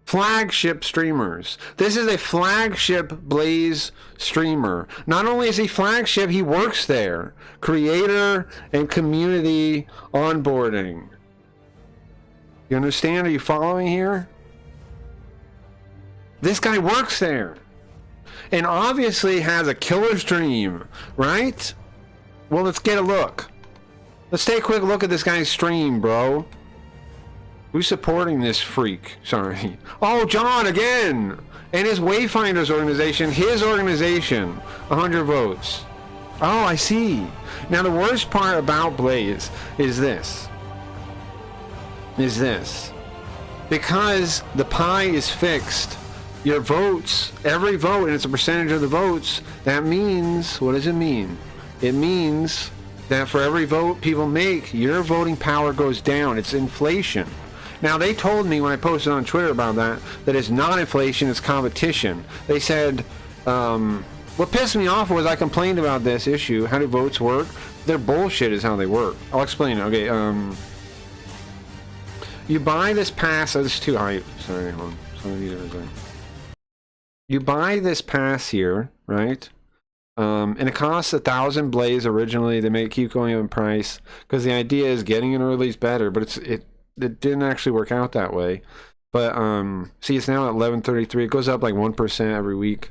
flagship streamers. This is a flagship Blaze streamer. Not only is he flagship, he works there. Creator and community onboarding. You understand? Are you following here? This guy works there. And obviously has a killer stream, right? Well, let's get a look. Let's take a quick look at this guy's stream, bro. Who's supporting this freak? Sorry. Oh, John again! And his Wayfinders organization, his organization, 100 votes. Oh, I see. Now, the worst part about Blaze is this. Because the pie is fixed, your votes, every vote, and it's a percentage of the votes, that means, what does it mean? It means that for every vote people make, your voting power goes down. It's inflation. Now, they told me when I posted on Twitter about that it's not inflation, it's competition. They said, what pissed me off was I complained about this issue. How do votes work? Their bullshit is how they work. I'll explain it. Okay, you buy this pass. Oh, this is too high. Sorry, hold on. You buy this pass here, right? And it costs 1,000 Blaze originally. They may keep going up in price because the idea is getting it early is better, but it didn't actually work out that way. But see, it's now at 11.33. It goes up like 1% every week.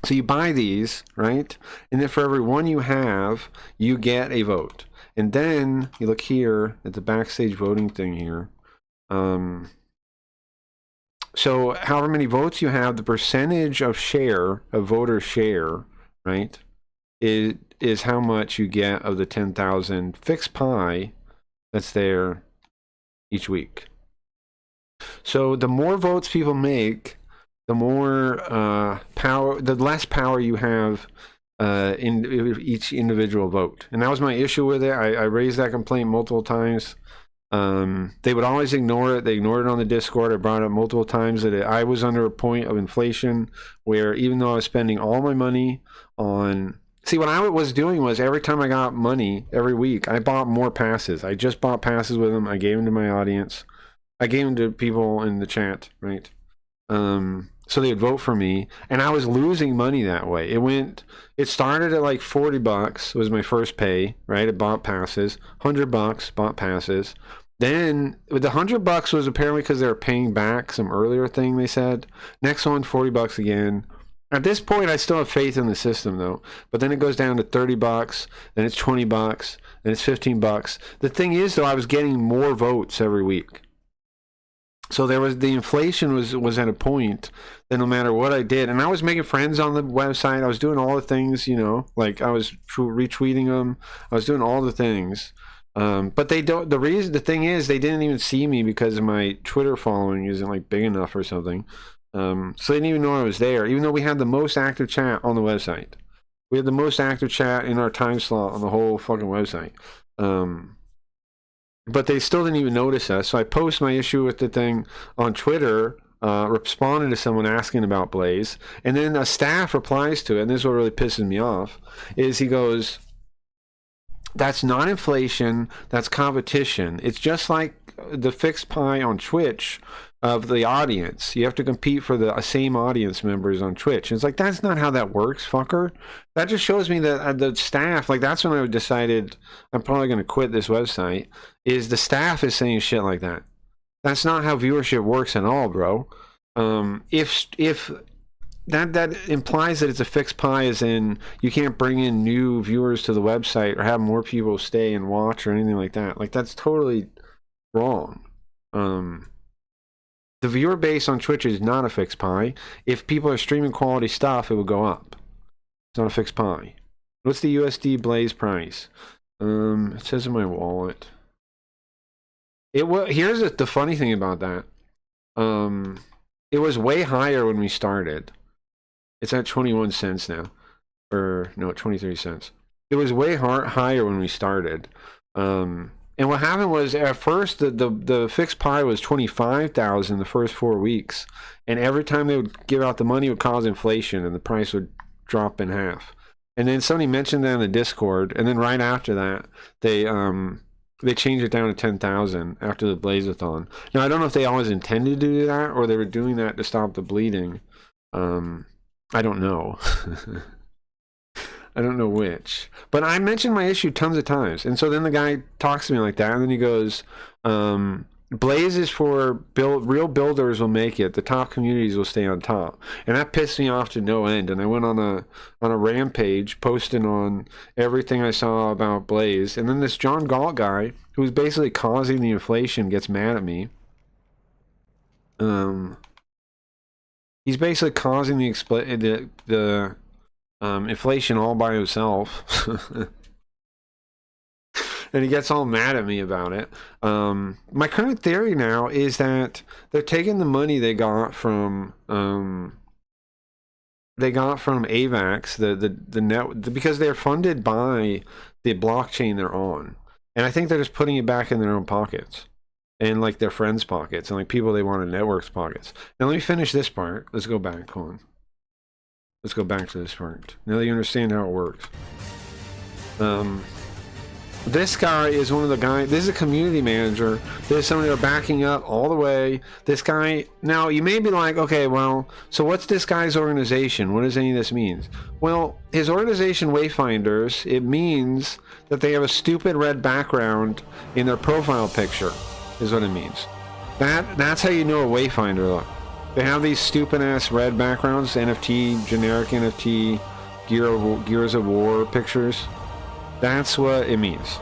So you buy these, right? And then for every one you have, you get a vote. And then you look here at the backstage voting thing here. So however many votes you have, the percentage of share, of voter share, right, is how much you get of the 10,000 fixed pie that's there each week. So the more votes people make, the more power, the less power you have in each individual vote. And that was my issue with it. I raised that complaint multiple times. They would always ignore it. They ignored it on the Discord. I brought it up multiple times that I was under a point of inflation where even though I was spending all my money on... See, what I was doing was every time I got money, every week, I bought more passes. I just bought passes with them. I gave them to my audience. I gave them to people in the chat, right? So they would vote for me, and I was losing money that way. It started at like $40 was my first pay, right? I bought passes. $100 bought passes. Then the $100 was apparently because they were paying back some earlier thing they said. Next one, $40 again. At this point, I still have faith in the system though. But then it goes down to $30, then it's $20, then it's $15. The thing is though, I was getting more votes every week. So the inflation was at a point that no matter what I did, and I was making friends on the website, I was doing all the things, like I was retweeting them, I was doing all the things. But the thing is, they didn't even see me because my Twitter following isn't like big enough or something. So they didn't even know I was there, even though we had the most active chat on the website. We had the most active chat in our time slot on the whole fucking website. But they still didn't even notice us. So I post my issue with the thing on Twitter, responded to someone asking about Blaze, and then a staff replies to it, and this is what really pisses me off, is he goes, that's not inflation, that's competition. It's just like the fixed pie on Twitch of the audience. You have to compete for the same audience members on Twitch. And it's like, that's not how that works, fucker. That just shows me that the staff, like that's when I decided I'm probably going to quit this website, is the staff is saying shit like that. That's not how viewership works at all, bro. If that implies that it's a fixed pie, as in you can't bring in new viewers to the website or have more people stay and watch or anything like that. Like that's totally wrong. The viewer base on Twitch is not a fixed pie. If people are streaming quality stuff, it will go up. It's not a fixed pie. What's the USD Blaze price? It says in my wallet. Here's the funny thing about that. It was way higher when we started. It's at 21 cents now. Or no, 23 cents. It was way higher when we started. And what happened was at first the fixed pie was 25,000 the first 4 weeks, and every time they would give out the money, it would cause inflation, and the price would drop in half. And then somebody mentioned that in the Discord, and then right after that, they changed it down to 10,000 after the Blazathon. Now I don't know if they always intended to do that or they were doing that to stop the bleeding. I don't know. I don't know which. But I mentioned my issue tons of times, and so then the guy talks to me like that, and then he goes, Blaze is for real builders will make it. The top communities will stay on top, and that pissed me off to no end. And I went on a rampage, posting on everything I saw about Blaze. And then this John Galt guy, who's basically causing the inflation, gets mad at me. He's basically causing the inflation all by himself. And he gets all mad at me about it. My current theory now is that they're taking the money they got from AVAX, the net, because they're funded by the blockchain they're on, and I think they're just putting it back in their own pockets and like their friends' pockets and like people they want in networks' pockets. Now let me finish this part. Let's go back. Hold on. Let's go back to this part. Now that you understand how it works. This guy is one of the guys. This is a community manager. This is somebody they're backing up all the way. This guy. Now you may be like, okay, well, so what's this guy's organization? What does any of this mean? Well, his organization, Wayfinders, it means that they have a stupid red background in their profile picture. Is what it means. That's how you know a Wayfinder. Look, they have these stupid ass red backgrounds, NFT, generic NFT, Gears of War pictures. That's what it means.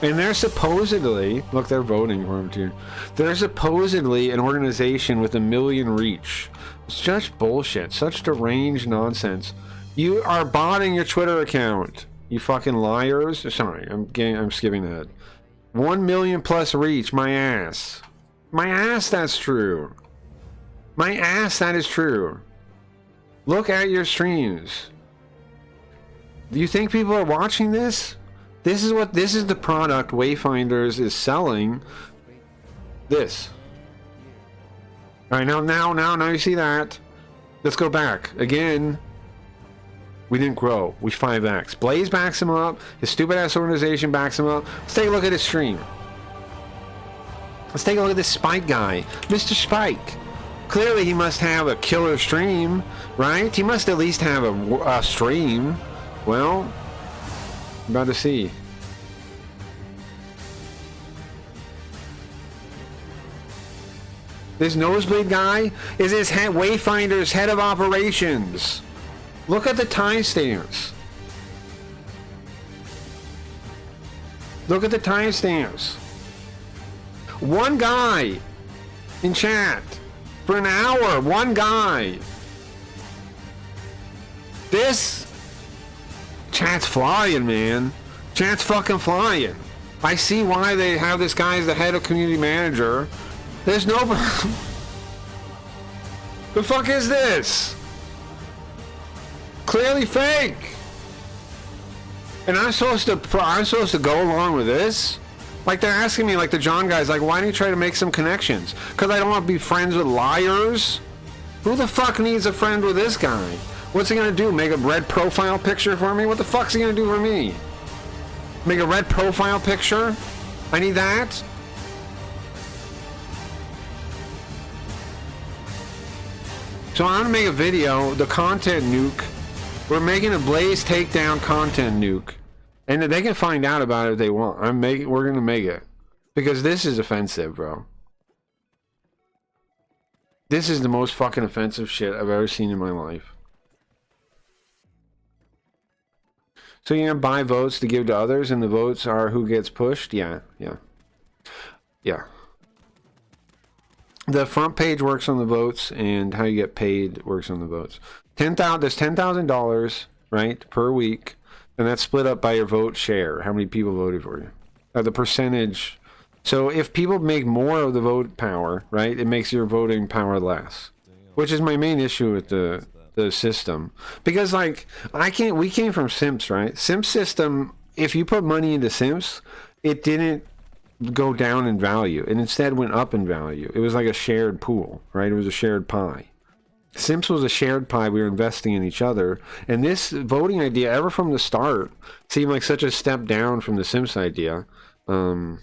And they're supposedly, look, they're voting for him too. They're supposedly an organization with 1 million reach. Such bullshit, such deranged nonsense. You are botting your Twitter account, you fucking liars. Sorry, I'm skipping that. 1 million plus reach, my ass. My ass, that's true. My ass, that is true. Look at your streams. Do you think people are watching this? This is the product Wayfinders is selling. This. Alright, now you see that. Let's go back. Again. We didn't grow. We 5x. Blaze backs him up. His stupid ass organization backs him up. Let's take a look at his stream. Let's take a look at this Spike guy. Mr. Spike. Clearly he must have a killer stream, right? He must at least have a stream. Well, about to see. This nosebleed guy is his Wayfinder's head of operations. Look at the timestamps. Look at the timestamps. One guy in chat for an hour. One guy. This chat's flying, man. Chat's fucking flying. I see why they have this guy as the head of community manager. There's no... The fuck is this? Clearly fake. And I'm supposed to go along with this? Like they're asking me, like the John guys, like, why don't you try to make some connections? Because I don't want to be friends with liars? Who the fuck needs a friend with this guy? What's he gonna do? Make a red profile picture for me? What the fuck's he gonna do for me? Make a red profile picture? I need that? So I'm gonna make a video, the content nuke. We're making a Blaze takedown content nuke. And they can find out about it if they want. We're gonna make it. Because this is offensive, bro. This is the most fucking offensive shit I've ever seen in my life. So you're gonna buy votes to give to others, and the votes are who gets pushed? Yeah. The front page works on the votes, and how you get paid works on the votes. There's $10,000, right, per week, and that's split up by your vote share. How many people voted for you? The percentage. So if people make more of the vote power, right, it makes your voting power less, which is my main issue with the system. Because like we came from Simps, right? Simp system. If you put money into Simps, it didn't go down in value. It instead went up in value. It was like a shared pool, right? It was a shared pie. Simps was a shared pie. We were investing in each other. And this voting idea, ever from the start, seemed like such a step down from the Simps idea. And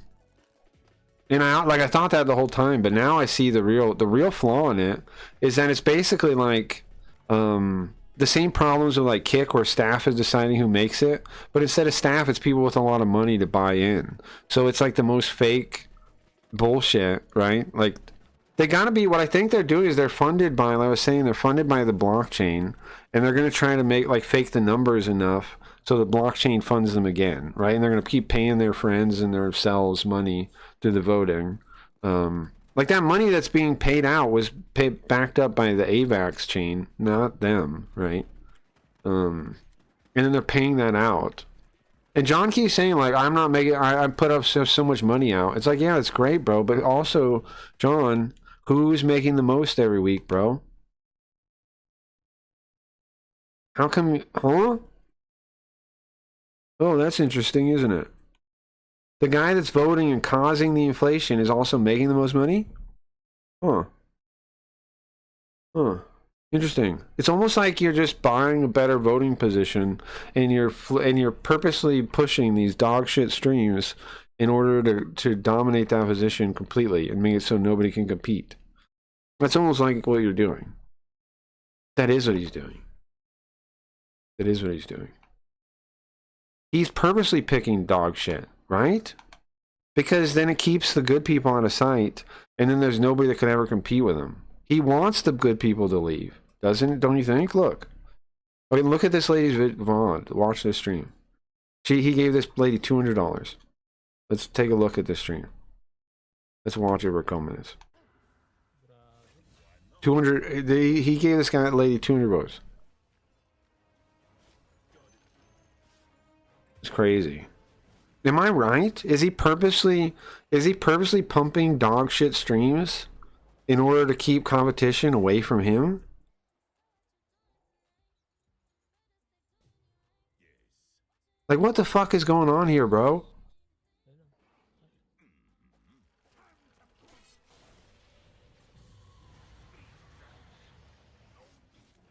I thought that the whole time, but now I see the real flaw in it is that it's basically like the same problems with like Kick, where staff is deciding who makes it, but instead of staff, it's people with a lot of money to buy in. So it's like the most fake bullshit, right? Like, they gotta be, what I think they're doing is they're funded by, like I was saying, they're funded by the blockchain, and they're gonna try to make, like, fake the numbers enough so the blockchain funds them again, right? And they're gonna keep paying their friends and themselves money through the voting. Like, that money that's being paid out was backed up by the AVAX chain, not them, right? And then they're paying that out. And John keeps saying, like, I'm not making, I put up so much money out. It's like, yeah, it's great, bro. But also, John, who's making the most every week, bro? How come, huh? Oh, that's interesting, isn't it? The guy that's voting and causing the inflation is also making the most money? Huh. Huh. Interesting. It's almost like you're just buying a better voting position, and you're purposely pushing these dog shit streams in order to dominate that position completely and make it so nobody can compete. That's almost like what you're doing. That is what he's doing. That is what he's doing. He's purposely picking dog shit, right? Because then it keeps the good people out of sight, and then there's nobody that could ever compete with him. He wants the good people to leave, doesn't it? Don't you think? Look. Okay, look at this lady's VOD. Watch this stream. He gave this lady $200. Let's take a look at this stream. Let's watch it for a couple minutes. 200. He gave this lady 200 votes. It's crazy. Am I right? Is he purposely pumping dog shit streams in order to keep competition away from him? Like, what the fuck is going on here, bro?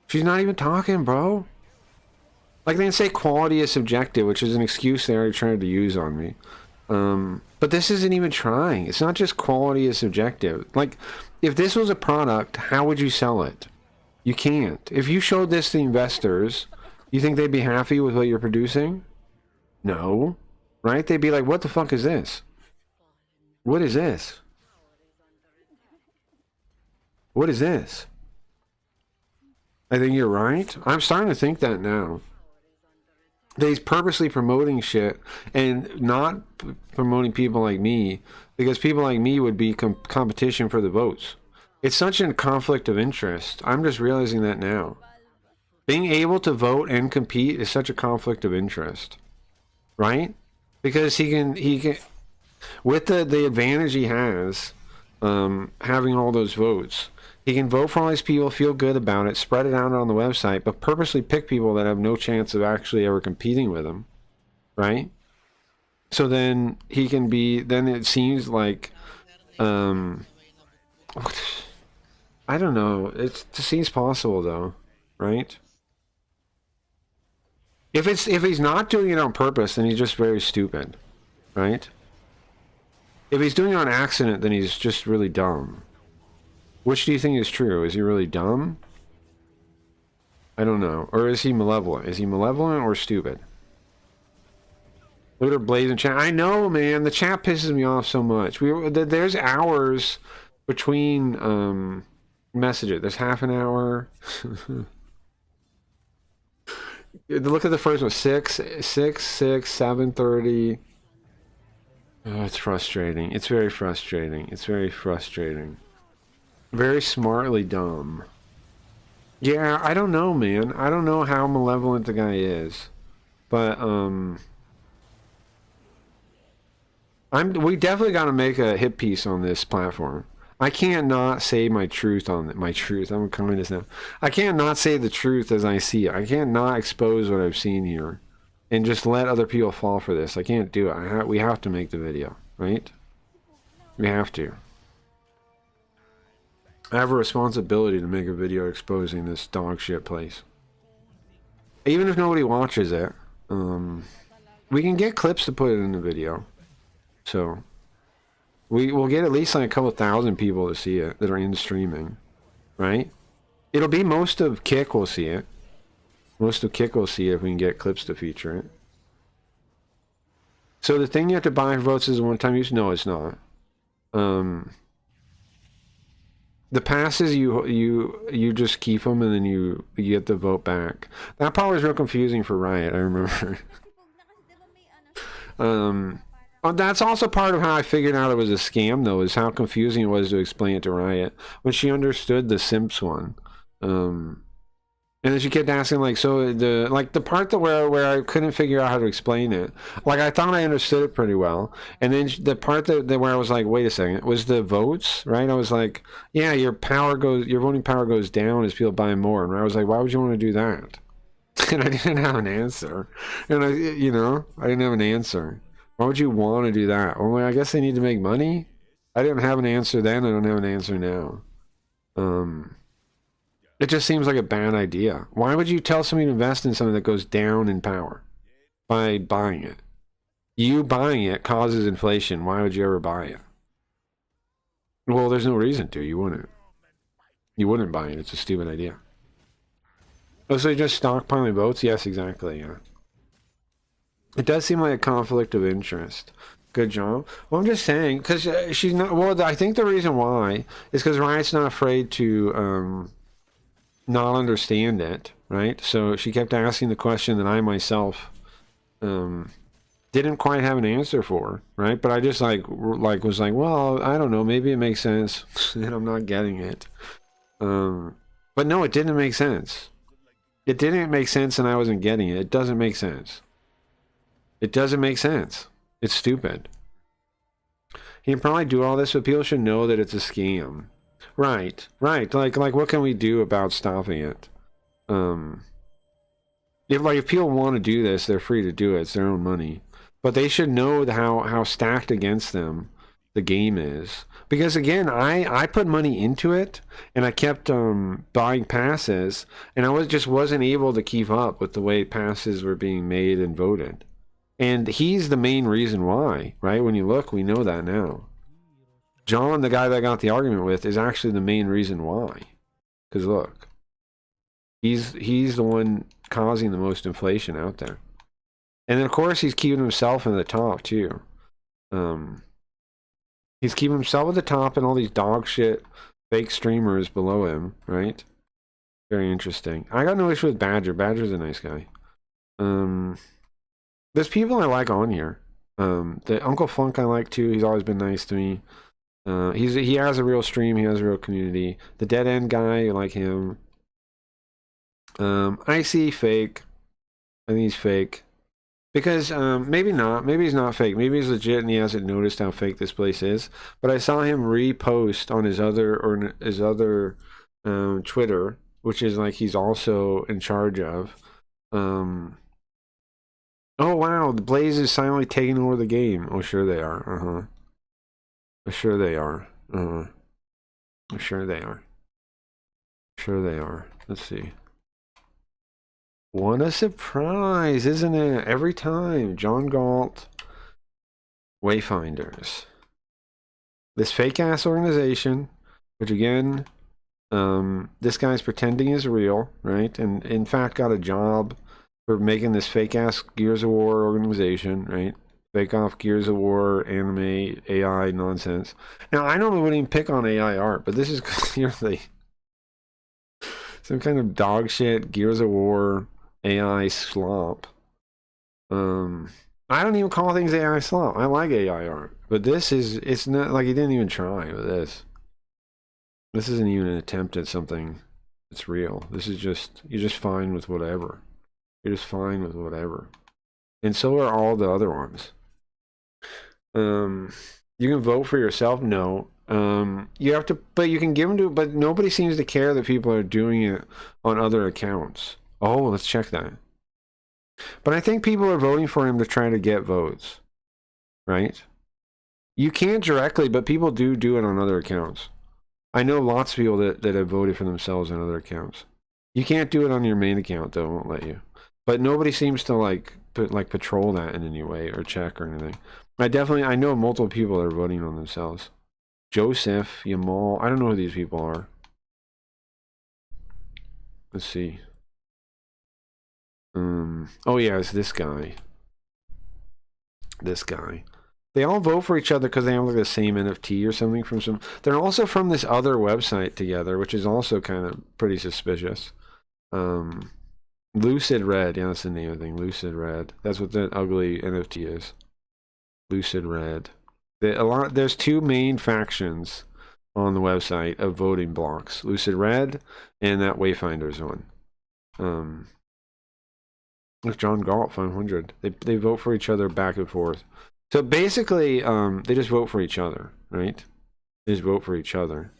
She's not even talking, bro. Like, they say quality is subjective, which is an excuse they already tried to use on me. But this isn't even trying. It's not just quality is subjective. Like, if this was a product, how would you sell it? You can't. If you showed this to investors, you think they'd be happy with what you're producing? No. Right? They'd be like, what the fuck is this? What is this? What is this? I think you're right. I'm starting to think that now. He's purposely promoting shit and not promoting people like me, because people like me would be competition for the votes. It's such a conflict of interest. I'm just realizing that now. Being able to vote and compete is such a conflict of interest, right? Because he can with the advantage he has, having all those votes. He can vote for all these people, feel good about it, spread it out on the website, but purposely pick people that have no chance of actually ever competing with him, right? So then he can be, then it seems like, I don't know, it seems possible though, right? If he's not doing it on purpose, then he's just very stupid, right? If he's doing it on accident, then he's just really dumb. Which do you think is true? Is he really dumb? I don't know. Or is he malevolent? Is he malevolent or stupid? Look at her blazing chat. I know, man. The chat pisses me off so much. There's hours between messages. There's half an hour. Look at the first one. 6, 7:30. Oh, it's frustrating. It's very frustrating. It's very frustrating. Very smartly dumb. Yeah, I don't know, man. I don't know how malevolent the guy is. But, we definitely got to make a hit piece on this platform. I can't not say my truth on it. My truth. I'm a communist now. I can't not say the truth as I see it. I can't not expose what I've seen here. and just let other people fall for this. I can't do it. We have to make the video, right? We have to. I have a responsibility to make a video exposing this dog shit place. Even if nobody watches it, we can get clips to put it in the video. So we'll get at least like a couple thousand people to see it that are in streaming, right? It'll be most of Kick will see it. Most of Kick will see it if we can get clips to feature it. So the thing you have to buy for votes is a one-time use? No, it's not. The passes you just keep them and then you get the vote back. That part was real confusing for Riot, I remember. That's also part of how I figured out it was a scam, though, is how confusing it was to explain it to Riot when she understood the Simps one. And then she kept asking, like, so the part that where I couldn't figure out how to explain it, like I thought I understood it pretty well, and then the part that where I was like, wait a second, was the votes, right? I was like, yeah, your voting power goes down as people buy more, and I was like, why would you want to do that? And I didn't have an answer, and I didn't have an answer. Why would you want to do that? Well, I guess they need to make money. I didn't have an answer then. I don't have an answer now. It just seems like a bad idea. Why would you tell somebody to invest in something that goes down in power by buying it? You buying it causes inflation. Why would you ever buy it? Well, there's no reason to. You wouldn't. You wouldn't buy it. It's a stupid idea. Oh, so you're just stockpiling votes? Yes, exactly, yeah. It does seem like a conflict of interest. Good job. Well, I'm just saying, because she's not... Well, I think the reason why is because Riot's not afraid to... not understand it, right? So she kept asking the question that I myself didn't quite have an answer for, right? But I just was like, well, I don't know, maybe it makes sense, and I'm not getting it. But no, it didn't make sense. It didn't make sense, and I wasn't getting it. It doesn't make sense. It doesn't make sense. It's stupid. He can probably do all this, but people should know that it's a scam. Right. Like what can we do about stopping it? If people want to do this, they're free to do it. It's their own money. But they should know how stacked against them the game is. Because again, I put money into it, and I kept buying passes, and I just wasn't able to keep up with the way passes were being made and voted. And he's the main reason why, right? When you look, we know that now. John, the guy that I got the argument with, is actually the main reason why. Because look, he's the one causing the most inflation out there. And then, of course, he's keeping himself in the top, too. He's keeping himself at the top and all these dog shit fake streamers below him, right? Very interesting. I got no issue with Badger. Badger's a nice guy. There's people I like on here. The Uncle Funk I like, too. He's always been nice to me. He has a real stream. He has a real community. The Dead End guy, I like him. I see fake. I think he's fake. Because maybe not. Maybe he's not fake. Maybe he's legit and he hasn't noticed how fake this place is. But I saw him repost on his other Twitter, which is like he's also in charge of. Oh wow, the Blaze is silently taking over the game. Oh sure they are. Sure they are. Sure they are. Sure they are. Let's see. What a surprise, isn't it? Every time. John Galt. Wayfinders. This fake-ass organization, which again, this guy's pretending is real, right? And in fact got a job for making this fake-ass Gears of War organization, right? Fake off Gears of War, anime, AI nonsense. Now, I normally wouldn't even pick on AI art, but this is clearly some kind of dog shit Gears of War AI slop. I don't even call things AI slop. I like AI art, but it's not like he didn't even try with this. This isn't even an attempt at something that's real. This is just, you're just fine with whatever. You're just fine with whatever. And so are all the other ones. You can vote for yourself. No. You have to, but you can give them to, but nobody seems to care that people are doing it on other accounts. Oh, let's check that. But I think people are voting for him to try to get votes, right? You can't directly, but people do it on other accounts. I know lots of people that have voted for themselves on other accounts. You can't do it on your main account, though. It won't let you. But nobody seems to like patrol that in any way or check or anything. I know multiple people are voting on themselves. Joseph, Yamal, I don't know who these people are. Let's see. Oh yeah, it's this guy. This guy. They all vote for each other because they have like the same NFT or something from some. They're also from this other website together, which is also kind of pretty suspicious. Lucid Red, yeah, that's the name of the thing. Lucid Red. That's what the ugly NFT is. Lucid Red. There's two main factions on the website of voting blocks: Lucid Red and that Wayfinders one. With John Galt 500, they vote for each other back and forth. So basically, they just vote for each other, right? They just vote for each other.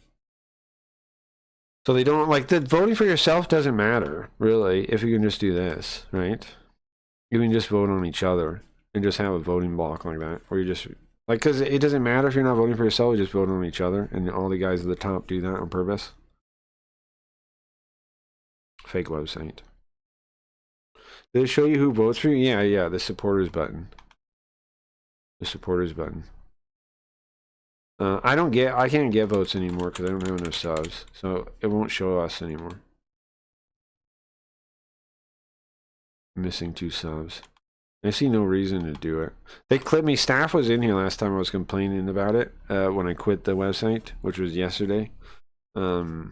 So they don't like the voting for yourself doesn't matter really if you can just do this, right? You can just vote on each other and just have a voting block like that, or you just like because it doesn't matter if you're not voting for yourself, you just vote on each other, and all the guys at the top do that on purpose. Fake website. Did it show you who votes for you? Yeah, the supporters button. The supporters button. I can't get votes anymore because I don't have enough subs, so it won't show us anymore. Missing 2 subs. I see no reason to do it. They clipped me. Staff was in here last time I was complaining about it when I quit the website, which was yesterday. And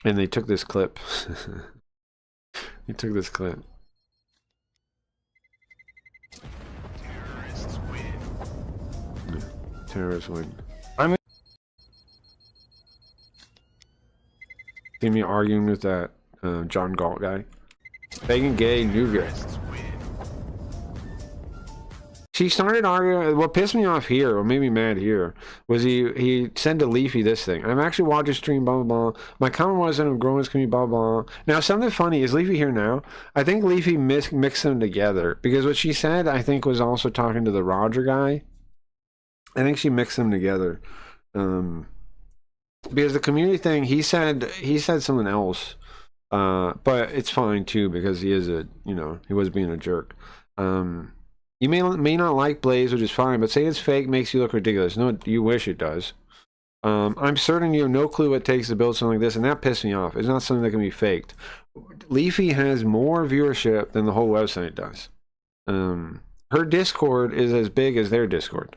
they took this clip. They took this clip. Terrorists win. See me arguing with that John Galt guy. Begging gay nougat. She started arguing. What pissed me off here, or made me mad here, was he said to Leafy this thing. I'm actually watching stream, blah, blah, blah. My comment wasn't of growing community, blah, blah. Now, something funny, is Leafy here now? I think Leafy mixed them together, because what she said, I think, was also talking to the Roger guy. I think she mixed them together. Because the community thing, he said something else. But it's fine, too, because he is he was being a jerk. You may not like Blaze, which is fine, but saying it's fake makes you look ridiculous. No, you wish it does. I'm certain you have no clue what it takes to build something like this, and that pissed me off. It's not something that can be faked. Leafy has more viewership than the whole website does. Her Discord is as big as their Discord.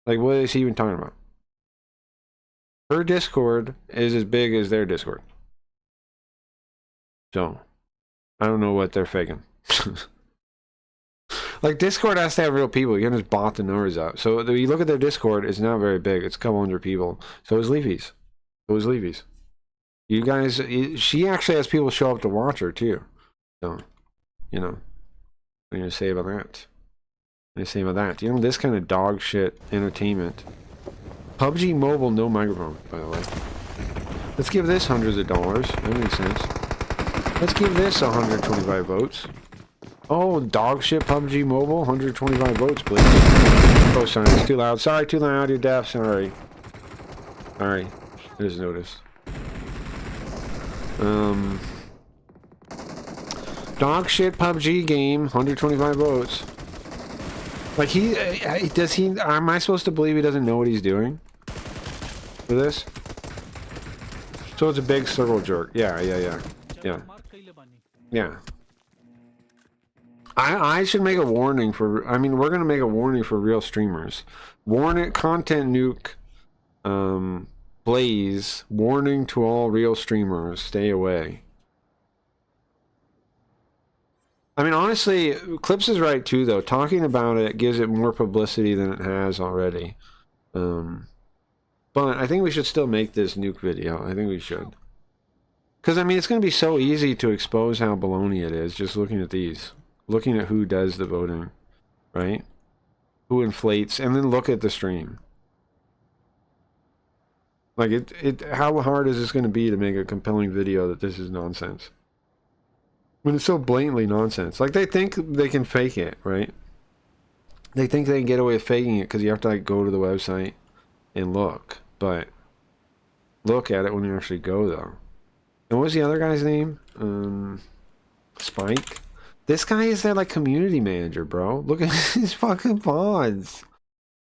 Like, what is he even talking about? Her Discord is as big as their Discord. So, I don't know what they're faking. Like, Discord has to have real people. You can just bot the numbers out. So, you look at their Discord, it's not very big. It's a couple hundred people. So is Leafy's. You guys, she actually has people show up to watch her, too. So, what are you going to say about that? This kind of dog shit entertainment. PUBG Mobile, no microphone, by the way. Let's give this hundreds of dollars. That makes sense. Let's give this 125 votes. Oh, dog shit PUBG Mobile, 125 votes, please. Oh, sorry, it's too loud. Sorry, too loud. You're deaf. Sorry. I just noticed. Dog shit PUBG game, 125 votes. Like, am I supposed to believe he doesn't know what he's doing? For this? So it's a big circle jerk. Yeah. I should make a warning for, we're going to make a warning for real streamers. Content nuke, Blaze, warning to all real streamers, stay away. Honestly, Clips is right too, though. Talking about it gives it more publicity than it has already. But I think we should still make this nuke video. I think we should. Because, it's going to be so easy to expose how baloney it is, just looking at these. Looking at who does the voting, right? Who inflates, and then look at the stream. Like, how hard is this going to be to make a compelling video that this is nonsense? When it's so blatantly nonsense. Like, they think they can fake it, right? They think they can get away with faking it because you have to, like, go to the website and look. But look at it when you actually go, though. And what was the other guy's name? Spike? This guy is their, like, community manager, bro. Look at his fucking pods.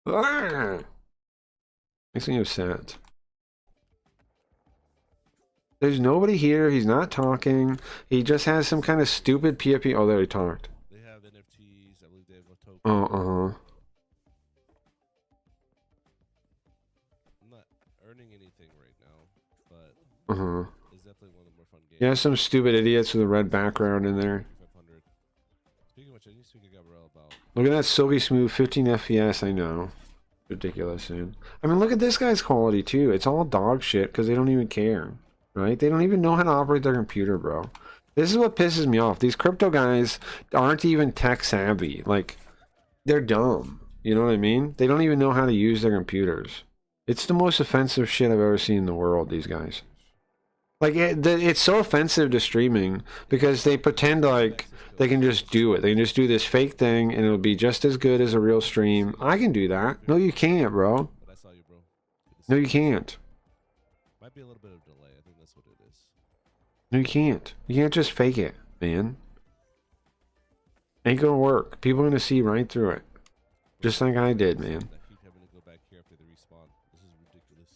Makes me upset. There's nobody here. He's not talking. He just has some kind of stupid PFP. Oh, there he talked. They have NFTs. I believe they have a token. Oh, I'm not earning anything right now, but it's definitely one of the more fun games. Yeah, some stupid idiots with a red background in there. Speaking of which, I need to speak to Gabrielle about. Look at that silky smooth 15 FPS. I know. Ridiculous, man. I mean, look at this guy's quality, too. It's all dog shit because they don't even care. Right? They don't even know how to operate their computer, bro. This is what pisses me off. These crypto guys aren't even tech savvy. Like, they're dumb. You know what I mean? They don't even know how to use their computers. It's the most offensive shit I've ever seen in the world, these guys. Like, it's so offensive to streaming because they pretend like they can just do it. They can just do this fake thing and it'll be just as good as a real stream. I can do that. No, you can't, bro. No, you can't. Might be a little bit of delay. I think that's what it is. No, you can't. You can't just fake it, man. Ain't gonna work. People are gonna see right through it. Just like I did, man. I keep having to go back here after the respawn. This is ridiculous.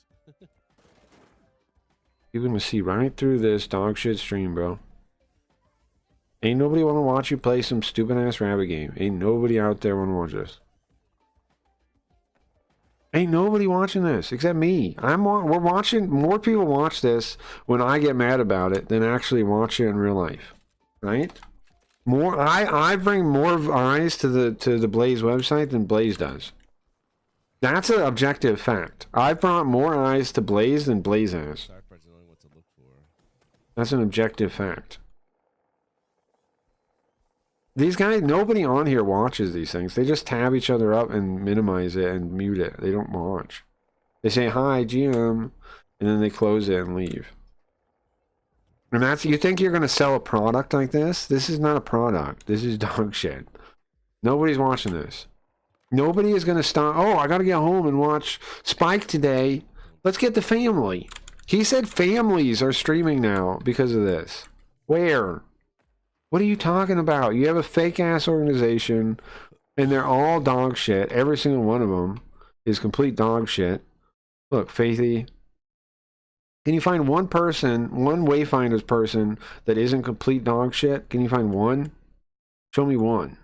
People gonna see right through this dog shit stream, bro. Ain't nobody wanna watch you play some stupid ass rabbit game. Ain't nobody out there wanna watch this. Ain't nobody watching this except me. We're watching. More people watch this when I get mad about it than actually watch it in real life, right? More. I bring more eyes to the Blaze website than Blaze does. That's an objective fact. I've brought more eyes to Blaze than Blaze has. That's an objective fact. These guys, nobody on here watches these things. They just tab each other up and minimize it and mute it. They don't watch. They say, hi, GM, and then they close it and leave. And that's, you think you're going to sell a product like this? This is not a product. This is dog shit. Nobody's watching this. Nobody is going to stop. Oh, I got to get home and watch Spike today. Let's get the family. He said families are streaming now because of this. Where? What are you talking about? You have a fake-ass organization, and they're all dog shit. Every single one of them is complete dog shit. Look, Faithy. Can you find one person, one Wayfinder's person, that isn't complete dog shit? Can you find one? Show me one.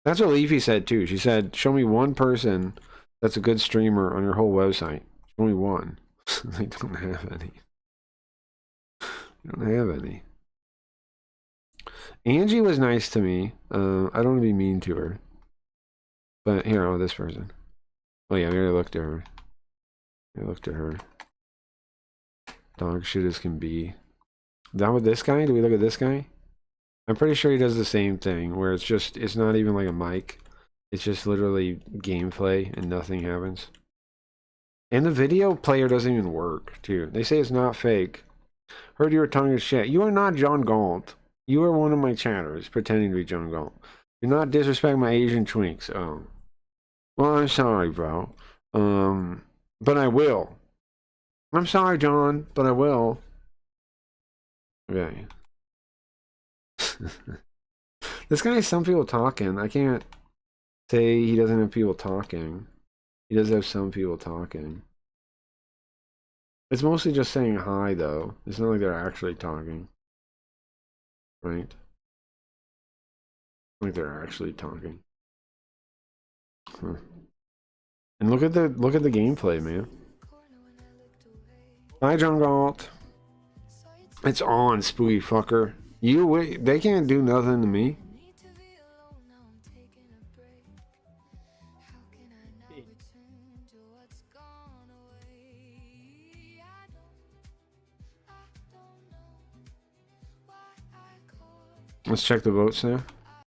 That's what Leafy said, too. She said, show me one person that's a good streamer on your whole website. Show me one. They don't have any. They don't have any. Angie was nice to me. I don't want to be mean to her. But here, oh, this person. Oh yeah, we already looked at her. I looked at her. Dog shit as can be. Down with this guy? Do we look at this guy? I'm pretty sure he does the same thing, where it's not even like a mic. It's just literally gameplay and nothing happens. And the video player doesn't even work, too. They say it's not fake. Heard you were talking shit. You are not John Galt. You are one of my chatters pretending to be John Galt. Do not disrespect my Asian twinks. Oh. Well, I'm sorry, bro. But I will. I'm sorry, John, but I will. Okay. This guy has some people talking. I can't say he doesn't have people talking. He does have some people talking. It's mostly just saying hi, though. It's not like they're actually talking. Right? Like they're actually talking. Huh. And look at the gameplay, man. Hi, John Galt. It's on, spooky fucker. They can't do nothing to me. Let's check the votes now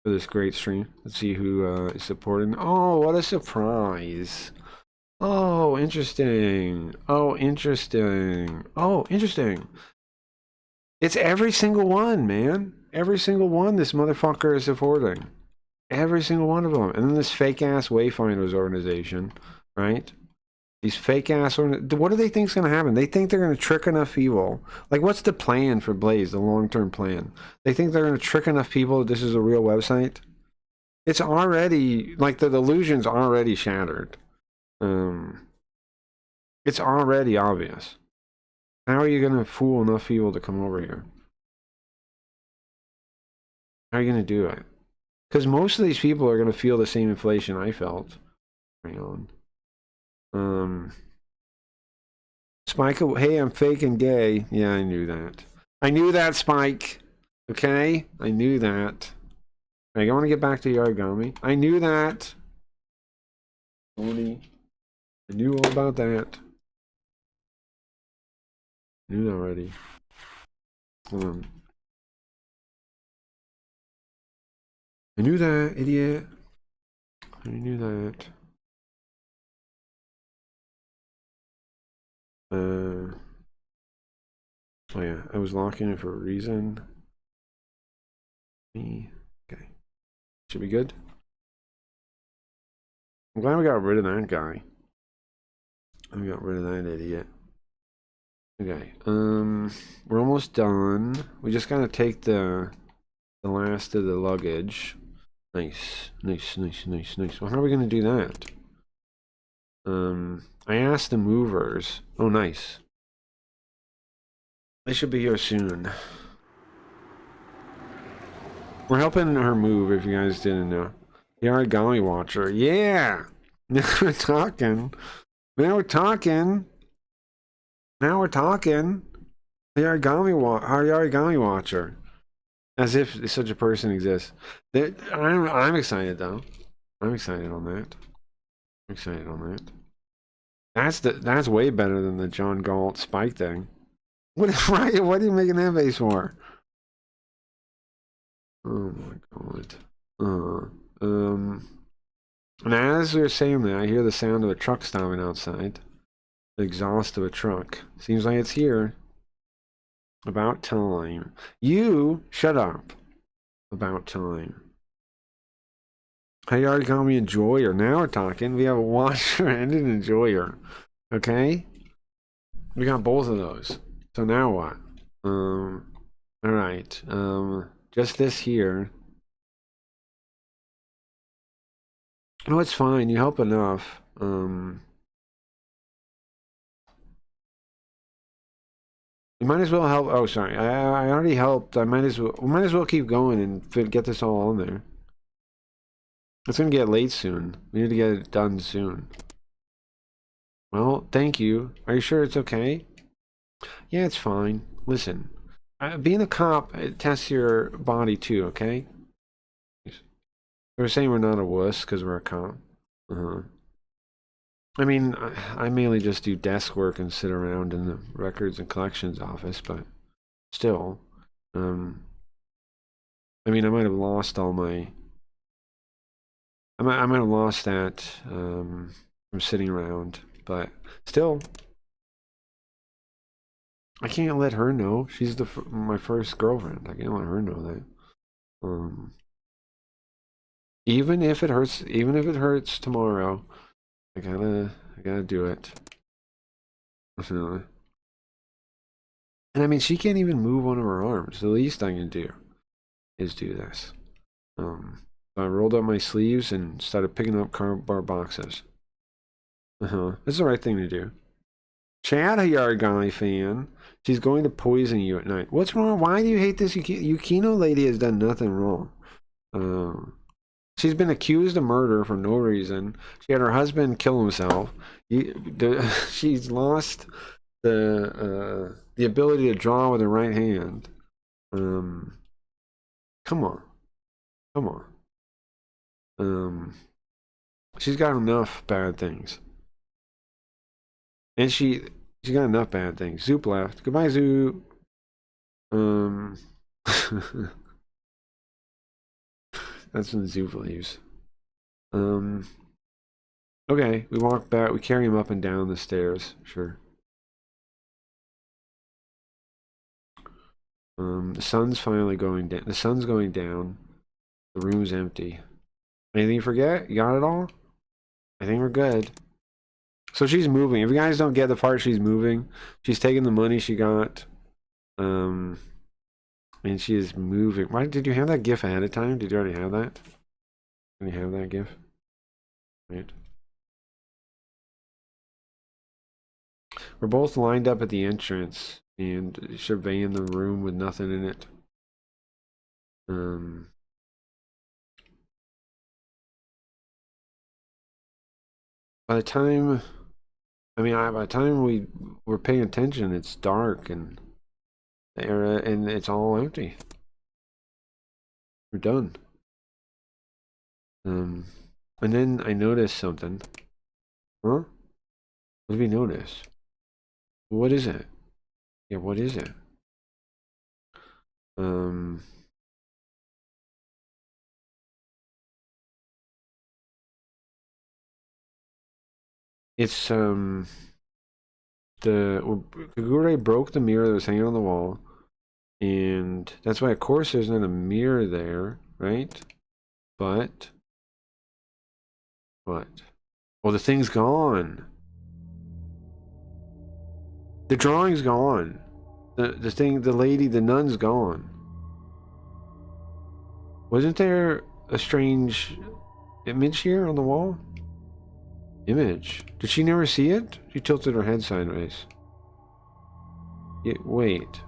for this great stream. Let's see who is supporting. Oh, what a surprise. Oh, interesting. Oh, interesting. Oh, interesting. It's every single one, man. Every single one this motherfucker is supporting. Every single one of them. And then this fake-ass Wayfinders organization, right? These fake-ass... What do they think is going to happen? They think they're going to trick enough people. Like, what's the plan for Blaze, the long-term plan? They think they're going to trick enough people that this is a real website? It's already... Like, the illusion's already shattered. It's already obvious. How are you going to fool enough people to come over here? How are you going to do it? Because most of these people are going to feel the same inflation I felt. Hang on. Spike, hey, I'm fake and gay. Yeah, I knew that. I knew that, Spike. Okay? I knew that. I want to get back to Hayarigami. I knew that. Tony. I knew all about that. I knew that already. I knew that, idiot. I knew that. Oh yeah, I was locking it for a reason. Okay. Should be good. I'm glad we got rid of that guy. We got rid of that idiot. Okay. We're almost done. We just gotta take the last of the luggage. Nice. Well, how are we gonna do that? I asked the movers. Oh, nice. They should be here soon. We're helping her move, if you guys didn't know. The Hayarigami Watcher. Yeah! Now we're talking. Now we're talking. Now we're talking. The Hayarigami Watcher. As if such a person exists. I'm excited, though. I'm excited on that. I'm excited on that. That's way better than the John Galt Spike thing. What are you making that face for? Oh my god. And as we were saying that, I hear the sound of a truck stopping outside. The exhaust of a truck. Seems like it's here. About time. You shut up. About time. Hayarigami Enjoyer. Now we're talking. We have a Watcher and an Enjoyer. Okay? We got both of those. So now what? Alright. Just this here. No, it's fine. You help enough. You might as well help. Oh, sorry. I already helped. We might as well keep going and get this all on there. It's gonna get late soon. We need to get it done soon. Well, thank you. Are you sure it's okay? Yeah, it's fine. Listen, being a cop, it tests your body too, okay? We're saying we're not a wuss because we're a cop. I mean, I mainly just do desk work and sit around in the records and collections office, but still, I mean, I might have lost all my... I might have lost that from sitting around, but still, I can't let her know. She's my first girlfriend. I can't let her know that. Even if it hurts tomorrow, I gotta do it. And I mean, she can't even move one of her arms. The least I can do is do this. I rolled up my sleeves and started picking up cardboard boxes. That's the right thing to do. Chad, Hayarigami fan. She's going to poison you at night. What's wrong? Why do you hate this? Yukino lady has done nothing wrong. She's been accused of murder for no reason. She had her husband kill himself. She's lost the ability to draw with her right hand. Come on. She's got enough bad things. And she's got enough bad things. Zoop left. Goodbye, Zoop. That's when Zoop leaves. Okay, we walk back. We carry him up and down the stairs. Sure. The sun's finally going down. The sun's going down. The room's empty. Anything you forget? You got it all? I think we're good. So she's moving. If you guys don't get the part, she's moving. She's taking the money she got. And she is moving. Why did you have that GIF ahead of time? Did you already have that? Did you have that GIF? Right. We're both lined up at the entrance and surveying the room with nothing in it. By the time, by the time we were paying attention, it's dark and the area, and it's all empty. We're done. And then I noticed something. Huh? What did we notice? What is it? Yeah, what is it? It's Kagure broke the mirror that was hanging on the wall, and that's why, of course, there's not a mirror there, right? But what? Oh, the thing's gone. The drawing's gone. The thing, the lady, the nun's gone. Wasn't there a strange image here on the wall? Image? Did she never see it? She tilted her head sideways. Wait.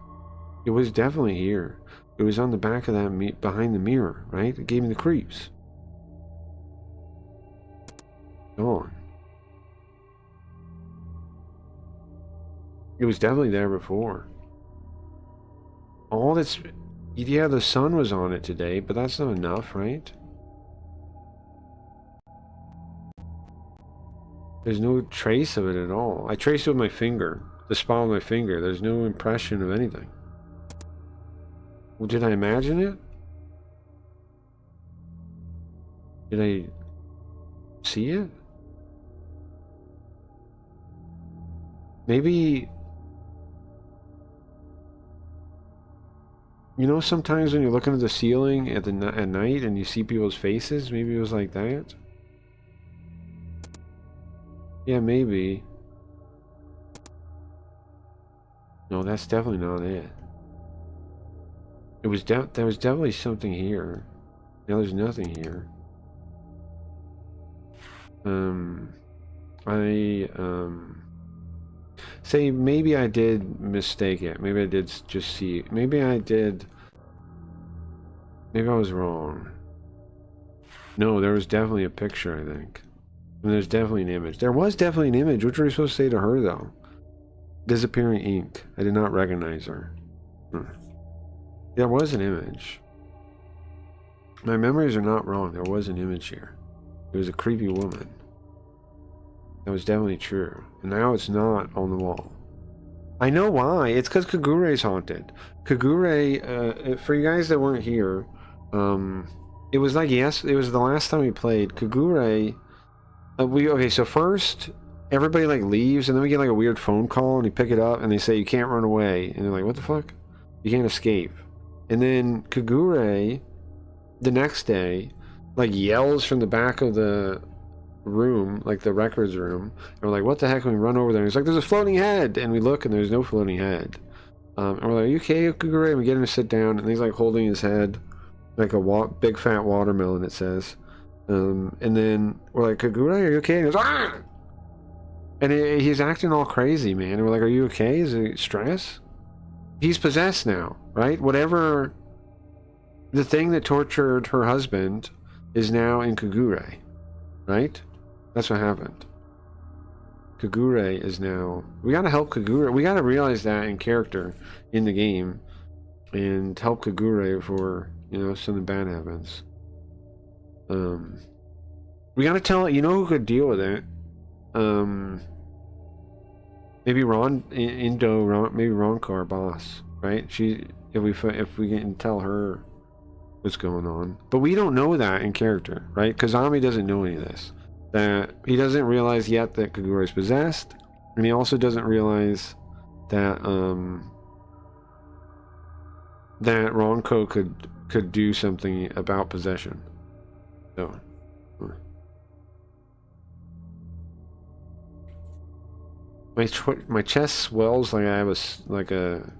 It was definitely here. It was on the back of that, behind the mirror, right? It gave me the creeps. Gone. It was definitely there before. All that's... Yeah, the sun was on it today, but that's not enough, right? There's no trace of it at all. I traced it with my finger. The spot of my finger. There's no impression of anything. Well, did I imagine it? Did I see it? Maybe... You know, sometimes when you're looking at the ceiling at night and you see people's faces, maybe it was like that. Yeah, maybe. No, that's definitely not it. It was there was definitely something here. Now there's nothing here. Say maybe I did mistake it. Maybe I did just see it. Maybe I was wrong. No, there was definitely a picture, I think. And there's definitely an image. There was definitely an image. What were we supposed to say to her, though? Disappearing ink. I did not recognize her. There was an image. My memories are not wrong. There was an image here. It was a creepy woman. That was definitely true. And now it's not on the wall. I know why. It's because Kagure's haunted. Kagure, for you guys that weren't here, it was like, it was the last time we played. Kagure, okay, so first, everybody like leaves, and then we get like a weird phone call, and you pick it up, and they say, you can't run away. And they're like, what the fuck? You can't escape. And then Kagure, the next day, like yells from the back of the room, like the records room, and we're like, what the heck? Can we run over there? And he's like, there's a floating head, and we look, and there's no floating head. And we're like, are you okay, Kagure? And we get him to sit down, and he's like holding his head like a big fat watermelon, it says. And then we're like, Kagure, are you okay? And he goes, ah! And he's acting all crazy, man. And we're like, are you okay? Is it stress? He's possessed now, right? Whatever, the thing that tortured her husband is now in Kagure, right? That's what happened. Kagure is now... We gotta help Kagure. We gotta realize that in character in the game and help Kagure before, you know, something bad happens. We gotta tell... You know who could deal with it? Maybe maybe Roncar boss, right? If we can tell her what's going on. But we don't know that in character, right? Kazami doesn't know any of this. That he doesn't realize yet that Kagure is possessed, and he also doesn't realize that that Ronco could do something about possession. So. My chest swells like I have like a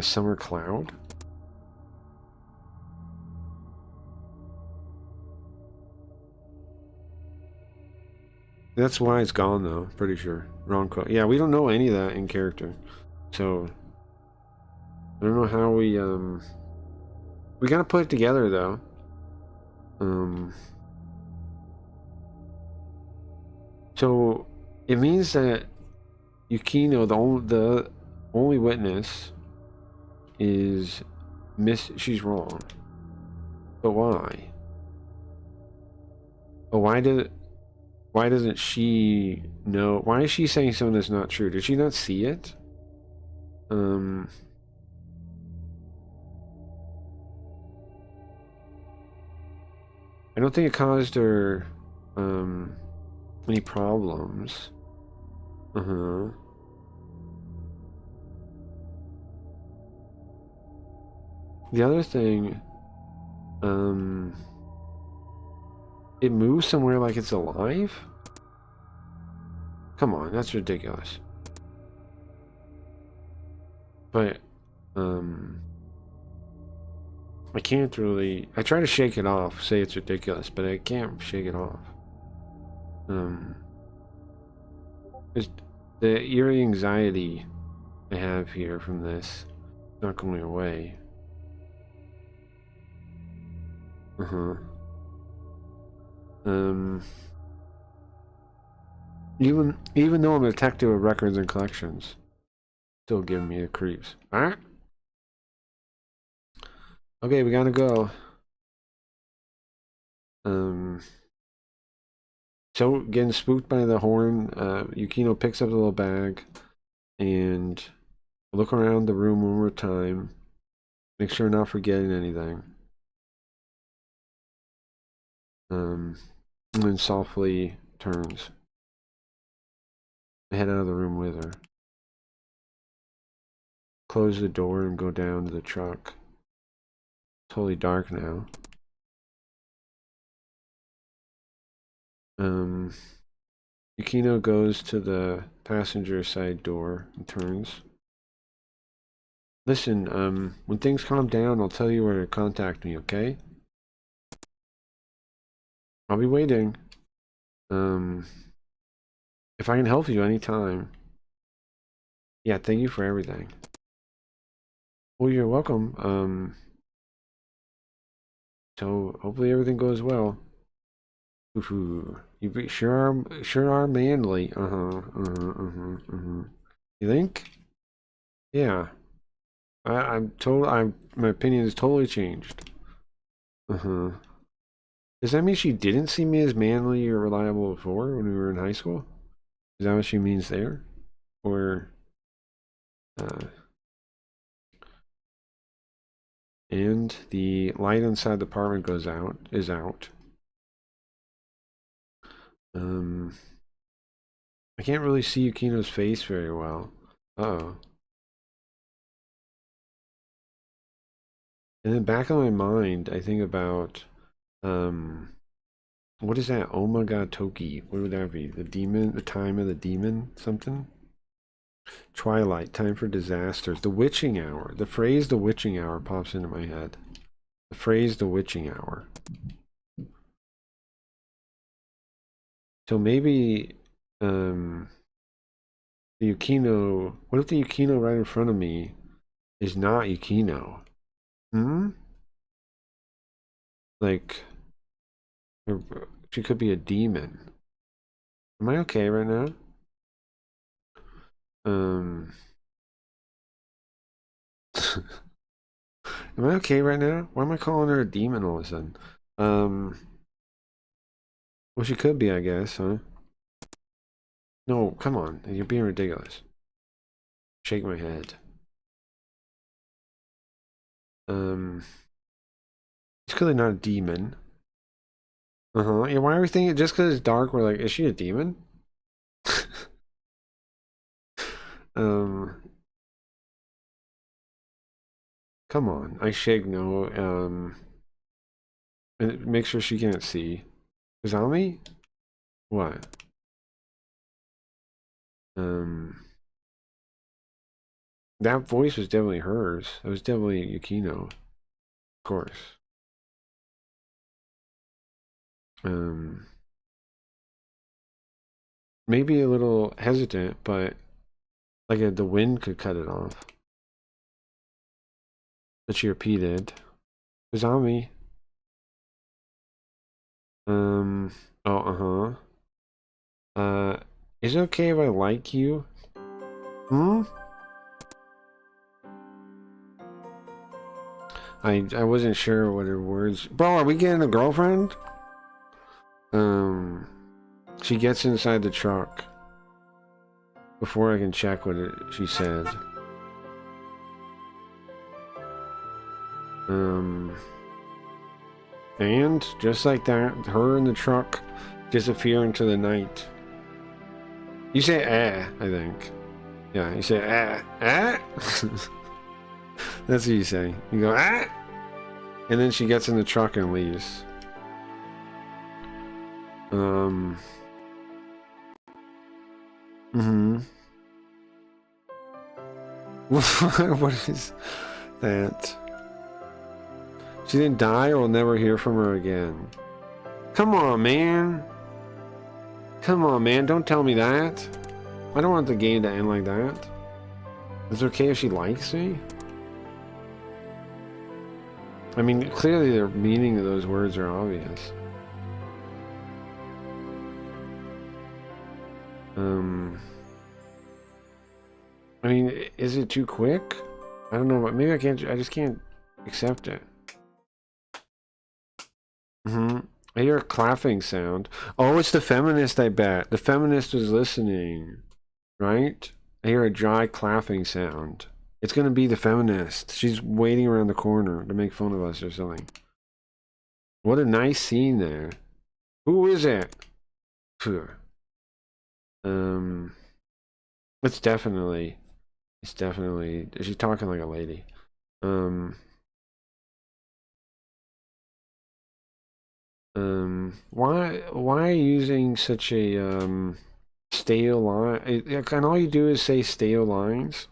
summer cloud. That's why it's gone though, pretty sure. Ronco. Yeah, we don't know any of that in character. So I don't know how we gotta put it together though. So it means that Yukino, the only witness, is she's wrong. But why? But why doesn't she know? Why is she saying something that's not true? Did she not see it? I don't think it caused her any problems. The other thing, it moves somewhere like it's alive? Come on, that's ridiculous. But, I can't really... I try to shake it off, say it's ridiculous, but I can't shake it off. The eerie anxiety I have here from this is not going away. Even though I'm a detective of records and collections, still giving me the creeps. Alright? Okay, we gotta go. So, getting spooked by the horn, Yukino picks up the little bag and look around the room one more time. Make sure I'm not forgetting anything. And then softly turns. I head out of the room with her. Close the door and go down to the truck. Totally dark now. Yukino goes to the passenger side door and turns. Listen, when things calm down, I'll tell you where to contact me, okay? I'll be waiting. If I can help you anytime. Yeah, thank you for everything. Well, you're welcome. So hopefully everything goes well. Ooh, you sure are manly. You think? Yeah. My opinion has totally changed. Does that mean she didn't see me as manly or reliable before when we were in high school? Is that what she means there? Or and the light inside the apartment is out. I can't really see Yukino's face very well. Uh-oh. And then back in my mind, I think about, what is that? Omega Toki. What would that be? The demon, the time of the demon, something? Twilight, time for disasters. The witching hour. The phrase the witching hour pops into my head. The phrase the witching hour. So maybe, the Yukino, what if the Yukino right in front of me is not Yukino? Like, she could be a demon. Am I okay right now? Am I okay right now? Why am I calling her a demon all of a sudden? Well, she could be, I guess, huh? No, come on. You're being ridiculous. Shake my head. It's clearly not a demon. Yeah, why are we thinking just because it's dark, we're like, is she a demon? Come on. I shake no. And make sure she can't see. Kazami? What? That voice was definitely hers. It was definitely Yukino. Of course. Maybe a little hesitant, but like the wind could cut it off. But she repeated, Kazami. Is it okay if I like you? Hmm? I wasn't sure what her words. Bro, are we getting a girlfriend? She gets inside the truck before I can check what she said. And just like that, her and the truck disappear into the night. You say I think. Yeah, you say That's what you say. You go and then she gets in the truck and leaves. What is that? She didn't die, or we'll never hear from her again. Come on, man. Come on, man. Don't tell me that. I don't want the game to end like that. Is it okay if she likes me? I mean, clearly the meaning of those words are obvious. I mean, is it too quick? I don't know, but maybe I just can't accept it. I hear a clapping sound. Oh, it's the feminist, I bet. The feminist was listening, right? I hear a dry clapping sound. It's gonna be the feminist. She's waiting around the corner to make fun of us or something. What a nice scene there. Who is it? It's definitely, she's talking like a lady. Why are you using such a, stale line? And all you do is say stale lines.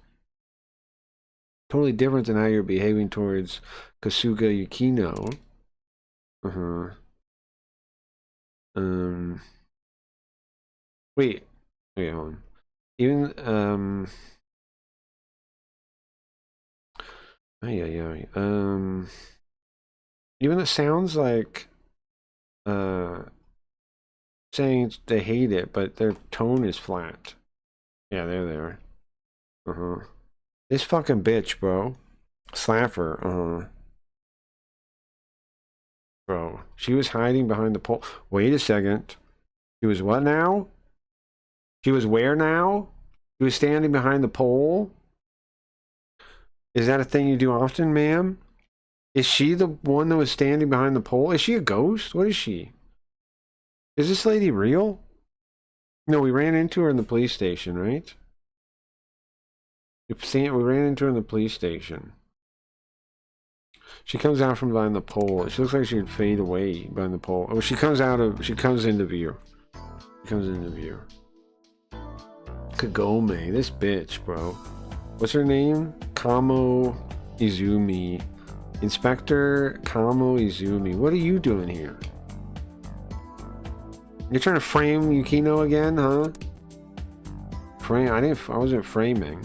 Totally different than how you're behaving towards Kasuga Yukino. Wait, hold on. Even, even it sounds like, saying they hate it, but their tone is flat. Yeah, there they are. This fucking bitch, bro. Slap her. Bro, she was hiding behind the pole. Wait a second. She was what now? She was where now? She was standing behind the pole? Is that a thing you do often, ma'am? Is she the one that was standing behind the pole? Is she a ghost? What is she? Is this lady real? No, we ran into her in the police station, right? We ran into her in the police station. She comes out from behind the pole. She looks like she would fade away behind the pole. Oh, she comes into view. She comes into view. Kagome, this bitch, bro. What's her name? Kamo Izumi. Inspector Kamo Izumi. What are you doing here? You're trying to frame Yukino again, huh? I wasn't framing.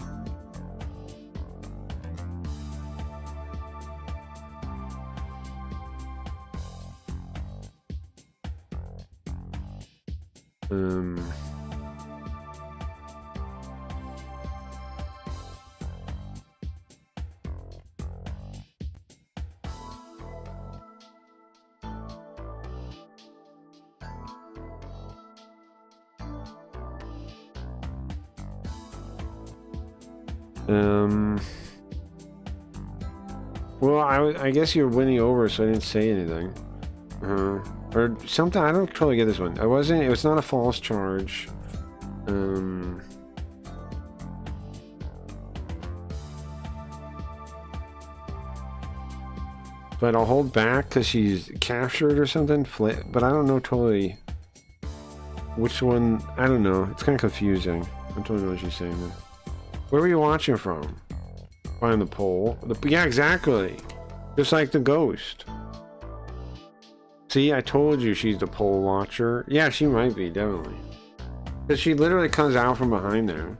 Well, I guess you're winning over, so I didn't say anything. Or something. I don't totally get this one. It was not a false charge. but I'll hold back because she's captured or something. But I don't know totally which one. I don't know. It's kind of confusing. I don't totally know what she's saying there. Where were you watching from? Behind the pole? Yeah, exactly. Just like the ghost. See, I told you she's the pole watcher. Yeah, she might be, definitely. Because she literally comes out from behind there.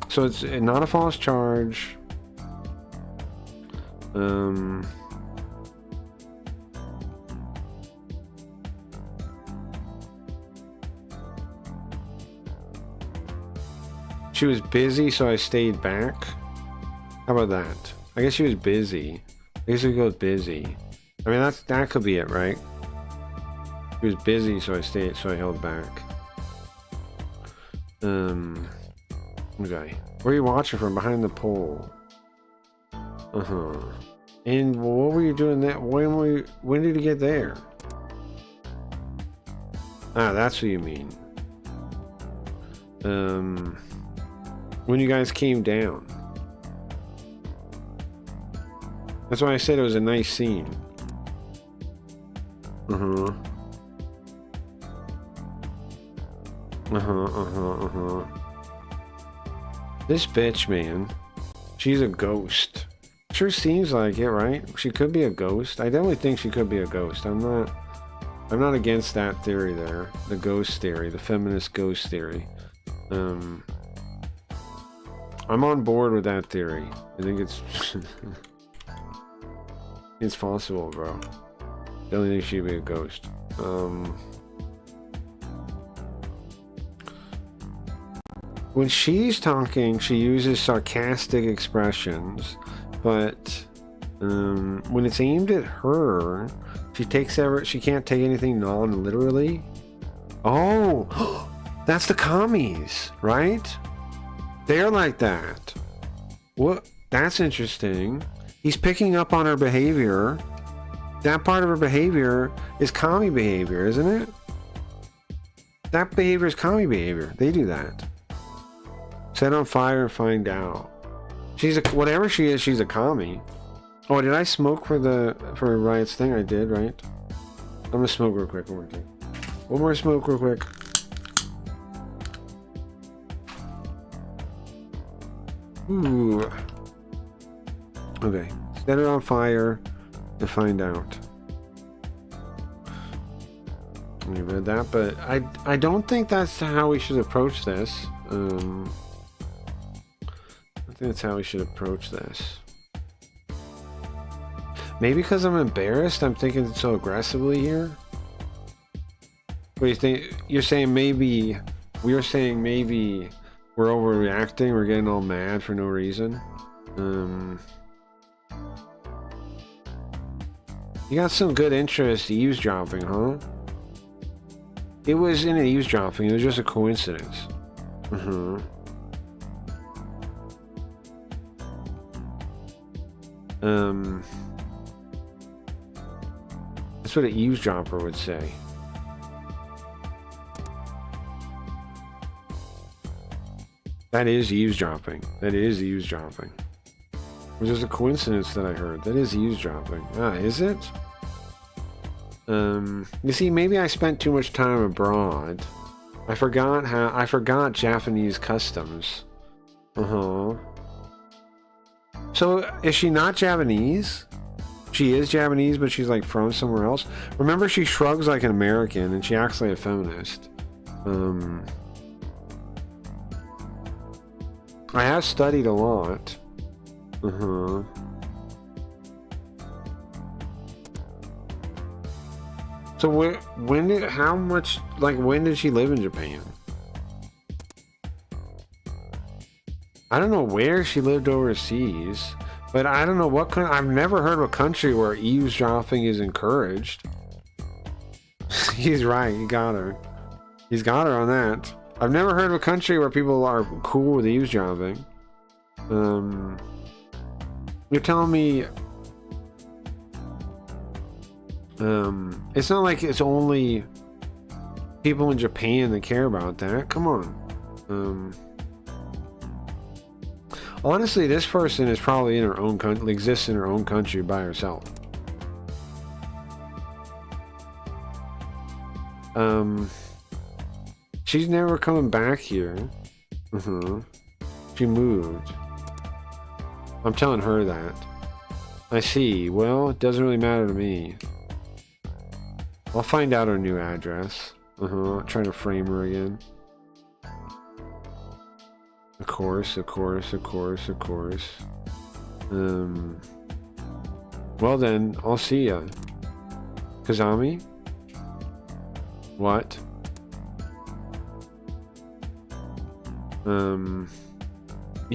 So it's not a false charge. She was busy, so I stayed back. How about that? I guess she was busy. I guess we go with busy. I mean, that could be it, right? She was busy, so I held back. Okay. Where are you watching from? Behind the pole. And what were you doing that? When did you get there? Ah, that's what you mean. When you guys came down. That's why I said it was a nice scene. This bitch, man. She's a ghost. Sure seems like it, right? She could be a ghost. I definitely think she could be a ghost. I'm not against that theory there. The ghost theory, the feminist ghost theory. I'm on board with that theory. I think it's it's possible, bro. Definitely think she'd be a ghost. When she's talking, she uses sarcastic expressions, but when it's aimed at her, she can't take anything non-literally. Oh, that's the commies, right? They're like that. What? That's interesting. He's picking up on her behavior. That part of her behavior is commie behavior, isn't it? That behavior is commie behavior. They do that. Set on fire and find out. Whatever she is, she's a commie. Oh, did I smoke for Riot's thing? I did, right? I'm gonna smoke real quick. One more smoke real quick. Ooh. Okay. Set it on fire to find out. I read that, but I don't think that's how we should approach this. I think that's how we should approach this. Maybe because I'm embarrassed, I'm thinking so aggressively here. What do you think? You're saying maybe we're overreacting, we're getting all mad for no reason. You got some good interest eavesdropping, huh? It was in an eavesdropping, it was just a coincidence. That's what an eavesdropper would say. That is eavesdropping. That is eavesdropping. It was just a coincidence that I heard. That is eavesdropping. Ah, is it? You see, maybe I spent too much time abroad. I forgot Japanese customs. So, is she not Japanese? She is Japanese, but she's like from somewhere else. Remember, she shrugs like an American and she acts like a feminist. I have studied a lot. So when did she live in Japan? I don't know where she lived overseas, but I don't know what country. I've never heard of a country where eavesdropping is encouraged. He's right. He got her. He's got her on that. I've never heard of a country where people are cool with eavesdropping. You're telling me it's not like it's only people in Japan that care about that. Come on. Honestly, this person is probably in her own country, exists in her own country by herself. She's never coming back here. She moved. I'm telling her that. I see. Well, it doesn't really matter to me. I'll find out her new address. Trying to frame her again. Of course. Well then, I'll see ya. Kazami? What? You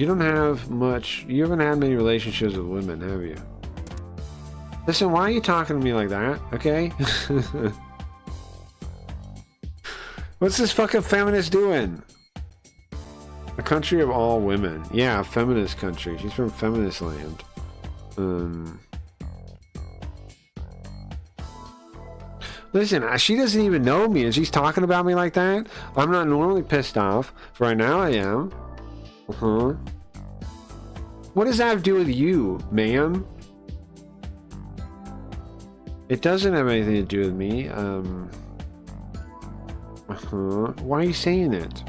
don't have much. You haven't had many relationships with women, have you? Listen, why are you talking to me like that? Okay? What's this fucking feminist doing? A country of all women. Yeah, a feminist country. She's from feminist land. Listen, she doesn't even know me and she's talking about me like that. I'm not normally pissed off. For right now I am. What does that have to do with you, ma'am? It doesn't have anything to do with me. Why are you saying it?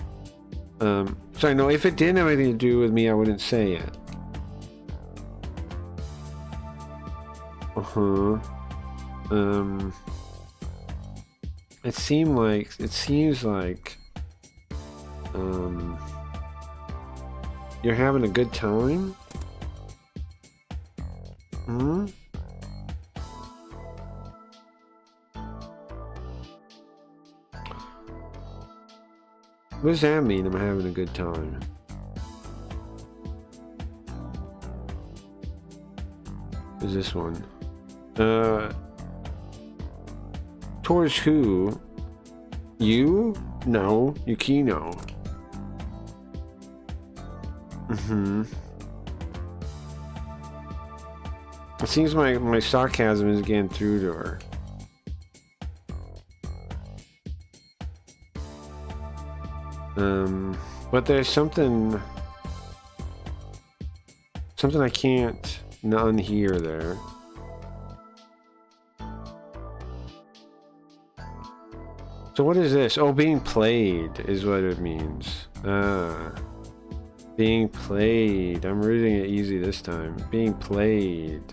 Sorry, no, if it didn't have anything to do with me, I wouldn't say it. It seems like you're having a good time? What does that mean, I'm having a good time? Is this one? Towards who? You? No. Yukino. It seems my sarcasm is getting through to her. But there's something I can't unhear there. So what is this? Oh, being played is what it means. Being played. I'm reading it easy this time. Being played.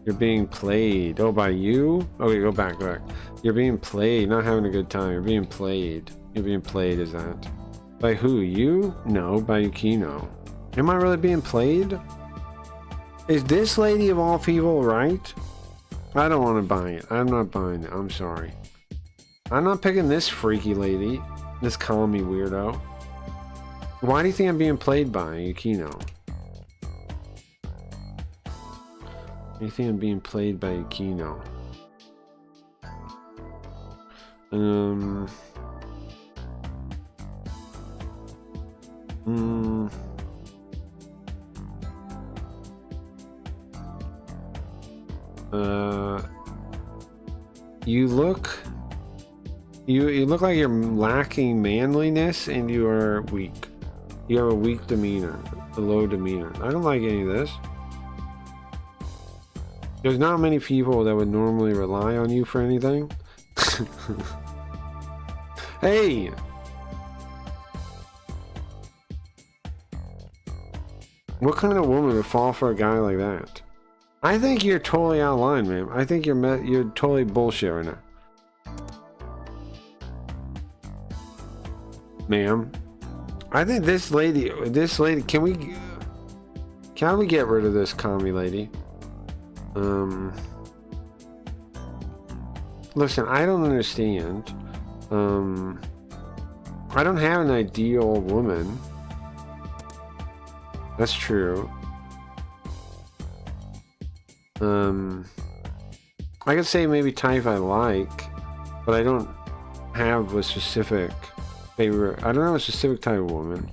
You're being played. Oh, by you? Okay, go back. You're being played, not having a good time. You're being played. You're being played, is that? By who? You? No, by Yukino. Am I really being played? Is this lady of all people right? I don't want to buy it. I'm not buying it. I'm sorry. I'm not picking this freaky lady. This commie weirdo. Why do you think I'm being played by Yukino? Why do you think I'm being played by Yukino? You look like you're lacking manliness and you are weak. You have a weak demeanor, a low demeanor. I don't like any of this. There's not many people that would normally rely on you for anything. Hey! What kind of woman would fall for a guy like that? I think you're totally out of line, man. I think you're totally bullshit right now. Ma'am. I think this lady, can we get rid of this commie lady? Listen, I don't understand. I don't have an ideal woman. That's true. I could say maybe type I like, but I don't have a specific favorite. I don't have a specific type of woman.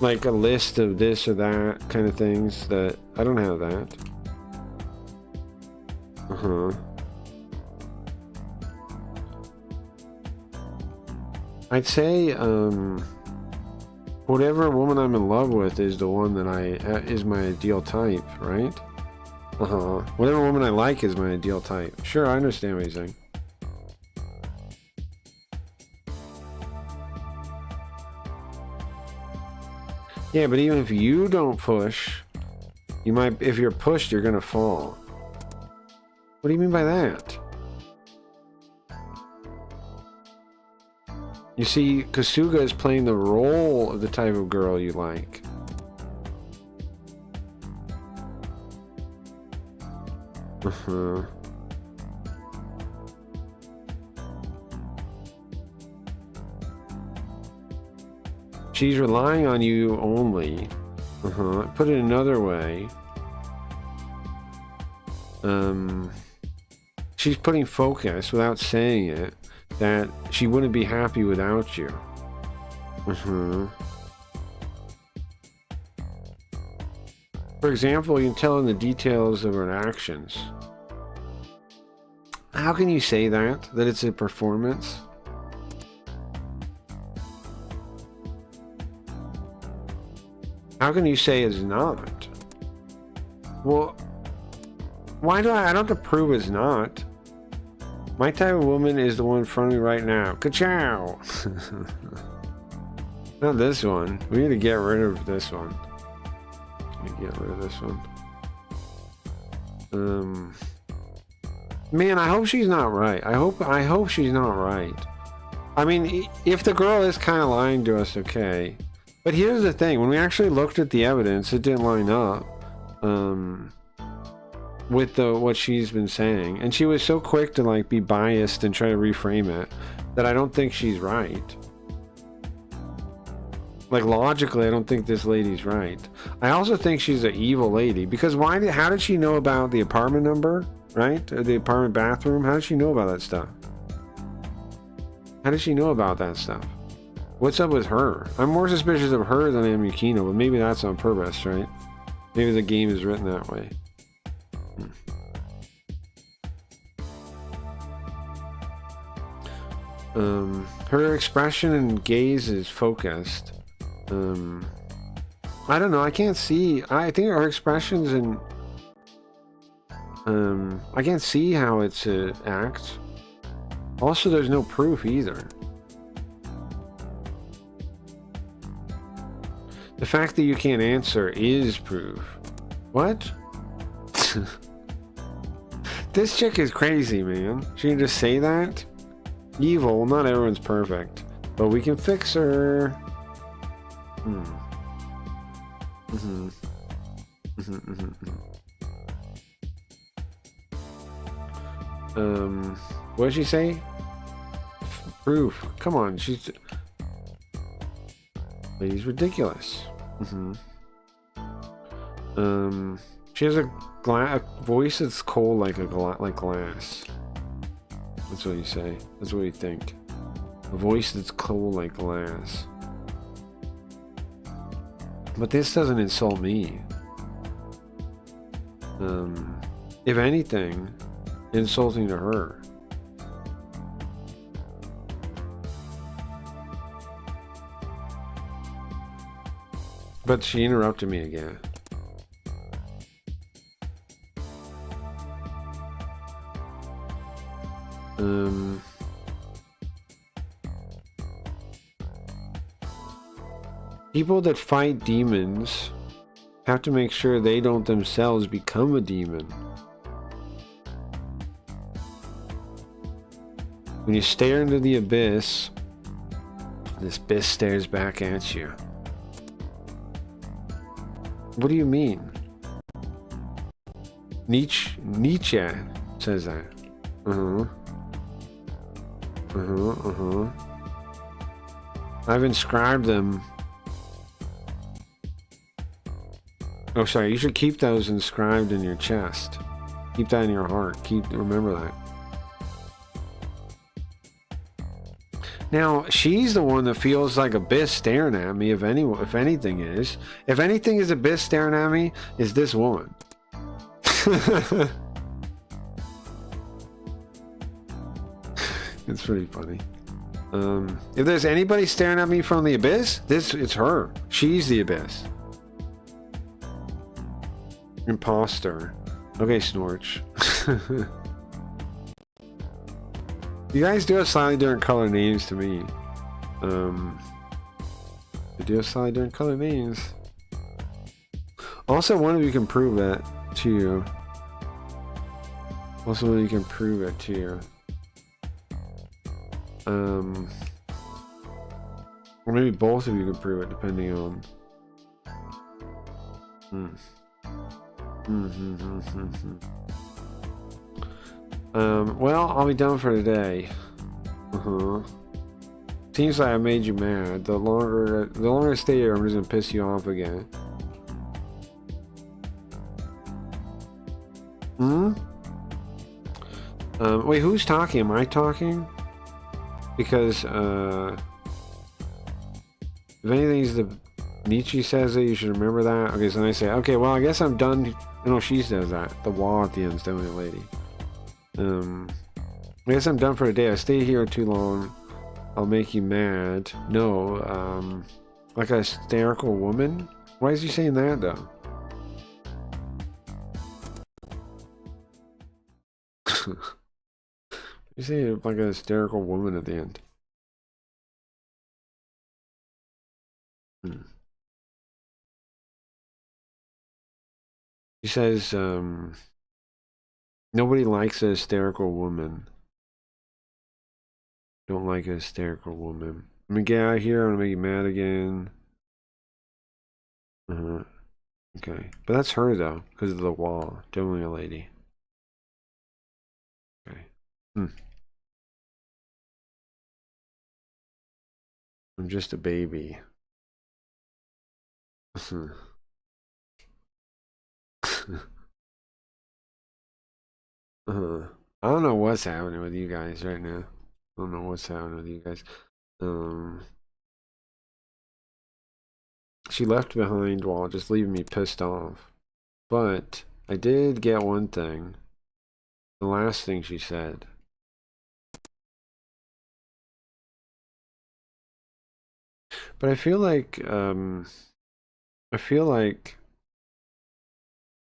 Like a list of this or that kind of things that I don't have that. Uh-huh. I'd say, whatever woman I'm in love with is the one that is my ideal type, right? Uh-huh. Whatever woman I like is my ideal type. Sure, I understand what you're saying. Yeah, but even if you don't push, you might, if you're pushed, you're gonna fall. What do you mean by that? You see, Kasuga is playing the role of the type of girl you like. Uh-huh. She's relying on you only. Uh-huh. Put it another way. She's putting focus without saying it that she wouldn't be happy without you. Uh-huh. For example, you can tell in the details of her actions. How can you say that? That it's a performance? How can you say it's not? Well, why do I don't have to prove it's not. My type of woman is the one in front of me right now. Ka-chow! Not this one. We need to get rid of this one. Get rid of this one. Man, I hope she's not right. I hope she's not right. I mean, if the girl is kind of lying to us, okay. But here's the thing: when we actually looked at the evidence, it didn't line up with what she's been saying, and she was so quick to like be biased and try to reframe it that I don't think she's right. Like, logically, I don't think this lady's right. I also think she's an evil lady, because how did she know about the apartment number, right? Or the apartment bathroom? How did she know about that stuff? How did she know about that stuff? What's up with her? I'm more suspicious of her than I am Yukino, but maybe that's on purpose, right? Maybe the game is written that way. Her expression and gaze is focused. I don't know, I can't see. I think her expressions and I can't see how it's an act. Also, there's no proof either. The fact that you can't answer is proof. What? This chick is crazy, man. She can just say that? Evil, not everyone's perfect, but we can fix her. What did she say? Proof. Come on, lady's ridiculous. She has a voice that's cold like glass. That's what you say. That's what you think. A voice that's cold like glass. But this doesn't insult me. If anything, insulting to her. But she interrupted me again. People that fight demons have to make sure they don't themselves become a demon. When you stare into the abyss, this abyss stares back at you. What do you mean? Nietzsche says that. I've inscribed them. Oh, sorry. You should keep those inscribed in your chest. Keep that in your heart. Remember that. Now, she's the one that feels like abyss staring at me. If anything is abyss staring at me, is this woman. It's pretty funny. If there's anybody staring at me from the abyss, it's her. She's the abyss. Imposter. Okay, Snorch. You guys do have slightly different color names to me. You do have slightly different color names. Also, one of you can prove that to you. Also, one of you can prove it to you. Or maybe both of you can prove it, depending on. Well, I'll be done for today. Seems like I made you mad. The longer I stay here, I'm just gonna piss you off again. Wait, who's talking? Am I talking? Because, if anything's the Nietzsche says it, you should remember that. Okay, so then I say, okay, well, I guess I'm done. No, she says that. The wall at the end is definitely a lady. I guess I'm done for the day. I stay here too long, I'll make you mad. No, like a hysterical woman? Why is he saying that, though? You say like a hysterical woman at the end. He says, nobody likes a hysterical woman. Don't like a hysterical woman. I'm gonna get out of here. I'm gonna make you mad again. Okay. But that's her, though, because of the wall. Definitely a lady. Okay. I'm just a baby. I don't know what's happening with you guys right now. I don't know what's happening with you guys. She left behind while just leaving me pissed off. But I did get one thing. The last thing she said. But I feel like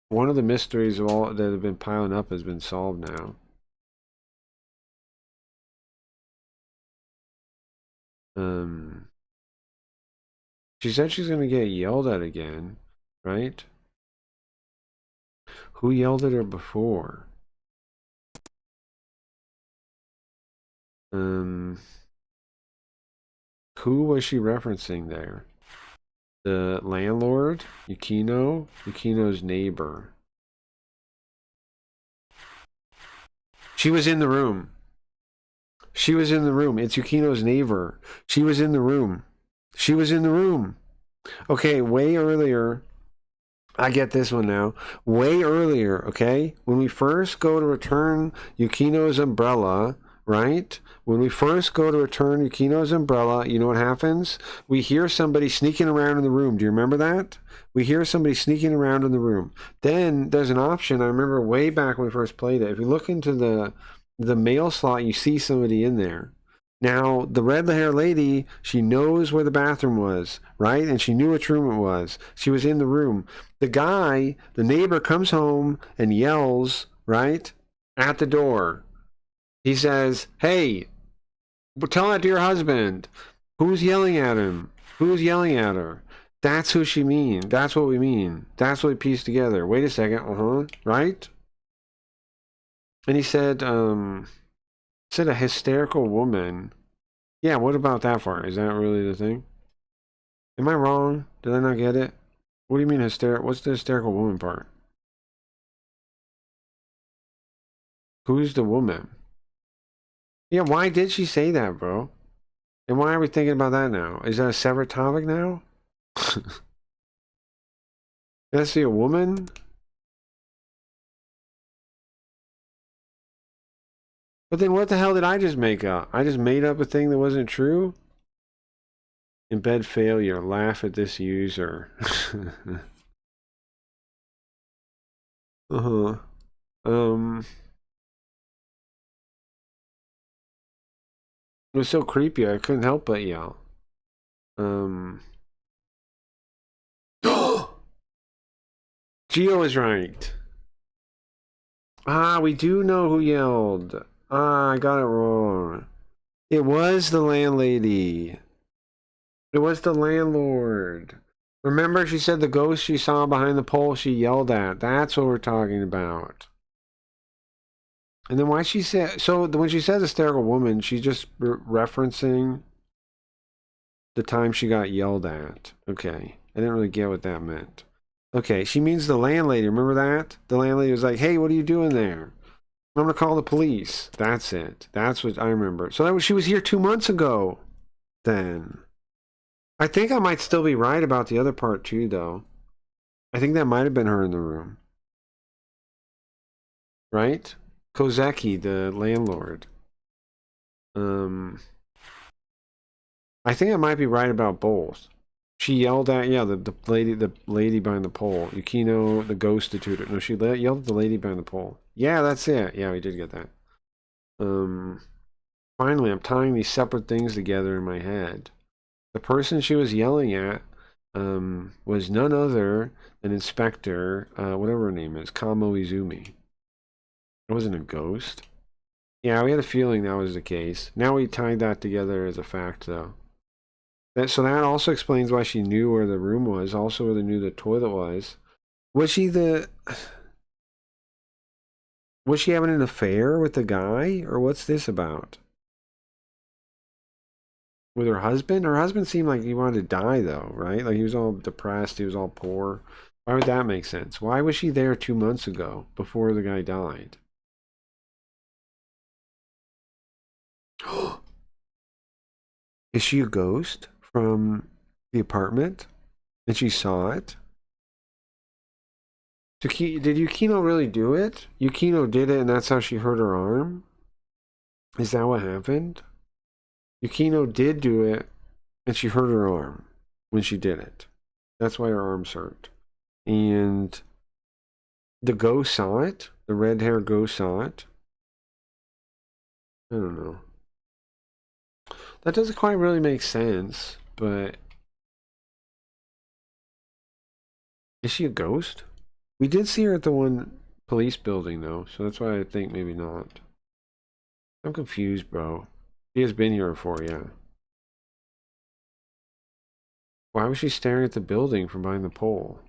one of the mysteries of all that have been piling up has been solved now. She said she's gonna get yelled at again, right? Who yelled at her before? Who was she referencing there? The landlord? Yukino? Yukino's neighbor. She was in the room. She was in the room. It's Yukino's neighbor. She was in the room. She was in the room. Okay, way earlier. I get this one now. Way earlier, okay? When we first go to return Yukino's umbrella, right? When we first go to return Yukino's umbrella, you know what happens? We hear somebody sneaking around in the room. Do you remember that? We hear somebody sneaking around in the room. Then there's an option. I remember way back when we first played it. If you look into the mail slot, you see somebody in there. Now, the red-haired lady, she knows where the bathroom was, right? And she knew which room it was. She was in the room. The guy, the neighbor, comes home and yells, right, at the door. He says, hey, tell that to your husband. Who's yelling at him? Who's yelling at her? That's who she means. That's what we mean. That's what we pieced together. Wait a second. Right? And he said a hysterical woman. Yeah, what about that part? Is that really the thing? Am I wrong? Did I not get it? What do you mean hysterical? What's the hysterical woman part? Who's the woman? Yeah, why did she say that, bro? And why are we thinking about that now? Is that a separate topic now? Let's see, a woman? But then what the hell did I just make up? I just made up a thing that wasn't true? Embed failure. Laugh at this user. It was so creepy, I couldn't help but yell. Gio is right. Ah, we do know who yelled. Ah, I got it wrong. It was the landlady. It was the landlord. Remember, she said the ghost she saw behind the pole she yelled at. That's what we're talking about. And then why she said... So when she says hysterical woman, she's just referencing the time she got yelled at. Okay. I didn't really get what that meant. Okay, she means the landlady. Remember that? The landlady was like, hey, what are you doing there? I'm going to call the police. That's it. That's what I remember. So she was here 2 months ago then. I think I might still be right about the other part too, though. I think that might have been her in the room. Right? Kozeki, the landlord. I think I might be right about both. She yelled at, yeah, the lady behind the pole. Yukino, the ghost tutor. No, she yelled at the lady behind the pole. Yeah, that's it. Yeah, we did get that. Finally, I'm tying these separate things together in my head. The person she was yelling at was none other than Inspector, whatever her name is, Kamo Izumi. It wasn't a ghost. Yeah, we had a feeling that was the case. Now we tied that together as a fact, though. So that also explains why she knew where the room was, also where they knew the toilet was. Was she having an affair with the guy? Or what's this about? With her husband? Her husband seemed like he wanted to die, though, right? Like he was all depressed, he was all poor. Why would that make sense? Why was she there 2 months ago, before the guy died? Is she a ghost from the apartment? And she saw it? Did Yukino really do it? Yukino did it and that's how she hurt her arm? Is that what happened? Yukino did do it and she hurt her arm when she did it. That's why her arm's hurt. And the ghost saw it? The red hair ghost saw it? I don't know. That doesn't quite really make sense, but... Is she a ghost? We did see her at the one police building, though, so that's why I think maybe not. I'm confused, bro. She has been here before, yeah. Why was she staring at the building from behind the pole?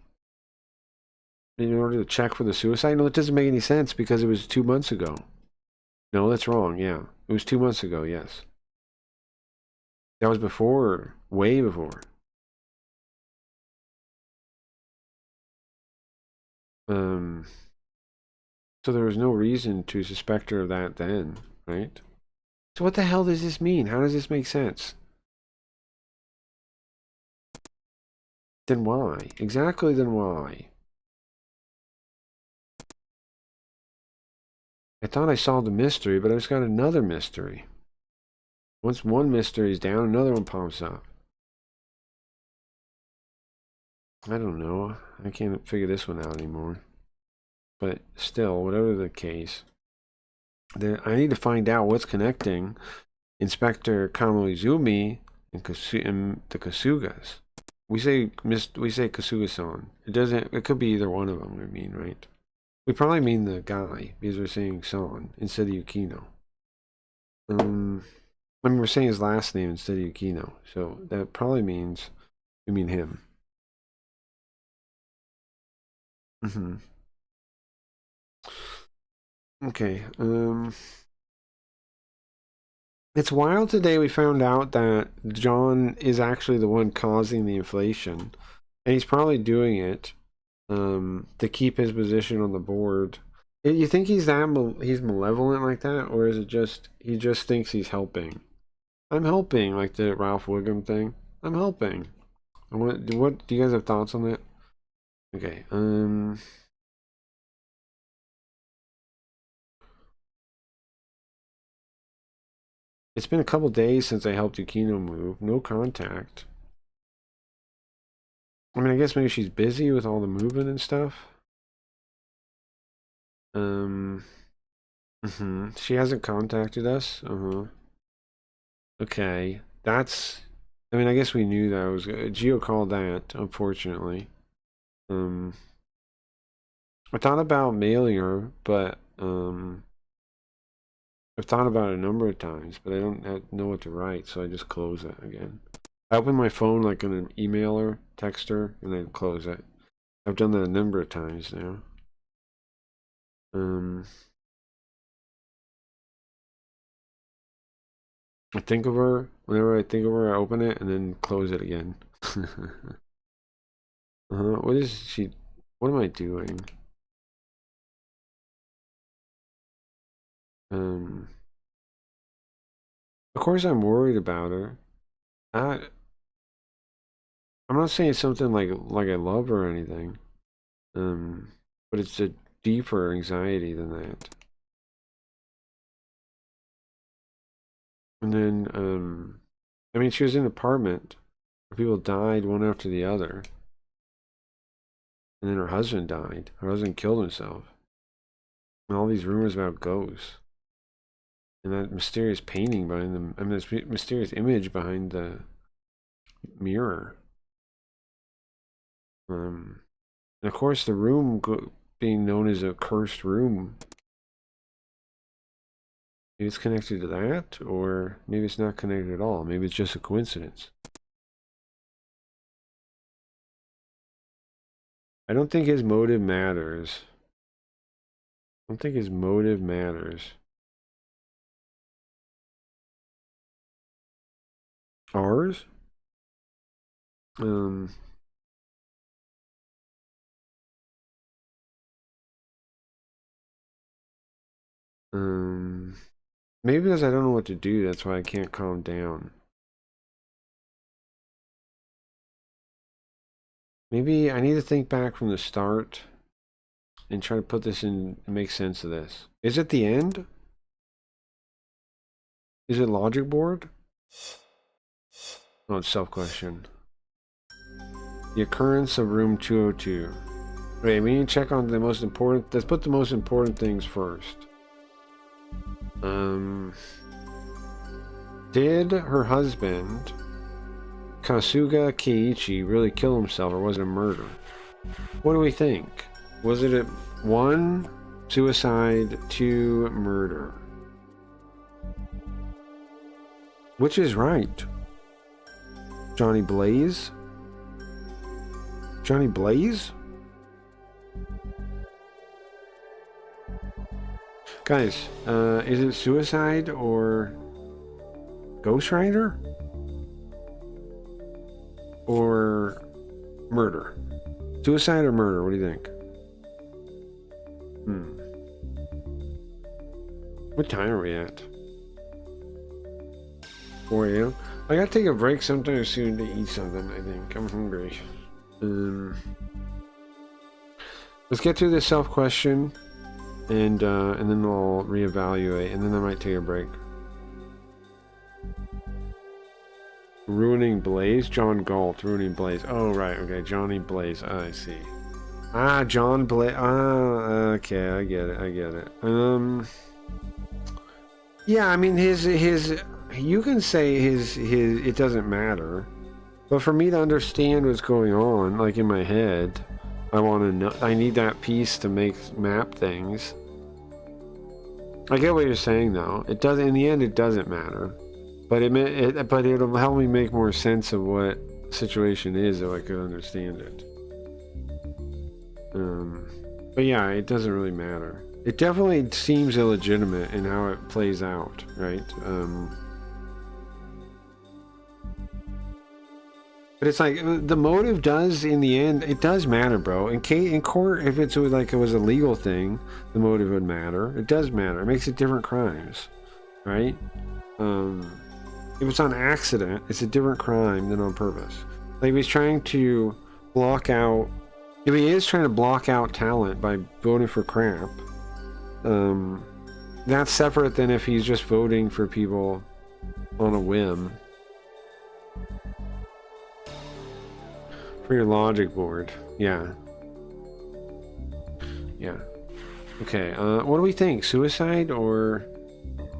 In order to check for the suicide? No, it doesn't make any sense because it was 2 months ago. No, that's wrong, yeah. It was 2 months ago, yes. That was before, way before. So there was no reason to suspect her of that then, right? So what the hell does this mean? How does this make sense? Then why? Exactly, then why? I thought I solved the mystery, but I just got another mystery. Once one mystery is down, another one pops up. I don't know. I can't figure this one out anymore. But still, whatever the case, I need to find out what's connecting Inspector Kamoizumi and the Kasugas. We say Kasuga-san. It could be either one of them, we mean, right? We probably mean the guy, because we're saying San instead of Yukino. I mean, we're saying his last name instead of Yukino, so that probably means we mean him. Okay, it's wild today we found out that John is actually the one causing the inflation, and he's probably doing it to keep his position on the board. You think he's malevolent like that, or is it just he just thinks he's helping? I'm helping, like the Ralph Wiggum thing. I'm helping. What do you guys have thoughts on that? Okay, it's been a couple days since I helped Yukino move. No contact. I mean, I guess maybe she's busy with all the moving and stuff. She hasn't contacted us. Okay, that's. I mean, I guess we knew that was. Geo called that, unfortunately. I thought about mailing her, but I've thought about it a number of times, but I don't know what to write, so I just close it again. I open my phone like an emailer, text her, and then close it. I've done that a number of times now. I think of her. Whenever I think of her, I open it and then close it again. What is she? What am I doing? Of course I'm worried about her. I'm not saying something like I love her or anything. But it's a deeper anxiety than that. And then, I mean, she was in an apartment where people died one after the other. And then her husband died. Her husband killed himself. And all these rumors about ghosts. And that mysterious painting behind them. I mean, this mysterious image behind the mirror. And of course, the room being known as a cursed room. Maybe it's connected to that, or maybe it's not connected at all. Maybe it's just a coincidence. I don't think his motive matters. I don't think his motive matters. Ours? Maybe because I don't know what to do, that's why I can't calm down. Maybe I need to think back from the start and try to put this in and make sense of this. Is it the end? Is it logic board? Oh, it's self-question. The occurrence of room 202. Wait, we need to check on the most important. Let's put the most important things first. Did her husband, Kasuga Keiichi, really kill himself, or was it a murder? What do we think? Was it 1, suicide, 2, murder? Which is right? Johnny Blaze? Johnny Blaze? Guys, is it suicide or Ghost Rider? Or murder? Suicide or murder? What do you think? What time are we at? 4 a.m. I gotta take a break sometime soon to eat something, I think. I'm hungry. Let's get through this self-question. And then I'll reevaluate, and then I might take a break. Ruining Blaze? John Galt, Ruining Blaze. Oh, right, okay, Johnny Blaze. I see. Ah, John Blaze. Ah, okay, I get it. Yeah, I mean, his, you can say his, it doesn't matter. But for me to understand what's going on, like in my head, I want to know, I need that piece to map things. I get what you're saying, though. It doesn't. In the end, it doesn't matter. But but it'll help me make more sense of what the situation is, if I could understand it. But yeah, it doesn't really matter. It definitely seems illegitimate in how it plays out, right? But it's like the motive does, in the end, it does matter, bro. In court, if it's like it was a legal thing, the motive would matter. It does matter. It makes it different crimes, right? If it's on accident, it's a different crime than on purpose. Like if he's trying to block out, if he is trying to block out talent by voting for crap, that's separate than if he's just voting for people on a whim. For your logic board. Yeah. Okay, what do we think? Suicide or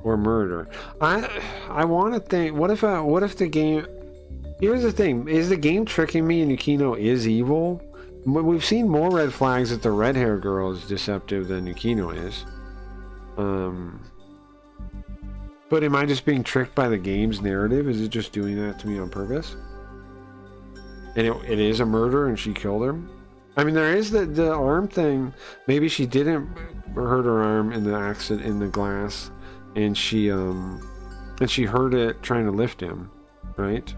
or murder. I want to think. What if the game? Here's the thing: is the game tricking me, and Yukino is evil? We've seen more red flags that the red hair girl is deceptive than Yukino is. But am I just being tricked by the game's narrative? Is it just doing that to me on purpose? And it is a murder, and she killed him. I mean, there is the arm thing. Maybe she didn't hurt her arm in the accident in the glass, and she hurt it trying to lift him, right?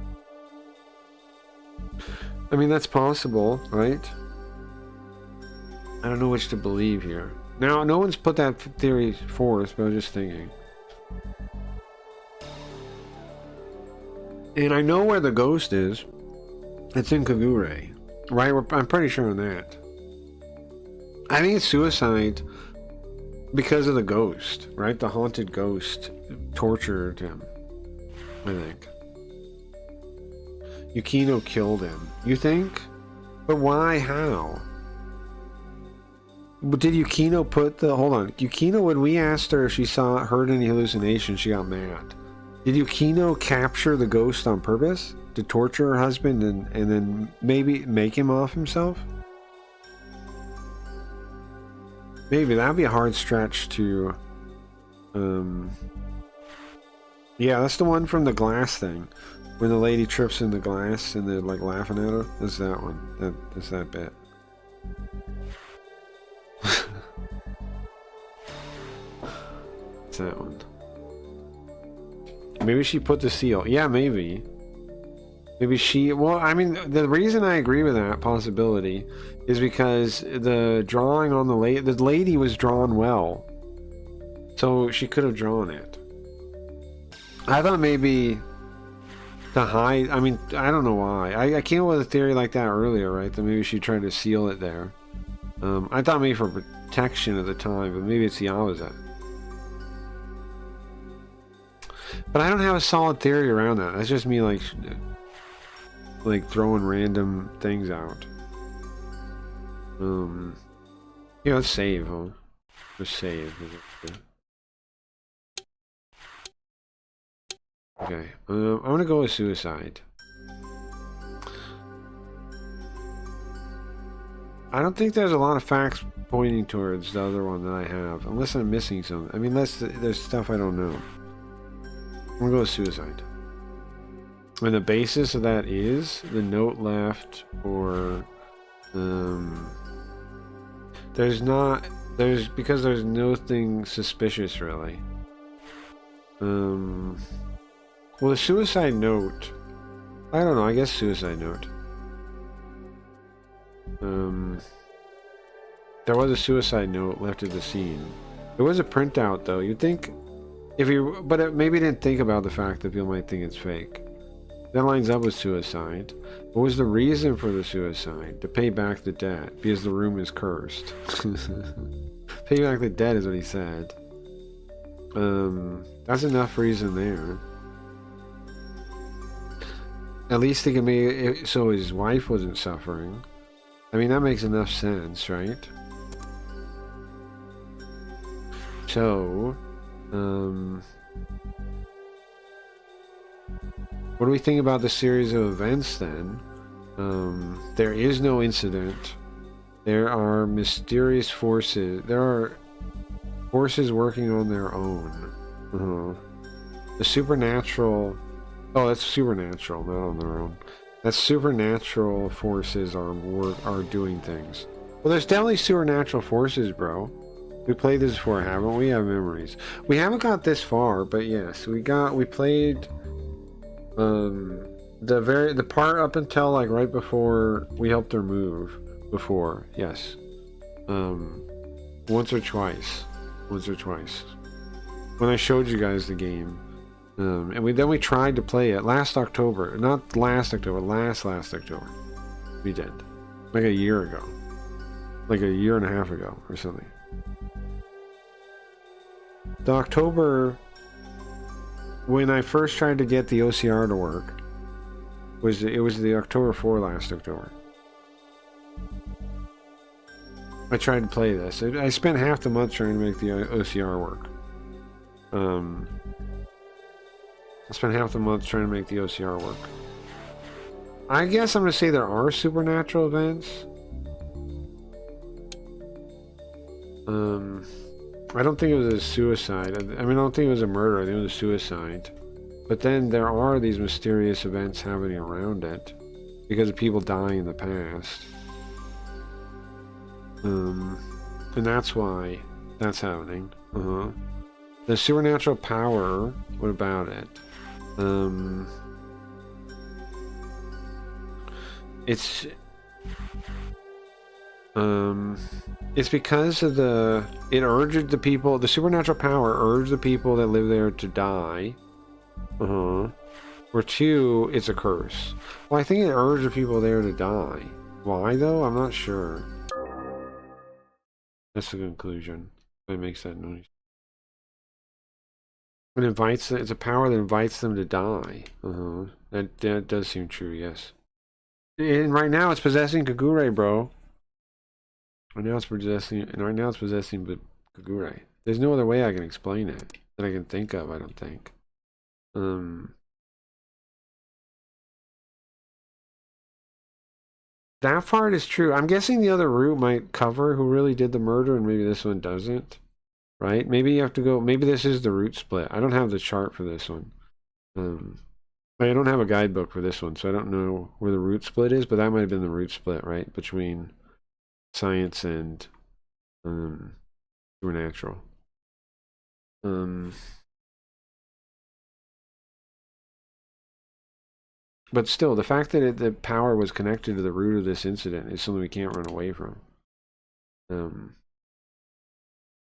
I mean, that's possible, right? I don't know which to believe here. Now, no one's put that theory forth, but I was just thinking. And I know where the ghost is. It's in Kagure, right? I'm pretty sure on that. I think it's suicide because of the ghost, right? The haunted ghost tortured him, I think. Yukino killed him. You think? But why? How? But did Yukino put the... Hold on. Yukino, when we asked her if she heard any hallucinations, she got mad. Did Yukino capture the ghost on purpose? To torture her husband and then maybe make him off himself? Maybe. That'd be a hard stretch to... Yeah, that's the one from the glass thing. When the lady trips in the glass and they're like laughing at her. That's that one. That's that bit. It's that one. Maybe she put the seal. Yeah, maybe. Maybe she... Well, I mean, the reason I agree with that possibility is because the drawing on the lady was drawn well. So she could have drawn it. I thought maybe... to hide... I mean, I don't know why. I came up with a theory like that earlier, right? That maybe she tried to seal it there. I thought maybe for protection at the time, but maybe it's the opposite. But I don't have a solid theory around that. That's just me, like throwing random things out. Yeah, let's save, huh? Let's save. Okay, I'm gonna go with suicide. I don't think there's a lot of facts pointing towards the other one that I have, unless I'm missing something. I mean, unless there's stuff I don't know. I'm gonna go with suicide. And the basis of that is the note left, or because there's nothing suspicious really. Well, the suicide note, I don't know, I guess suicide note. There was a suicide note left at the scene. There was a printout though. You'd think but it maybe didn't think about the fact that people might think it's fake. That lines up with suicide. What was the reason for the suicide? To pay back the debt, because the room is cursed. Pay back the debt is what he said. That's enough reason there. At least he can make it so his wife wasn't suffering. I mean, that makes enough sense, right? So, what do we think about the series of events then? There is no incident. There are mysterious forces. There are forces working on their own. The supernatural... Oh, that's supernatural, not on their own. That's supernatural forces are doing things. Well, there's definitely supernatural forces, bro. We played this before, haven't we? Have memories. We haven't got this far, but yes, we played the part up until like right before we helped her move. Before, yes. Once or twice. When I showed you guys the game. And then we tried to play it last October. Not last October, last October. We did. Like a year ago. Like a year and a half ago or something. The October, when I first tried to get the OCR to work, it was the October 4 last October. I tried to play this. I spent half the month trying to make the OCR work. I spent half the month trying to make the OCR work. I guess I'm going to say there are supernatural events. I don't think it was a suicide. I mean, I don't think it was a murder. I think it was a suicide. But then there are these mysterious events happening around it because of people dying in the past. And that's why that's happening. The supernatural power, what about it? It's because of it urged the people, the supernatural power urged the people that live there to die. Or two, it's a curse. Well, I think it urged the people there to die. Why though? I'm not sure. That's the conclusion. It makes that noise. It invites, it's a power that invites them to die. That does seem true, yes. And right now it's possessing Kagure, bro. Right now it's possessing Kagure. There's no other way I can explain it that I can think of, I don't think. That part is true. I'm guessing the other route might cover who really did the murder and maybe this one doesn't. Right? Maybe you have to go, maybe this is the route split. I don't have the chart for this one. I don't have a guidebook for this one, so I don't know where the route split is, but that might have been the route split, right? Between science and supernatural. But still, the fact that the power was connected to the root of this incident is something we can't run away from.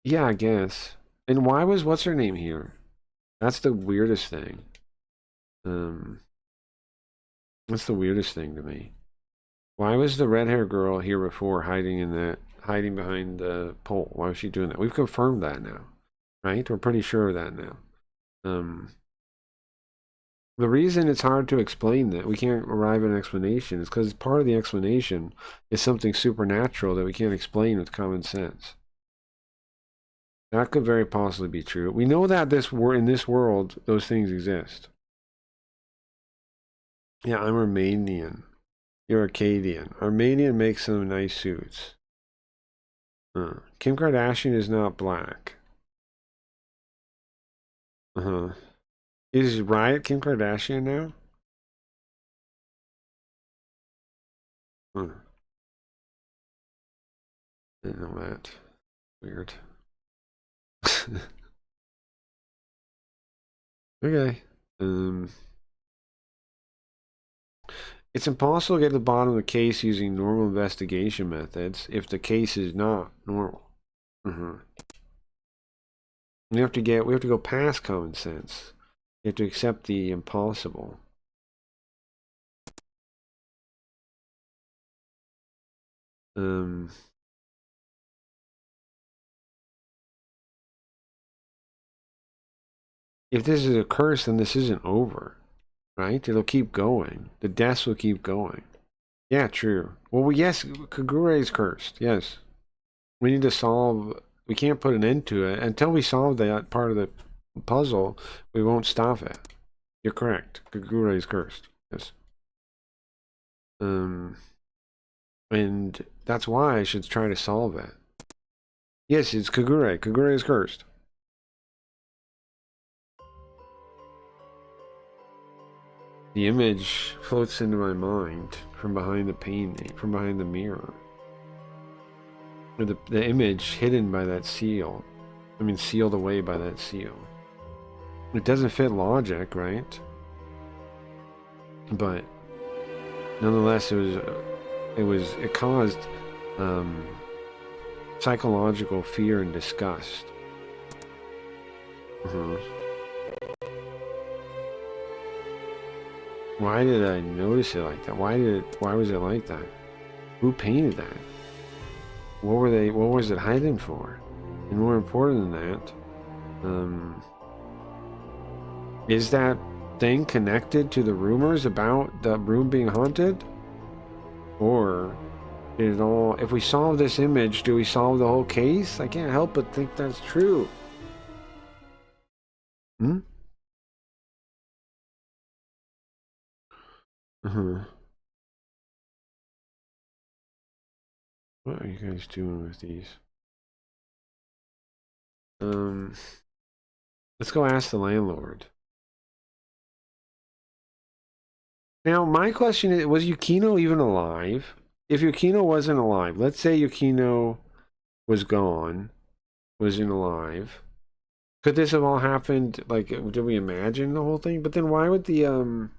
Yeah, I guess. And why was what's her name here? That's the weirdest thing. That's the weirdest thing to me. Why was the red hair girl here before hiding behind the pole? Why was she doing that? We've confirmed that now, right? We're pretty sure of that now. The reason it's hard to explain that, we can't arrive at an explanation, is because part of the explanation is something supernatural that we can't explain with common sense. That could very possibly be true. We know that in this world, those things exist. Yeah, I'm Armenian. You're Acadian. Armenian makes some nice suits. Kim Kardashian is not black. Is Riot Kim Kardashian now? Didn't know that. Weird. Okay. It's impossible to get to the bottom of the case using normal investigation methods if the case is not normal. We have to go past common sense. You have to accept the impossible. If this is a curse, then this isn't over, right? It'll keep going. The deaths will keep going. Yeah, true. Well, yes, Kagure is cursed. Yes. We need to solve... We can't put an end to it. Until we solve that part of the puzzle, we won't stop it. You're correct. Kagure is cursed. Yes. And that's why I should try to solve it. Yes, it's Kagure. Kagure is cursed. The image floats into my mind from behind the painting, from behind the mirror. The image hidden by that seal. I mean, sealed away by that seal. It doesn't fit logic, right? But nonetheless, it caused psychological fear and disgust. Why did I notice it like that? Why was it like that? Who painted that? What was it hiding for? And more important than that, is that thing connected to the rumors about the room being haunted? Or did it all, if we solve this image, do we solve the whole case? I can't help but think that's true. Hmm? What are you guys doing with these? Let's go ask the landlord. Now, my question is, was Yukino even alive? If Yukino wasn't alive, let's say Yukino was gone, wasn't alive. Could this have all happened, like, did we imagine the whole thing? But then why would the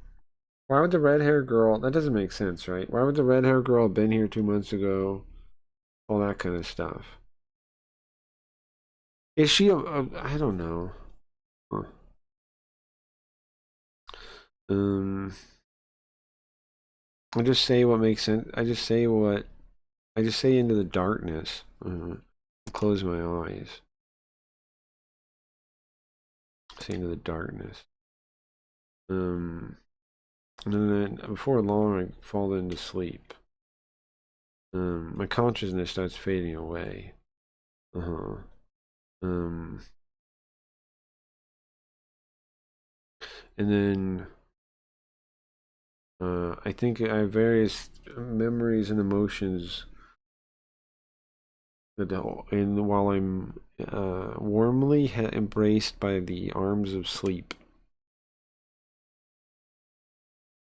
red hair girl, that doesn't make sense, right? Why would the red hair girl have been here 2 months ago? All that kind of stuff. Is she I don't know. Huh. I just say what makes sense. I just say into the darkness. Close my eyes. Say into the darkness. And then before long I fall into sleep. My consciousness starts fading away. And then I think I have various memories and emotions and while I'm warmly embraced by the arms of sleep.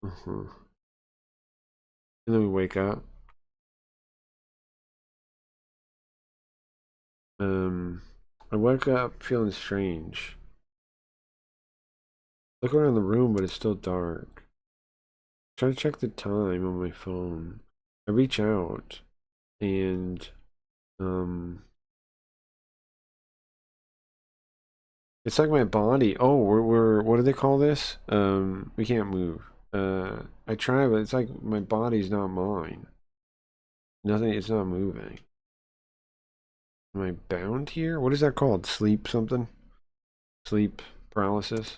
And then we wake up. I woke up feeling strange. Look around the room, but it's still dark. Try to check the time on my phone. I reach out and it's like my body. Oh, we're what do they call this? We can't move. I try, but it's like my body's not mine. Nothing, it's not moving. Am I bound here? What is that called? Sleep something? Sleep paralysis?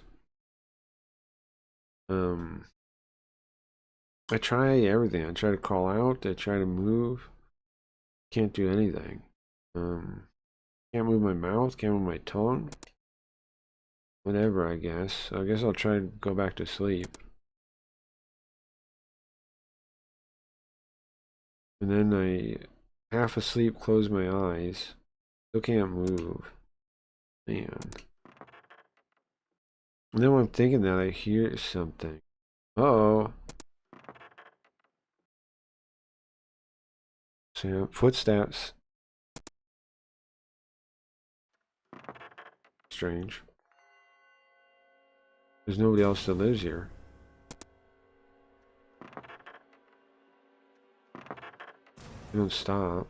I try everything. I try to call out. I try to move. Can't do anything. Can't move my mouth. Can't move my tongue. Whatever, I guess. I guess I'll try to go back to sleep. And then I, half asleep, close my eyes. Still can't move. Man. And then when I'm thinking that, I hear something. Uh-oh. So, footsteps. Strange. There's nobody else that lives here. They don't stop.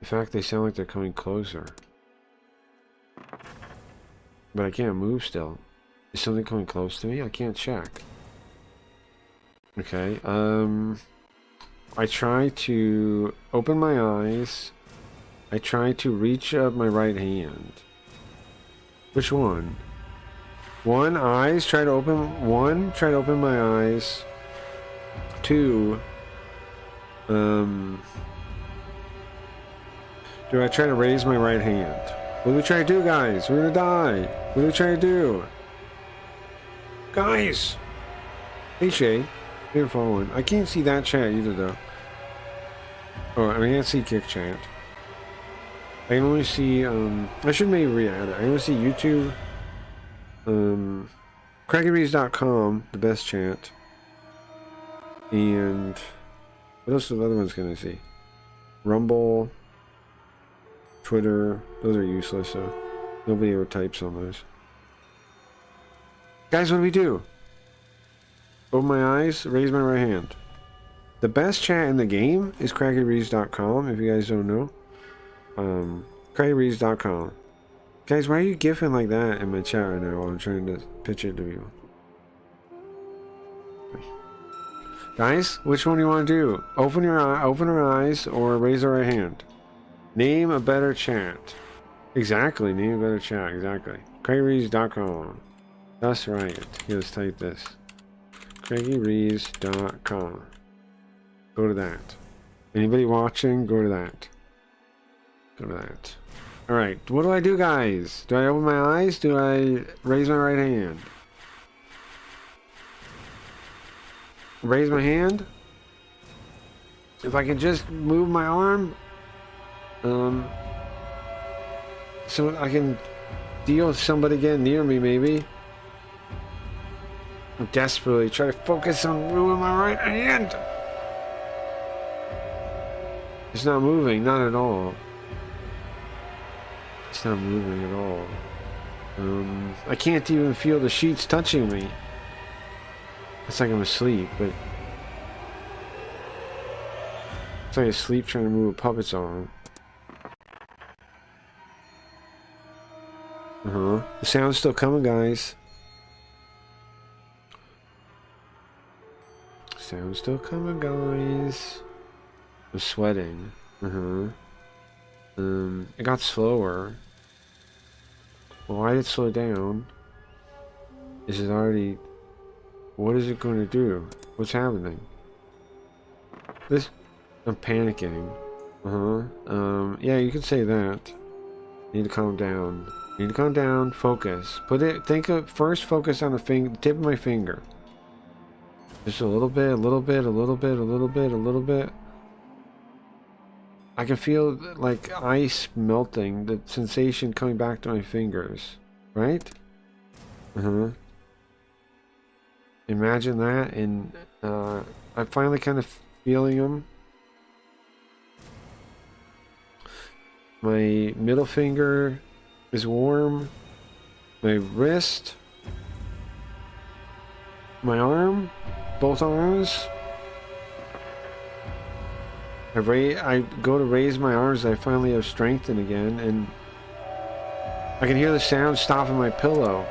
In fact, they sound like they're coming closer. But I can't move still. Is something coming close to me? I can't check. Okay, I try to open my eyes. I try to reach up my right hand. Which one? One, eyes, try to open, one, try to open my eyes. Two, do I try to raise my right hand? What do we try to do, guys? We're gonna die. What do we try to do? Guys! Hey, Shay. You're following. I can't see that chat either, though. Oh, I can't see Kick Chat. I can only see, I should maybe re-add it. I can only see YouTube. CraggyRees.com, the best chat. And what else are the other ones gonna see? Rumble, Twitter, those are useless, so nobody ever types on those. Guys, what do we do? Open my eyes, raise my right hand. The best chat in the game is CraggyRees.com, if you guys don't know. CraggyRees.com. Guys, why are you gifting like that in my chat right now while I'm trying to pitch it to you? Guys, which one do you want to do? Open your eyes, or raise the right hand. Name a better chat. Exactly, name a better chat, exactly. CraggyRees.com. That's right. Here, let's type this. CraggyRees.com. Go to that. Anybody watching, go to that. Go to that. Alright, what do I do, guys? Do I open my eyes? Do I raise my right hand? Raise my hand? If I can just move my arm, so I can deal with somebody getting near me, maybe. I'm desperately trying to focus on moving my right hand. It's not moving, not at all. It's not moving at all. I can't even feel the sheets touching me. It's like I'm asleep, but it's like asleep trying to move a puppet's arm. The sound's still coming, guys. Sound's still coming, guys. I'm sweating. It got slower. Well, why did it slow down? Is it already... What is it going to do? What's happening? This... I'm panicking. Yeah, you could say that. Need to calm down. Need to calm down. Focus. First focus on the tip of my finger. Just a little bit, a little bit, a little bit, a little bit, a little bit. I can feel like ice melting, the sensation coming back to my fingers, right? Imagine that, and I'm finally kind of feeling them. My middle finger is warm. My wrist. My arm. Both arms. I go to raise my arms, I finally have strengthened again, and I can hear the sound stopping my pillow.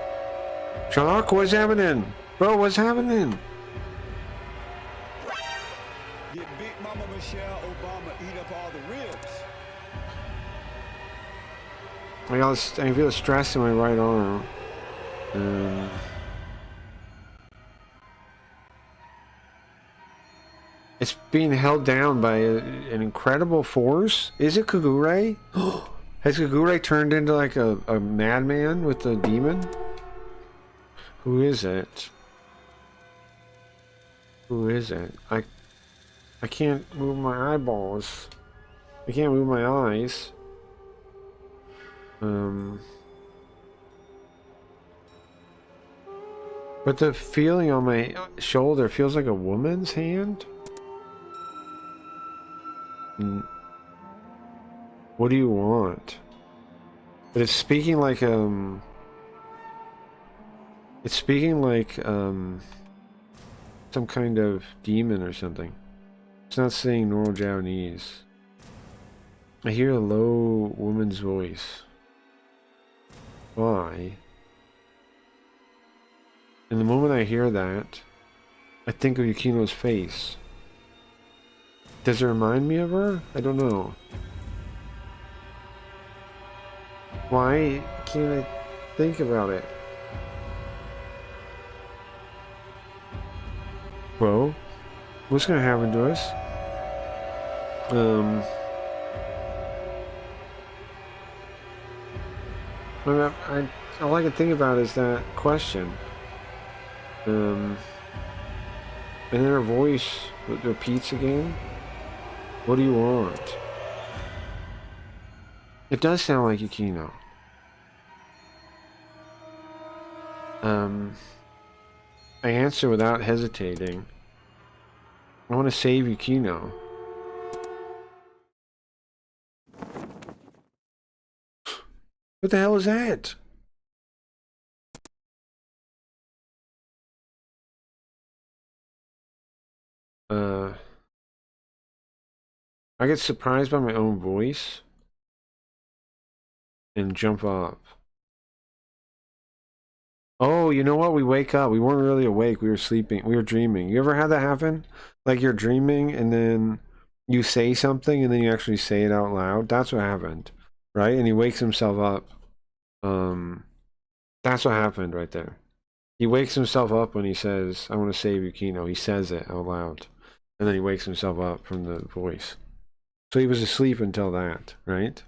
Shark, what's happening? Bro, what's happening? Did Big Mama Michelle Obama eat up all the ribs? I feel stress in my right arm. It's being held down by an incredible force. Is it Kagure? Has Kagure turned into like a madman with a demon? Who is it? Who is it? I can't move my eyeballs. I can't move my eyes. But the feeling on my shoulder feels like a woman's hand. What do you want? But it's speaking like some kind of demon or something. It's not saying normal Japanese. I hear a low woman's voice. Why? And the moment I hear that, I think of Yukino's face. Does it remind me of her? I don't know. Why can't I think about it? Bro, what's gonna happen to us? All I can think about is that question. And then her voice repeats again. What do you want? It does sound like Yukino. I answer without hesitating. I want to save Yukino. What the hell is that? I get surprised by my own voice and jump up. Oh, you know what? We wake up. We weren't really awake. We were sleeping. We were dreaming. You ever had that happen? Like you're dreaming and then you say something and then you actually say it out loud? That's what happened, right? And he wakes himself up. That's what happened right there. He wakes himself up when he says, I want to save Yukino. He says it out loud. And then he wakes himself up from the voice. So he was asleep until that, right?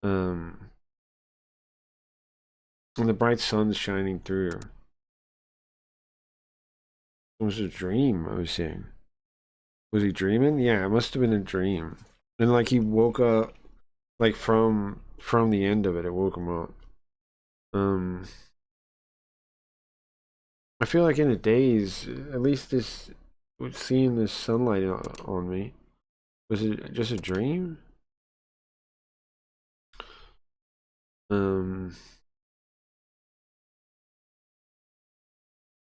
And the bright sun's shining through. It was a dream I was seeing. Was he dreaming? Yeah, it must have been a dream. And like he woke up, like from the end of it, it woke him up. I feel like in the days, at least this, seeing this sunlight on me, was it just a dream?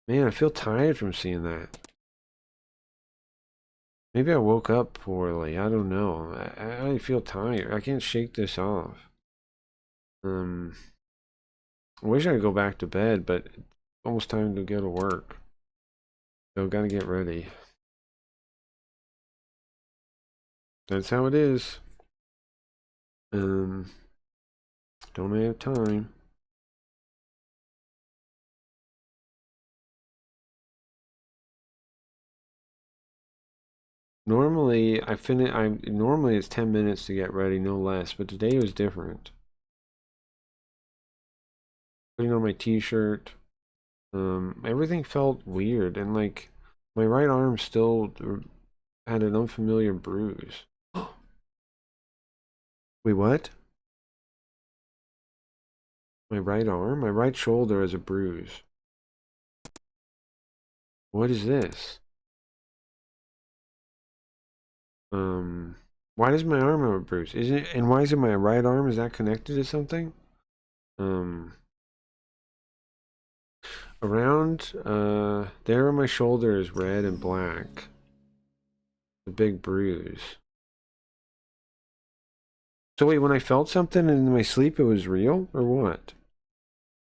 Man, I feel tired from seeing that. Maybe I woke up poorly. I don't know. I feel tired. I can't shake this off. I wish I could go back to bed, but it's almost time to go to work. So gotta get ready. That's how it is. Don't have time. Normally, normally it's 10 minutes to get ready, no less, but today was different. Putting on my t-shirt, everything felt weird, and like my right arm still had an unfamiliar bruise. Wait, what? My right arm? My right shoulder has a bruise. What is this? Why does my arm have a bruise? Is it, and why is it my right arm? Is that connected to something? Around, there on my shoulder is red and black. A big bruise. So wait, when I felt something in my sleep, it was real? Or what?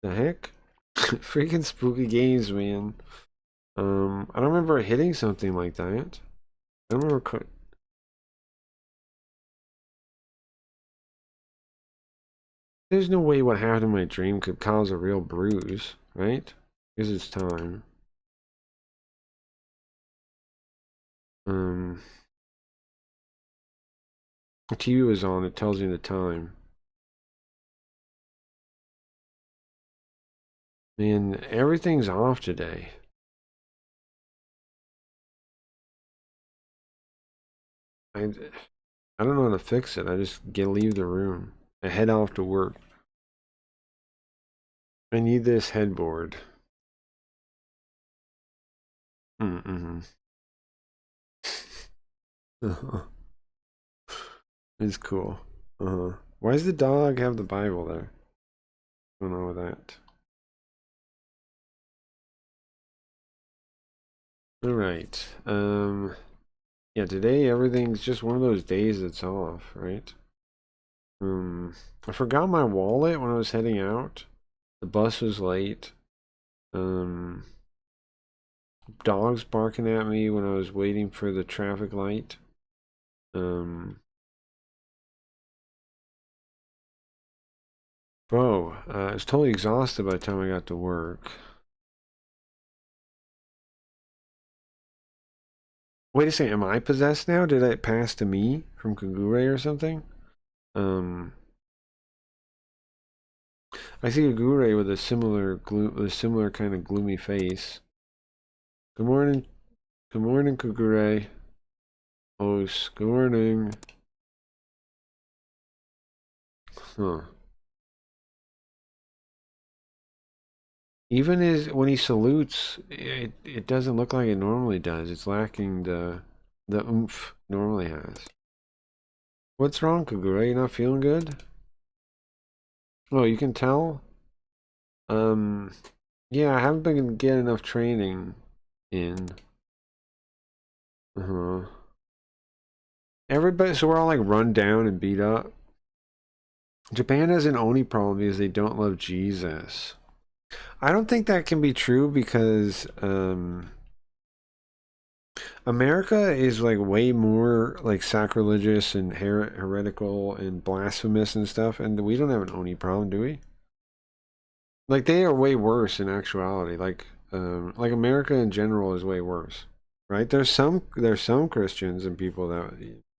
The heck? Freaking spooky games, man. I don't remember hitting something like that. I don't remember... There's no way what happened in my dream could cause a real bruise, right? Because it's time. The TV was on, it tells you the time. Man, everything's off today. I don't know how to fix it. I just leave the room. I head off to work. I need this headboard. It's cool. Why does the dog have the Bible there? I don't know that. All right. Yeah, today everything's just one of those days that's off, right? I forgot my wallet when I was heading out. The bus was late. Dogs barking at me when I was waiting for the traffic light. Bro, I was totally exhausted by the time I got to work. Wait a second, am I possessed now? Did it pass to me from Kagure or something? I see Kagure with a similar kind of gloomy face. Good morning. Good morning, Kagure. Oh, good morning. Huh. Even when he salutes, it doesn't look like it normally does. It's lacking the oomph normally has. What's wrong, Kagure? You not feeling good? Oh, you can tell? Yeah, I haven't been getting enough training in. Everybody, so we're all like run down and beat up. Japan has an oni problem because they don't love Jesus. I don't think that can be true because America is like way more like sacrilegious and heretical and blasphemous and stuff, and we don't have an oni problem, do we? Like they are way worse in actuality. Like America in general is way worse, right? There's some Christians and people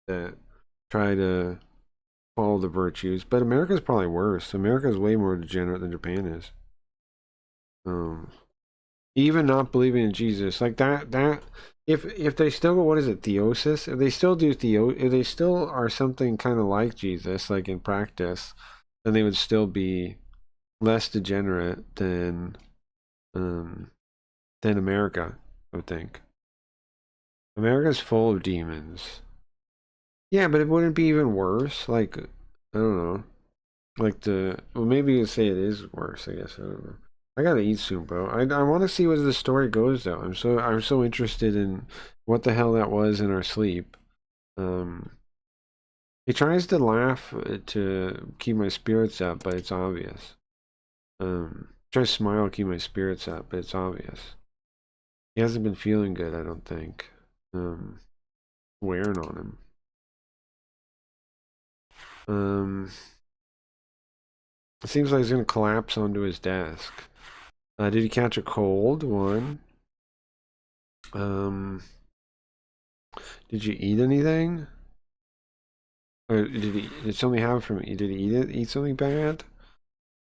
that try to follow the virtues. But America's probably worse. America's way more degenerate than Japan is. Even not believing in Jesus, like that. If they still, what is it, theosis? If they still do if they still are something kind of like Jesus, like in practice, then they would still be less degenerate than America, I would think. America's full of demons. Yeah, but it wouldn't be even worse. Like, I don't know. Like well, maybe you'd say it is worse. I guess I don't know. I gotta eat soon, bro. I want to see where the story goes, though. I'm so interested in what the hell that was in our sleep. He tries to laugh to keep my spirits up, but it's obvious. Try to smile to keep my spirits up, but it's obvious. He hasn't been feeling good, I don't think. Wearing on him. It seems like he's gonna collapse onto his desk. Did he catch a cold? One. Did you eat anything? Or did something happen from you? Did he eat something bad?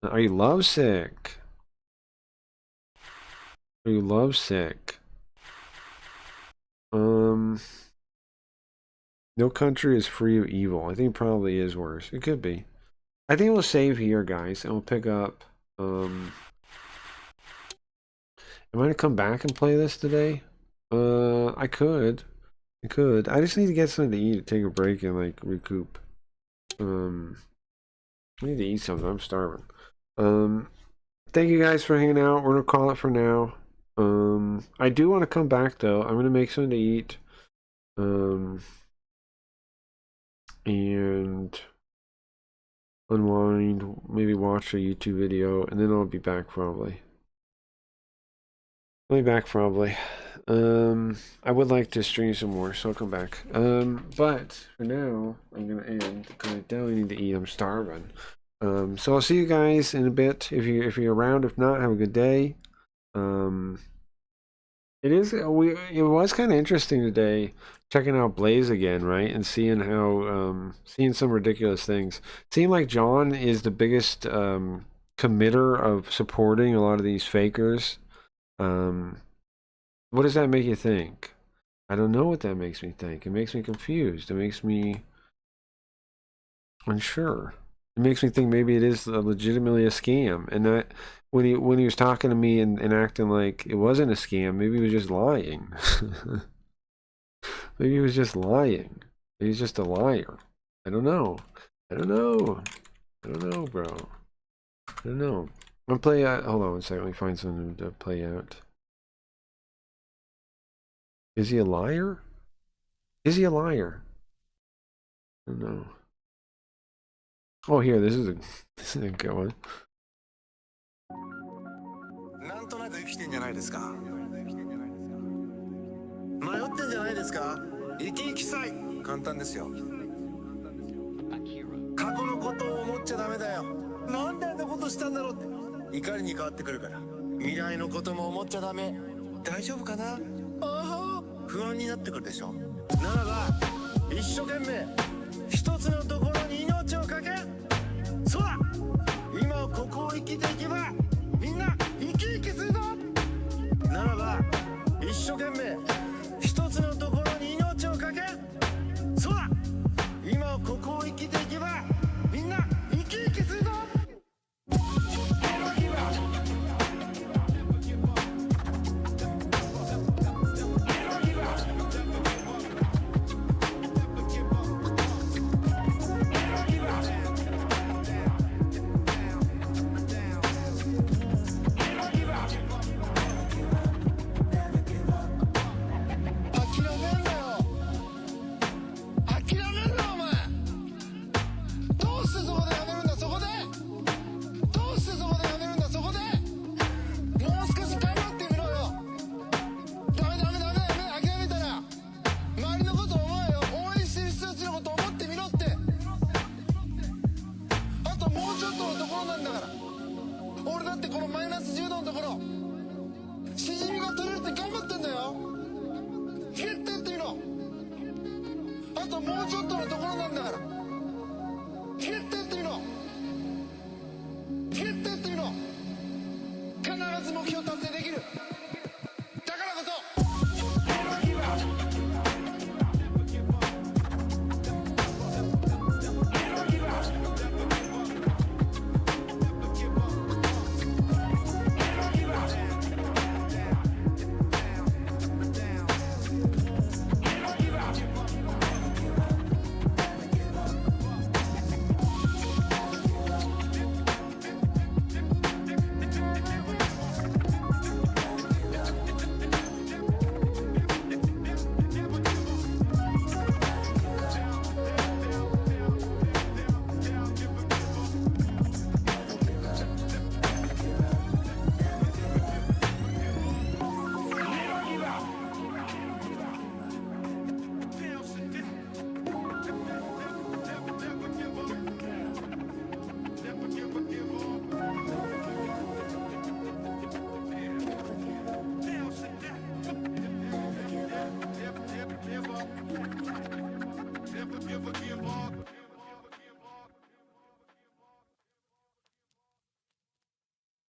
Are you lovesick? Are you lovesick? No country is free of evil. I think it probably is worse. It could be. I think we'll save here, guys, and we'll pick up. Am I gonna come back and play this today? I could. I just need to get something to eat, take a break, and like recoup. I need to eat something. I'm starving. Thank you guys for hanging out. We're gonna call it for now. I do want to come back though. I'm gonna make something to eat. And unwind, maybe watch a YouTube video, and then I'll be back probably. I'll be back probably. I would like to stream some more, so I'll come back. But for now, I'm gonna end because I definitely need to eat. I'm starving. So I'll see you guys in a bit if you're around. If not, have a good day. It was kind of interesting today checking out Blaze again, right? And seeing how seeing some ridiculous things. Seeing like John is the biggest committer of supporting a lot of these fakers. What does that make you think? I don't know what that makes me think. It makes me confused. It makes me unsure. It makes me think maybe it is legitimately a scam, and that when he was talking to me and acting like it wasn't a scam, maybe he was just lying. Maybe he was just lying. Maybe he's just a liar. I don't know. I don't know, bro. I don't know. I'm gonna play out. Hold on one second. Let me find something to play out. Is he a liar? Is he a liar? I don't know. Oh, here. This is a good one. なんとなく生きてんじゃないですか。迷ってんじゃないですか。生き生きさい。簡単ですよ。過去のことを思っちゃダメだよ。なんであんなことしたんだろうって。怒りに変わってくるから。未来のことも思っちゃダメ。大丈夫かな。ああ、不安になってくるでしょ。ならば一生懸命一つのところに命をかけ。そうだ。今ここを生きていけば。みんな生き生きするぞ。ならば一生懸命一つのところに命をかけ。そうだ。今ここを生きていけばみんな生き生きするぞ。決定っていうの決定っていうの必ず目標達成できる